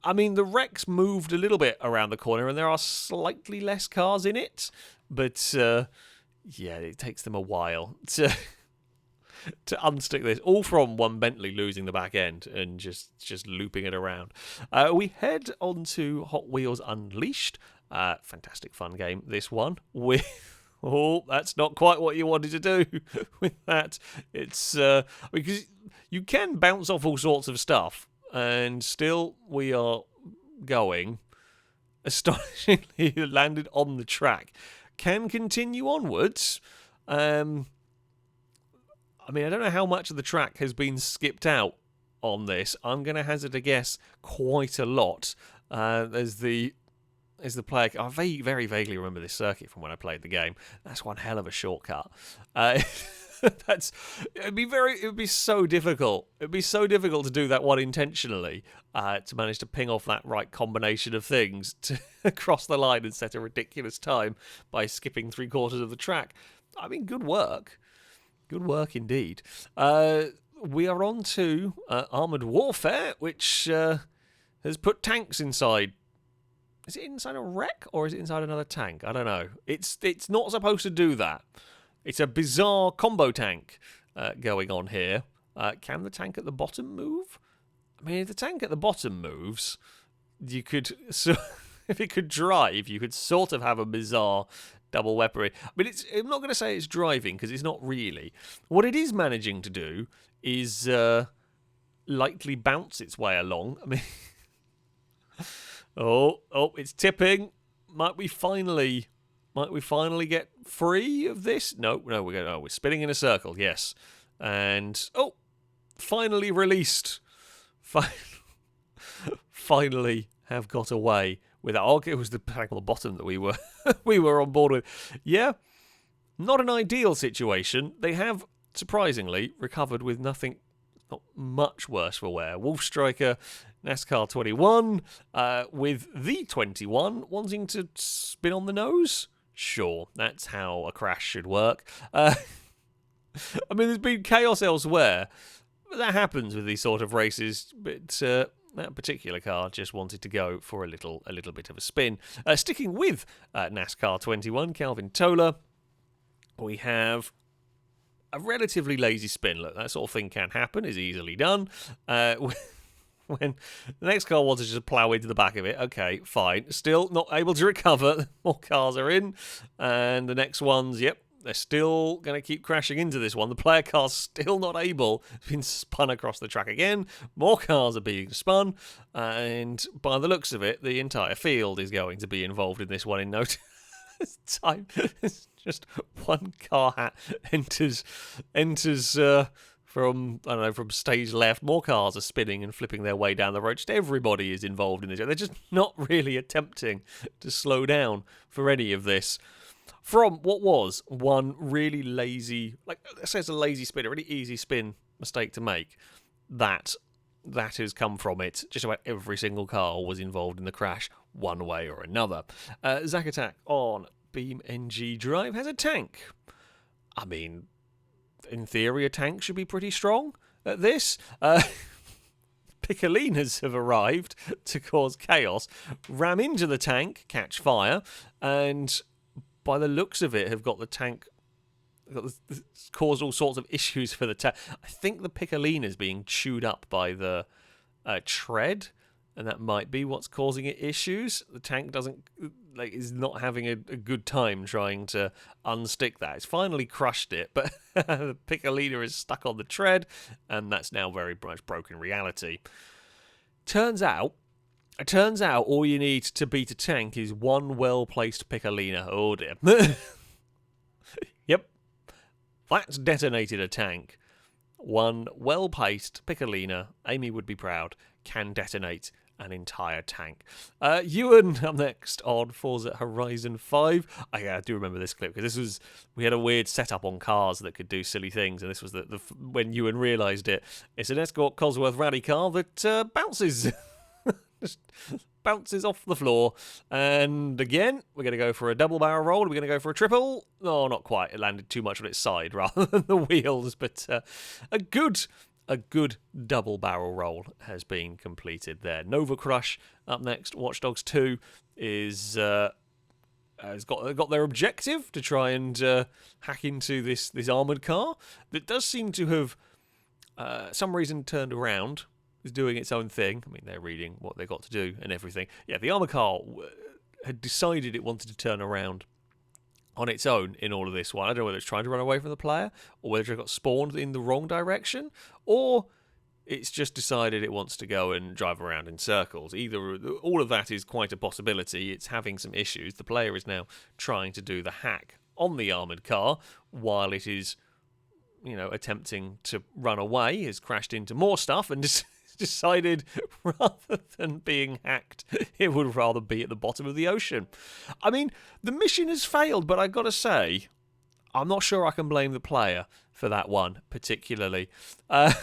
I mean, the wreck's moved a little bit around the corner and there are slightly less cars in it. But, yeah, it takes them a while to unstick this. All from one Bentley losing the back end and just looping it around. We head on to Hot Wheels Unleashed. Fantastic fun game, this one. Oh, that's not quite what you wanted to do with that. It's because you can bounce off all sorts of stuff. And still, we are going. Astonishingly, landed on the track. Can continue onwards. I mean, I don't know how much of the track has been skipped out on this. I'm going to hazard a guess quite a lot. As the player... I very vaguely remember this circuit from when I played the game. That's one hell of a shortcut. It'd be so difficult. It'd be so difficult to do that one intentionally, to manage to ping off that right combination of things to cross the line and set a ridiculous time by skipping 3/4 of the track. I mean, good work. Good work indeed. We are on to Armoured Warfare, which has put tanks inside. Is it inside a wreck or is it inside another tank? I don't know. It's not supposed to do that. It's a bizarre combo tank going on here. Can the tank at the bottom move? I mean, if the tank at the bottom moves, you could... So, if it could drive, you could sort of have a bizarre double weaponry. I mean, I'm not going to say it's driving, because it's not really. What it is managing to do is lightly bounce its way along. I mean... oh, it's tipping. Might we finally get free of this? No, we're spinning in a circle. Yes, and finally released. Finally have got away with that. It was the pack on the bottom that we were on board with. Yeah, not an ideal situation. They have surprisingly recovered with nothing. Not much worse for wear. Wolf Striker, NASCAR 21, with the 21 wanting to spin on the nose? Sure, that's how a crash should work. I mean, there's been chaos elsewhere, but that happens with these sort of races. But that particular car just wanted to go for a little bit of a spin. Sticking with NASCAR 21, Calvin Tola, we have a relatively lazy spin. Look, that sort of thing can happen, is easily done. When the next car wants to just plough into the back of it, okay, fine. Still not able to recover. More cars are in. And the next ones, yep, they're still going to keep crashing into this one. The player car's still not able. It's been spun across the track again. More cars are being spun. And by the looks of it, the entire field is going to be involved in this one in no time. It's just one car hat enters from stage left. More cars are spinning and flipping their way down the road. Just everybody is involved in this. They're just not really attempting to slow down for any of this. From what was one really lazy, let's say it's a lazy spin, a really easy spin mistake to make, that has come from it. Just about every single car was involved in the crash one way or another. Zack Attack on Beam NG Drive has a tank. I mean, in theory, a tank should be pretty strong at this. Piccolinas have arrived to cause chaos, ram into the tank, catch fire, and by the looks of it, have got the tank caused all sorts of issues for the tank. I think the Piccolina's being chewed up by the tread, and that might be what's causing it issues. The tank is not having a good time trying to unstick that. It's finally crushed it, but the Piccolina is stuck on the tread, and that's now very much broken reality. Turns out all you need to beat a tank is one well-placed Piccolina. Oh dear. Yep. That's detonated a tank. One well-placed Piccolina, Amy would be proud, can detonate an entire tank. Ewan up next on Forza Horizon 5. I do remember this clip, because we had a weird setup on cars that could do silly things, and this was when Ewan realised it. It's an Escort Cosworth rally car that bounces. Just bounces off the floor. And again, we're going to go for a double barrel roll. We're going to go for a triple. No, not quite. It landed too much on its side rather than the wheels. But a good double barrel roll has been completed there. Nova Crush up next. Watch Dogs 2 has got their objective to try and hack into this armoured car that does seem to have some reason turned around. Is doing its own thing. I mean, they're reading what they got to do and everything. Yeah, the armour car had decided it wanted to turn around on its own in all of this one. I don't know whether it's trying to run away from the player, or whether it got spawned in the wrong direction, or it's just decided it wants to go and drive around in circles. All of that is quite a possibility. It's having some issues. The player is now trying to do the hack on the armoured car while it is, attempting to run away, has crashed into more stuff and decided rather than being hacked, it would rather be at the bottom of the ocean. I mean, the mission has failed, but I've got to say, I'm not sure I can blame the player for that one particularly. The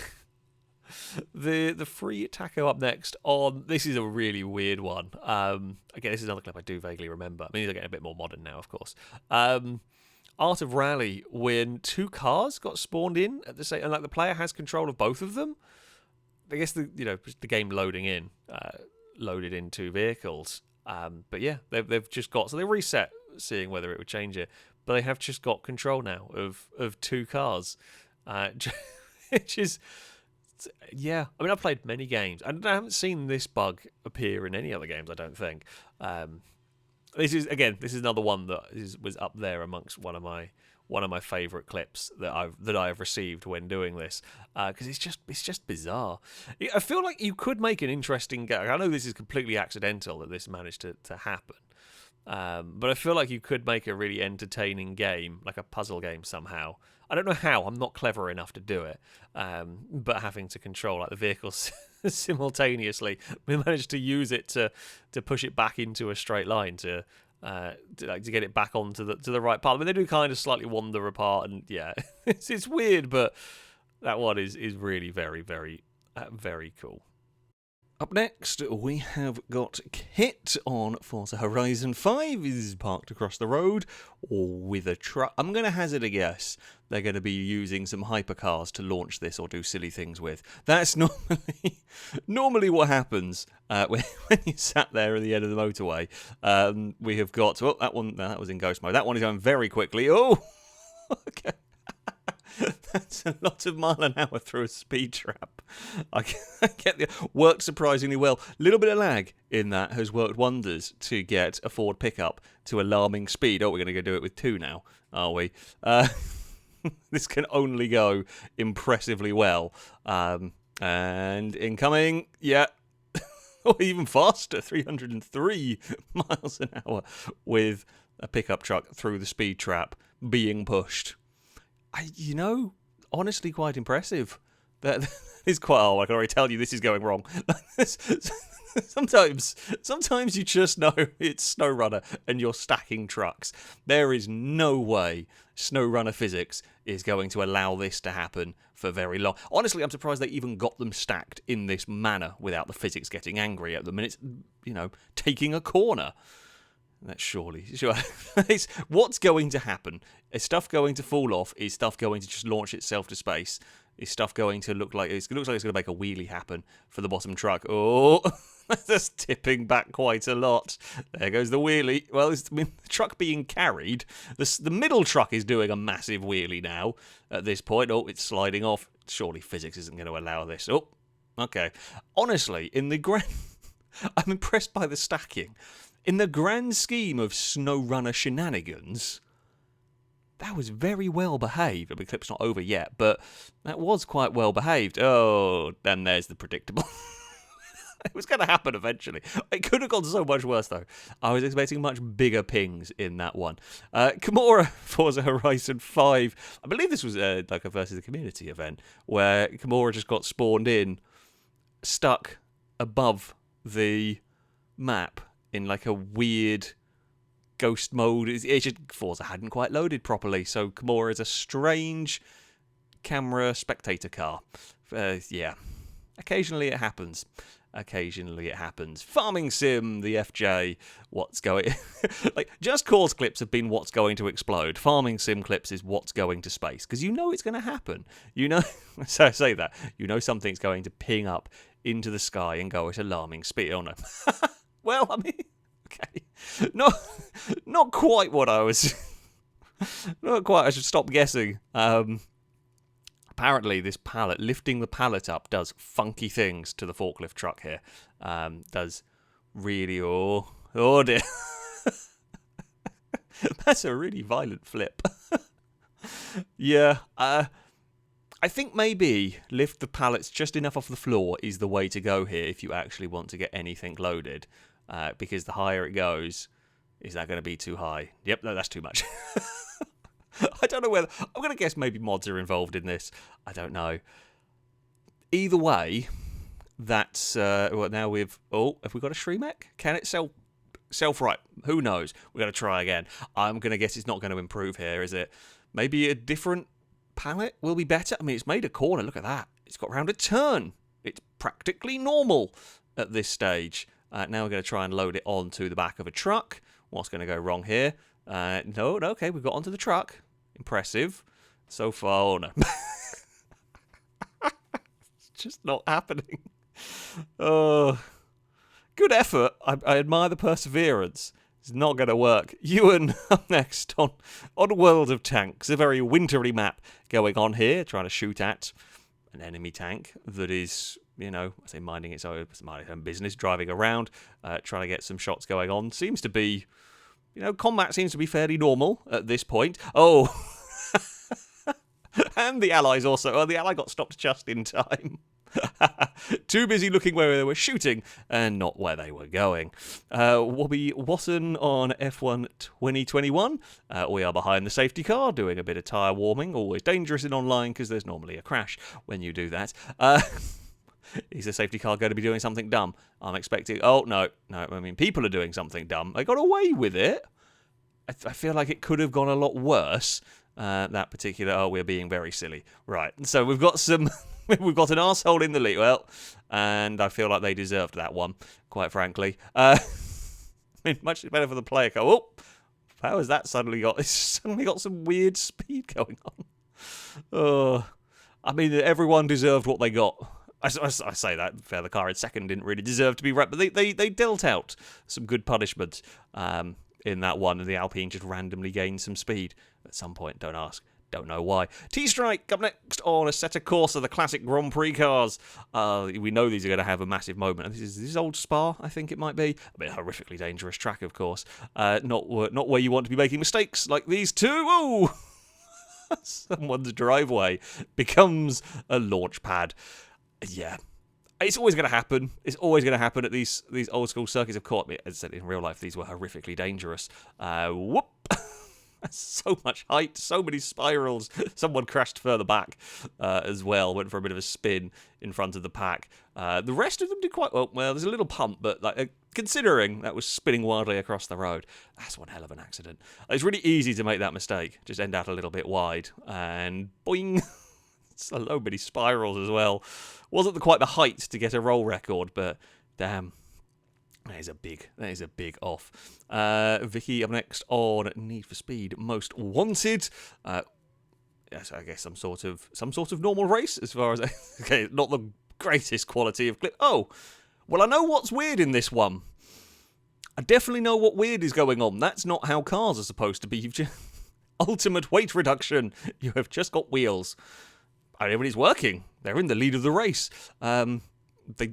free taco up next on, this is a really weird one. Again, this is another clip I do vaguely remember. I mean, these are getting a bit more modern now, of course. Art of Rally, when two cars got spawned in at the same, and the player has control of both of them. I guess the game loaded in two vehicles. But yeah, they've just got, so they reset, seeing whether it would change it. But they have just got control now of two cars. Which is, yeah. I mean, I've played many games. I haven't seen this bug appear in any other games, I don't think. This is another one that was up there amongst one of my favourite clips that I have received when doing this, because it's just bizarre. I feel like you could make an interesting game. I know this is completely accidental that this managed to happen, but I feel like you could make a really entertaining game, like a puzzle game somehow. I don't know how. I'm not clever enough to do it, but having to control like the vehicles simultaneously, we managed to use it to push it back into a straight line to get it back onto the right path. I mean, they do kind of slightly wander apart, and yeah, it's weird, but that one is really very, very, very cool. Up next, we have got Kit on Forza Horizon 5. He's parked across the road with a truck. I'm going to hazard a guess they're going to be using some hypercars to launch this or do silly things with. That's normally what happens when you sat there at the end of the motorway. We have got... Oh, that was in ghost mode. That one is going very quickly. Oh, okay. That's a lot of mile an hour through a speed trap. I get the worked surprisingly well. A little bit of lag in that has worked wonders to get a Ford pickup to alarming speed. Oh, we're going to go do it with 2 now, are we? This can only go impressively well. And incoming, yeah, or even faster, 303 miles an hour with a pickup truck through the speed trap being pushed. Honestly, quite impressive. That is quite. Oh, I can already tell you this is going wrong. Sometimes you just know it's SnowRunner and you're stacking trucks. There is no way SnowRunner physics is going to allow this to happen for very long. Honestly, I'm surprised they even got them stacked in this manner without the physics getting angry at them. And it's, taking a corner. That's sure. It's, what's going to happen? Is stuff going to fall off? Is stuff going to just launch itself to space? Is stuff going to look like it's going to make a wheelie happen for the bottom truck? Oh, that's tipping back quite a lot. There goes the wheelie. Well, the truck being carried. The middle truck is doing a massive wheelie now at this point. Oh, it's sliding off. Surely physics isn't going to allow this. Oh, okay. Honestly, I'm impressed by the stacking. In the grand scheme of SnowRunner shenanigans, that was very well behaved. The clip's not over yet, but that was quite well behaved. Oh, then there's the predictable. It was going to happen eventually. It could have gone so much worse, though. I was expecting much bigger pings in that one. Kimura, Forza Horizon 5. I believe this was like a versus the community event, where Kimura just got spawned in, stuck above the map, in like a weird ghost mode. Forza hadn't quite loaded properly, so Kimura is a strange camera spectator car. Yeah, occasionally it happens. Farming Sim, the FJ, what's going... like, Just Cause clips have been what's going to explode. Farming Sim clips is what's going to space, because you know it's going to happen. So I say that. You know something's going to ping up into the sky and go at alarming speed. Oh no. Well, I mean, okay, not quite what I was. Not quite. I should stop guessing. Apparently, this pallet, lifting the pallet up, does funky things to the forklift truck here. Does really oh dear. That's a really violent flip. Yeah. I think maybe lift the pallets just enough off the floor is the way to go here if you actually want to get anything loaded. Because the higher it goes, is that going to be too high? Yep, no, that's too much. I don't know whether... I'm going to guess maybe mods are involved in this. I don't know. Either way, that's... now we've... Oh, have we got a Shremek? Can it self-right? Who knows? We're going to try again. I'm going to guess it's not going to improve here, is it? Maybe a different pallet will be better. I mean, it's made a corner. Look at that. It's got round a turn. It's practically normal at this stage. Now we're going to try and load it onto the back of a truck. What's going to go wrong here? No, okay, we've got onto the truck. Impressive. So far, oh no. It's just not happening. Oh, good effort. I admire the perseverance. It's not going to work. Ewan up next on World of Tanks. A very wintry map going on here, trying to shoot at an enemy tank that is, you know, I say minding its own business, driving around, trying to get some shots going on. Seems to be, you know, combat seems to be fairly normal at this point. Oh, and the allies also. Oh, the ally got stopped just in time. Too busy looking where they were shooting and not where they were going. Wobby Watson on F1 2021. We are behind the safety car doing a bit of tyre warming. Always dangerous in online because there's normally a crash when you do that. Is the safety car going to be doing something dumb? I'm expecting... Oh, no. I mean, people are doing something dumb. They got away with it. I feel like it could have gone a lot worse. That particular... Oh, we're being very silly. Right. So we've got some... We've got an arsehole in the lead. Well, and I feel like they deserved that one, quite frankly. I mean, much better for the player car. Oh, how has that suddenly got... It's suddenly got some weird speed going on. Oh, I mean, everyone deserved what they got. I say that, fair, the car in second didn't really deserve to be right, but they dealt out some good punishment in that one, and the Alpine just randomly gained some speed at some point. Don't ask. Don't know why. T-Strike up next on a set of course of the classic Grand Prix cars. We know these are going to have a massive moment. This is old Spa, I think it might be. A bit horrifically dangerous track, of course. Not where you want to be making mistakes like these two. Oh! Someone's driveway becomes a launch pad. Yeah. It's always going to happen. It's always going to happen at these old school circuits. Of course, as I said, in real life, these were horrifically dangerous. Whoop! So much height, so many spirals. Someone crashed further back as well, went for a bit of a spin in front of the pack. The rest of them did quite well. Well, there's a little pump, but like considering that was spinning wildly across the road, that's one hell of an accident. It's really easy to make that mistake, just end out a little bit wide, and boing. So many spirals as well. Wasn't quite the height to get a roll record, but damn. That is a big off. Vicky up next on Need for Speed Most Wanted. Yes, I guess some sort of normal race as far as okay, not the greatest quality of clip. Oh, well, I know what's weird in this one. I definitely know what weird is going on. That's not how cars are supposed to be. You've just ultimate weight reduction. You have just got wheels. Everybody's working. They're in the lead of the race.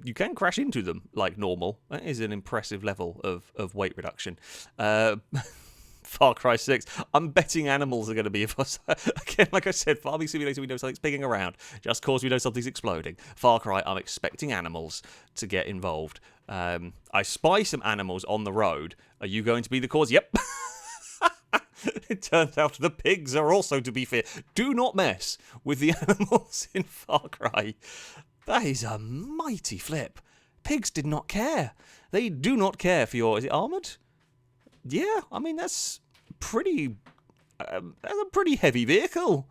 You can crash into them like normal. That is an impressive level of weight reduction. Far Cry 6. I'm betting animals are going to be... Again, like I said, Farming Simulator, we know something's pinging around. Just Cause, we know something's exploding. Far Cry, I'm expecting animals to get involved. I spy some animals on the road. Are you going to be the cause? Yep. It turns out the pigs are also to be feared. Do not mess with the animals in Far Cry. That is a mighty flip. Pigs did not care. They do not care for your... Is it armoured? Yeah, I mean, that's pretty... that's a pretty heavy vehicle.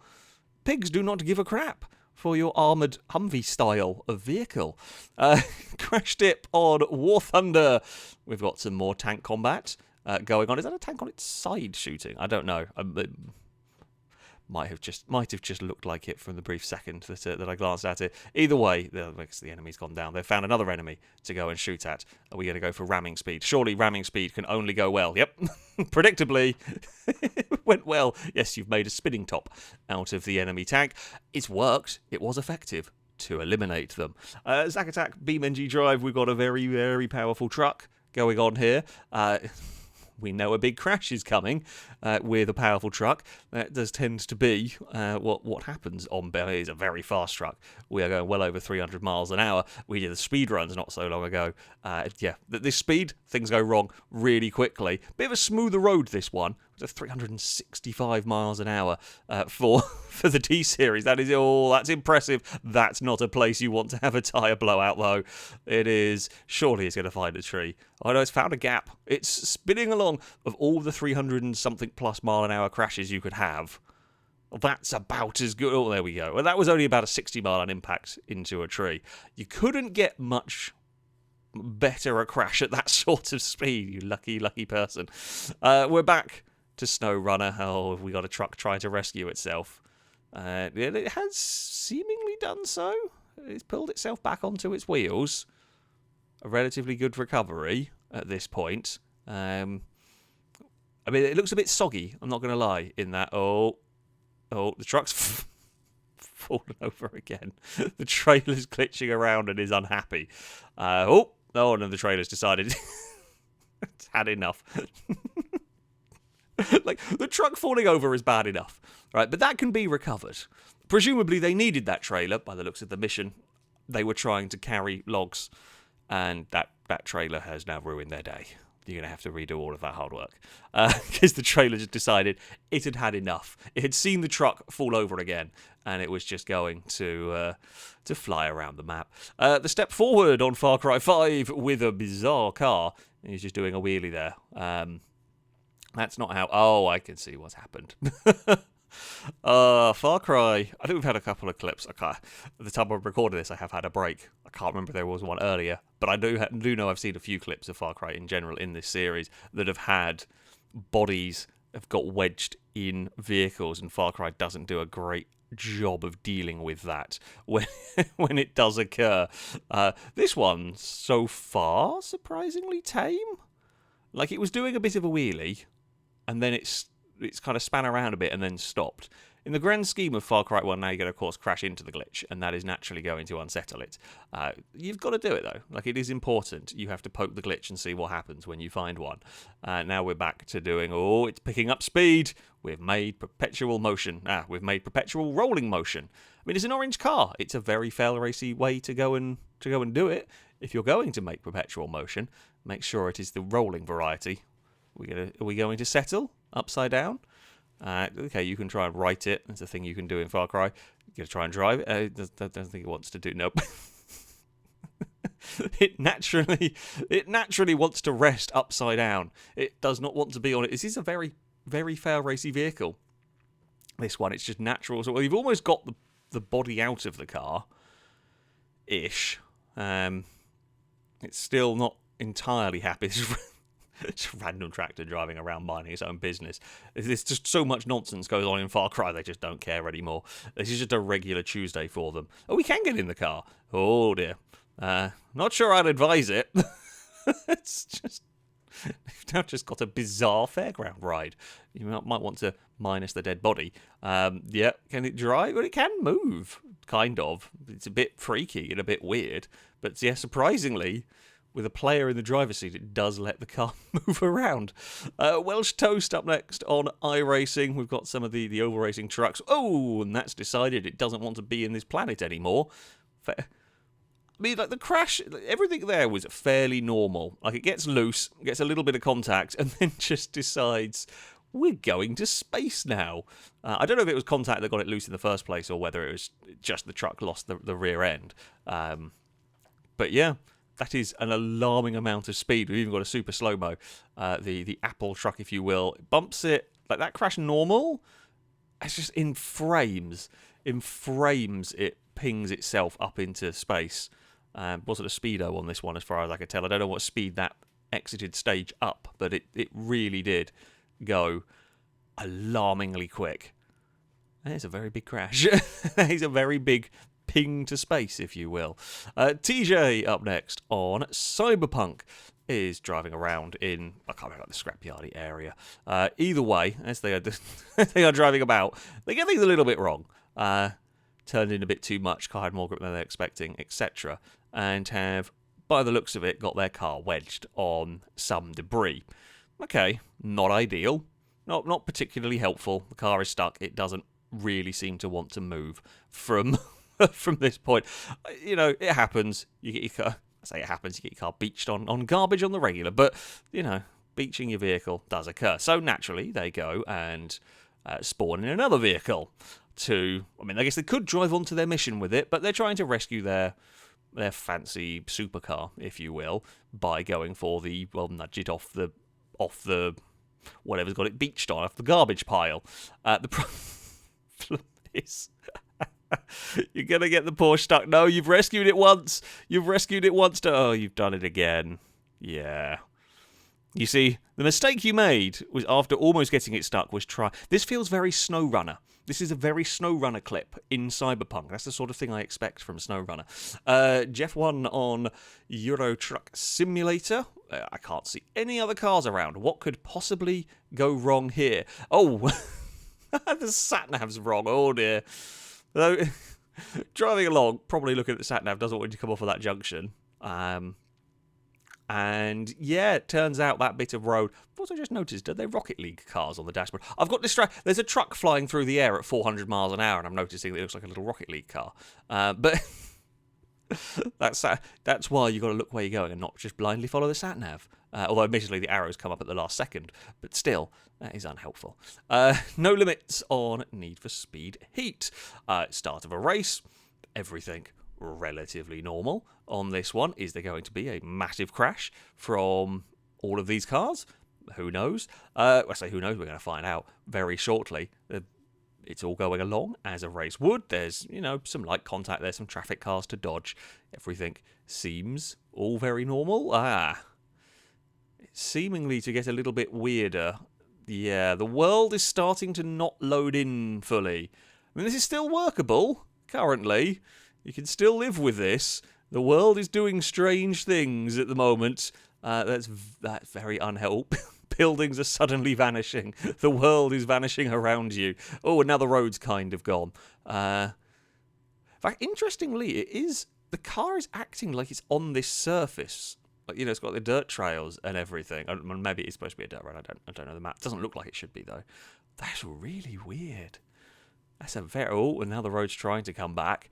Pigs do not give a crap for your armoured Humvee style of vehicle. Crash dip on War Thunder. We've got some more tank combat going on. Is that a tank on its side shooting? I don't know. Might have just looked like it from the brief second that I glanced at it. Either way, the enemy's gone down. They've found another enemy to go and shoot at. Are we going to go for ramming speed? Surely ramming speed can only go well. Yep. Predictably, it went well. Yes, you've made a spinning top out of the enemy tank. It's worked. It was effective to eliminate them. Zack Attack BeamNG Drive, we've got a very, very powerful truck going on here. We know a big crash is coming with a powerful truck. That does tend to be what happens on Belly. It's a very fast truck. We are going well over 300 miles an hour. We did the speed runs not so long ago. Yeah, this speed, things go wrong really quickly. Bit of a smoother road, this one. It's 365 miles an hour for the T-Series. That is all. That's impressive. That's not a place you want to have a tyre blowout, though. It is. Surely it's going to find a tree. Oh, no, it's found a gap. It's spinning along. Of all the 300 and something plus mile an hour crashes you could have, that's about as good. Oh, there we go. Well, that was only about a 60 mile an impact into a tree. You couldn't get much better a crash at that sort of speed, you lucky, lucky person. We're back to Snow Runner. Oh, we got a truck trying to rescue itself. It has seemingly done so. It's pulled itself back onto its wheels. A relatively good recovery at this point. I mean, it looks a bit soggy, I'm not going to lie, in that. Oh, the truck's fallen over again. The trailer's glitching around and is unhappy. Oh, and the trailer's decided it's had enough. Like, the truck falling over is bad enough, right? But that can be recovered. Presumably they needed that trailer, by the looks of the mission. They were trying to carry logs, and that trailer has now ruined their day. You're going to have to redo all of that hard work. Because the trailer just decided it had had enough. It had seen the truck fall over again, and it was just going to fly around the map. The step forward on Far Cry 5 with a bizarre car. He's just doing a wheelie there. That's not how... Oh, I can see what's happened. Far Cry... I think we've had a couple of clips. At the time I'm recording this, I have had a break. I can't remember if there was one earlier. But I do know I've seen a few clips of Far Cry in general in this series that have had bodies have got wedged in vehicles, and Far Cry doesn't do a great job of dealing with that when it does occur. This one, so far, surprisingly tame. Like, it was doing a bit of a wheelie, and then it's kind of span around a bit and then stopped. In the grand scheme of Far Cry 1, now you're going to, of course, crash into the glitch, and that is naturally going to unsettle it. You've got to do it, though. Like, it is important. You have to poke the glitch and see what happens when you find one. Now we're back to doing, it's picking up speed. We've made perpetual motion. We've made perpetual rolling motion. I mean, it's an orange car. It's a very FailRacey way to go and do it. If you're going to make perpetual motion, make sure it is the rolling variety. Are we going to settle upside down? Okay, you can try and write it. That's a thing you can do in Far Cry. You're going to try and drive it. I don't think it wants to do. Nope. It naturally wants to rest upside down. It does not want to be on it. This is a very, very FailRacey vehicle. This one, it's just natural. So you've almost got the body out of the car, ish. It's still not entirely happy. It's a random tractor driving around minding its own business. There's just so much nonsense goes on in Far Cry, they just don't care anymore. This is just a regular Tuesday for them. Oh, we can get in the car. Oh, dear. Not sure I'd advise it. It's just... They've now just got a bizarre fairground ride. You might want to minus the dead body. Yeah, can it drive? Well, it can move, kind of. It's a bit freaky and a bit weird. But, yeah, surprisingly... with a player in the driver's seat, it does let the car move around. Welsh Toast up next on iRacing. We've got some of the oval racing trucks. Oh, and that's decided it doesn't want to be in this planet anymore. I mean, like, the crash, everything there was fairly normal. Like, it gets loose, gets a little bit of contact, and then just decides, we're going to space now. I don't know if it was contact that got it loose in the first place, or whether it was just the truck lost the rear end. But yeah... that is an alarming amount of speed. We've even got a super slow-mo. The Apple truck, if you will. It bumps it. Like, that crash normal? It's just in frames. In frames, it pings itself up into space. Wasn't a speedo on this one, as far as I could tell. I don't know what speed that exited stage up, but it really did go alarmingly quick. There's a very big crash. It's a very big... ping to space, if you will. TJ up next on Cyberpunk is driving around in, I can't remember, the scrapyardy area. Either way, as they are driving about, they get things a little bit wrong. Turned in a bit too much, car had more grip than they're expecting, etc. And have, by the looks of it, got their car wedged on some debris. Okay, not ideal. Not particularly helpful. The car is stuck. It doesn't really seem to want to move from... from this point. You know, it happens. You get your car... I say it happens, you get your car beached on garbage on the regular, but, you know, beaching your vehicle does occur. So, naturally, they go and spawn in another vehicle to... I mean, I guess they could drive on to their mission with it, but they're trying to rescue their fancy supercar, if you will, by going for the, well, nudge it off the whatever's got it beached on, off the garbage pile. The problem is... you're going to get the Porsche stuck. No, you've rescued it once. You've rescued it once. Oh, you've done it again. Yeah. You see, the mistake you made was after almost getting it stuck was try... This feels very SnowRunner. This is a very SnowRunner clip in Cyberpunk. That's the sort of thing I expect from SnowRunner. Jeff 1 on Euro Truck Simulator. I can't see any other cars around. What could possibly go wrong here? Oh, the sat-nav's wrong. Oh, dear. Driving along, probably looking at the sat nav, doesn't want you to come off of that junction. And yeah, it turns out that bit of road. What I just noticed, are there Rocket League cars on the dashboard? I've got distracted. There's a truck flying through the air at 400 miles an hour, and I'm noticing that it looks like a little Rocket League car. But that's why you got to look where you're going and not just blindly follow the sat nav. Although admittedly the arrows come up at the last second, but still, that is unhelpful. No limits on Need for Speed Heat. Start of a race, everything relatively normal. On this one, is there going to be a massive crash from all of these cars? Who knows? I say who knows, we're going to find out very shortly. It's all going along as a race would. There's, some light contact, there's some traffic cars to dodge. Everything seems all very normal. Seemingly to get a little bit weirder. Yeah, the world is starting to not load in fully. I mean, this is still workable, currently. You can still live with this. The world is doing strange things at the moment. That's very unhelpful. Buildings are suddenly vanishing. The world is vanishing around you. Oh, and now the road's kind of gone. In fact, interestingly, the car is acting like it's on this surface. Like, it's got the dirt trails and everything. Maybe it's supposed to be a dirt road. I don't know the map. It doesn't look like it should be, though. That's really weird. That's and now the road's trying to come back.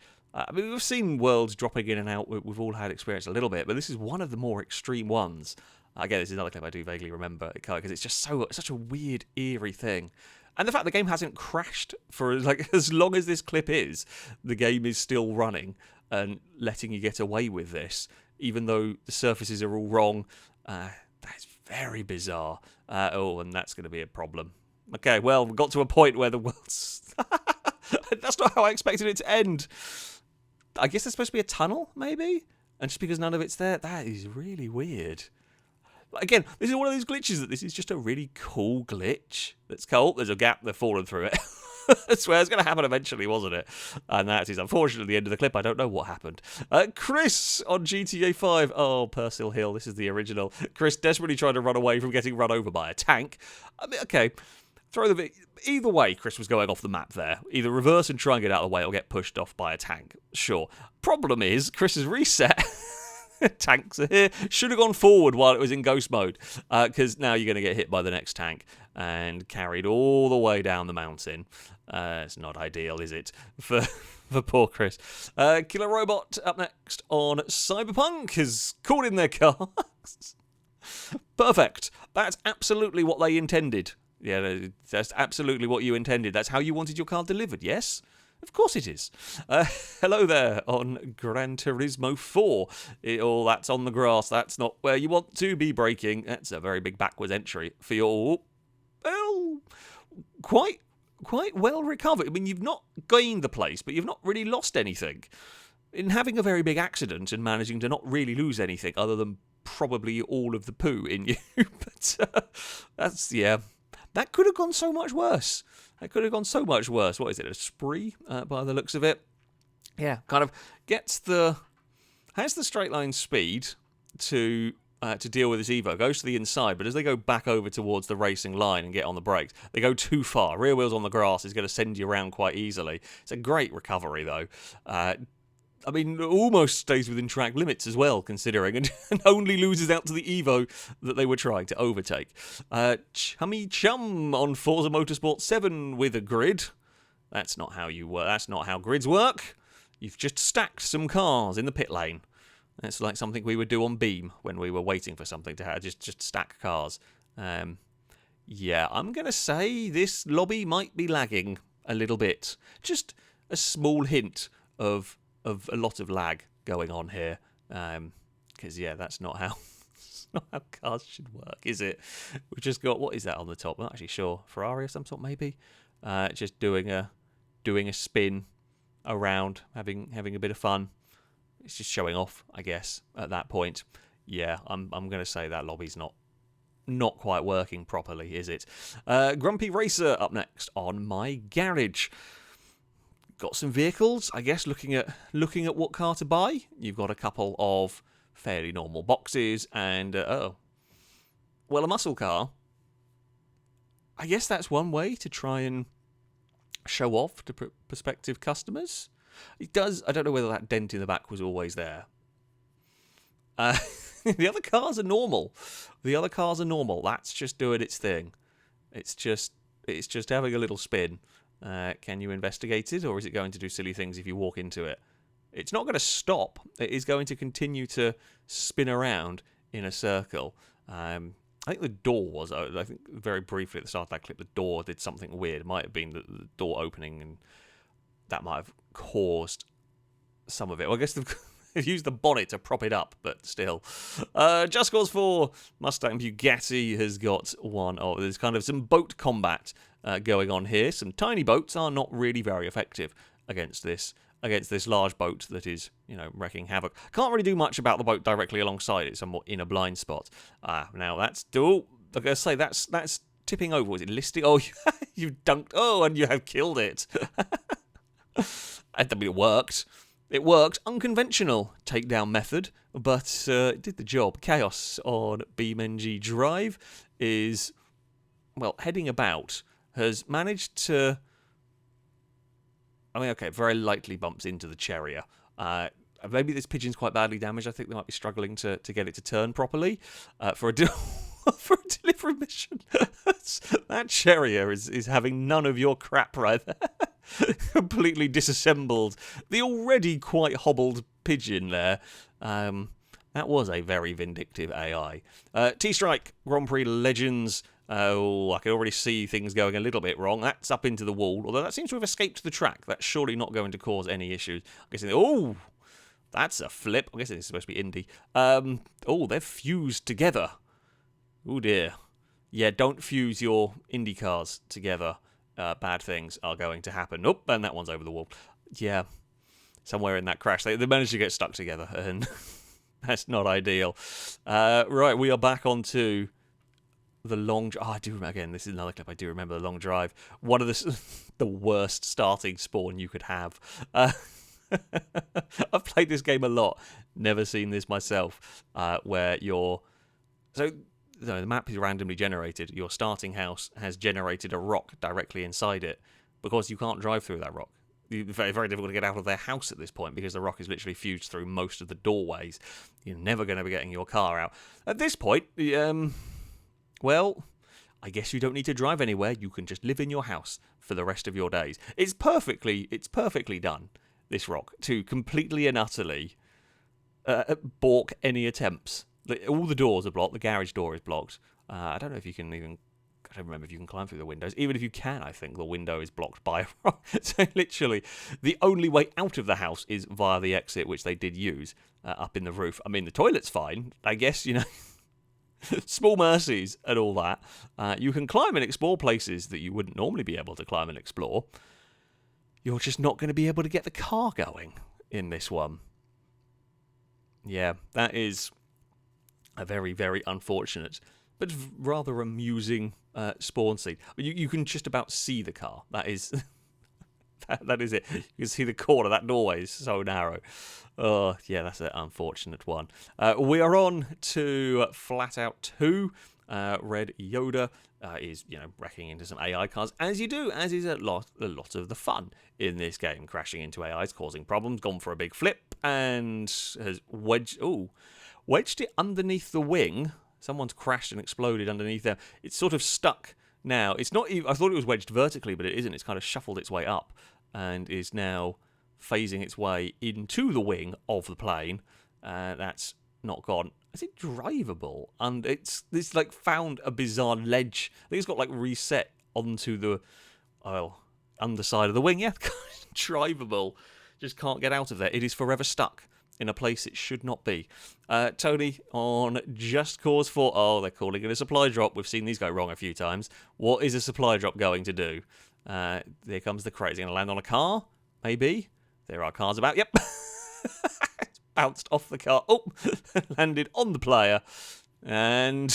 We've seen worlds dropping in and out. We've all had experience a little bit, but this is one of the more extreme ones. Again, this is another clip I do vaguely remember because it's just such a weird, eerie thing. And the fact the game hasn't crashed for as long as this clip is, the game is still running and letting you get away with this, even though the surfaces are all wrong. That's very bizarre. And that's going to be a problem. Okay, well, we got to a point where the world's... That's not how I expected it to end. I guess there's supposed to be a tunnel, maybe? And just because none of it's there, that is really weird. Again, this is one of those glitches that this is just a really cool glitch. That's cool. There's a gap, they've fallen through it. I swear it's going to happen eventually, wasn't it? And that is unfortunately the end of the clip. I don't know what happened. Chris on GTA 5. Oh, Persil Hill. This is the original. Chris desperately trying to run away from getting run over by a tank. I mean, okay. Either way, Chris was going off the map there. Either reverse and try and get out of the way or get pushed off by a tank. Sure. Problem is, Chris has reset. Tanks are here. Should have gone forward while it was in ghost mode. Because now you're going to get hit by the next tank and carried all the way down the mountain. It's not ideal, is it? For poor Chris. Killer Robot up next on Cyberpunk has called in their cars. Perfect. That's absolutely what they intended. Yeah, that's absolutely what you intended. That's how you wanted your car delivered, yes? Of course it is. Hello there on Gran Turismo 4. That's on the grass. That's not where you want to be braking. That's a very big backwards entry for your... Well, quite well recovered. I mean, you've not gained the place, but you've not really lost anything. In having a very big accident and managing to not really lose anything other than probably all of the poo in you. But that's, yeah... That could have gone so much worse. What is it, a spree by the looks of it? Yeah, kind of has the straight line speed to deal with this Evo. Goes to the inside, but as they go back over towards the racing line and get on the brakes, they go too far. Rear wheels on the grass is going to send you around quite easily. It's a great recovery, though. I mean, almost stays within track limits as well, considering, and only loses out to the Evo that they were trying to overtake. Chummy Chum on Forza Motorsport 7 with a grid. That's not how you work. That's not how grids work. You've just stacked some cars in the pit lane. It's like something we would do on Beam when we were waiting for something to happen. Just stack cars. Yeah, I'm going to say this lobby might be lagging a little bit. Just a small hint of a lot of lag going on here, because that's not how cars should work, is it? We've just got, what is that on the top? I'm not actually sure. Ferrari of some sort, maybe. Just doing a spin around, having a bit of fun. It's just showing off, I guess. At that point, yeah, I'm going to say that lobby's not quite working properly, is it? Grumpy Racer up next on My Garage. Got some vehicles, I guess, looking at what car to buy. You've got a couple of fairly normal boxes and, a muscle car. I guess that's one way to try and show off to prospective customers. It does. I don't know whether that dent in the back was always there. The other cars are normal. That's just doing its thing. It's just having a little spin. Can you investigate it, or is it going to do silly things if you walk into it? It's not going to stop. It is going to continue to spin around in a circle. I think the door was... I think very briefly at the start of that clip, the door did something weird. It might have been the door opening, and that might have caused some of it. Well, I guess they've used the bonnet to prop it up, but still. Just Cause 4, Mustang Bugatti has got one. Oh, there's kind of some boat combat going on here. Some tiny boats are not really very effective against this large boat that is, wrecking havoc. Can't really do much about the boat directly alongside it. Somewhat in a blind spot. Now that's... Oh, I'm going to say that's tipping over. Was it listing? Oh, you dunked. Oh, and you have killed it. I mean, it worked. It worked. Unconventional takedown method, but it did the job. Chaos on BeamNG Drive is, well, heading about. Has managed to... I mean, okay, very lightly bumps into the Cherrier. Maybe this pigeon's quite badly damaged. I think they might be struggling to get it to turn properly for a for a delivery mission. That Cherrier is having none of your crap right there. Completely disassembled the already quite hobbled pigeon there. That was a very vindictive AI. T-Strike Grand Prix Legends. Oh, I can already see things going a little bit wrong. That's up into the wall, although that seems to have escaped the track. That's surely not going to cause any issues. I'm guessing, oh, that's a flip. I'm guessing it's supposed to be Indy. Oh, they've fused together. Oh, dear. Yeah, don't fuse your Indy cars together. Bad things are going to happen. Oh, and that one's over the wall. Yeah, somewhere in that crash, they managed to get stuck together, and that's not ideal. Right, we are back onto... the long... Oh, I do remember... Again, this is another clip. I do remember the long drive. One of the worst starting spawn you could have. I've played this game a lot. Never seen this myself. Where you're... So, the map is randomly generated. Your starting house has generated a rock directly inside it. Because you can't drive through that rock. It's very, very difficult to get out of their house at this point because the rock is literally fused through most of the doorways. You're never going to be getting your car out. At this point, well, I guess you don't need to drive anywhere. You can just live in your house for the rest of your days. It's perfectly done, this rock, to completely and utterly balk any attempts. All the doors are blocked. The garage door is blocked. I don't know if you can even... I don't remember if you can climb through the windows. Even if you can, I think the window is blocked by a rock. So literally, the only way out of the house is via the exit, which they did use up in the roof. I mean, the toilet's fine. I guess, small mercies and all that. You can climb and explore places that you wouldn't normally be able to climb and explore. You're just not going to be able to get the car going in this one. Yeah, that is a very, very unfortunate, but rather amusing spawn scene. You can just about see the car. That is... that is it. You can see the corner. That doorway is so narrow. Oh, yeah, that's an unfortunate one. We are on to Flat Out 2. Red Yoda is, wrecking into some AI cars, as you do, as is a lot of the fun in this game. Crashing into AIs, causing problems, gone for a big flip, and has wedged it underneath the wing. Someone's crashed and exploded underneath there. It's sort of stuck now. It's not even... I thought it was wedged vertically, but it isn't. It's kind of shuffled its way up and is now phasing its way into the wing of the plane. That's not gone. Is it drivable? And it's found a bizarre ledge. I think it's got reset onto the underside of the wing. Yeah, drivable. Just can't get out of there. It is forever stuck in a place it should not be. Tony on Just Cause 4. Oh, they're calling it a supply drop. We've seen these go wrong a few times. What is a supply drop going to do? There comes the crate. Is it going to land on a car? Maybe. There are cars about. Yep. It's bounced off the car. Oh, landed on the player. And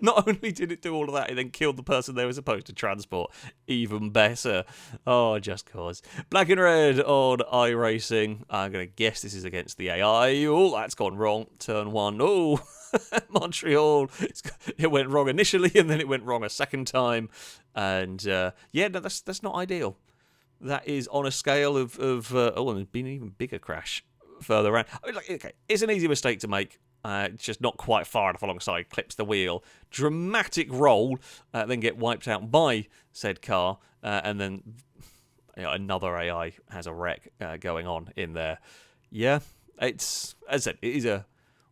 not only did it do all of that, it then killed the person they were supposed to transport. Even better. Oh, Just Cause. Black and red on iRacing. I'm going to guess this is against the AI. Oh, that's gone wrong. Turn 1. Oh, Montreal. It went wrong initially, and then it went wrong a second time. And, yeah, no, that's not ideal. that is on a scale of and there's been an even bigger crash further around. I mean, like, okay, it's an easy mistake to make. Just not quite far enough alongside, clips the wheel. Dramatic roll, then get wiped out by said car, and then another AI has a wreck going on in there. Yeah, it's, as I said, it is a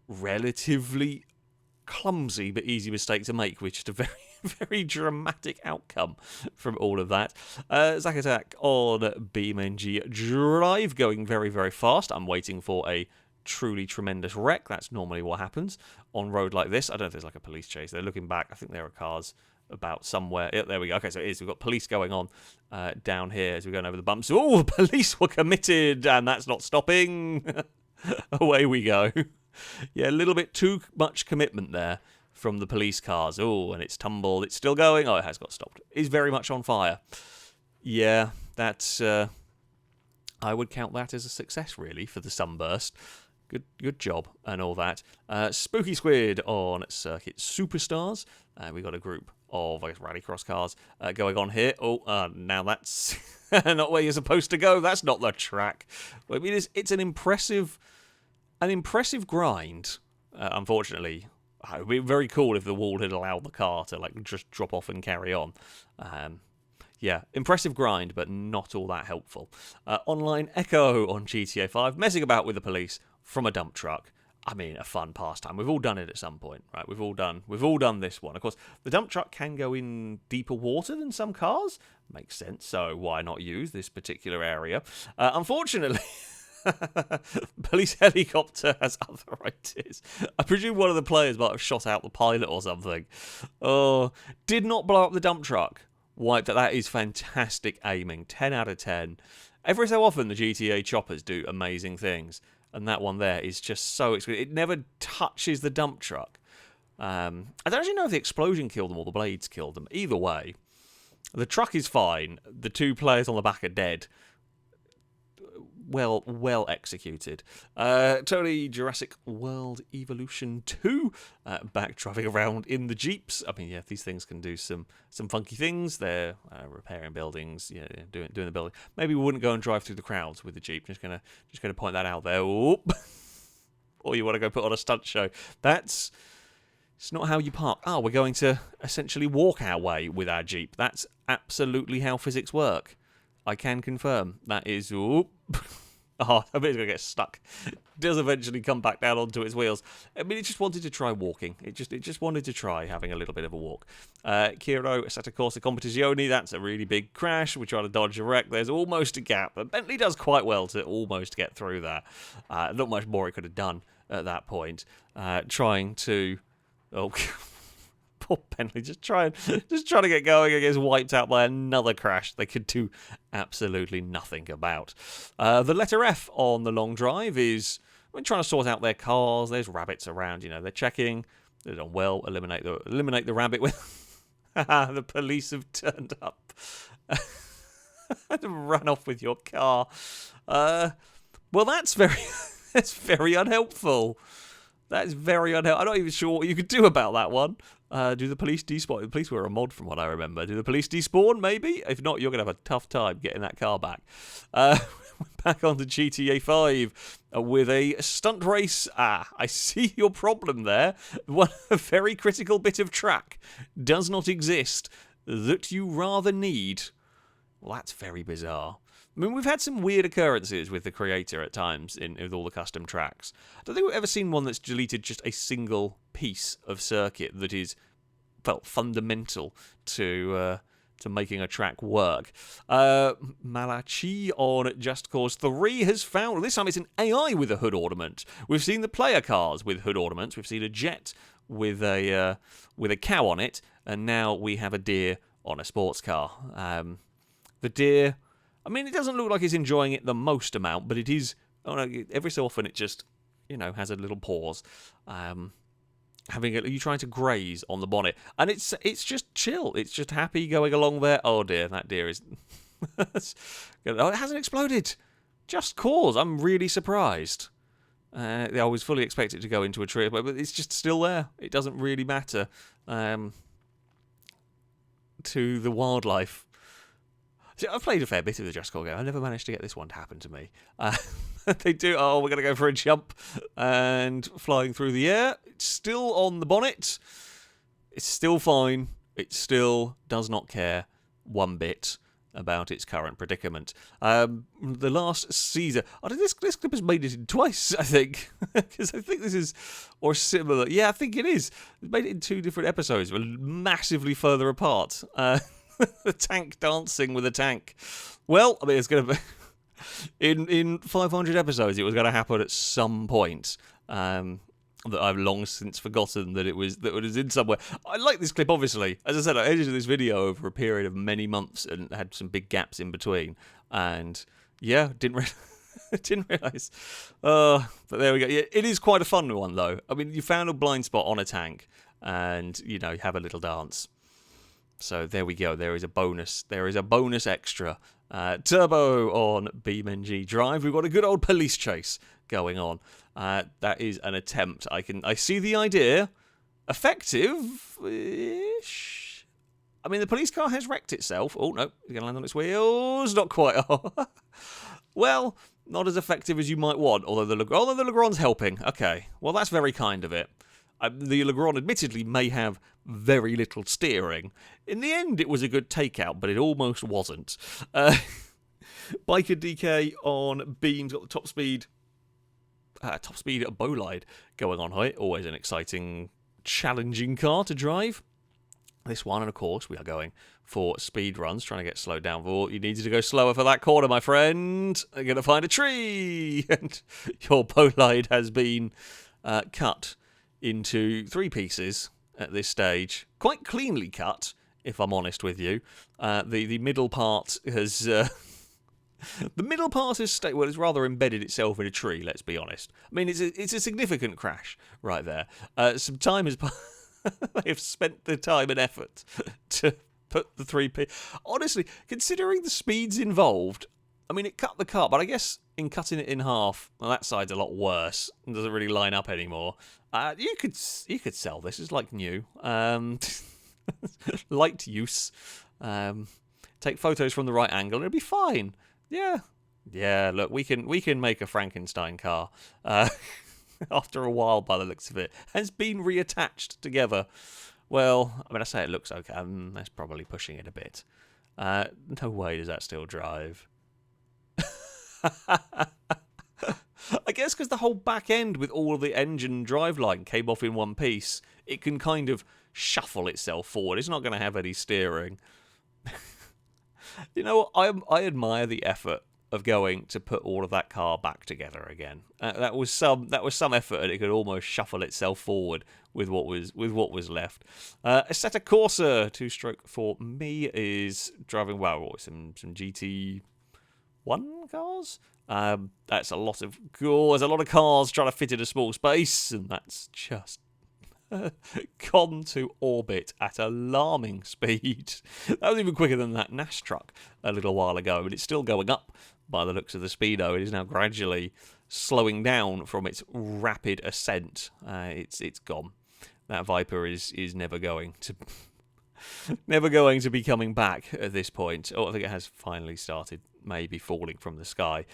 relatively clumsy but easy mistake to make, with just a very, very dramatic outcome from all of that. Zack Attack on BeamNG Drive, going very, very fast. I'm waiting for a truly tremendous wreck. That's normally what happens on road like this. I don't know if there's like a police chase. They're looking back. I think there are cars about somewhere. Yeah, there we go. Okay, so it is. We've got police going on down here as we're going over the bumps. Oh, the police were committed, and that's not stopping. Away we go. Yeah, a little bit too much commitment there from the police cars. Oh, and it's tumbled. It's still going. Oh, it has got stopped. It's very much on fire. Yeah, that's... I would count that as a success, really, for the sunburst. Good job and all that. Spooky Squid on Circuit Superstars. We got a group of, I guess, rallycross cars going on here. Oh, now that's not where you're supposed to go. That's not the track. I mean, it's an impressive grind. Unfortunately, it would be very cool if the wall had allowed the car to like just drop off and carry on. Yeah, impressive grind, but not all that helpful. Online Echo on GTA 5, messing about with the police from a dump truck. I mean, a fun pastime. We've all done it at some point, right? We've all done this one. Of course, the dump truck can go in deeper water than some cars. Makes sense. So why not use this particular area? Unfortunately, police helicopter has other ideas. I presume one of the players might have shot out the pilot or something. Oh, did not blow up the dump truck. Wiped. That is fantastic aiming. 10 out of 10. Every so often, the GTA choppers do amazing things. And that one there is just so exquisite. It never touches the dump truck. I don't actually know if the explosion killed them or the blades killed them. Either way, the truck is fine. The two players on the back are dead. Well executed. Totally Jurassic World Evolution 2. Back driving around in the Jeeps. I mean, yeah, these things can do some funky things. They're repairing buildings, doing the building. Maybe we wouldn't go and drive through the crowds with the Jeep. Just gonna point that out there. Or you want to go put on a stunt show. It's not how you park. Oh, we're going to essentially walk our way with our Jeep. That's absolutely how physics work. I can confirm. That is... Oh, I bet it's going to get stuck. It does eventually come back down onto its wheels. I mean, it just wanted to try walking. It just wanted to try having a little bit of a walk. Kiro Assetto Corsa Competizione, that's a really big crash. We're trying to dodge a wreck. There's almost a gap. But Bentley does quite well to almost get through that. Not much more it could have done at that point. Trying to... Oh, poor Bentley, just trying to get going and gets wiped out by another crash they could do absolutely nothing about. The letter F on the long drive is trying to sort out their cars. There's rabbits around, they're checking. They've done well. Eliminate the rabbit with. The police have turned up. Run off with your car. Well, that's very unhelpful. That's very unhelpful. I'm not even sure what you could do about that one. Do the police despawn? The police were a mod from what I remember. Do the police despawn, maybe? If not, you're going to have a tough time getting that car back. Back on to GTA 5 with a stunt race. I see your problem there. A very critical bit of track does not exist that you rather need. Well, that's very bizarre. I mean, we've had some weird occurrences with the creator at times with all the custom tracks. I don't think we've ever seen one that's deleted just a single piece of circuit that is fundamental to making a track work. Malachi on Just Cause 3 has found, this time it's an AI with a hood ornament. We've seen the player cars with hood ornaments. We've seen a jet with a cow on it, and now we have a deer on a sports car. The deer... I mean, it doesn't look like it's enjoying it the most amount, but it is... every so often it just, has a little pause. You trying to graze on the bonnet. And it's just chill. It's just happy going along there. Oh, dear, that deer is... Oh, it hasn't exploded. Just cause. I'm really surprised. I was fully expected to go into a tree, but it's just still there. It doesn't really matter to the wildlife. See, I've played a fair bit of the Just Cause game. I never managed to get this one to happen to me. They do, oh, we're going to go for a jump and flying through the air. It's still on the bonnet. It's still fine. It still does not care one bit about its current predicament. The last Caesar... I think this clip has made it in twice, I think. Because I think this is... Or similar. Yeah, I think it is. It's made it in 2 different episodes, but massively further apart. The tank dancing with a tank. Well, I mean, it's going to be... In 500 episodes, it was going to happen at some point. That I've long since forgotten that it was in somewhere. I like this clip, obviously. As I said, I edited this video over a period of many months and had some big gaps in between. And yeah, didn't realise. But there we go. Yeah, it is quite a fun one, though. I mean, you found a blind spot on a tank, and you have a little dance. So there we go. There is a bonus. There is a bonus extra. Turbo on BeamNG Drive. We've got a good old police chase going on. That is an attempt. I see the idea. Effective-ish. I mean, the police car has wrecked itself. Oh, no. It's going to land on its wheels. Not quite. Well, not as effective as you might want, although the Legrand's helping. Okay. Well, that's very kind of it. The Legrand admittedly may have very little steering. In the end, it was a good takeout, but it almost wasn't. Biker DK on Beam's got the top speed Bolide going on here. Always an exciting, challenging car to drive. This one, and of course, we are going for speed runs, trying to get slowed down. For you needed to go slower for that corner, my friend. You're going to find a tree, and your Bolide has been cut into 3 pieces at this stage. Quite cleanly cut, if I'm honest with you. The middle part has... the middle part has it's rather embedded itself in a tree, let's be honest. I mean, it's a significant crash right there. Some time has... They have spent the time and effort to put the 3P... Honestly, considering the speeds involved, I mean, it cut the car, but I guess in cutting it in half, well, that side's a lot worse. It doesn't really line up anymore. You could sell this. It's like new. Light use. Take photos from the right angle, and it'll be fine. Yeah. Look, we can make a Frankenstein car. After a while, by the looks of it, has been reattached together. Well, I mean, I say it looks okay. That's probably pushing it a bit. No way does that still drive. I guess because the whole back end with all of the engine driveline came off in one piece, it can kind of shuffle itself forward. It's not going to have any steering. I admire the effort of going to put all of that car back together again. That was some effort, and it could almost shuffle itself forward with what was left. Assetto Corsa 2-stroke for me is driving some GT1 cars. That's a lot of there's a lot of cars trying to fit in a small space, and that's just gone to orbit at alarming speed. That was even quicker than that NAS truck a little while ago, but it's still going up by the looks of the speedo. It is now gradually slowing down from its rapid ascent. It's gone. That Viper is never going to be coming back at this point. Oh, I think it has finally started maybe falling from the sky.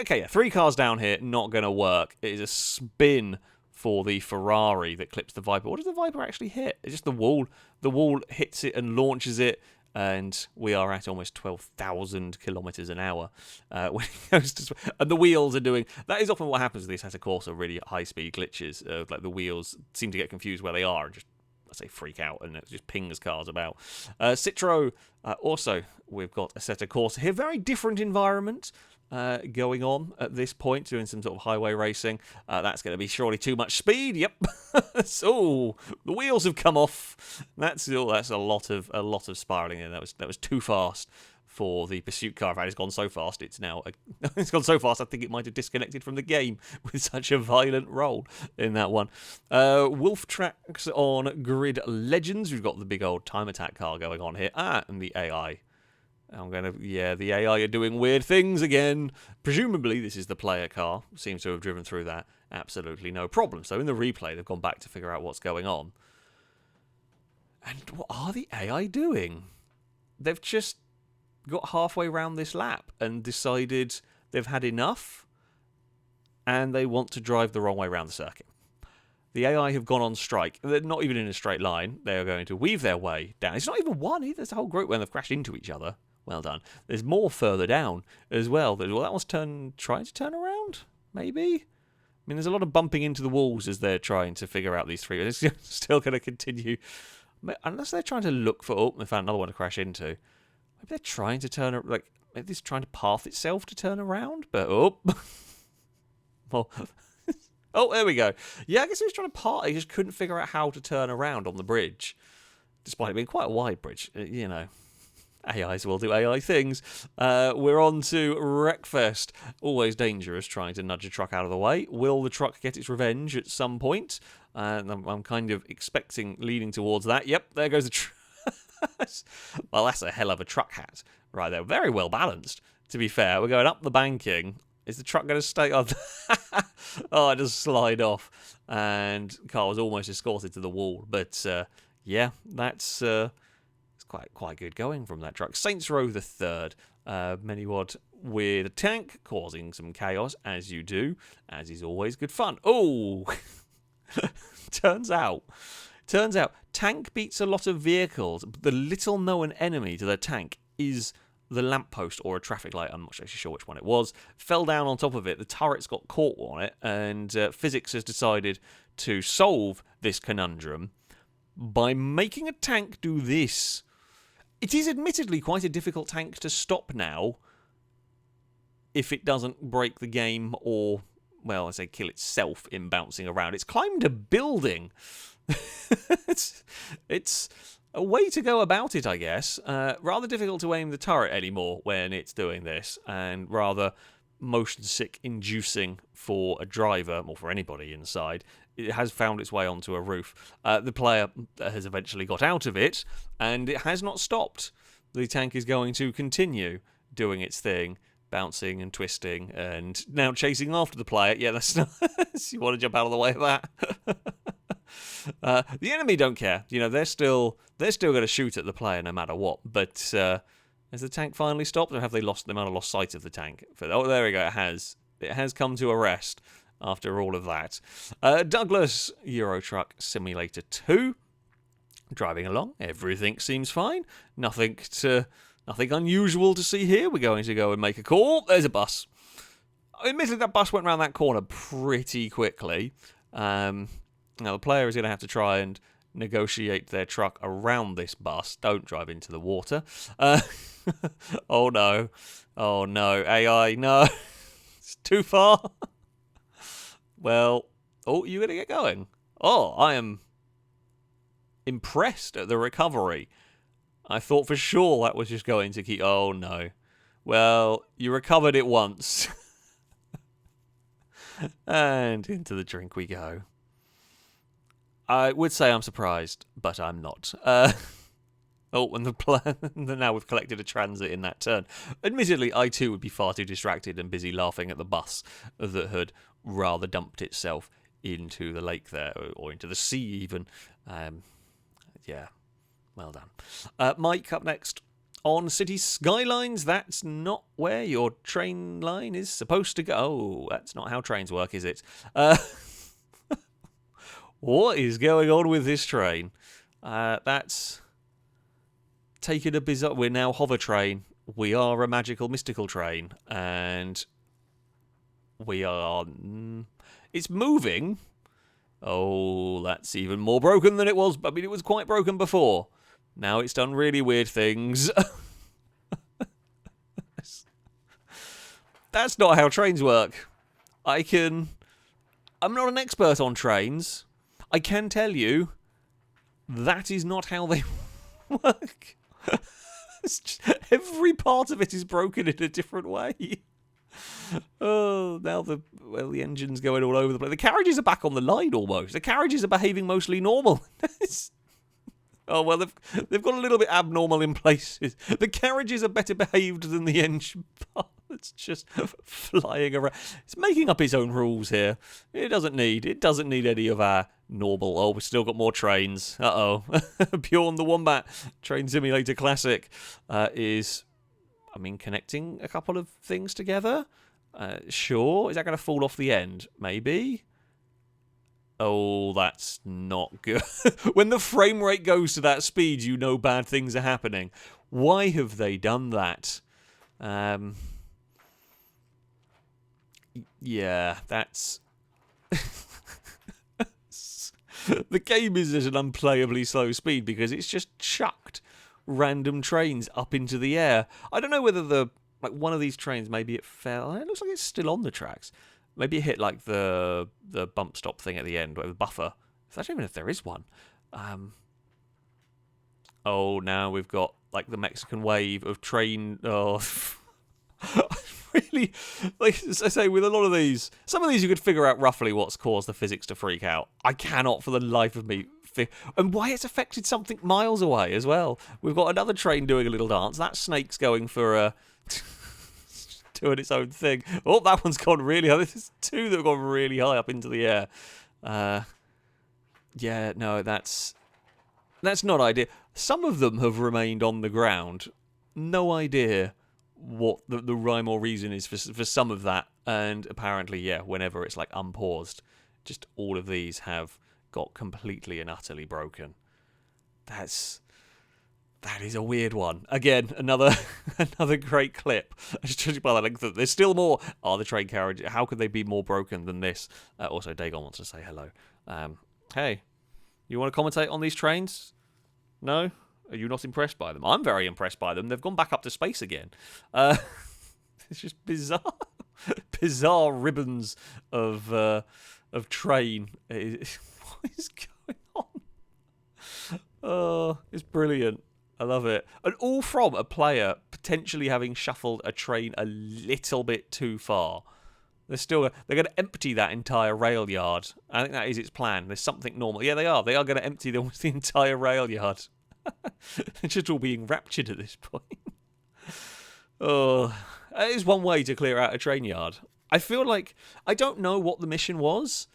Okay, yeah, 3 cars down here, not going to work. It is a spin for the Ferrari that clips the Viper. What does the Viper actually hit? It's just the wall. The wall hits it and launches it, and we are at almost 12,000 kilometers an hour when it goes to... And the wheels are doing... That is often what happens with these Assetto Corsa really high-speed glitches. Like the wheels seem to get confused where they are and just, I say, freak out, and it just pings cars about. Citro, also, we've got Assetto Corsa here. Very different environment going on at this point, doing some sort of highway racing. That's going to be surely too much speed. Yep. So the wheels have come off. That's a lot of spiraling in. That was too fast for the pursuit car. In fact, it's gone so fast. It's gone so fast. I think it might have disconnected from the game with such a violent roll in that one. Wolf Tracks on Grid Legends. We've got the big old time attack car going on here. And the AI. The AI are doing weird things again. Presumably, this is the player car. Seems to have driven through that. Absolutely no problem. So in the replay, they've gone back to figure out what's going on. And what are the AI doing? They've just got halfway around this lap and decided they've had enough and they want to drive the wrong way around the circuit. The AI have gone on strike. They're not even in a straight line. They are going to weave their way down. It's not even one either. It's a whole group when they've crashed into each other. Well done. There's more further down as well. Well, that one's trying to turn around, maybe? I mean, there's a lot of bumping into the walls as they're trying to figure out these three. It's still going to continue. Unless they're trying to look for... Oh, they found another one to crash into. Maybe they're trying to turn... maybe it's trying to path itself to turn around, but... Oh. Well... Oh, there we go. Yeah, I guess he was trying to part. He just couldn't figure out how to turn around on the bridge. Despite it being quite a wide bridge. You know, AIs will do AI things. We're on to Wreckfest. Always dangerous trying to nudge a truck out of the way. Will the truck get its revenge at some point? I'm kind of leaning towards that. Yep, there goes the truck. Well, that's a hell of a truck hat. Right there. Very well balanced, to be fair. We're going up the banking. Is the truck going to stay on? Oh, it just slide off. And car was almost escorted to the wall. But, yeah, that's it's quite good going from that truck. Saints Row the third. Manywood with a tank, causing some chaos, as you do. As is always good fun. Oh! Turns out, tank beats a lot of vehicles. But the little-known enemy to the tank is... the lamppost or a traffic light, I'm not actually sure which one it was, fell down on top of it. The turrets got caught on it, and physics has decided to solve this conundrum by making a tank do this. It is admittedly quite a difficult tank to stop now if it doesn't break the game or, well, I say kill itself in bouncing around. It's climbed a building. It's a way to go about it, I guess. Rather difficult to aim the turret anymore when it's doing this, and rather motion sick inducing for a driver, or for anybody inside. It has found its way onto a roof. The player has eventually got out of it, and it has not stopped. The tank is going to continue doing its thing, bouncing and twisting, and now chasing after the player. Yeah, that's not... You want to jump out of the way of that? The enemy don't care. You know, they're still going to shoot at the player no matter what. But has the tank finally stopped, or have they lost? They might have lost sight of the tank. Oh, there we go. It has. It has come to a rest after all of that. Douglas Euro Truck Simulator 2. Driving along, everything seems fine. Nothing unusual to see here. We're going to go and make a call. There's a bus. Admittedly, that bus went around that corner pretty quickly. Now, the player is going to have to try and negotiate their truck around this bus. Don't drive into the water. Oh, no. Oh, no. AI, no. It's too far. Well, oh, you're going to get going. Oh, I am impressed at the recovery. I thought for sure that was just going to keep... Oh, no. Well, you recovered it once. And into the drink we go. I would say I'm surprised, but I'm not. Oh, and now we've collected a transit in that turn. Admittedly, I too would be far too distracted and busy laughing at the bus that had rather dumped itself into the lake there, or into the sea even. Yeah, well done. Mike, up next. On City Skylines, that's not where your train line is supposed to go. Oh, that's not how trains work, is it? What is going on with this train? That's taken a bizarre... We're now hover train. We are a magical, mystical train. And we are... It's moving. Oh, that's even more broken than it was. I mean, it was quite broken before. Now it's done really weird things. That's not how trains work. I'm not an expert on trains. I can tell you that is not how they work. Every part of it is broken in a different way. Oh, now the engine's going all over the place. The carriages are back on the line almost. The carriages are behaving mostly normal. Oh, well, they've got a little bit abnormal in places. The carriages are better behaved than the engine part. It's just flying around. It's making up its own rules here. It doesn't need any of our normal... Oh, we've still got more trains. Uh-oh. Bjorn the Wombat Train Simulator Classic is I mean, connecting a couple of things together? Sure. Is that going to fall off the end? Maybe. Oh, that's not good. When the frame rate goes to that speed, you know bad things are happening. Why have they done that? Yeah, that's... The game is at an unplayably slow speed because it's just chucked random trains up into the air. I don't know whether one of these trains, maybe it fell. It looks like it's still on the tracks. Maybe it hit like the bump stop thing at the end, or the buffer. I don't even know if there is one. Oh, now we've got like the Mexican wave of train. Oh, really? Like as I say, with a lot of these, some of these you could figure out roughly what's caused the physics to freak out. I cannot, for the life of me, and why it's affected something miles away as well. We've got another train doing a little dance. That snake's going for a. Doing its own thing. Oh, that one's gone really high. There's two that have gone really high up into the air. Yeah, no, that's not ideal. Some of them have remained on the ground. No idea what the rhyme or reason is for some of that. And apparently, yeah, whenever it's like unpaused, just all of these have got completely and utterly broken. That is a weird one. Again, another great clip. I just judge by the length that there's still more. Oh, the train carriage. How could they be more broken than this? Also, Dagon wants to say hello. Hey, you want to commentate on these trains? No? Are you not impressed by them? I'm very impressed by them. They've gone back up to space again. It's just bizarre. Bizarre ribbons of train. What is going on? Oh, it's brilliant. I love it. And all from a player potentially having shuffled a train a little bit too far. They're going to empty that entire rail yard. I think that is its plan. There's something normal. Yeah, they are. They are going to empty the entire rail yard. They're just all being raptured at this point. Oh, that is one way to clear out a train yard. I feel like I don't know what the mission was.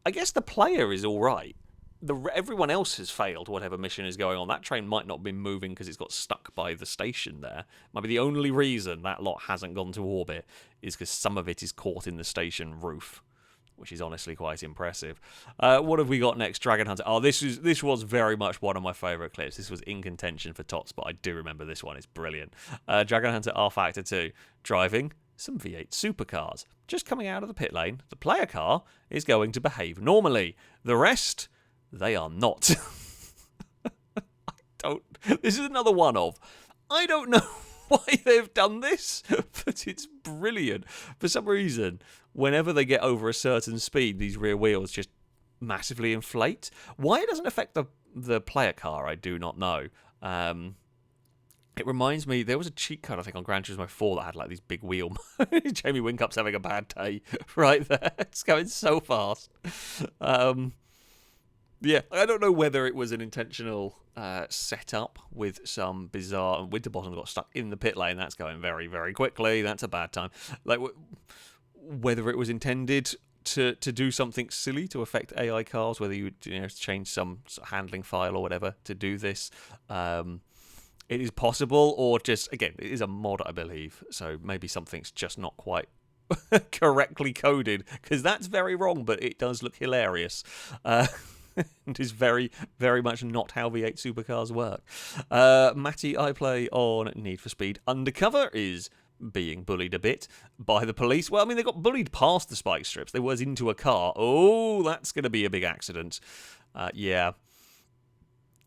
I guess the player is all right. Everyone else has failed whatever mission is going on. That train might not have been moving because it's got stuck by the station there. Might be the only reason that lot hasn't gone to orbit is because some of it is caught in the station roof, which is honestly quite impressive. What have we got next? Dragon Hunter. Oh, this was very much one of my favourite clips. This was in contention for Tots, but I do remember this one. It's brilliant. Dragon Hunter R Factor 2. Driving some V8 supercars. Just coming out of the pit lane, the player car is going to behave normally. The rest... they are not. This is another one of. I don't know why they've done this, but it's brilliant. For some reason, whenever they get over a certain speed, these rear wheels just massively inflate. Why it doesn't affect the player car, I do not know. It reminds me, there was a cheat code, I think, on Gran Turismo 4 that had like these big wheel. Jamie Winkup's having a bad day right there. It's going so fast. Yeah, I don't know whether it was an intentional setup with some bizarre... and Winterbottom got stuck in the pit lane. That's going very, very quickly. That's a bad time. Like, whether it was intended to do something silly to affect AI cars, whether you would change some handling file or whatever to do this. It is possible, or just, again, it is a mod, I believe. So maybe something's just not quite correctly coded, because that's very wrong, but it does look hilarious. It is very, very much not how V8 supercars work. Matty, I play on Need for Speed Undercover, is being bullied a bit by the police. Well, I mean, they got bullied past the spike strips. They was into a car. Oh, that's going to be a big accident. Yeah.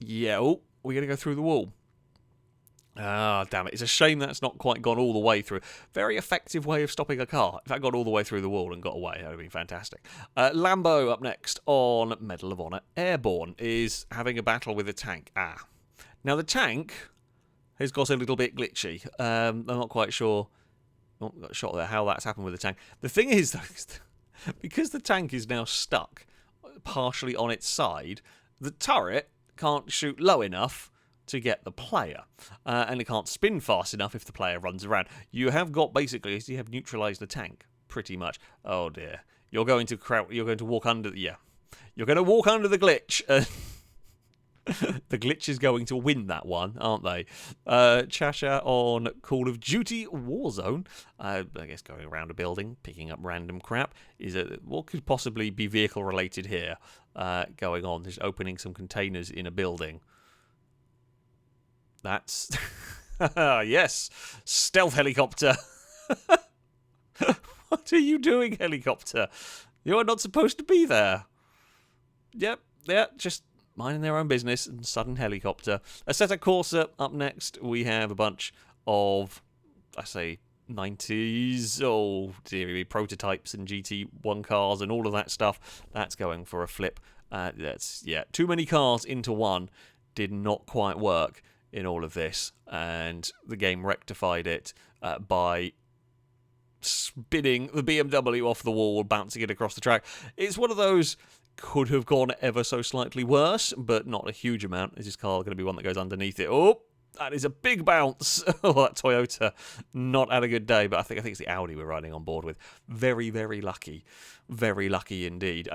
Oh, we're going to go through the wall. Ah, damn it. It's a shame that's not quite gone all the way through. Very effective way of stopping a car. If that got all the way through the wall and got away, that would have been fantastic. Lambo up next on Medal of Honor Airborne is having a battle with a tank. Now the tank has got a little bit glitchy. I'm not quite sure. Oh, got a shot there. How that's happened with the tank. The thing is, though, because the tank is now stuck partially on its side, the turret can't shoot low enough to get the player, and it can't spin fast enough if the player runs around. You have got basically, you have neutralised the tank pretty much. Oh dear, you're going to walk under. You're going to walk under the glitch. The glitch is going to win that one, aren't they? Chasha on Call of Duty Warzone. I guess going around a building, picking up random crap. What could possibly be vehicle related here going on? Just opening some containers in a building. That's... yes, stealth helicopter. What are you doing, helicopter? You are not supposed to be there. Yep, yeah, just minding their own business, and sudden helicopter. Assetto Corsa up next. We have a bunch of, I say, 90s, prototypes and GT1 cars and all of that stuff. That's going for a flip. Too many cars into one did not quite work in all of this, and the game rectified it by spinning the BMW off the wall, bouncing it across the track. It's one of those could have gone ever so slightly worse, but not a huge amount. Is this car going to be one that goes underneath it? Oh, that is a big bounce. Oh, that Toyota not had a good day, but I think it's the Audi we're riding on board with. Very, very lucky. Very lucky indeed.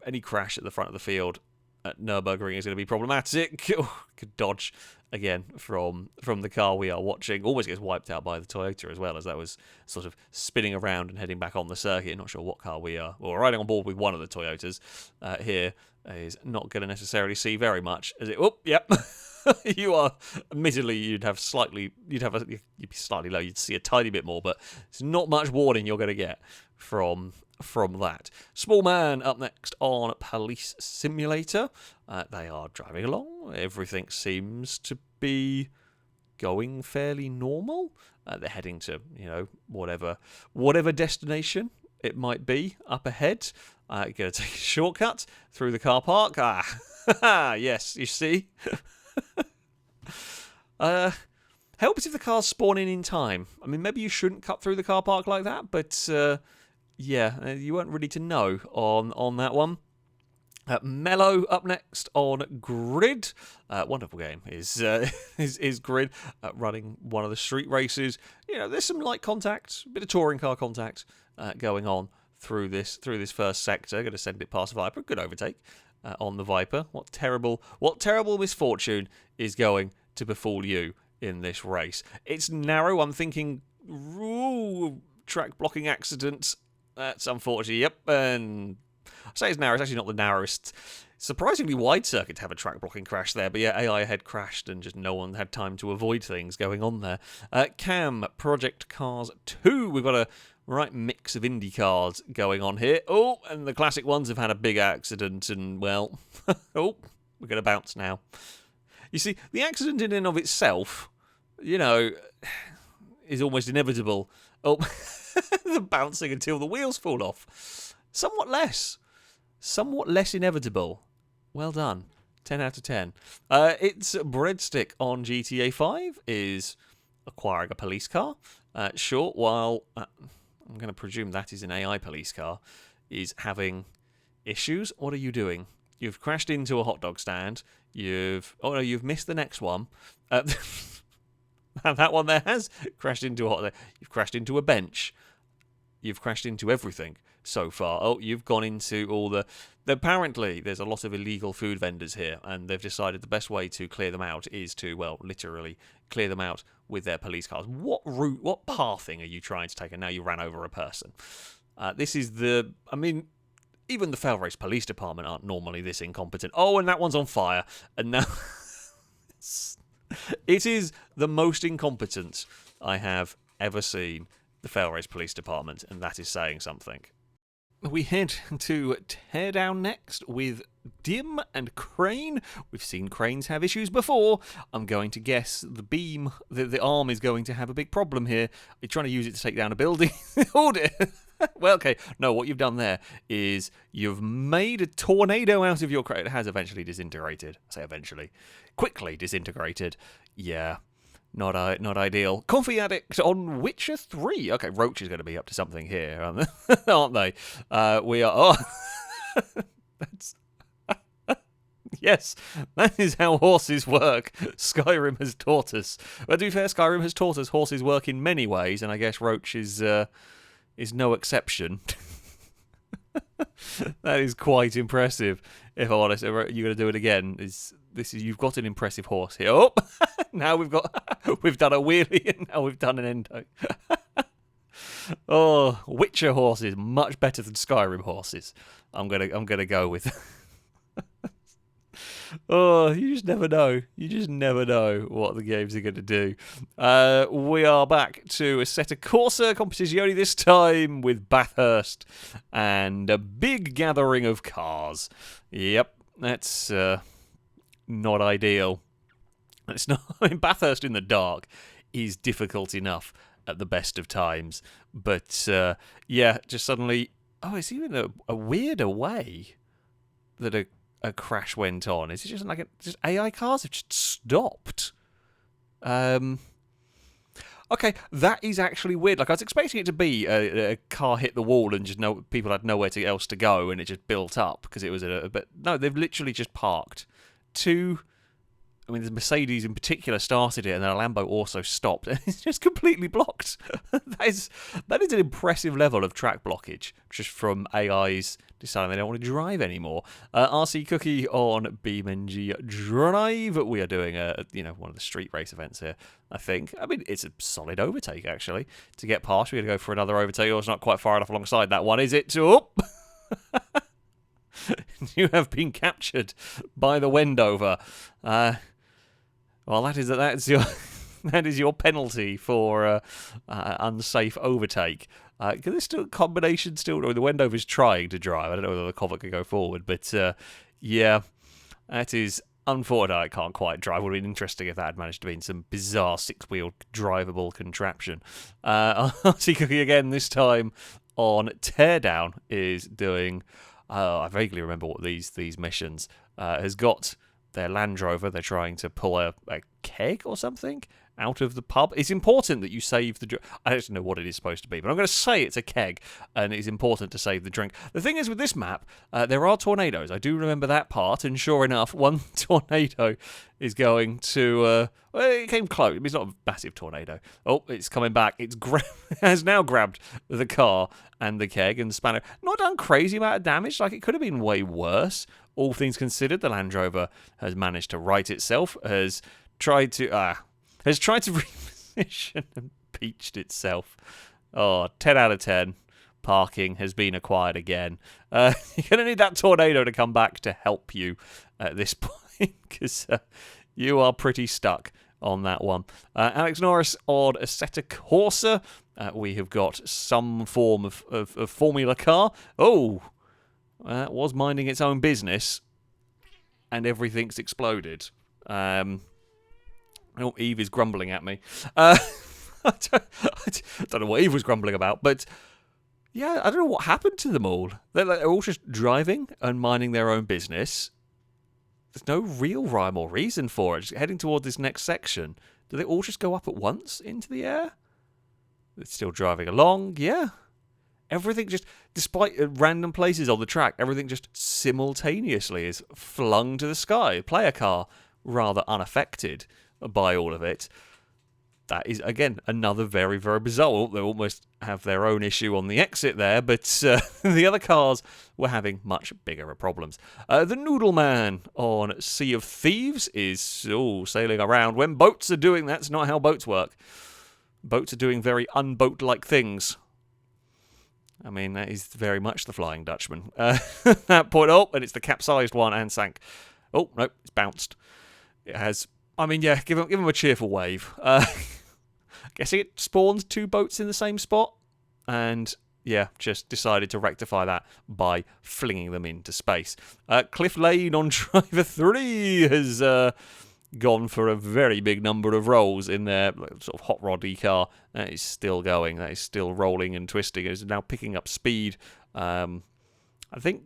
Any crash at the front of the field at Nürburgring is going to be problematic. Could dodge again from the car we are watching. Always gets wiped out by the Toyota as well, as that was sort of spinning around and heading back on the circuit. Not sure what car we are. Well, we're riding on board with one of the Toyotas here. Is not going to necessarily see very much. Yep. You are, admittedly, you'd be slightly low. You'd see a tiny bit more, but it's not much warning you're going to get from that. Small Man up next on Police Simulator. They are driving along. Everything seems to be going fairly normal. They're heading to, whatever destination it might be up ahead. Going to take a shortcut through the car park. Yes, you see. Helps if the cars spawn in time. I mean, maybe you shouldn't cut through the car park like that, but you weren't really to know on that one. Mellow up next on Grid. Wonderful game is Grid, running one of the street races. There's some light contact, a bit of touring car contact going on through this first sector. Going to send it past Viper. Good overtake on the Viper. What terrible misfortune is going to befall you in this race? It's narrow. I'm thinking, track blocking accident. That's unfortunate. Yep, and I say it's narrow. It's actually not the narrowest. Surprisingly wide circuit to have a track blocking crash there, but yeah, AI had crashed and just no one had time to avoid things going on there. Cam, Project Cars 2. We've got a right mix of Indy cars going on here. Oh, and the classic ones have had a big accident, and well, we're going to bounce now. You see, the accident in and of itself, is almost inevitable. Oh, the bouncing until the wheels fall off. Somewhat less inevitable. Well done. 10 out of 10. It's Breadstick on GTA 5 is acquiring a police car. While I'm going to presume that is an AI police car, is having issues. What are you doing? You've crashed into a hot dog stand. You've missed the next one. That one there has crashed into a hot dog. You've crashed into a bench. You've crashed into everything so far. Oh, you've gone into all the... Apparently, there's a lot of illegal food vendors here, and they've decided the best way to clear them out is to, well, literally clear them out with their police cars. What pathing are you trying to take? And now you ran over a person. This is the... I mean, even the FailRace police department aren't normally this incompetent. Oh, and that one's on fire. And now... It is the most incompetent I have ever seen the FailRace police department, and that is saying something. We head to Teardown next with Dim and Crane. We've seen cranes have issues before. I'm going to guess the beam, the arm is going to have a big problem here. You're trying to use it to take down a building. Oh dear. Well, okay. No, what you've done there is you've made a tornado out of your crane. It has eventually disintegrated. I say eventually. Quickly disintegrated. Yeah. Not ideal. Coffee Addict on Witcher 3. Okay, Roach is going to be up to something here, aren't they? We are... Oh. That's... Yes, that is how horses work. Skyrim has taught us. But to be fair, Skyrim has taught us horses work in many ways, and I guess Roach is no exception. That is quite impressive. If I'm honest, you're going to do it again. You've got an impressive horse here. Oh, now we've done a wheelie and now we've done an endo. Oh, Witcher horses much better than Skyrim horses. I'm gonna go with. Oh, you just never know. You just never know what the games are going to do. We are back to Assetto Corsa Competizione this time with Bathurst and a big gathering of cars. Yep, that's not ideal. It's not. I mean, Bathurst in the dark is difficult enough at the best of times, but yeah, just suddenly. Oh, it's even a weirder way that a crash went on. Is it just like just AI cars have just stopped? Okay, that is actually weird. Like I was expecting it to be a car hit the wall and just people had nowhere else to go, and it just built up because it was but no, they've literally just parked. I mean, the Mercedes in particular started it, and then a Lambo also stopped. And it's just completely blocked. That is an impressive level of track blockage, just from AIs deciding they don't want to drive anymore. RC Cookie on BeamNG Drive. We are doing one of the street race events here, I think. I mean, it's a solid overtake, actually. To get past, we're going to go for another overtake. Oh, it's not quite far enough alongside that one, is it? Oh! You have been captured by the Wendover. Well, that is your penalty for unsafe overtake. Because there's still a combination the Wendover's trying to drive. I don't know whether the Covet can go forward, but yeah, that is unfortunate. I can't quite drive. It would have been interesting if that had managed to be in some bizarre six-wheel drivable contraption. RC Cookie again this time on Teardown is doing. I vaguely remember what these missions has got. Their Land Rover, they're trying to pull a keg or something out of the pub. It's important that you save the drink. I don't know what it is supposed to be, but I'm going to say it's a keg, and it's important to save the drink. The thing is with this map, there are tornadoes. I do remember that part, and sure enough, one tornado is going to... well, it came close. It's not a massive tornado. Oh, it's coming back. It has now grabbed the car and the keg and the spanner. Not done crazy amount of damage. Like, it could have been way worse. All things considered, the Land Rover has managed to right itself, has tried to reposition and peached itself. Oh, 10 out of 10. Parking has been acquired again. You're going to need that tornado to come back to help you at this point, because you are pretty stuck on that one. Alex Norris on Assetto Corsa. We have got some form of Formula car. Oh! Was minding its own business, and everything's exploded. Oh, Eve is grumbling at me. I don't know what Eve was grumbling about, but yeah, I don't know what happened to them all. They're all just driving and minding their own business. There's no real rhyme or reason for it. Just heading toward this next section. Do they all just go up at once into the air? It's still driving along, yeah. Everything just, despite random places on the track, everything just simultaneously is flung to the sky. Player car, rather unaffected by all of it. That is, again, another very, very bizarre. They almost have their own issue on the exit there, but the other cars were having much bigger problems. The Noodle Man on Sea of Thieves is sailing around. When boats are doing that's not how boats work. Boats are doing very unboat-like things. I mean, that is very much the Flying Dutchman. That point, and it's the capsized one and sank. Oh, no, it's bounced. It has, I mean, yeah, give him a cheerful wave. Guessing it spawned two boats in the same spot, and yeah, just decided to rectify that by flinging them into space. Cliff Lane on Driver 3 has gone for a very big number of rolls in their sort of hot roddy car. That is still going. That is still rolling and twisting. It is now picking up speed. I think...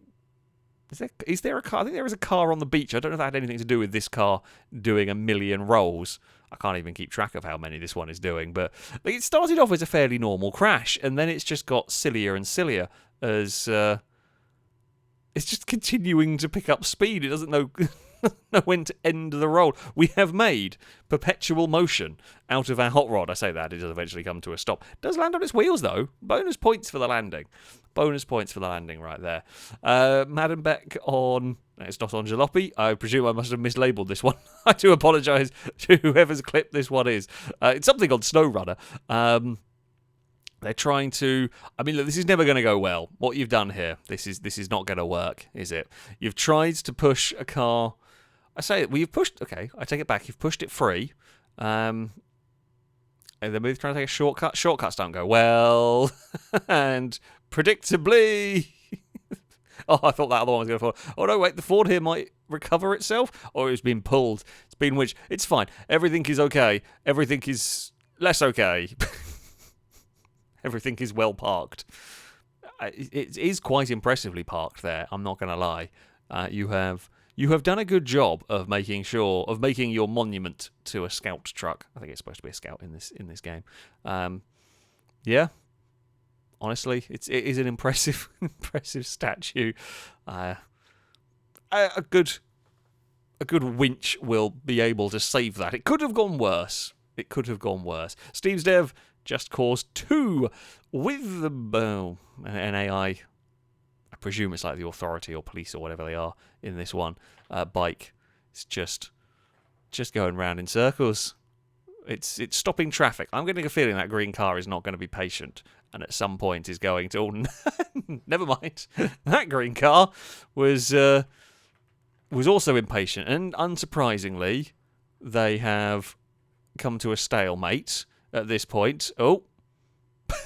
Is there a car? I think there is a car on the beach. I don't know if that had anything to do with this car doing a million rolls. I can't even keep track of how many this one is doing. But it started off as a fairly normal crash, and then it's just got sillier and sillier as it's just continuing to pick up speed. It doesn't know know when to end the roll. We have made perpetual motion out of our hot rod. I say that, it does eventually come to a stop. It does land on its wheels, though. Bonus points for the landing. Bonus points for the landing right there. Madam Beck on... It's not on Jalopy. I presume I must have mislabeled this one. I do apologise to whoever's clip this one is. It's something on SnowRunner. They're trying to... I mean, look, this is never going to go well. What you've done here, this is not going to work, is it? You've tried to push a car... I say, well, you've pushed... Okay, I take it back. You've pushed it free. And they're trying to take a shortcut. Shortcuts don't go well. And predictably... Oh, I thought that other one was going to fall. Oh, no, wait, the Ford here might recover itself? Or it's been pulled. It's been which... It's fine. Everything is okay. Everything is less okay. Everything is well parked. It is quite impressively parked there, I'm not going to lie. You have done a good job of making your monument to a scout truck. I think it's supposed to be a scout in this game. Yeah. Honestly, it is an impressive statue. A good winch will be able to save that. It could have gone worse. Steve's Dev just caused 2 with the an AI. I presume it's like the authority or police or whatever they are in this one. Bike. It's just going round in circles. It's stopping traffic. I'm getting a feeling that green car is not going to be patient, and at some point is going to... Oh, never mind. That green car was also impatient, and unsurprisingly, they have come to a stalemate at this point. Oh. I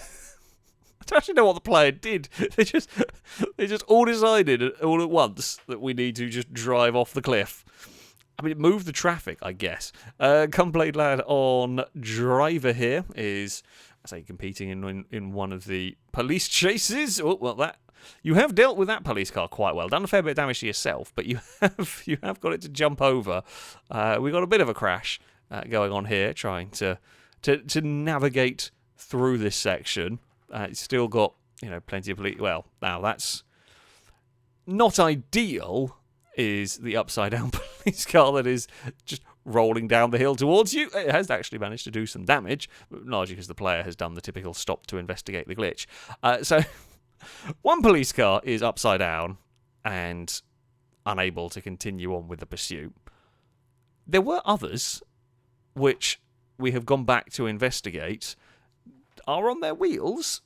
don't actually know what the player did. They just all decided all at once that we need to just drive off the cliff. I mean, it moved the traffic, I guess. Cumblade Lad on driver here is, I say, competing in one of the police chases. Oh, well, that you have dealt with that police car quite well. Done a fair bit of damage to yourself, but you have got it to jump over. We got a bit of a crash going on here, trying to navigate through this section. It's still got, plenty of police. Well, now that's not ideal. Is the upside down police car that is just rolling down the hill towards you. It has actually managed to do some damage, largely because the player has done the typical stop to investigate the glitch. So one police car is upside down and unable to continue on with the pursuit. There were others which we have gone back to investigate are on their wheels.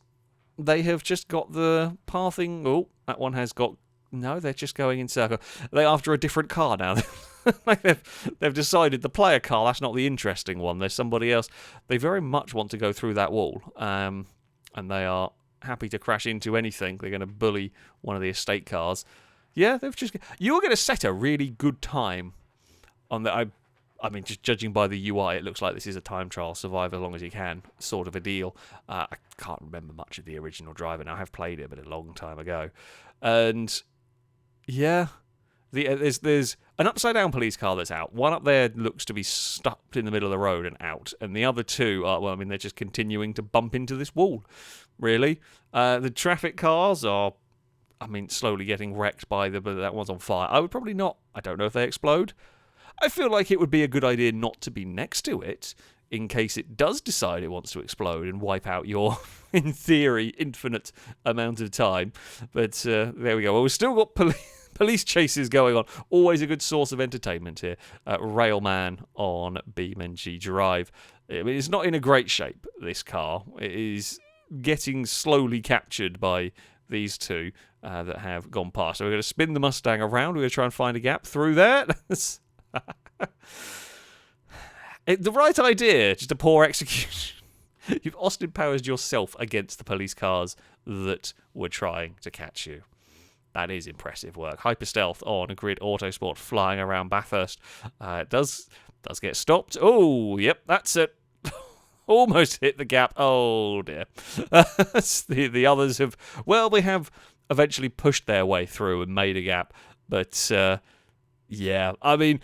They have just got the pathing. Oh, that one has got... No, they're just going in circle. They're after a different car now. Like they've decided the player car, that's not the interesting one. There's somebody else. They very much want to go through that wall. And they are happy to crash into anything. They're going to bully one of the estate cars. Yeah, you're going to set a really good time on that. I mean, just judging by the UI, it looks like this is a time trial, survive as long as you can, sort of a deal. I can't remember much of the original driver now. I have played it, but a long time ago. And... yeah, there's an upside-down police car that's out. One up there looks to be stuck in the middle of the road and out. And the other 2 are, well, I mean, they're just continuing to bump into this wall, really. The traffic cars are, I mean, slowly getting wrecked by that one's on fire. I would probably not. I don't know if they explode. I feel like it would be a good idea not to be next to it in case it does decide it wants to explode and wipe out your, in theory, infinite amount of time. But there we go. Well, we've still got police chases going on. Always a good source of entertainment here. Railman on BeamNG Drive. I mean, it's not in a great shape, this car. It is getting slowly captured by these 2 that have gone past. So we're going to spin the Mustang around. We're going to try and find a gap through there. The right idea, just a poor execution. You've Austin Powers yourself against the police cars that were trying to catch you. That is impressive work. Hyper stealth on a Grid Autosport flying around Bathurst. It does get stopped. Oh, yep, that's it. Almost hit the gap. Oh, dear. The others have... Well, they have eventually pushed their way through and made a gap. But, yeah, I mean...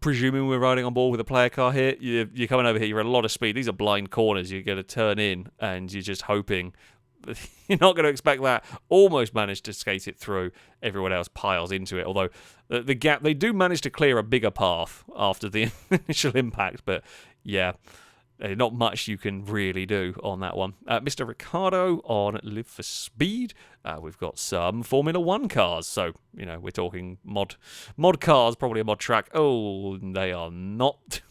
Presuming we're riding on board with a player car here, you're coming over here, you're at a lot of speed. These are blind corners. You're going to turn in, and you're just hoping You're not going to expect that. Almost managed to skate it through. Everyone else piles into it. Although the gap, they do manage to clear a bigger path after the initial impact. But yeah, not much you can really do on that one. Mr. Ricardo on Live for Speed. We've got some Formula 1 cars. So, we're talking mod cars, probably a mod track. Oh, they are not...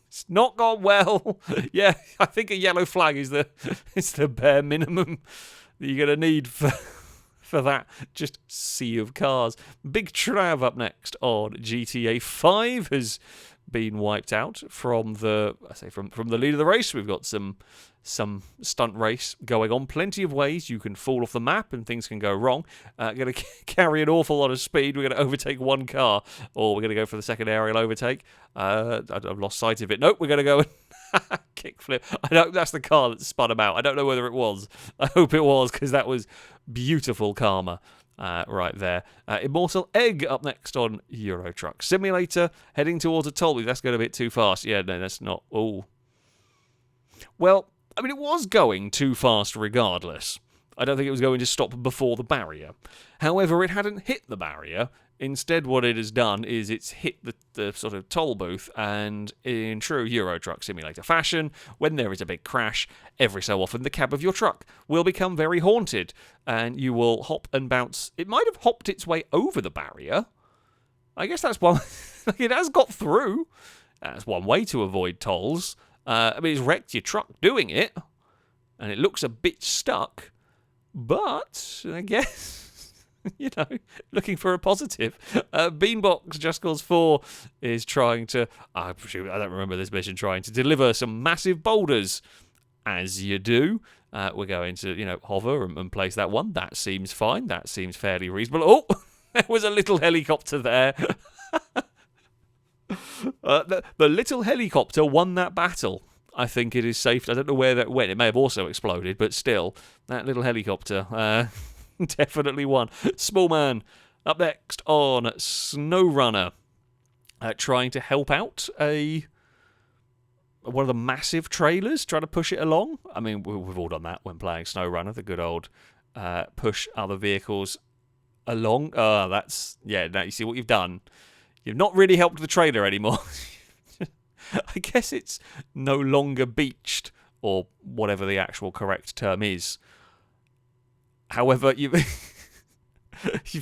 It's not gone well. Yeah, I think a yellow flag is the bare minimum that you're going to need for that just sea of cars. Big Trav up next on GTA 5 has been wiped out from the lead of the race. We've got some stunt race going on. Plenty of ways you can fall off the map and things can go wrong. Going to carry an awful lot of speed. We're going to overtake one car, or we're going to go for the second aerial overtake. I've lost sight of it. Nope, we're going to go and kickflip. That's the car that spun him out. I don't know whether it was. I hope it was, because that was beautiful karma. Right there. Immortal Egg up next on Euro Truck Simulator, heading towards a toll booth. That's going a bit too fast. Yeah, no, that's not... Oh. Well, I mean, it was going too fast regardless. I don't think it was going to stop before the barrier. However, it hadn't hit the barrier. Instead, what it has done is it's hit the sort of toll booth, and in true Euro Truck Simulator fashion, when there is a big crash, every so often the cab of your truck will become very haunted, and you will hop and bounce. It might have hopped its way over the barrier. I guess that's one... It has got through. That's one way to avoid tolls. I mean, it's wrecked your truck doing it, and it looks a bit stuck, but I guess... looking for a positive. Beanbox Just Cause 4 is trying to... I don't remember this mission. Trying to deliver some massive boulders. As you do. We're going to, hover and place that one. That seems fine. That seems fairly reasonable. Oh, there was a little helicopter there. The little helicopter won that battle. I think it is safe. I don't know where that went. It may have also exploded, but still, that little helicopter... definitely won. Small Man up next on Snow Runner, trying to help out one of the massive trailers, trying to push it along. I mean, we've all done that when playing Snow Runner, the good old push other vehicles along. Now you see what you've done. You've not really helped the trailer anymore. I guess it's no longer beached, or whatever the actual correct term is. However, you've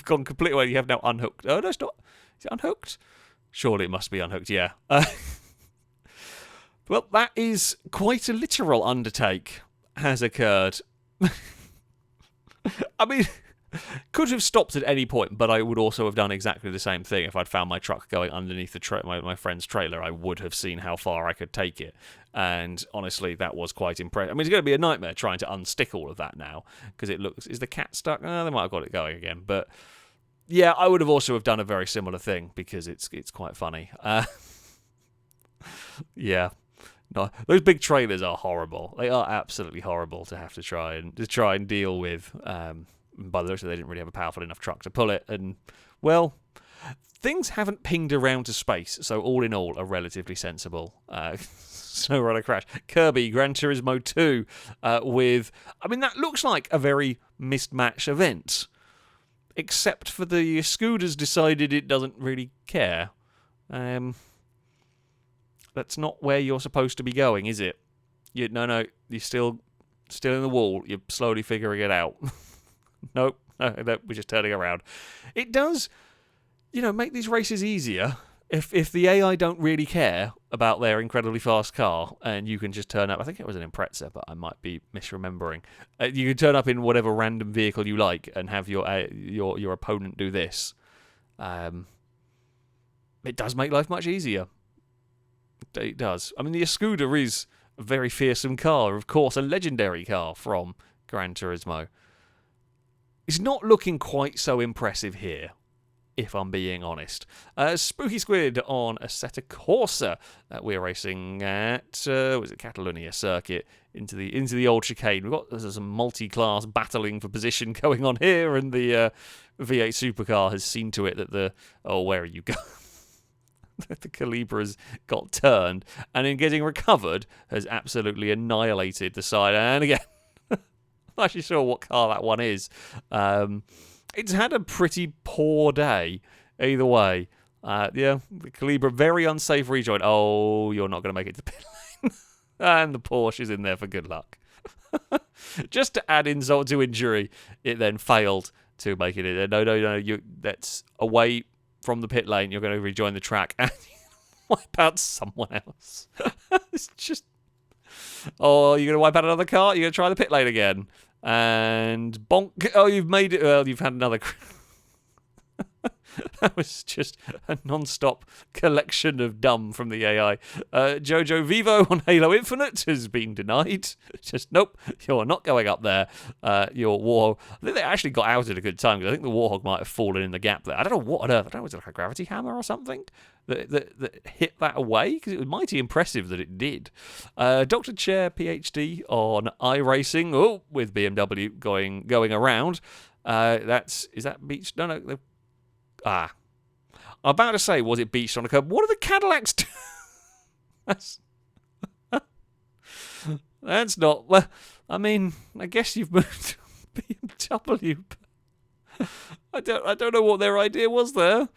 gone completely away. You have now unhooked. Oh, no, it's not. Is it unhooked? Surely it must be unhooked, yeah. Well, that is quite a literal undertake has occurred. I mean, could have stopped at any point, but I would also have done exactly the same thing. If I'd found my truck going underneath my friend's trailer, I would have seen how far I could take it. And honestly, that was quite impressive. I mean, it's going to be a nightmare trying to unstick all of that now, because it looks... Is the cat stuck? They might have got it going again. But yeah, I would have also have done a very similar thing, because it's quite funny. Yeah. No, those big trailers are horrible. They are absolutely horrible to have to try and deal with. By the looks of it, they didn't really have a powerful enough truck to pull it. And, well, things haven't pinged around to space, so all in all, a relatively sensible Snow Runner crash. Kirby Gran Turismo 2 with... I mean, that looks like a very mismatched event, except for the Scooters decided it doesn't really care. That's not where you're supposed to be going, is it? No, you're still in the wall. You're slowly figuring it out. Nope, no, we're just turning around. It does, make these races easier if the AI don't really care about their incredibly fast car, and you can just turn up. I think it was an Impreza, but I might be misremembering. You can turn up in whatever random vehicle you like and have your opponent do this. It does make life much easier. It does. I mean, the Escuda is a very fearsome car, of course, a legendary car from Gran Turismo. It's not looking quite so impressive here, if I'm being honest. Spooky Squid on Assetto Corsa that we're racing at, was it Catalonia circuit, into the old chicane. There's some multi-class battling for position going on here, and the V8 supercar has seen to it that where are you going? The Calibra has got turned, and in getting recovered, has absolutely annihilated the side. And again, not actually sure what car that one is. It's had a pretty poor day, either way. Yeah, the Calibra, very unsafe rejoin. Oh, you're not going to make it to the pit lane. And the Porsche is in there for good luck. Just to add insult to injury, it then failed to make it in. No, that's away from the pit lane. You're going to rejoin the track and wipe out someone else. It's just... Oh, you're going to wipe out another car? You're going to try the pit lane again? And bonk. Oh, you've made it. Well, you've had another... That was just a non-stop collection of dumb from the AI. Jojo Vivo on Halo Infinite has been denied. Just, nope, you're not going up there. Your Warhog... I think they actually got out at a good time, because I think the Warhog might have fallen in the gap there. I don't know what on earth. I don't know, was it like a gravity hammer or something that hit that away? Because it was mighty impressive that it did. Dr. Chair PhD on iRacing. Oh, with BMW going around. Is that beach? No. I'm about to say, was it beached on a curb? What are the Cadillacs do? That's not... Well, I mean, I guess you've moved to BMW. I don't know what their idea was there.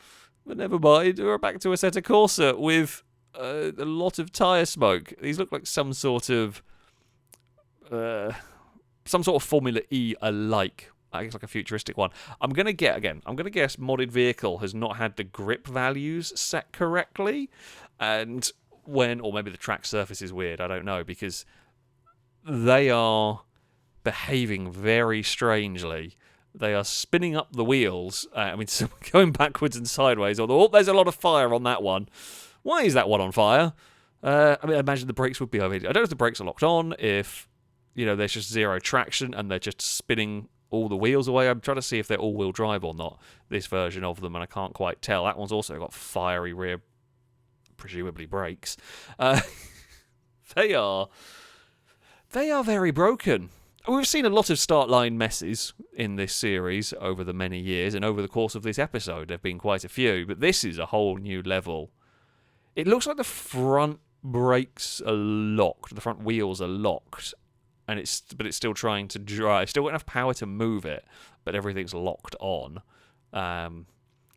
But never mind. We're back to Assetto Corsa with a lot of tyre smoke. These look like some sort of Formula E alike. I guess like a futuristic one. I'm going to guess modded vehicle has not had the grip values set correctly. And or maybe the track surface is weird, I don't know, because they are behaving very strangely. They are spinning up the wheels. Going backwards and sideways. Although, there's a lot of fire on that one. Why is that one on fire? I imagine the brakes would be over. I don't know if the brakes are locked on, if, there's just zero traction and they're just spinning all the wheels away. I'm trying to see if they're all-wheel drive or not, this version of them, and I can't quite tell. That one's also got fiery rear, presumably brakes. They are very broken. We've seen a lot of start line messes in this series over the many years, and over the course of this episode there have been quite a few, but this is a whole new level. It looks like the front brakes are locked, the front wheels are locked, but it's still trying to drive. Still got enough power to move it, but everything's locked on,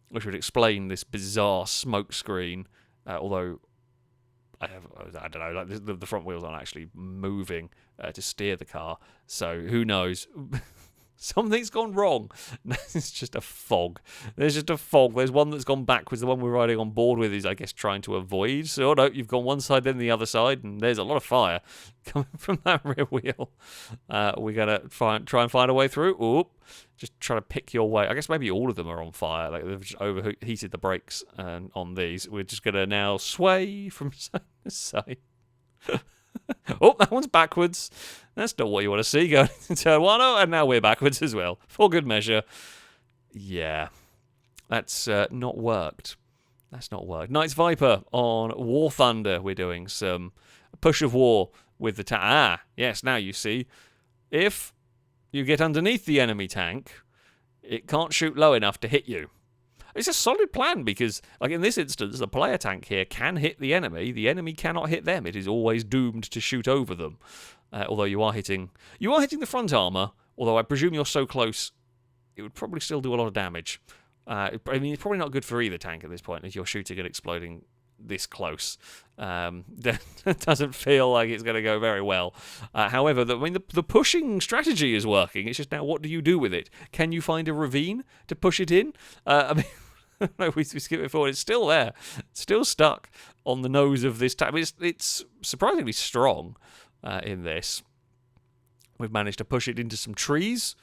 which would explain this bizarre smoke screen. Although I don't know, like the front wheels aren't actually moving to steer the car, so who knows? Something's gone wrong. It's just a fog. There's just a fog. There's one that's gone backwards. The one we're riding on board with is, I guess, trying to avoid. So, no, you've gone one side, then the other side, and there's a lot of fire coming from that rear wheel. We're going to try and find a way through. Oop. Just try to pick your way. I guess maybe all of them are on fire. Like, they've just overheated the brakes on these. We're just going to now sway from side to side. Oh, that one's backwards. That's not what you want to see going into turn one. Oh, and now we're backwards as well. For good measure. Yeah. That's not worked. That's not worked. Knight's Viper on War Thunder. We're doing some push of war with the tank. Yes, now you see. If you get underneath the enemy tank, it can't shoot low enough to hit you. It's a solid plan because, like in this instance, the player tank here can hit the enemy. The enemy cannot hit them. It is always doomed to shoot over them. Although you are hitting the front armor. Although I presume you're so close, it would probably still do a lot of damage. It's probably not good for either tank at this point if you're shooting and exploding this close. That doesn't feel like it's going to go very well. However, the pushing strategy is working. It's just now, what do you do with it? Can you find a ravine to push it in? We skip it forward. It's still there. It's still stuck on the nose of this tank. It's surprisingly strong in this. We've managed to push it into some trees.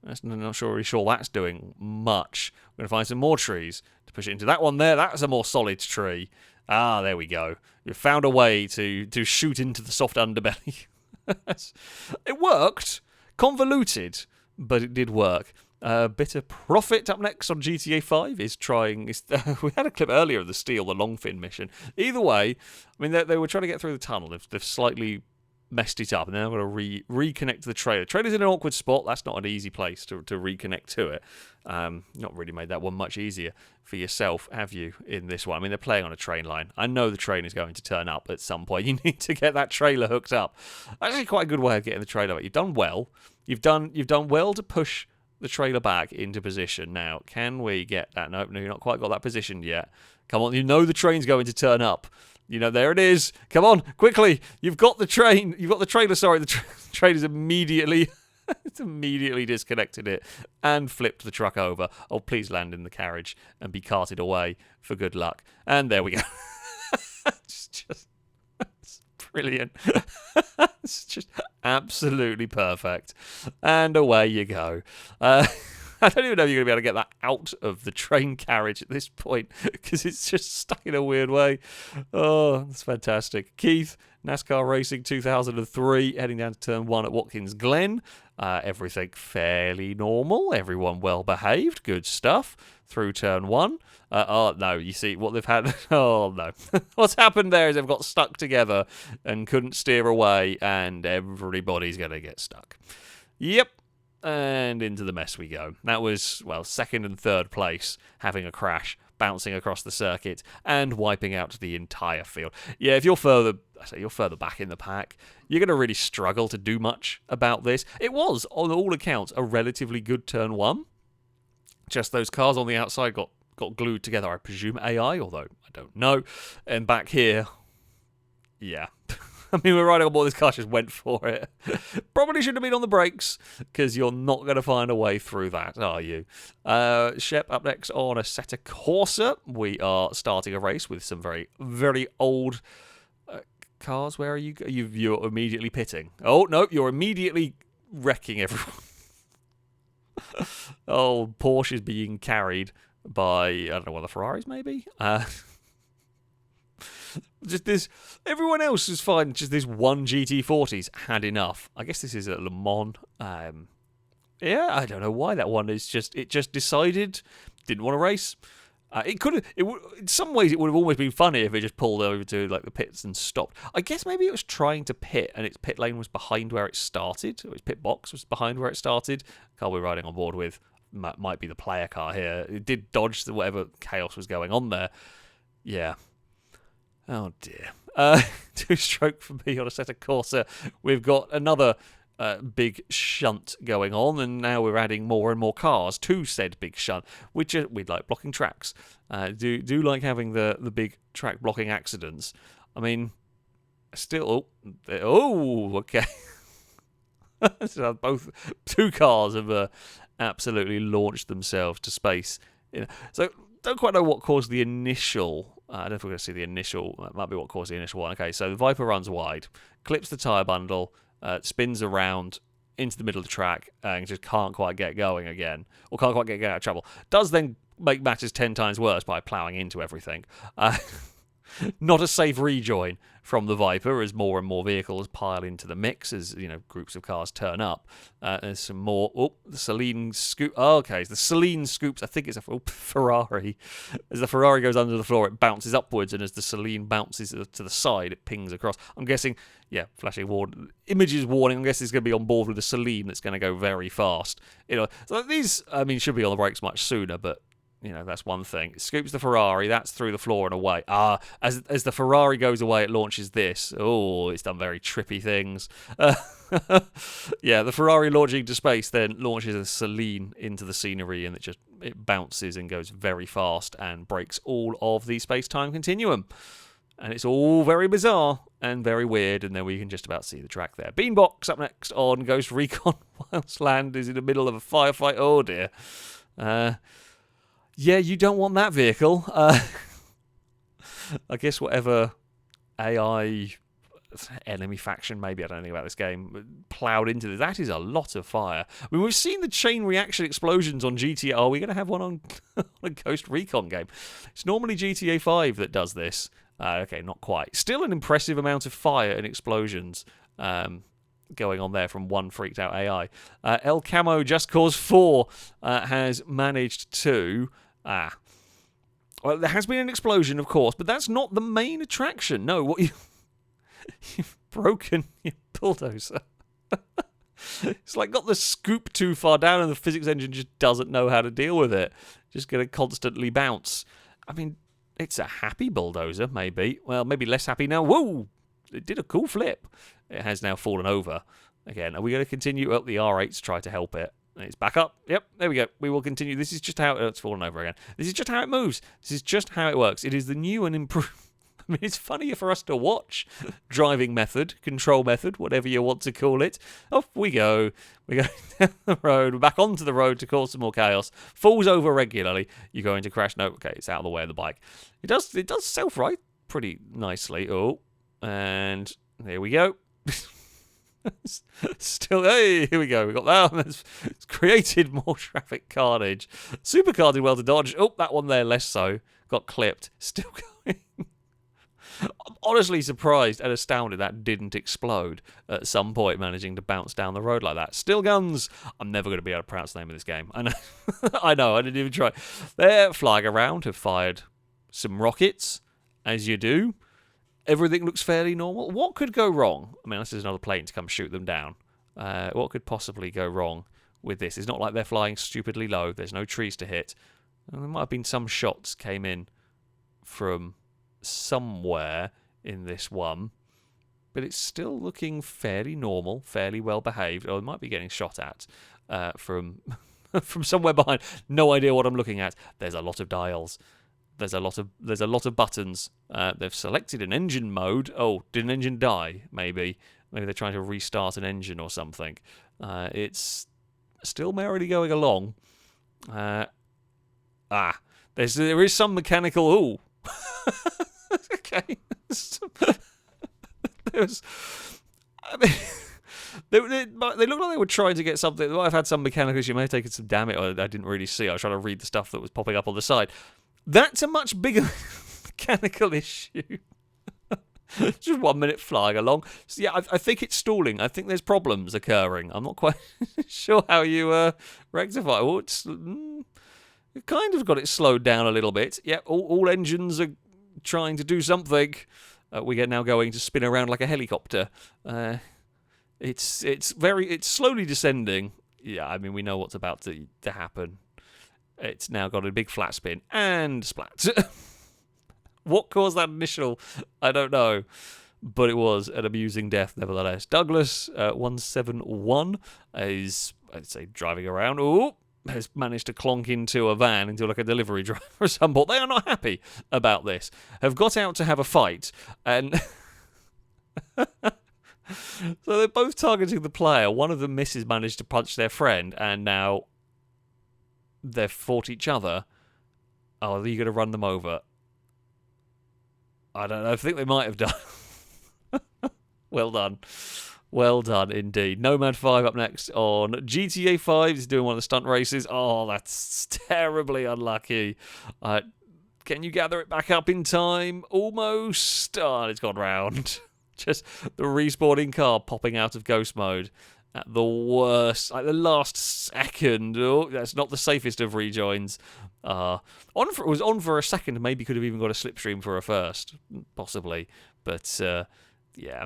I'm not really sure that's doing much. We're going to find some more trees to push it into. That one there, that's a more solid tree. There we go. We've found a way to shoot into the soft underbelly. It worked. Convoluted, but it did work. Bitter Profit up next on GTA 5 is trying... we had a clip earlier of the Steel, the Longfin mission. Either way, they were trying to get through the tunnel. They've slightly messed it up, and then I'm going to reconnect to the trailer. The trailer's in an awkward spot. That's not an easy place to reconnect to it. Not really made that one much easier for yourself, have you, in this one? I mean, they're playing on a train line. I know the train is going to turn up at some point. You need to get that trailer hooked up. Actually, quite a good way of getting the trailer up. You've done well. You've done well to push the trailer back into position. Now, can we get that? Nope, no, you've not quite got that positioned yet. Come on, you know the train's going to turn up. You know, there it is. Come on, quickly. You've got the train. You've got the trailer. Sorry, the train is immediately... it's immediately disconnected it and flipped the truck over. Oh, please land in the carriage and be carted away for good luck. And there we go. It's brilliant. It's just absolutely perfect. And away you go. I don't even know if you're going to be able to get that out of the train carriage at this point because it's just stuck in a weird way. Oh, that's fantastic. Keith, NASCAR Racing 2003, heading down to turn 1 at Watkins Glen. Everything fairly normal. Everyone well behaved. Good stuff. Through turn 1. Oh, no, you see what they've had. Oh, no. What's happened there is they've got stuck together and couldn't steer away, and everybody's going to get stuck. Yep. And into the mess we go. That was, well, second and third place, having a crash, bouncing across the circuit, and wiping out the entire field. Yeah, if you're further back in the pack, you're going to really struggle to do much about this. It was, on all accounts, a relatively good turn 1. Just those cars on the outside got glued together. I presume AI, although I don't know. And back here, yeah. I mean, we're riding on board. This car just went for it. Probably shouldn't have been on the brakes because you're not going to find a way through that, are you? Shep up next on Assetto Corsa. We are starting a race with some very, very old cars. Where are you? You're immediately pitting. Oh, no, you're immediately wrecking everyone. Oh, Porsche is being carried by, I don't know, one of the Ferraris, maybe? Just this, everyone else is fine. Just this one GT40's had enough. I guess this is at Le Mans. Yeah, I don't know why that one is it just decided didn't want to race. In some ways, it would have always been funny if it just pulled over to like the pits and stopped. I guess maybe it was trying to pit, and its pit lane was behind where it started. Or its pit box was behind where it started. Car we're riding on board with might be the player car here. It did dodge whatever chaos was going on there. Yeah. Oh dear. 2-stroke for me on Assetto Corsa. We've got another big shunt going on, and now we're adding more and more cars to said big shunt, which we'd like blocking tracks. Do like having the big track blocking accidents. I mean, still. Oh, okay. So both two cars have absolutely launched themselves to space. So don't quite know what caused the initial. I don't know if we're going to see the initial. That might be what caused the initial one. Okay, so the Viper runs wide, clips the tyre bundle, spins around into the middle of the track, and just can't quite get going again, or can't quite get out of trouble. Does then make matters 10 times worse by ploughing into everything. Not a safe rejoin from the Viper as more and more vehicles pile into the mix as groups of cars turn up. There's some more. Oh, the Celine scoop. Oh, okay, the Celine scoops. I think it's a Ferrari. As the Ferrari goes under the floor, it bounces upwards, and as the Celine bounces to the side, it pings across. I'm guessing, yeah, flashing images warning. I guess it's going to be on board with the Celine that's going to go very fast. So these, I mean, should be on the brakes much sooner, but. That's one thing. It scoops the Ferrari, that's through the floor and away. As the Ferrari goes away, it launches this. Oh, it's done very trippy things. Yeah, the Ferrari launching to space then launches a Celine into the scenery, and it bounces and goes very fast and breaks all of the space-time continuum. And it's all very bizarre and very weird, and then we can just about see the track there. Beanbox up next on Ghost Recon whilst Land is in the middle of a firefight. Oh, dear. Yeah, you don't want that vehicle. I guess whatever AI enemy faction, maybe, I don't know anything about this game, ploughed into this. That is a lot of fire. I mean, we've seen the chain reaction explosions on GTA. Are we going to have one on a Ghost Recon game? It's normally GTA 5 that does this. Okay, not quite. Still an impressive amount of fire and explosions. Going on there from one freaked out AI. El Camo Just Cause 4 has managed to... Well, there has been an explosion, of course, but that's not the main attraction. No, what broken, you bulldozer. It's like got the scoop too far down and the physics engine just doesn't know how to deal with it. Just going to constantly bounce. I mean, it's a happy bulldozer, maybe. Well, maybe less happy now. Whoa! It did a cool flip. It has now fallen over. Again, are we going to continue up the R8 to try to help it? It's back up. Yep, there we go. We will continue. This is just how it's fallen over again. This is just how it moves. This is just how it works. It is the new and improved. I mean, it's funnier for us to watch. Driving method, control method, whatever you want to call it. Off we go. We go down the road, back onto the road to cause some more chaos. Falls over regularly. You're going to crash. No, okay, it's out of the way of the bike. It does self-right pretty nicely. Oh, and there we go. Still, hey, here we go. We got that one. It's created more traffic carnage. Supercar did well to dodge. Oh, that one there less so. Got clipped. Still going. I'm honestly surprised and astounded that didn't explode at some point, managing to bounce down the road like that. Still guns. I'm never going to be able to pronounce the name of this game. I know. I know. I didn't even try. They're flying around. Have fired some rockets, as you do. Everything looks fairly normal. What could go wrong? I mean, this is another plane to come shoot them down. What could possibly go wrong with this? It's not like they're flying stupidly low. There's no trees to hit. And there might have been some shots came in from somewhere in this one, but it's still looking fairly normal, fairly well behaved. Or it might be getting shot at from from somewhere behind. No idea what I'm looking at. There's a lot of dials. There's a lot of buttons. They've selected an engine mode. Oh, did an engine die? Maybe they're trying to restart an engine or something. It's still merrily going along. There is some mechanical. Ooh. Okay. I mean, they looked like they were trying to get something. They might have had some mechanical issue. May have taken some damage. I didn't really see. I was trying to read the stuff that was popping up on the side. That's a much bigger mechanical issue. Just 1 minute flying along. So yeah, I think it's stalling. I think there's problems occurring. I'm not quite sure how you rectify it. Well, it kind of got it slowed down a little bit. Yeah, all engines are trying to do something. We are now going to spin around like a helicopter. It's slowly descending. Yeah, I mean, we know what's about to happen. It's now got a big flat spin and splat. What caused that initial? I don't know. But it was an amusing death nevertheless. Douglas 171 is, I'd say, driving around. Ooh, has managed to clonk into a van, into like a delivery driver or some point. They are not happy about this. Have got out to have a fight. And so they're both targeting the player. One of them misses, managed to punch their friend, and now they've fought each other. Oh, are you going to run them over? I don't know. I think they might have done. Well done. Well done, indeed. Nomad 5 up next on GTA 5. He's doing one of the stunt races. Oh, that's terribly unlucky. Can you gather it back up in time? Almost. Oh, it's gone round. Just the respawning car popping out of ghost mode at the worst, like the last second. Oh, that's not the safest of rejoins. It was on for a second. Maybe could have even got a slipstream for a first, possibly. But yeah,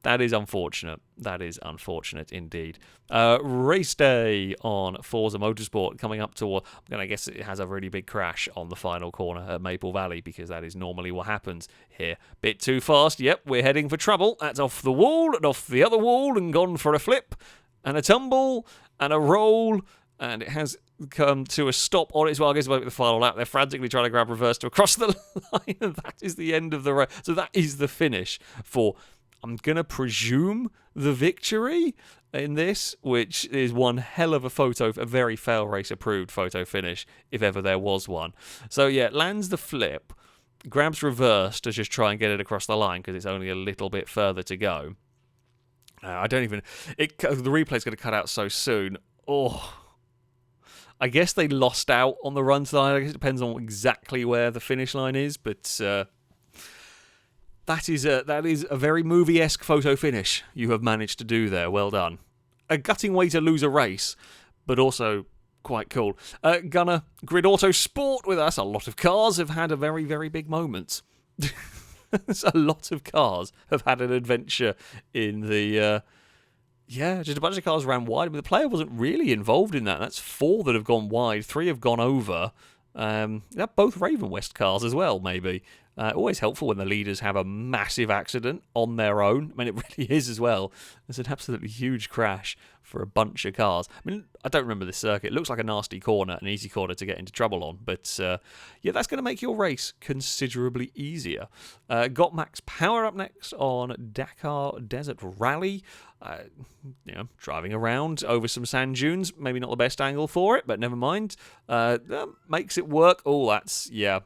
that is unfortunate. That is unfortunate indeed. Race day on Forza Motorsport coming up to. I'm going to guess it has a really big crash on the final corner at Maple Valley, because that is normally what happens here. Bit too fast. Yep, we're heading for trouble. That's off the wall and off the other wall and gone for a flip and a tumble and a roll, and it has come to a stop on its way. I guess about the final lap. They're frantically trying to grab reverse to across the line, and that is the end of the race. So that is the finish for, I'm going to presume, the victory in this, which is one hell of a photo, a very FailRace approved photo finish, if ever there was one. So yeah, lands the flip, grabs reverse to just try and get it across the line because it's only a little bit further to go. The replay's going to cut out so soon. Oh, I guess they lost out on the run side. I guess it depends on exactly where the finish line is, but that is a very movie-esque photo finish you have managed to do there. Well done. A gutting way to lose a race, but also quite cool. Gunner, Grid Auto Sport with us. A lot of cars have had a very, very big moment. a lot of cars have had an adventure in the... yeah, just a bunch of cars ran wide. I mean, the player wasn't really involved in that. That's 4 that have gone wide, 3 have gone over. They're both Raven West cars as well, maybe. Always helpful when the leaders have a massive accident on their own. I mean, it really is as well. There's an absolutely huge crash for a bunch of cars. I mean, I don't remember this circuit. It looks like a nasty corner, an easy corner to get into trouble on. But, yeah, that's going to make your race considerably easier. Got Max Power up next on Dakar Desert Rally. You know, driving around over some sand dunes. Maybe not the best angle for it, but never mind. That makes it work. Oh, that's, yeah.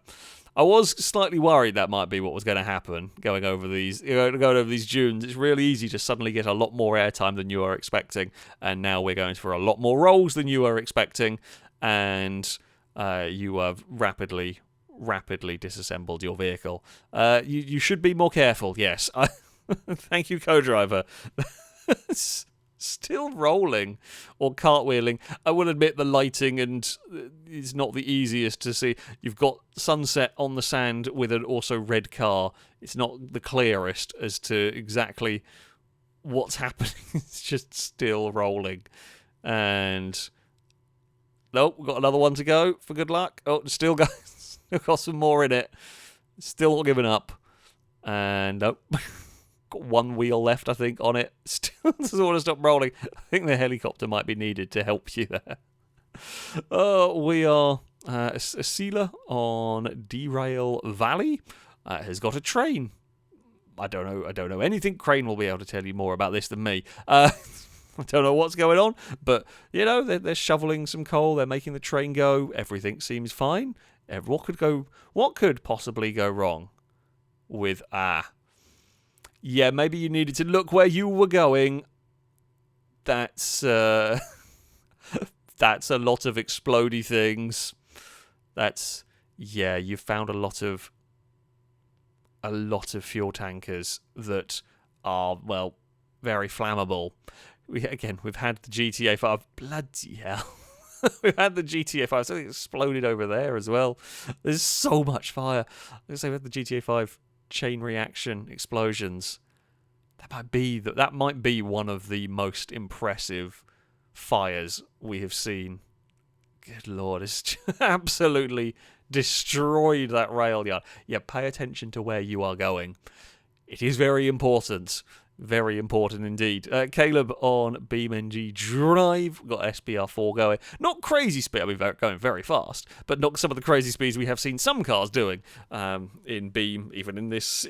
I was slightly worried that might be what was going to happen going over these dunes. It's really easy to suddenly get a lot more airtime than you are expecting, and now we're going for a lot more rolls than you are expecting, and you have rapidly disassembled your vehicle. You should be more careful. Yes, thank you, co-driver. Still rolling or cartwheeling. I will admit the lighting is not the easiest to see. You've got sunset on the sand with an also red car. It's not the clearest as to exactly what's happening. It's just still rolling. And nope, we've got another one to go for good luck. Oh, still got some more in it. Still not giving up. And nope. Got 1 wheel left, I think, on it. Still doesn't want to stop rolling. I think the helicopter might be needed to help you there. We are a sealer on Derail Valley. Has got a train. I don't know anything. Crane will be able to tell you more about this than me. I don't know what's going on, but you know they're shoveling some coal. They're making the train go. Everything seems fine. What could possibly go wrong with Yeah, maybe you needed to look where you were going. That's that's a lot of explodey things. You found a lot of fuel tankers that are, well, very flammable. We've had the GTA 5. Bloody hell. We've had the GTA 5. Something exploded over there as well. There's so much fire. I was going to say we had the GTA 5 chain reaction explosions. That might be one of the most impressive fires we have seen. Good Lord, it's absolutely destroyed that rail yard. Yeah, pay attention to where you are going. It is very important. Very important indeed. Caleb on BeamNG Drive. Got SPR4 going. Not crazy speed. I mean, going very fast, but not some of the crazy speeds we have seen some cars doing in Beam, even in this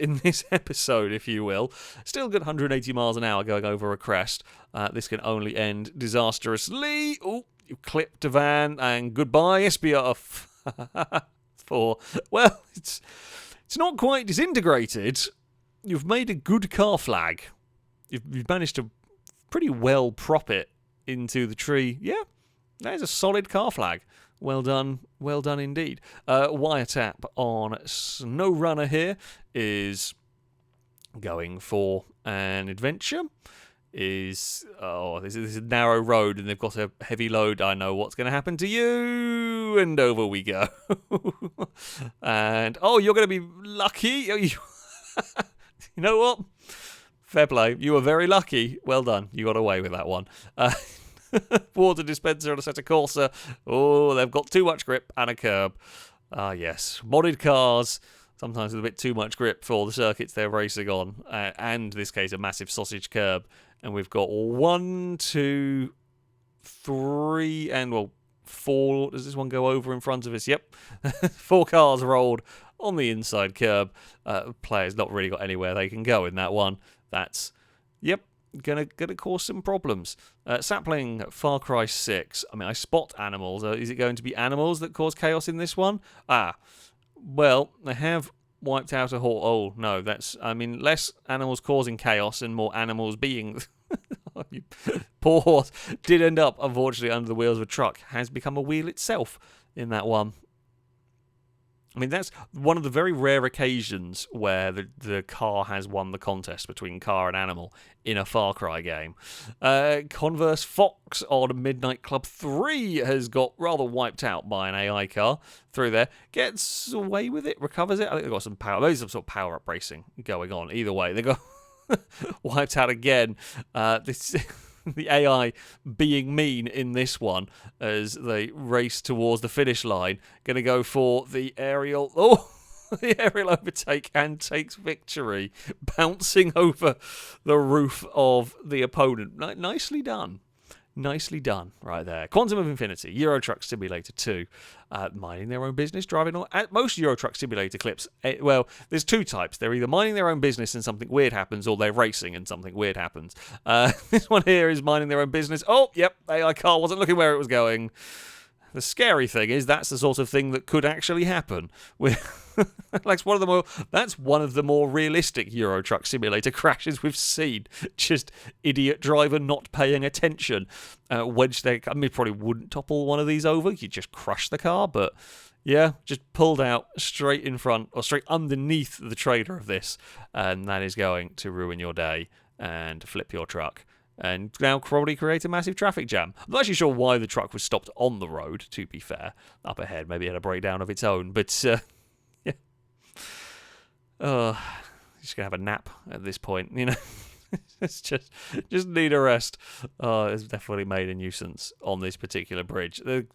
episode, if you will. Still good 180 miles an hour going over a crest. This can only end disastrously. Oh, you clipped a van, and goodbye, SPR4. Well, it's not quite disintegrated. You've made a good car flag. You've managed to pretty well prop it into the tree. Yeah, that is a solid car flag. Well done indeed. Wiretap on Snow Runner here is going for an adventure. This is a narrow road and they've got a heavy load. I know what's going to happen to you. And over we go. And, you're going to be lucky. You know what? Fair play. You were very lucky. Well done. You got away with that one. Water dispenser on a set of Corsa. Oh, they've got too much grip and a curb. Yes. Modded cars, sometimes with a bit too much grip for the circuits they're racing on. And in this case, a massive sausage curb. And we've got 1, 2, 3, and, well, 4. Does this one go over in front of us? Yep. 4 cars rolled on the inside curb. Players not really got anywhere they can go in that one. That's, gonna cause some problems. Sapling, Far Cry 6. I mean, I spot animals. Is it going to be animals that cause chaos in this one? Well, they have wiped out a horse. Oh, no, less animals causing chaos and more animals being... You poor horse. Did end up, unfortunately, under the wheels of a truck. Has become a wheel itself in that one. I mean, that's one of the very rare occasions where the car has won the contest between car and animal in a Far Cry game. Converse Fox on Midnight Club 3 has got rather wiped out by an AI car through there. Gets away with it, recovers it. I think they've got some power, maybe some sort of power-up racing going on. Either way, they got wiped out again. This... The AI being mean in this one as they race towards the finish line. Going to go for the aerial. Oh, the aerial overtake and takes victory, bouncing over the roof of the opponent. Nicely done. Nicely done right there. Quantum of Infinity, Euro Truck Simulator 2, minding their own business, driving on. At most Euro Truck Simulator clips, well, there's two types. They're either minding their own business and something weird happens, or they're racing and something weird happens. This one here is minding their own business. Oh, yep, AI car wasn't looking where it was going. The scary thing is that's the sort of thing that could actually happen. That's one of the more realistic Euro Truck Simulator crashes we've seen. Just idiot driver not paying attention. Probably wouldn't topple one of these over. You just crush the car, but yeah, just pulled out straight in front or straight underneath the trailer of this, and that is going to ruin your day and flip your truck. And now probably create a massive traffic jam. I'm not actually sure why the truck was stopped on the road, to be fair. Up ahead, maybe it had a breakdown of its own. But, yeah. Just going to have a nap at this point, you know. It's just need a rest. It's definitely made a nuisance on this particular bridge. The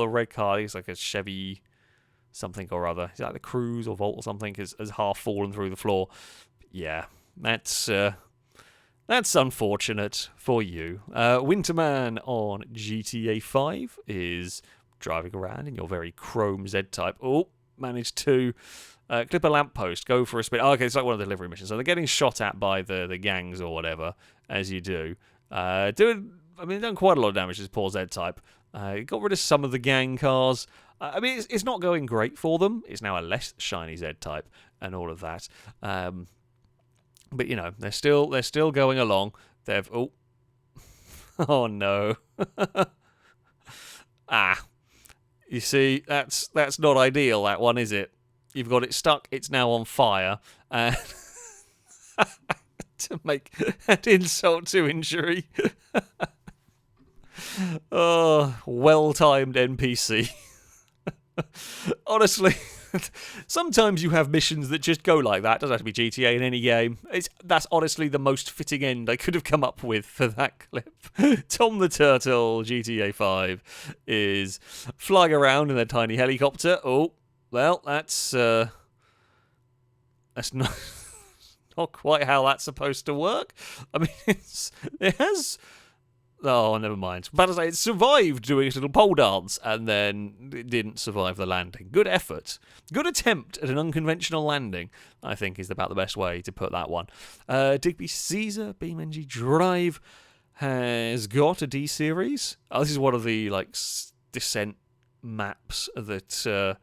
red car, it's like a Chevy something or other. Is that the Cruise or Volt or something? Has half fallen through the floor. Yeah, that's unfortunate for you. Winterman on GTA 5 is driving around in your very chrome Z-Type. Oh, managed to clip a lamppost, go for a spin. Oh, okay, it's like one of the delivery missions. So they're getting shot at by the gangs or whatever, as you do. Done quite a lot of damage to this poor Z-Type. Got rid of some of the gang cars. It's not going great for them. It's now a less shiny Z-Type and all of that. But you know, they're still going along. Oh no. You see, that's not ideal, that one, is it? You've got it stuck, it's now on fire. To make an insult to injury. Oh, well-timed NPC. Honestly, sometimes you have missions that just go like that. It doesn't have to be GTA in any game. That's honestly the most fitting end I could have come up with for that clip. Tom the Turtle, GTA 5, is flying around in a tiny helicopter. Oh, well, that's not not quite how that's supposed to work. I mean, it has... Oh, never mind. But as I say, it survived doing its little pole dance, and then it didn't survive the landing. Good effort. Good attempt at an unconventional landing, I think, is about the best way to put that one. Digby Caesar, BeamNG Drive, has got a D-Series. This is one of the descent maps that...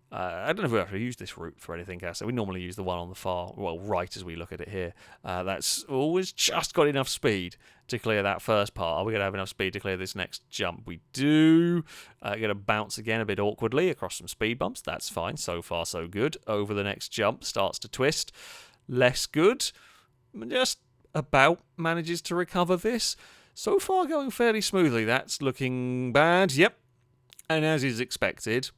I don't know if we actually use this route for anything else. We normally use the one on the right as we look at it here. That's always just got enough speed to clear that first part. Are we going to have enough speed to clear this next jump? We do. Going to bounce again a bit awkwardly across some speed bumps. That's fine. So far, so good. Over the next jump, starts to twist. Less good. Just about manages to recover this. So far, going fairly smoothly. That's looking bad. Yep. And as is expected...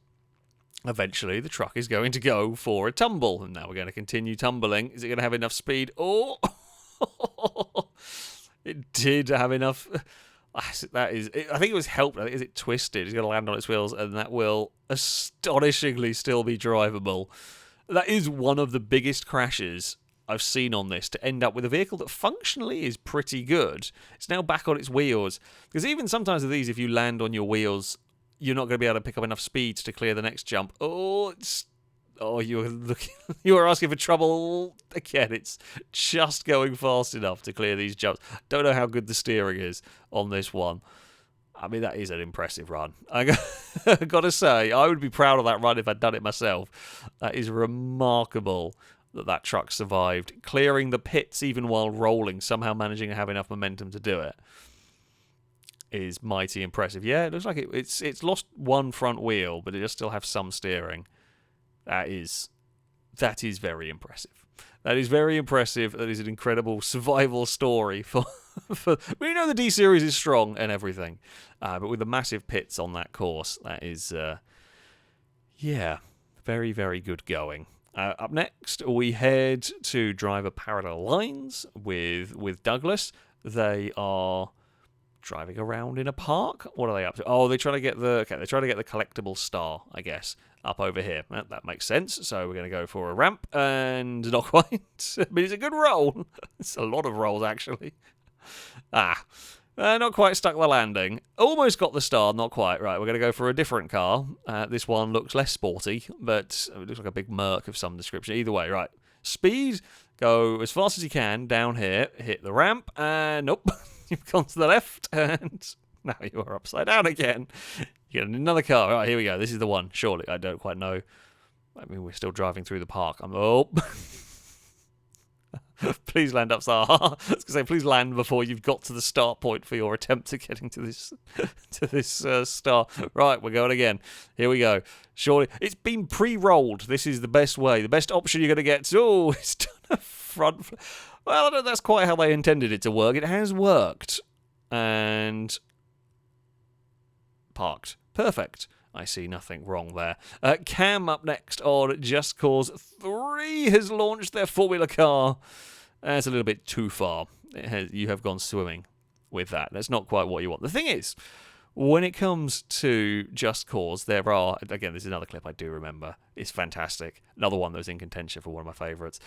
Eventually, the truck is going to go for a tumble. And now we're going to continue tumbling. Is it going to have enough speed? Oh! It did have enough. I think it was helped. I think it twisted. It's going to land on its wheels, and that will astonishingly still be drivable. That is one of the biggest crashes I've seen on this, to end up with a vehicle that functionally is pretty good. It's now back on its wheels. Because even sometimes with these, if you land on your wheels... you're not going to be able to pick up enough speeds to clear the next jump. You're asking for trouble again. It's just going fast enough to clear these jumps. Don't know how good the steering is on this one. I mean, that is an impressive run. I got to say, I would be proud of that run if I'd done it myself. That is remarkable that truck survived, clearing the pits even while rolling, somehow managing to have enough momentum to do it. is mighty impressive. Yeah, it looks like it's lost one front wheel, but it does still have some steering. That is very impressive. That is very impressive. That is an incredible survival story for. We know the D series is strong and everything, but with the massive pits on that course, that is, very, very good going. Up next, we head to driver parallel lines with Douglas. They are driving around in a park. What are they up to? Oh, they're trying to get the collectible star, I guess, up over here. That makes sense. So we're going to go for a ramp, and not quite. I mean, it's a good roll. It's a lot of rolls, actually. Not quite stuck the landing. Almost got the star, not quite. Right, we're going to go for a different car. This one looks less sporty, but it looks like a big Merc of some description. Either way, right. Speed, go as fast as you can down here, hit the ramp, and nope, you've gone to the left, and now you are upside down again. You get another car. Right, here we go. This is the one, surely. I don't quite know. I mean, we're still driving through the park. Please land upside. I was going to say, please land before you've got to the start point for your attempt at getting to this star. Right, we're going again. Here we go. Surely, it's been pre-rolled. This is the best way. The best option you're going to get. Oh, it's done a front. Well, I don't know, that's quite how they intended it to work. It has worked. And parked. Perfect. I see nothing wrong there. Cam up next on Just Cause 3 has launched their Formula car. That's a little bit too far. You have gone swimming with that. That's not quite what you want. The thing is, when it comes to Just Cause, there are, again, this is another clip I do remember. It's fantastic. Another one that was in contention for one of my favourites.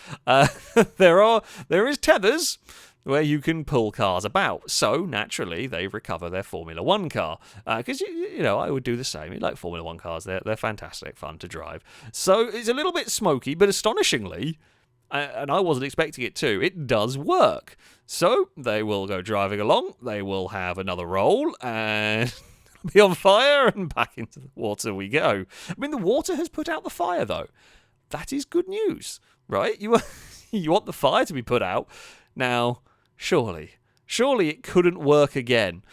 There is tethers where you can pull cars about. So, naturally, they recover their Formula 1 car. Because, I would do the same. You like Formula 1 cars. They're fantastic fun to drive. So, it's a little bit smoky, but astonishingly, and I wasn't expecting it to, it does work. So, they will go driving along. They will have another roll, and be on fire, and back into the water we go. I mean, the water has put out the fire, though. That is good news, right? You want the fire to be put out. Now, surely it couldn't work again.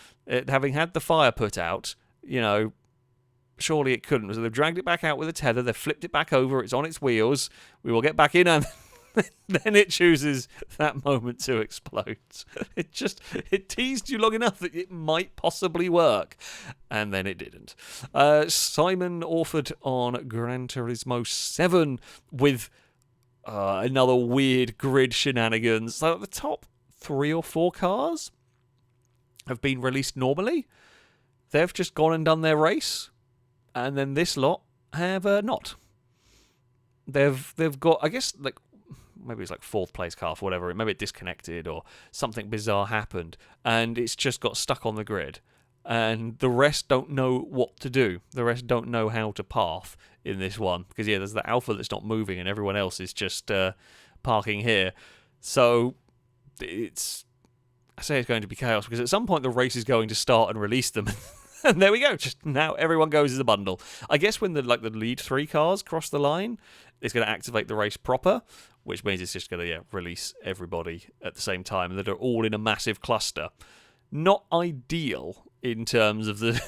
Having had the fire put out, surely it couldn't. So they've dragged it back out with a tether, they've flipped it back over, it's on its wheels, we will get back in, and then it chooses that moment to explode. It teased you long enough that it might possibly work, and then it didn't. Simon Orford on Gran Turismo 7 with another weird grid shenanigans. So the top 3 or 4 cars have been released normally. They've just gone and done their race, and then this lot have not. They've got, I guess, like, maybe it's like 4th place car for whatever. Maybe it disconnected or something bizarre happened, and it's just got stuck on the grid. And the rest don't know what to do. The rest don't know how to path in this one. Because, there's the Alpha that's not moving and everyone else is just parking here. So, I say it's going to be chaos because at some point the race is going to start and release them. And there we go. Just now everyone goes as a bundle. I guess when the lead 3 cars cross the line, it's going to activate the race proper, which means it's just going to release everybody at the same time, and that are all in a massive cluster. Not ideal in terms of the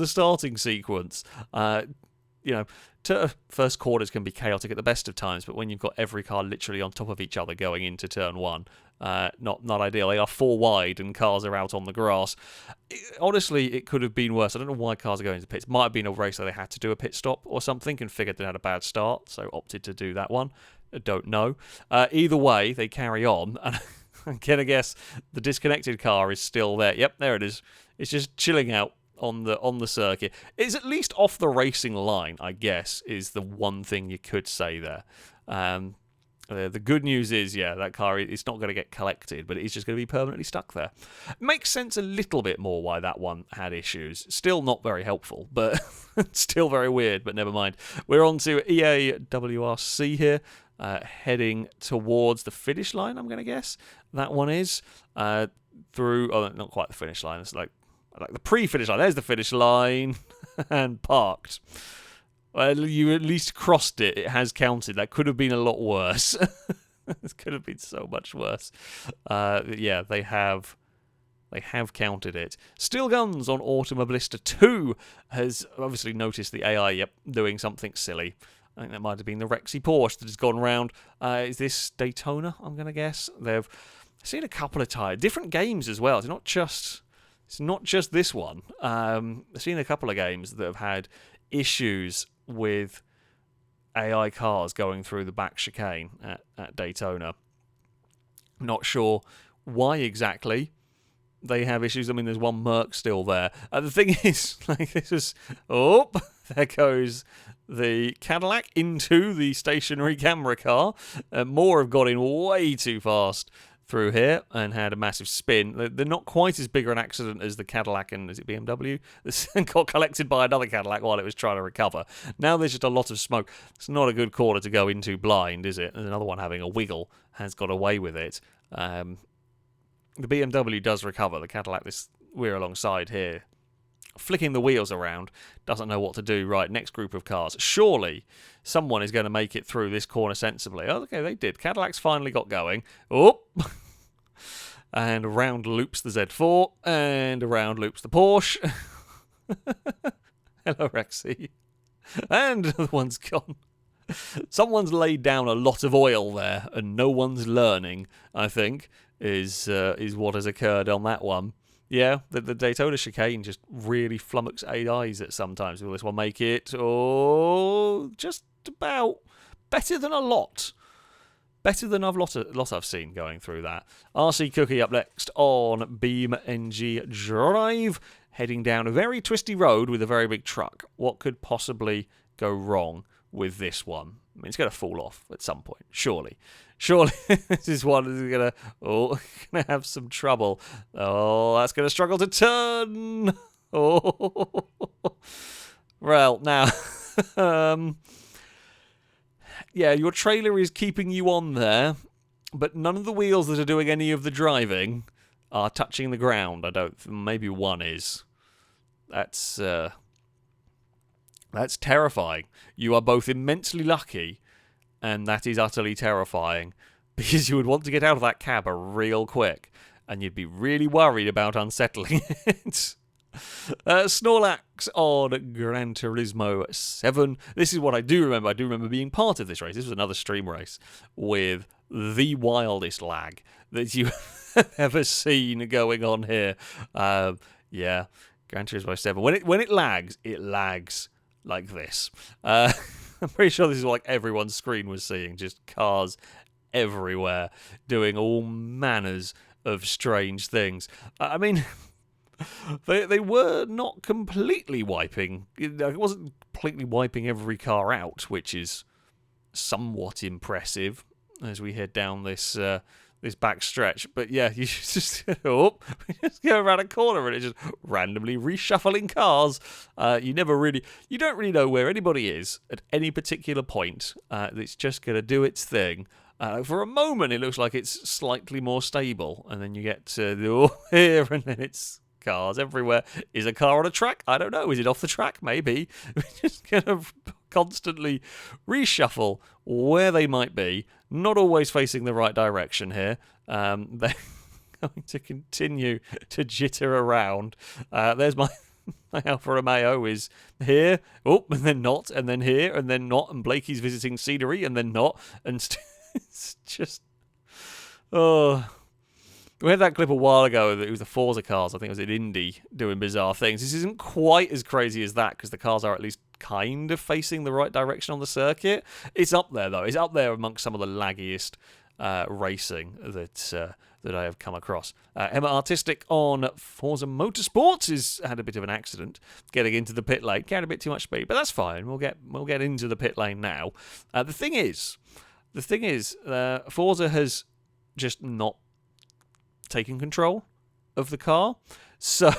starting sequence. First quarters can be chaotic at the best of times, but when you've got every car literally on top of each other going into turn 1, not ideal. They are 4 wide and cars are out on the grass. Honestly, it could have been worse. I don't know why cars are going to pits. It might have been a race where they had to do a pit stop or something and figured they had a bad start, so opted to do that one. I don't know. Either way, they carry on, and I'm going to guess the disconnected car is still there. Yep, there it is. It's just chilling out on the circuit. It's at least off the racing line, I guess, is the one thing you could say there. The good news is, that car is not going to get collected, but it's just going to be permanently stuck there. Makes sense a little bit more why that one had issues. Still not very helpful, but still very weird, but never mind. We're on to EAWRC here, heading towards the finish line, I'm going to guess. That one is. Not quite the finish line, it's like the pre-finish line. There's the finish line, and parked. Well, you at least crossed it. It has counted. That could have been a lot worse. This could have been so much worse. They have They have counted it. Steel Guns on Automobilista 2 has obviously noticed the AI, doing something silly. I think that might have been the Rexy Porsche that has gone round. Is this Daytona, I'm going to guess? They've seen a couple of tires. Different games as well. It's not just this one. I've seen a couple of games that have had issues with AI cars going through the back chicane at Daytona. Not sure why exactly they have issues. I mean, there's one Merc still there. The thing is, there goes the Cadillac into the stationary camera car. More have got in way too fast through here and had a massive spin. They're not quite as big an accident as the Cadillac and, is it BMW? This got collected by another Cadillac while it was trying to recover. Now there's just a lot of smoke. It's not a good corner to go into blind, is it? There's another one having a wiggle, has got away with it. The BMW does recover. The Cadillac we're alongside here, flicking the wheels around, doesn't know what to do. Right, next group of cars. Surely someone is going to make it through this corner sensibly. Oh, okay, they did. Cadillac's finally got going. Oh! And around loops the Z4, and around loops the Porsche. Hello, Rexy. And the other one's gone. Someone's laid down a lot of oil there, and no one's learning, I think, is what has occurred on that one. Yeah, the Daytona chicane just really flummox AIs at sometimes. Will this one make it? Oh, just about. Better than a lot. Better than a lot I've seen going through that. RC Cookie up next on Beam NG Drive, heading down a very twisty road with a very big truck. What could possibly go wrong with this one? I mean, it's going to fall off at some point, surely. Surely this is one that's going to have some trouble. Oh, that's going to struggle to turn. Oh, well, now, yeah, your trailer is keeping you on there, but none of the wheels that are doing any of the driving are touching the ground. Maybe one is. That's terrifying. You are both immensely lucky, and that is utterly terrifying, because you would want to get out of that cab real quick, and you'd be really worried about unsettling it. Snorlax on Gran Turismo 7. This is what I do remember. I do remember being part of this race. This was another stream race with the wildest lag that you have ever seen going on here. Yeah, Gran Turismo 7. When it lags like this. I'm pretty sure this is what everyone's screen was seeing. Just cars everywhere doing all manners of strange things. I mean, they were not completely wiping. It wasn't completely wiping every car out, which is somewhat impressive as we head down this back stretch. But yeah, you just go around a corner and it's just randomly reshuffling cars. You don't really know where anybody is at any particular point. It's just going to do its thing. For a moment, it looks like it's slightly more stable, and then you get to here, and then it's cars everywhere. Is a car on a track? I don't know. Is it off the track? Maybe. We're just going to constantly reshuffle where they might be, not always facing the right direction here. They're going to continue to jitter around. There's my Alfa Romeo is here, and then not, and then here, and then not, and Blakey's visiting scenery, and then not, and it's just, we had that clip a while ago that it was the Forza cars. I think it was in Indy doing bizarre things. This isn't quite as crazy as that because the cars are at least kind of facing the right direction on the circuit. It's up there, though. It's up there amongst some of the laggiest racing that I have come across. Emma Artistic on Forza Motorsports has had a bit of an accident getting into the pit lane. Carried a bit too much speed, but that's fine. We'll get into the pit lane now. The thing is, Forza has just not taken control of the car. So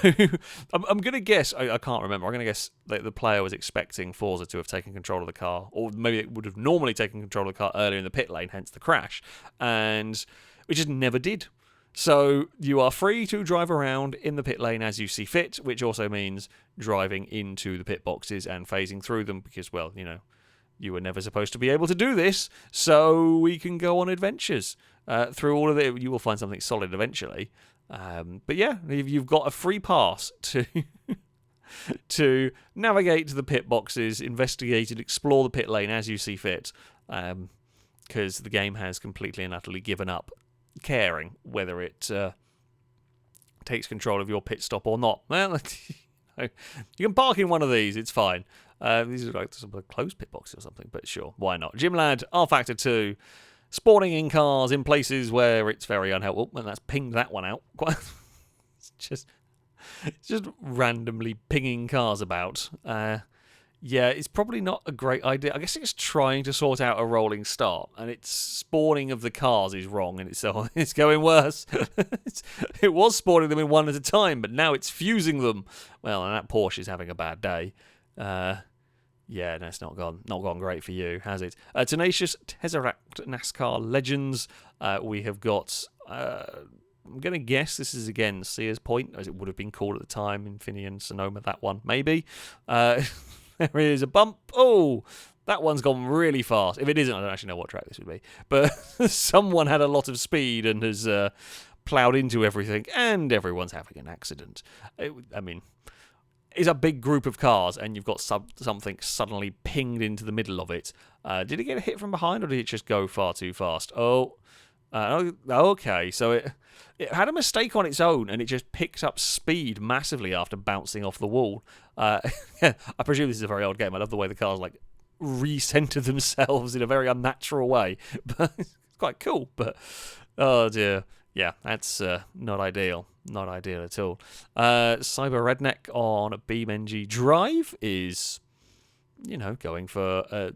I'm going to guess, I can't remember, I'm going to guess that the player was expecting Forza to have taken control of the car, or maybe it would have normally taken control of the car earlier in the pit lane, hence the crash, and we just never did. So you are free to drive around in the pit lane as you see fit, which also means driving into the pit boxes and phasing through them because, well, you were never supposed to be able to do this, so we can go on adventures through all of it. You will find something solid eventually. But yeah, you've got a free pass to to navigate to the pit boxes, investigate and explore the pit lane as you see fit, because the game has completely and utterly given up caring whether it takes control of your pit stop or not. Well, you can park in one of these, it's fine. These are like some closed pit boxes or something, but sure, why not? Gymlad, R-Factor 2, spawning in cars in places where it's very unhelpful, and that's pinged that one out. It's just randomly pinging cars about. Yeah, it's probably not a great idea. I guess it's trying to sort out a rolling start, and its spawning of the cars is wrong, and it's going worse. It was spawning them in one at a time, but now it's fusing them. Well, and that Porsche is having a bad day. Yeah, no, it's not gone great for you, has it? Tenacious Tesseract NASCAR Legends. We have got. I'm going to guess this is again Sears Point, as it would have been called at the time, Infineon, Sonoma, that one, maybe. There is a bump. Oh, that one's gone really fast. If it isn't, I don't actually know what track this would be. But someone had a lot of speed and has ploughed into everything, and everyone's having an accident. It's a big group of cars, and you've got something suddenly pinged into the middle of it. Did it get a hit from behind, or did it just go far too fast? Okay, so it had a mistake on its own, and it just picked up speed massively after bouncing off the wall. I presume this is a very old game. I love the way the cars like recenter themselves in a very unnatural way, but it's quite cool. But oh dear, yeah, that's not ideal. Not ideal at all. Cyber Redneck on BeamNG Drive is, going for a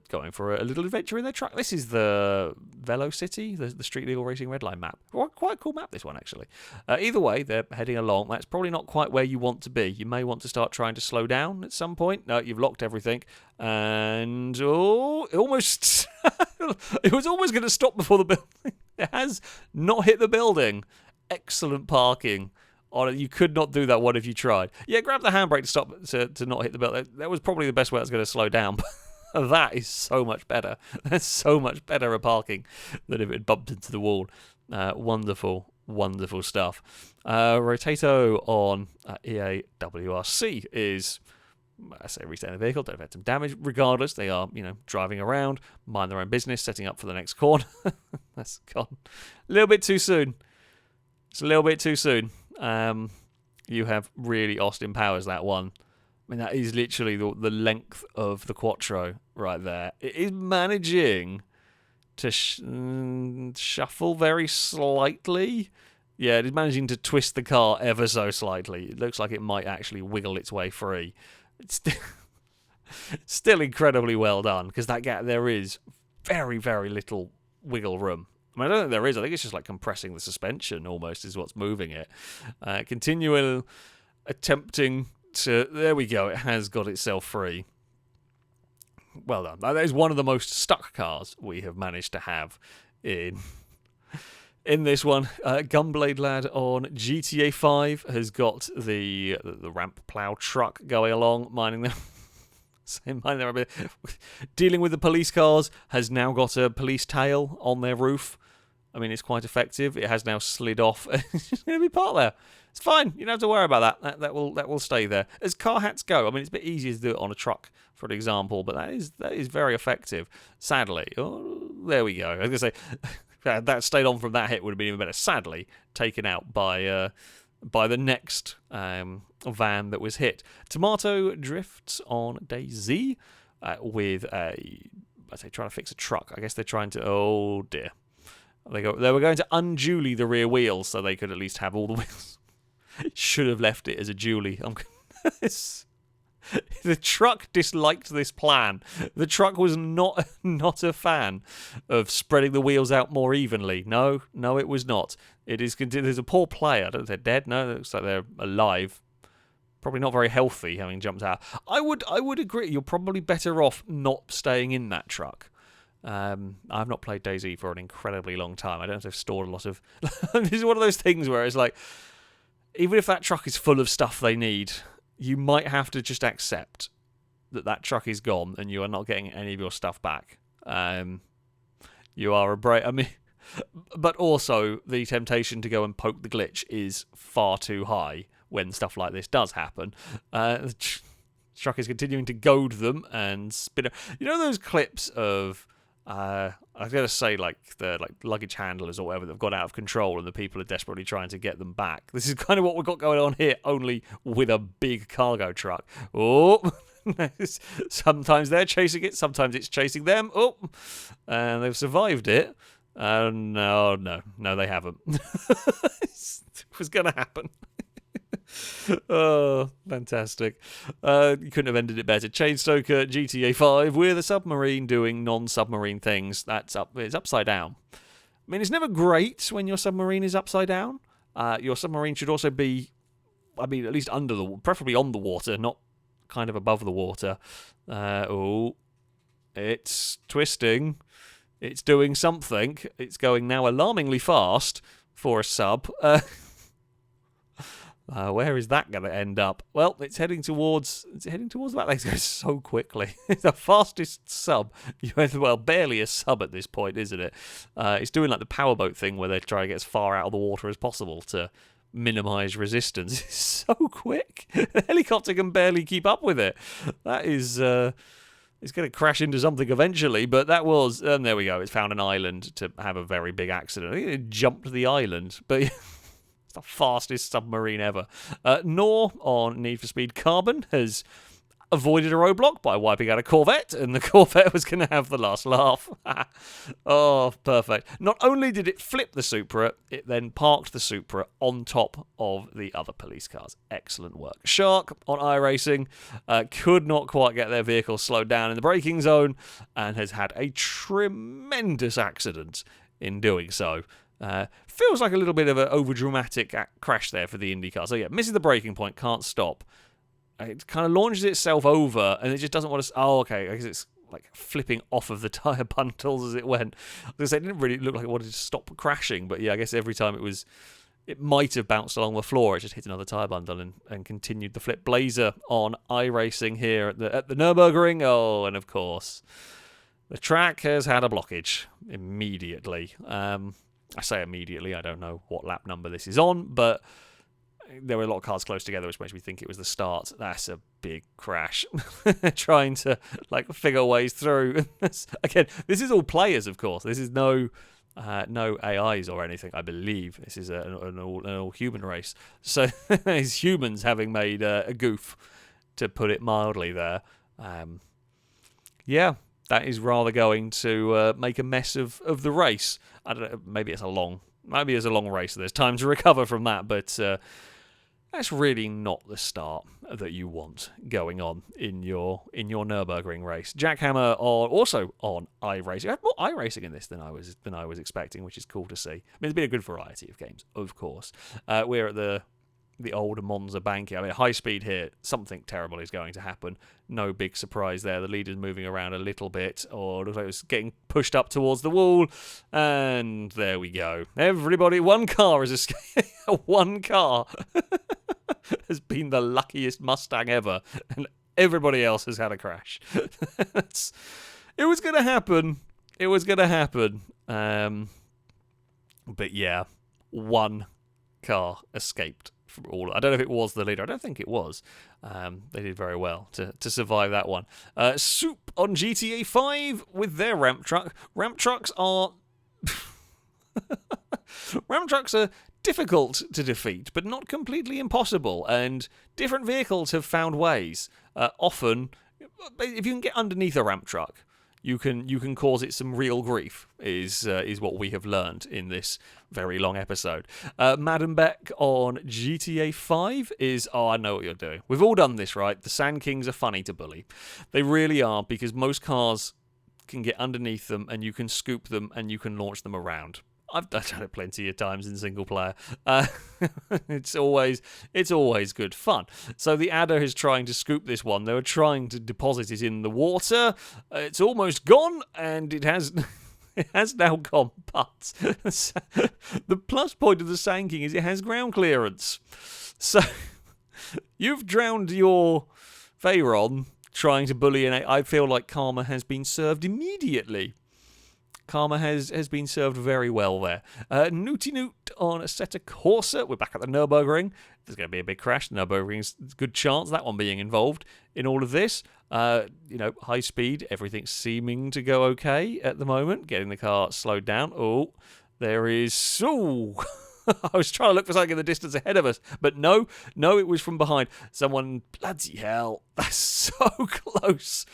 little adventure in their truck. This is the Velocity, the Street Legal Racing Redline map. Quite a cool map, this one, actually. Either way, they're heading along. That's probably not quite where you want to be. You may want to start trying to slow down at some point. No, you've locked everything. And, it almost... it was almost going to stop before the building. It has not hit the building. Excellent parking. You could not do that one if you tried. Yeah, grab the handbrake to stop to not hit the belt. That was probably the best way I was going to slow down. That is so much better. That's so much better at parking than if it bumped into the wall. Wonderful, wonderful stuff. Rotato on EAWRC is, I say, resetting the vehicle. Don't have some damage. Regardless, they are, driving around, mind their own business, setting up for the next corner. That's gone a little bit too soon. It's a little bit too soon. You have really Austin Powers that one. I mean, that is literally the length of the Quattro right there. It is managing to shuffle very slightly. Yeah, it is managing to twist the car ever so slightly. It looks like it might actually wiggle its way free. It's still incredibly well done, because that gap, there is very, very little wiggle room. I don't think there is. I think it's just like compressing the suspension almost is what's moving it. Continual attempting to... There we go. It has got itself free. Well done. That is one of the most stuck cars we have managed to have in this one. Gunblade Lad on GTA 5 has got the ramp plow truck going along, minding them. Dealing with the police cars, has now got a police tail on their roof. I mean, it's quite effective. It has now slid off. It's just going to be parked there. It's fine. You don't have to worry about that. That will stay there. As car hats go, I mean, it's a bit easier to do it on a truck, for example, but that is very effective. Sadly, there we go. I was going to say that stayed on from that hit would have been even better. Sadly, taken out by the next van that was hit. Tomato drifts on DayZ with trying to fix a truck. I guess they're trying to. Oh dear. They were going to undually the rear wheels so they could at least have all the wheels. Should have left it as a dually. The truck disliked this plan. The truck was not a fan of spreading the wheels out more evenly. No, it was not. It is. There's a poor player. I don't know if they're dead. No, it looks like they're alive. Probably not very healthy, having jumped out. I would agree. You're probably better off not staying in that truck. I've not played DayZ for an incredibly long time. I don't know if they've stored a lot of... This is one of those things where it's like, even if that truck is full of stuff they need, you might have to just accept that truck is gone and you are not getting any of your stuff back. You are I mean, But also, the temptation to go and poke the glitch is far too high when stuff like this does happen. The truck is continuing to goad them and spin. You know those clips of, I was going to say like the luggage handlers or whatever that have got out of control and the people are desperately trying to get them back. This is kind of what we've got going on here, only with a big cargo truck. Oh, sometimes they're chasing it, sometimes it's chasing them. Oh, and they've survived it. No, they haven't. It was going to happen. Oh, fantastic. You couldn't have ended it better. Chainstoker GTA 5 with a submarine doing non-submarine things. It's upside down. I mean, it's never great when your submarine is upside down. Your submarine should also be, at least under preferably on the water, not kind of above the water. It's twisting. It's doing something. It's going now alarmingly fast for a sub. Where is that going to end up? Well, it's heading towards that. It goes so quickly. It's the fastest sub. Barely a sub at this point, isn't it? It's doing like the powerboat thing where they try to get as far out of the water as possible to minimise resistance. It's so quick. The helicopter can barely keep up with it. That is... it's going to crash into something eventually, but that was... there we go. It's found an island to have a very big accident. I think it jumped the island, but... It's the fastest submarine ever. Nor on Need for Speed Carbon has avoided a roadblock by wiping out a Corvette, and the Corvette was going to have the last laugh. Oh, perfect. Not only did it flip the Supra, it then parked the Supra on top of the other police cars. Excellent work. Shark on iRacing could not quite get their vehicle slowed down in the braking zone and has had a tremendous accident in doing so. Feels like a little bit of an overdramatic crash there for the IndyCar. So yeah, misses the braking point, can't stop. It kind of launches itself over, and it just doesn't want to... Oh, okay, I guess it's like flipping off of the tyre bundles as it went. I was going to say, it didn't really look like it wanted to stop crashing, but yeah, I guess every time it might have bounced along the floor, it just hit another tyre bundle and continued the flip. Blazer on iRacing here at the Nürburgring. Oh, and of course, the track has had a blockage immediately. I say immediately, I don't know what lap number this is on, but there were a lot of cars close together, which makes me think it was the start. That's a big crash. Trying to figure ways through. Again, this is all players, of course. This is no AIs or anything, I believe. This is an all human race. So it's humans having made a goof, to put it mildly there. Yeah. That is rather going to make a mess of the race. I don't know. Maybe it's a long race. So there's time to recover from that, but that's really not the start that you want going on in your Nürburgring race. Jackhammer also on iRacing. I had more iRacing in this than I was expecting, which is cool to see. I mean, there's been a good variety of games, of course. We're at the old Monza banking. I mean, high speed here, something terrible is going to happen. No big surprise there. The leader's moving around a little bit, or looks like it was getting pushed up towards the wall, and there we go. Everybody, one car has escaped. One car has been the luckiest Mustang ever, and everybody else has had a crash. It was going to happen. But yeah, one car escaped. I don't know if it was the leader. I don't think it was. They did very well to survive that one. Soup on GTA 5 with their ramp truck. Ramp trucks are difficult to defeat, but not completely impossible. And different vehicles have found ways. Often, if you can get underneath a ramp truck, you can cause it some real grief, is what we have learned in this very long episode. Madam Beck on GTA 5 is, I know what you're doing. We've all done this, right? The Sand Kings are funny to bully. They really are, because most cars can get underneath them, and you can scoop them, and you can launch them around. I've done it plenty of times in single player. It's always good fun. So the adder is trying to scoop this one. They were trying to deposit it in the water. It's almost gone, and it has now gone. But the plus point of the Sand King is it has ground clearance. So you've drowned your Veyron trying to bully an. I feel like karma has been served immediately. Karma has been served very well there. Newty Newt on Assetto Corsa. We're back at the Nürburgring. There's going to be a big crash. Nürburgring's a good chance that one being involved in all of this. High speed. Everything's seeming to go okay at the moment. Getting the car slowed down. Oh, there is... Oh... I was trying to look for something in the distance ahead of us, but no, it was from behind. Someone, bloody hell, that's so close.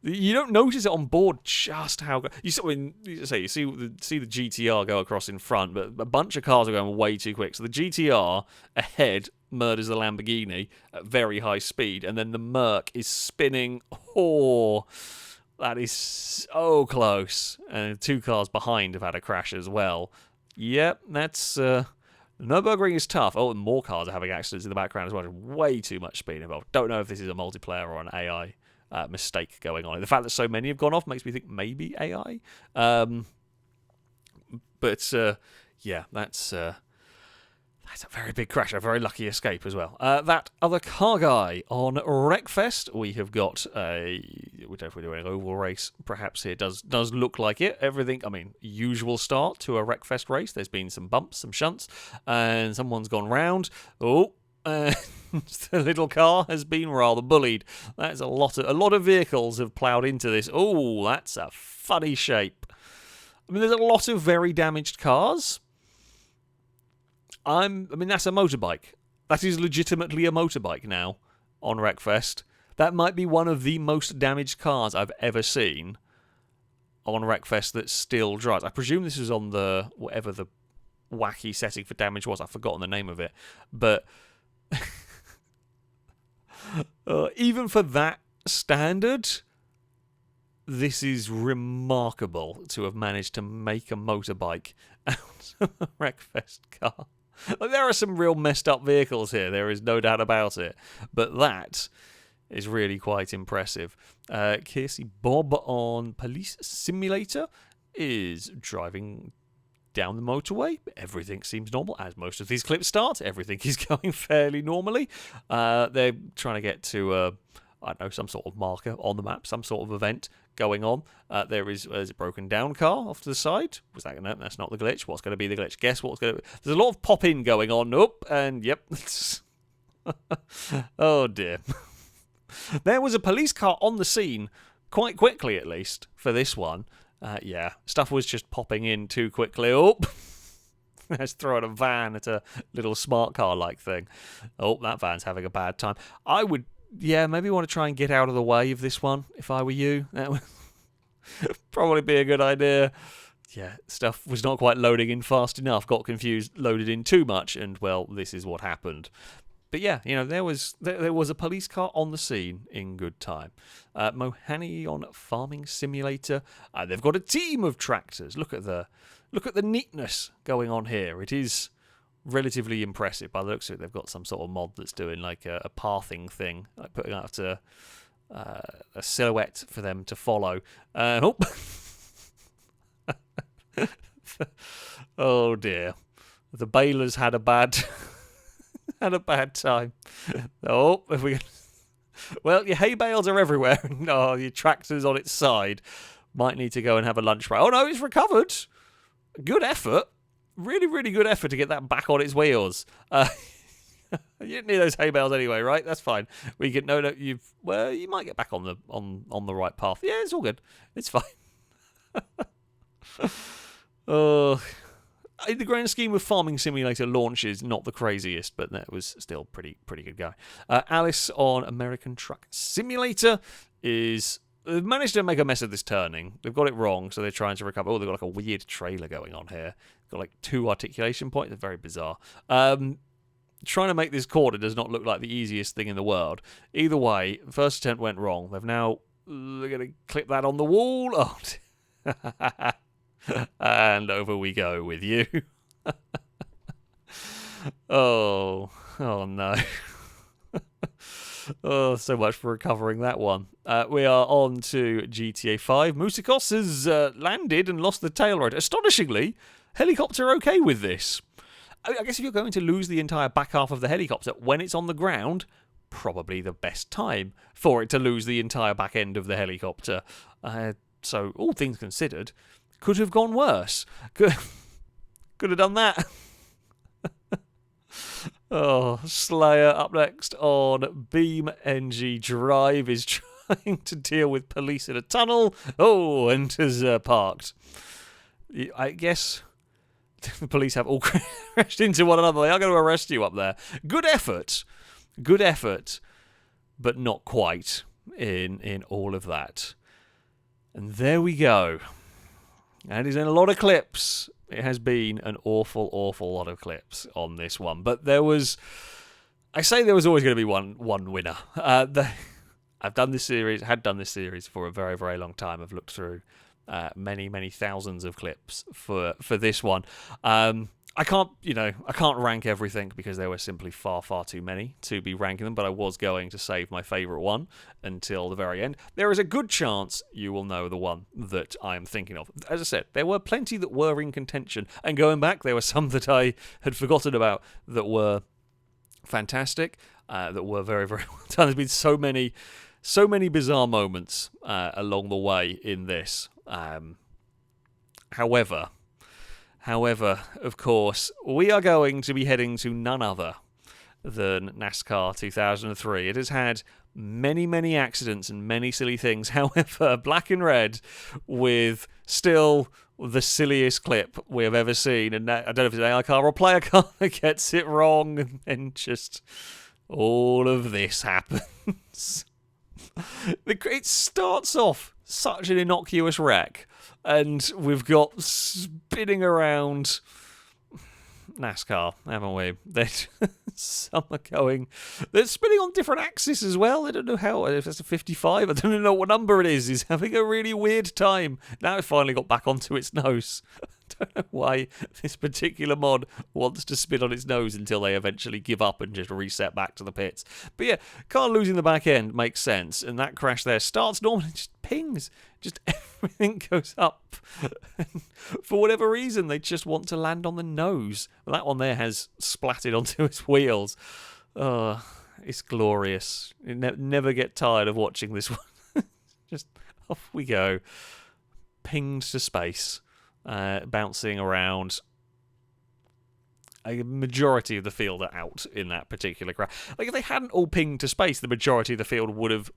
You don't notice it on board just how you see the GTR go across in front, but a bunch of cars are going way too quick. So the GTR ahead murders the Lamborghini at very high speed, and then the Merc is spinning. Oh, that is so close. And 2 cars behind have had a crash as well. Yep, that's... Nürburgring is tough. Oh, and more cars are having accidents in the background as well. Way too much speed involved. Don't know if this is a multiplayer or an AI mistake going on. The fact that so many have gone off makes me think maybe AI. Yeah, that's a very big crash. A very lucky escape as well. That other car guy on Wreckfest. We have got we don't know if we're doing an oval race. Perhaps here does look like it. Everything. I mean, usual start to a Wreckfest race. There's been some bumps, some shunts, and someone's gone round. Oh. The little car has been rather bullied. That's a lot of vehicles have ploughed into this. Oh, that's a funny shape. I mean, there's a lot of very damaged cars. That's a motorbike. That is legitimately a motorbike now on Wreckfest. That might be one of the most damaged cars I've ever seen on Wreckfest that still drives. I presume this is on the whatever the wacky setting for damage was. I've forgotten the name of it. But even for that standard, this is remarkable to have managed to make a motorbike out of a Wreckfest car. There are some real messed up vehicles here, there is no doubt about it. But that is really quite impressive. Kiersey Bob on Police Simulator is driving down the motorway. Everything seems normal, as most of these clips start. Everything is going fairly normally. They're trying to get to, some sort of marker on the map, some sort of event going on. There's a broken down car off to the side. Was that? No, that's not the glitch. What's going to be the glitch? Guess what's going to be? There's a lot of pop-in going on. Nope. And yep. Oh dear. There was a police car on the scene quite quickly, at least, for this one. Stuff was just popping in too quickly. Oh, let's throw in a van at a little smart car-like thing. Oh, that van's having a bad time. I would, maybe want to try and get out of the way of this one, if I were you. That would probably be a good idea. Yeah, stuff was not quite loading in fast enough, got confused, loaded in too much, and, well, this is what happened. But yeah, there was a police car on the scene in good time. Mohani on Farming Simulator. They've got a team of tractors. Look at the neatness going on here. It is relatively impressive. By the looks of it, they've got some sort of mod that's doing like a pathing thing, like putting out a silhouette for them to follow. Oh dear, the balers had a bad. Had a bad time. Oh, well, your hay bales are everywhere. No, your tractor's on its side. Might need to go and have a lunch break. Oh no, it's recovered. Good effort. Really, really good effort to get that back on its wheels. You didn't need those hay bales anyway, right? That's fine. You might get back on the right path. Yeah, it's all good. It's fine. Oh. In the grand scheme of Farming Simulator launches, not the craziest, but that was still pretty good guy. Alice on American Truck Simulator they've managed to make a mess of this turning. They've got it wrong, so they're trying to recover. Oh, they've got like a weird trailer going on here. Got like 2 articulation points. They're very bizarre. Trying to make this corner does not look like the easiest thing in the world. Either way, first attempt went wrong. They're going to clip that on the wall. Oh, and over we go with you. Oh no. Oh, so much for recovering that one. We are on to GTA 5. Musikos has landed and lost the tail rotor. Astonishingly, helicopter okay with this. I guess if you're going to lose the entire back half of the helicopter when it's on the ground, probably the best time for it to lose the entire back end of the helicopter. So, all things considered, Could have gone worse. Could have done that. Oh, Slayer up next on Beam NG Drive is trying to deal with police in a tunnel. Oh, and has parked. I guess the police have all crashed into one another. They are going to arrest you up there. Good effort, but not quite in all of that. And there we go. And he's in a lot of clips. It has been an awful lot of clips on this one. But there was always going to be one winner. I've done this series, had done this series for a very, very long time. I've looked through many thousands of clips for this one. I can't rank everything because there were simply far too many to be ranking them, but I was going to save my favourite one until the very end. There is a good chance you will know the one that I am thinking of. As I said, there were plenty that were in contention, and going back, there were some that I had forgotten about that were fantastic, that were very, very well done. There's been so many bizarre moments along the way in this. However, of course, we are going to be heading to none other than NASCAR 2003. It has had many accidents and many silly things. However, black and red with still the silliest clip we have ever seen. And I don't know if it's an AI car or player car that gets it wrong, and just all of this happens. It starts off such an innocuous wreck, and we've got spinning around NASCAR, haven't we? Some are going... They're spinning on different axes as well. I don't know how... If it's a 55, I don't know what number it is. He's having a really weird time. Now it finally got back onto its nose. I don't know why this particular mod wants to spin on its nose until they eventually give up and just reset back to the pits. But yeah, car losing the back end makes sense, and that crash there starts normal and just pings. Just everything goes up. For whatever reason, they just want to land on the nose. Well, that one there has splatted onto its wheels. Oh, it's glorious. You never get tired of watching this one. Just off we go. Pinged to space. Bouncing around. A majority of the field are out in that particular crash. Like, if they hadn't all pinged to space, the majority of the field would have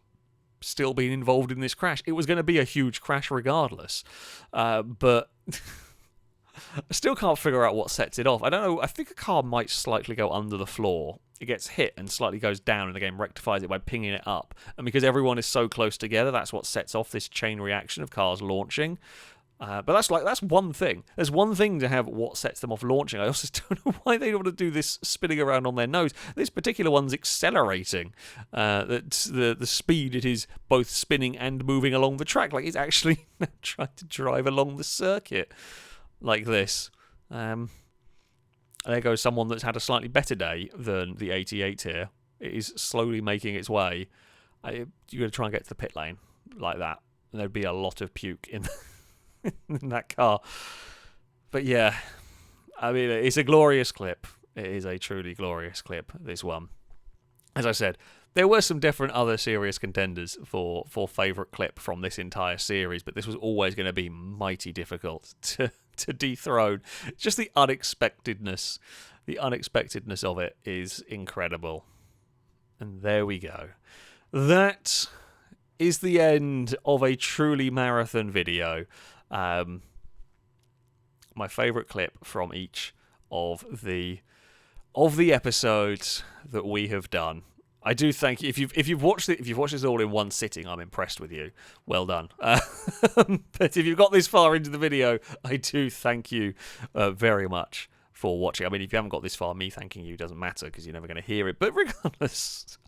still been involved in this crash. It was going to be a huge crash regardless. But I still can't figure out what sets it off. I don't know. I think a car might slightly go under the floor. It gets hit and slightly goes down, and the game rectifies it by pinging it up. And because everyone is so close together, that's what sets off this chain reaction of cars launching. But that's one thing. There's one thing to have what sets them off launching. I also don't know why they want to do this spinning around on their nose. This particular one's accelerating. The speed it is both spinning and moving along the track. Like, it's actually trying to drive along the circuit like this. There goes someone that's had a slightly better day than the 88 here. It is slowly making its way. You're going to try and get to the pit lane like that, and there'd be a lot of puke in that car. But yeah, I mean, it's a glorious clip. It is a truly glorious clip, this one. As I said, there were some different other serious contenders for favourite clip from this entire series, but this was always going to be mighty difficult to dethrone. Just the unexpectedness of it is incredible. And there we go. That is the end of a truly marathon video. My favourite clip from each of the episodes that we have done. I do thank you if you've watched this all in one sitting. I'm impressed with you. Well done. But if you've got this far into the video, I do thank you very much for watching. I mean, if you haven't got this far, me thanking you doesn't matter because you're never going to hear it. But regardless,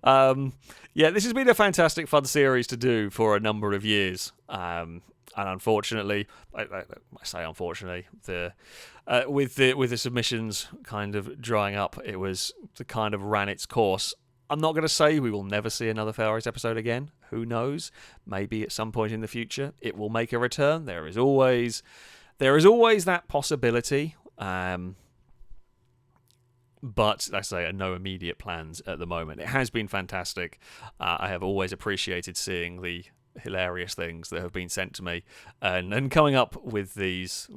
yeah, this has been a fantastic, fun series to do for a number of years. And unfortunately, I say unfortunately, with the submissions kind of drying up, it kind of ran its course. I'm not going to say we will never see another FailRace episode again. Who knows? Maybe at some point in the future it will make a return. There is always that possibility. But I say no immediate plans at the moment. It has been fantastic. I have always appreciated seeing the hilarious things that have been sent to me, and coming up with these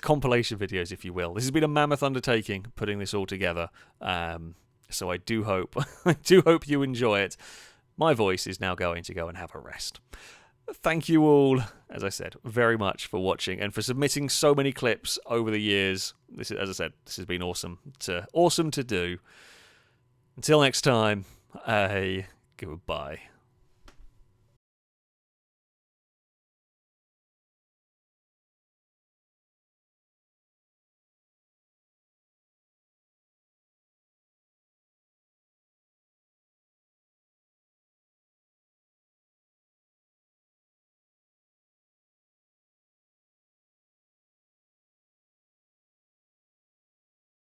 compilation videos, if you will. This has been a mammoth undertaking putting this all together. So I do hope you enjoy it. My voice is now going to go and have a rest. Thank you all, as I said, very much for watching and for submitting so many clips over the years. This is, as I said, this has been awesome to do. Until next time, goodbye.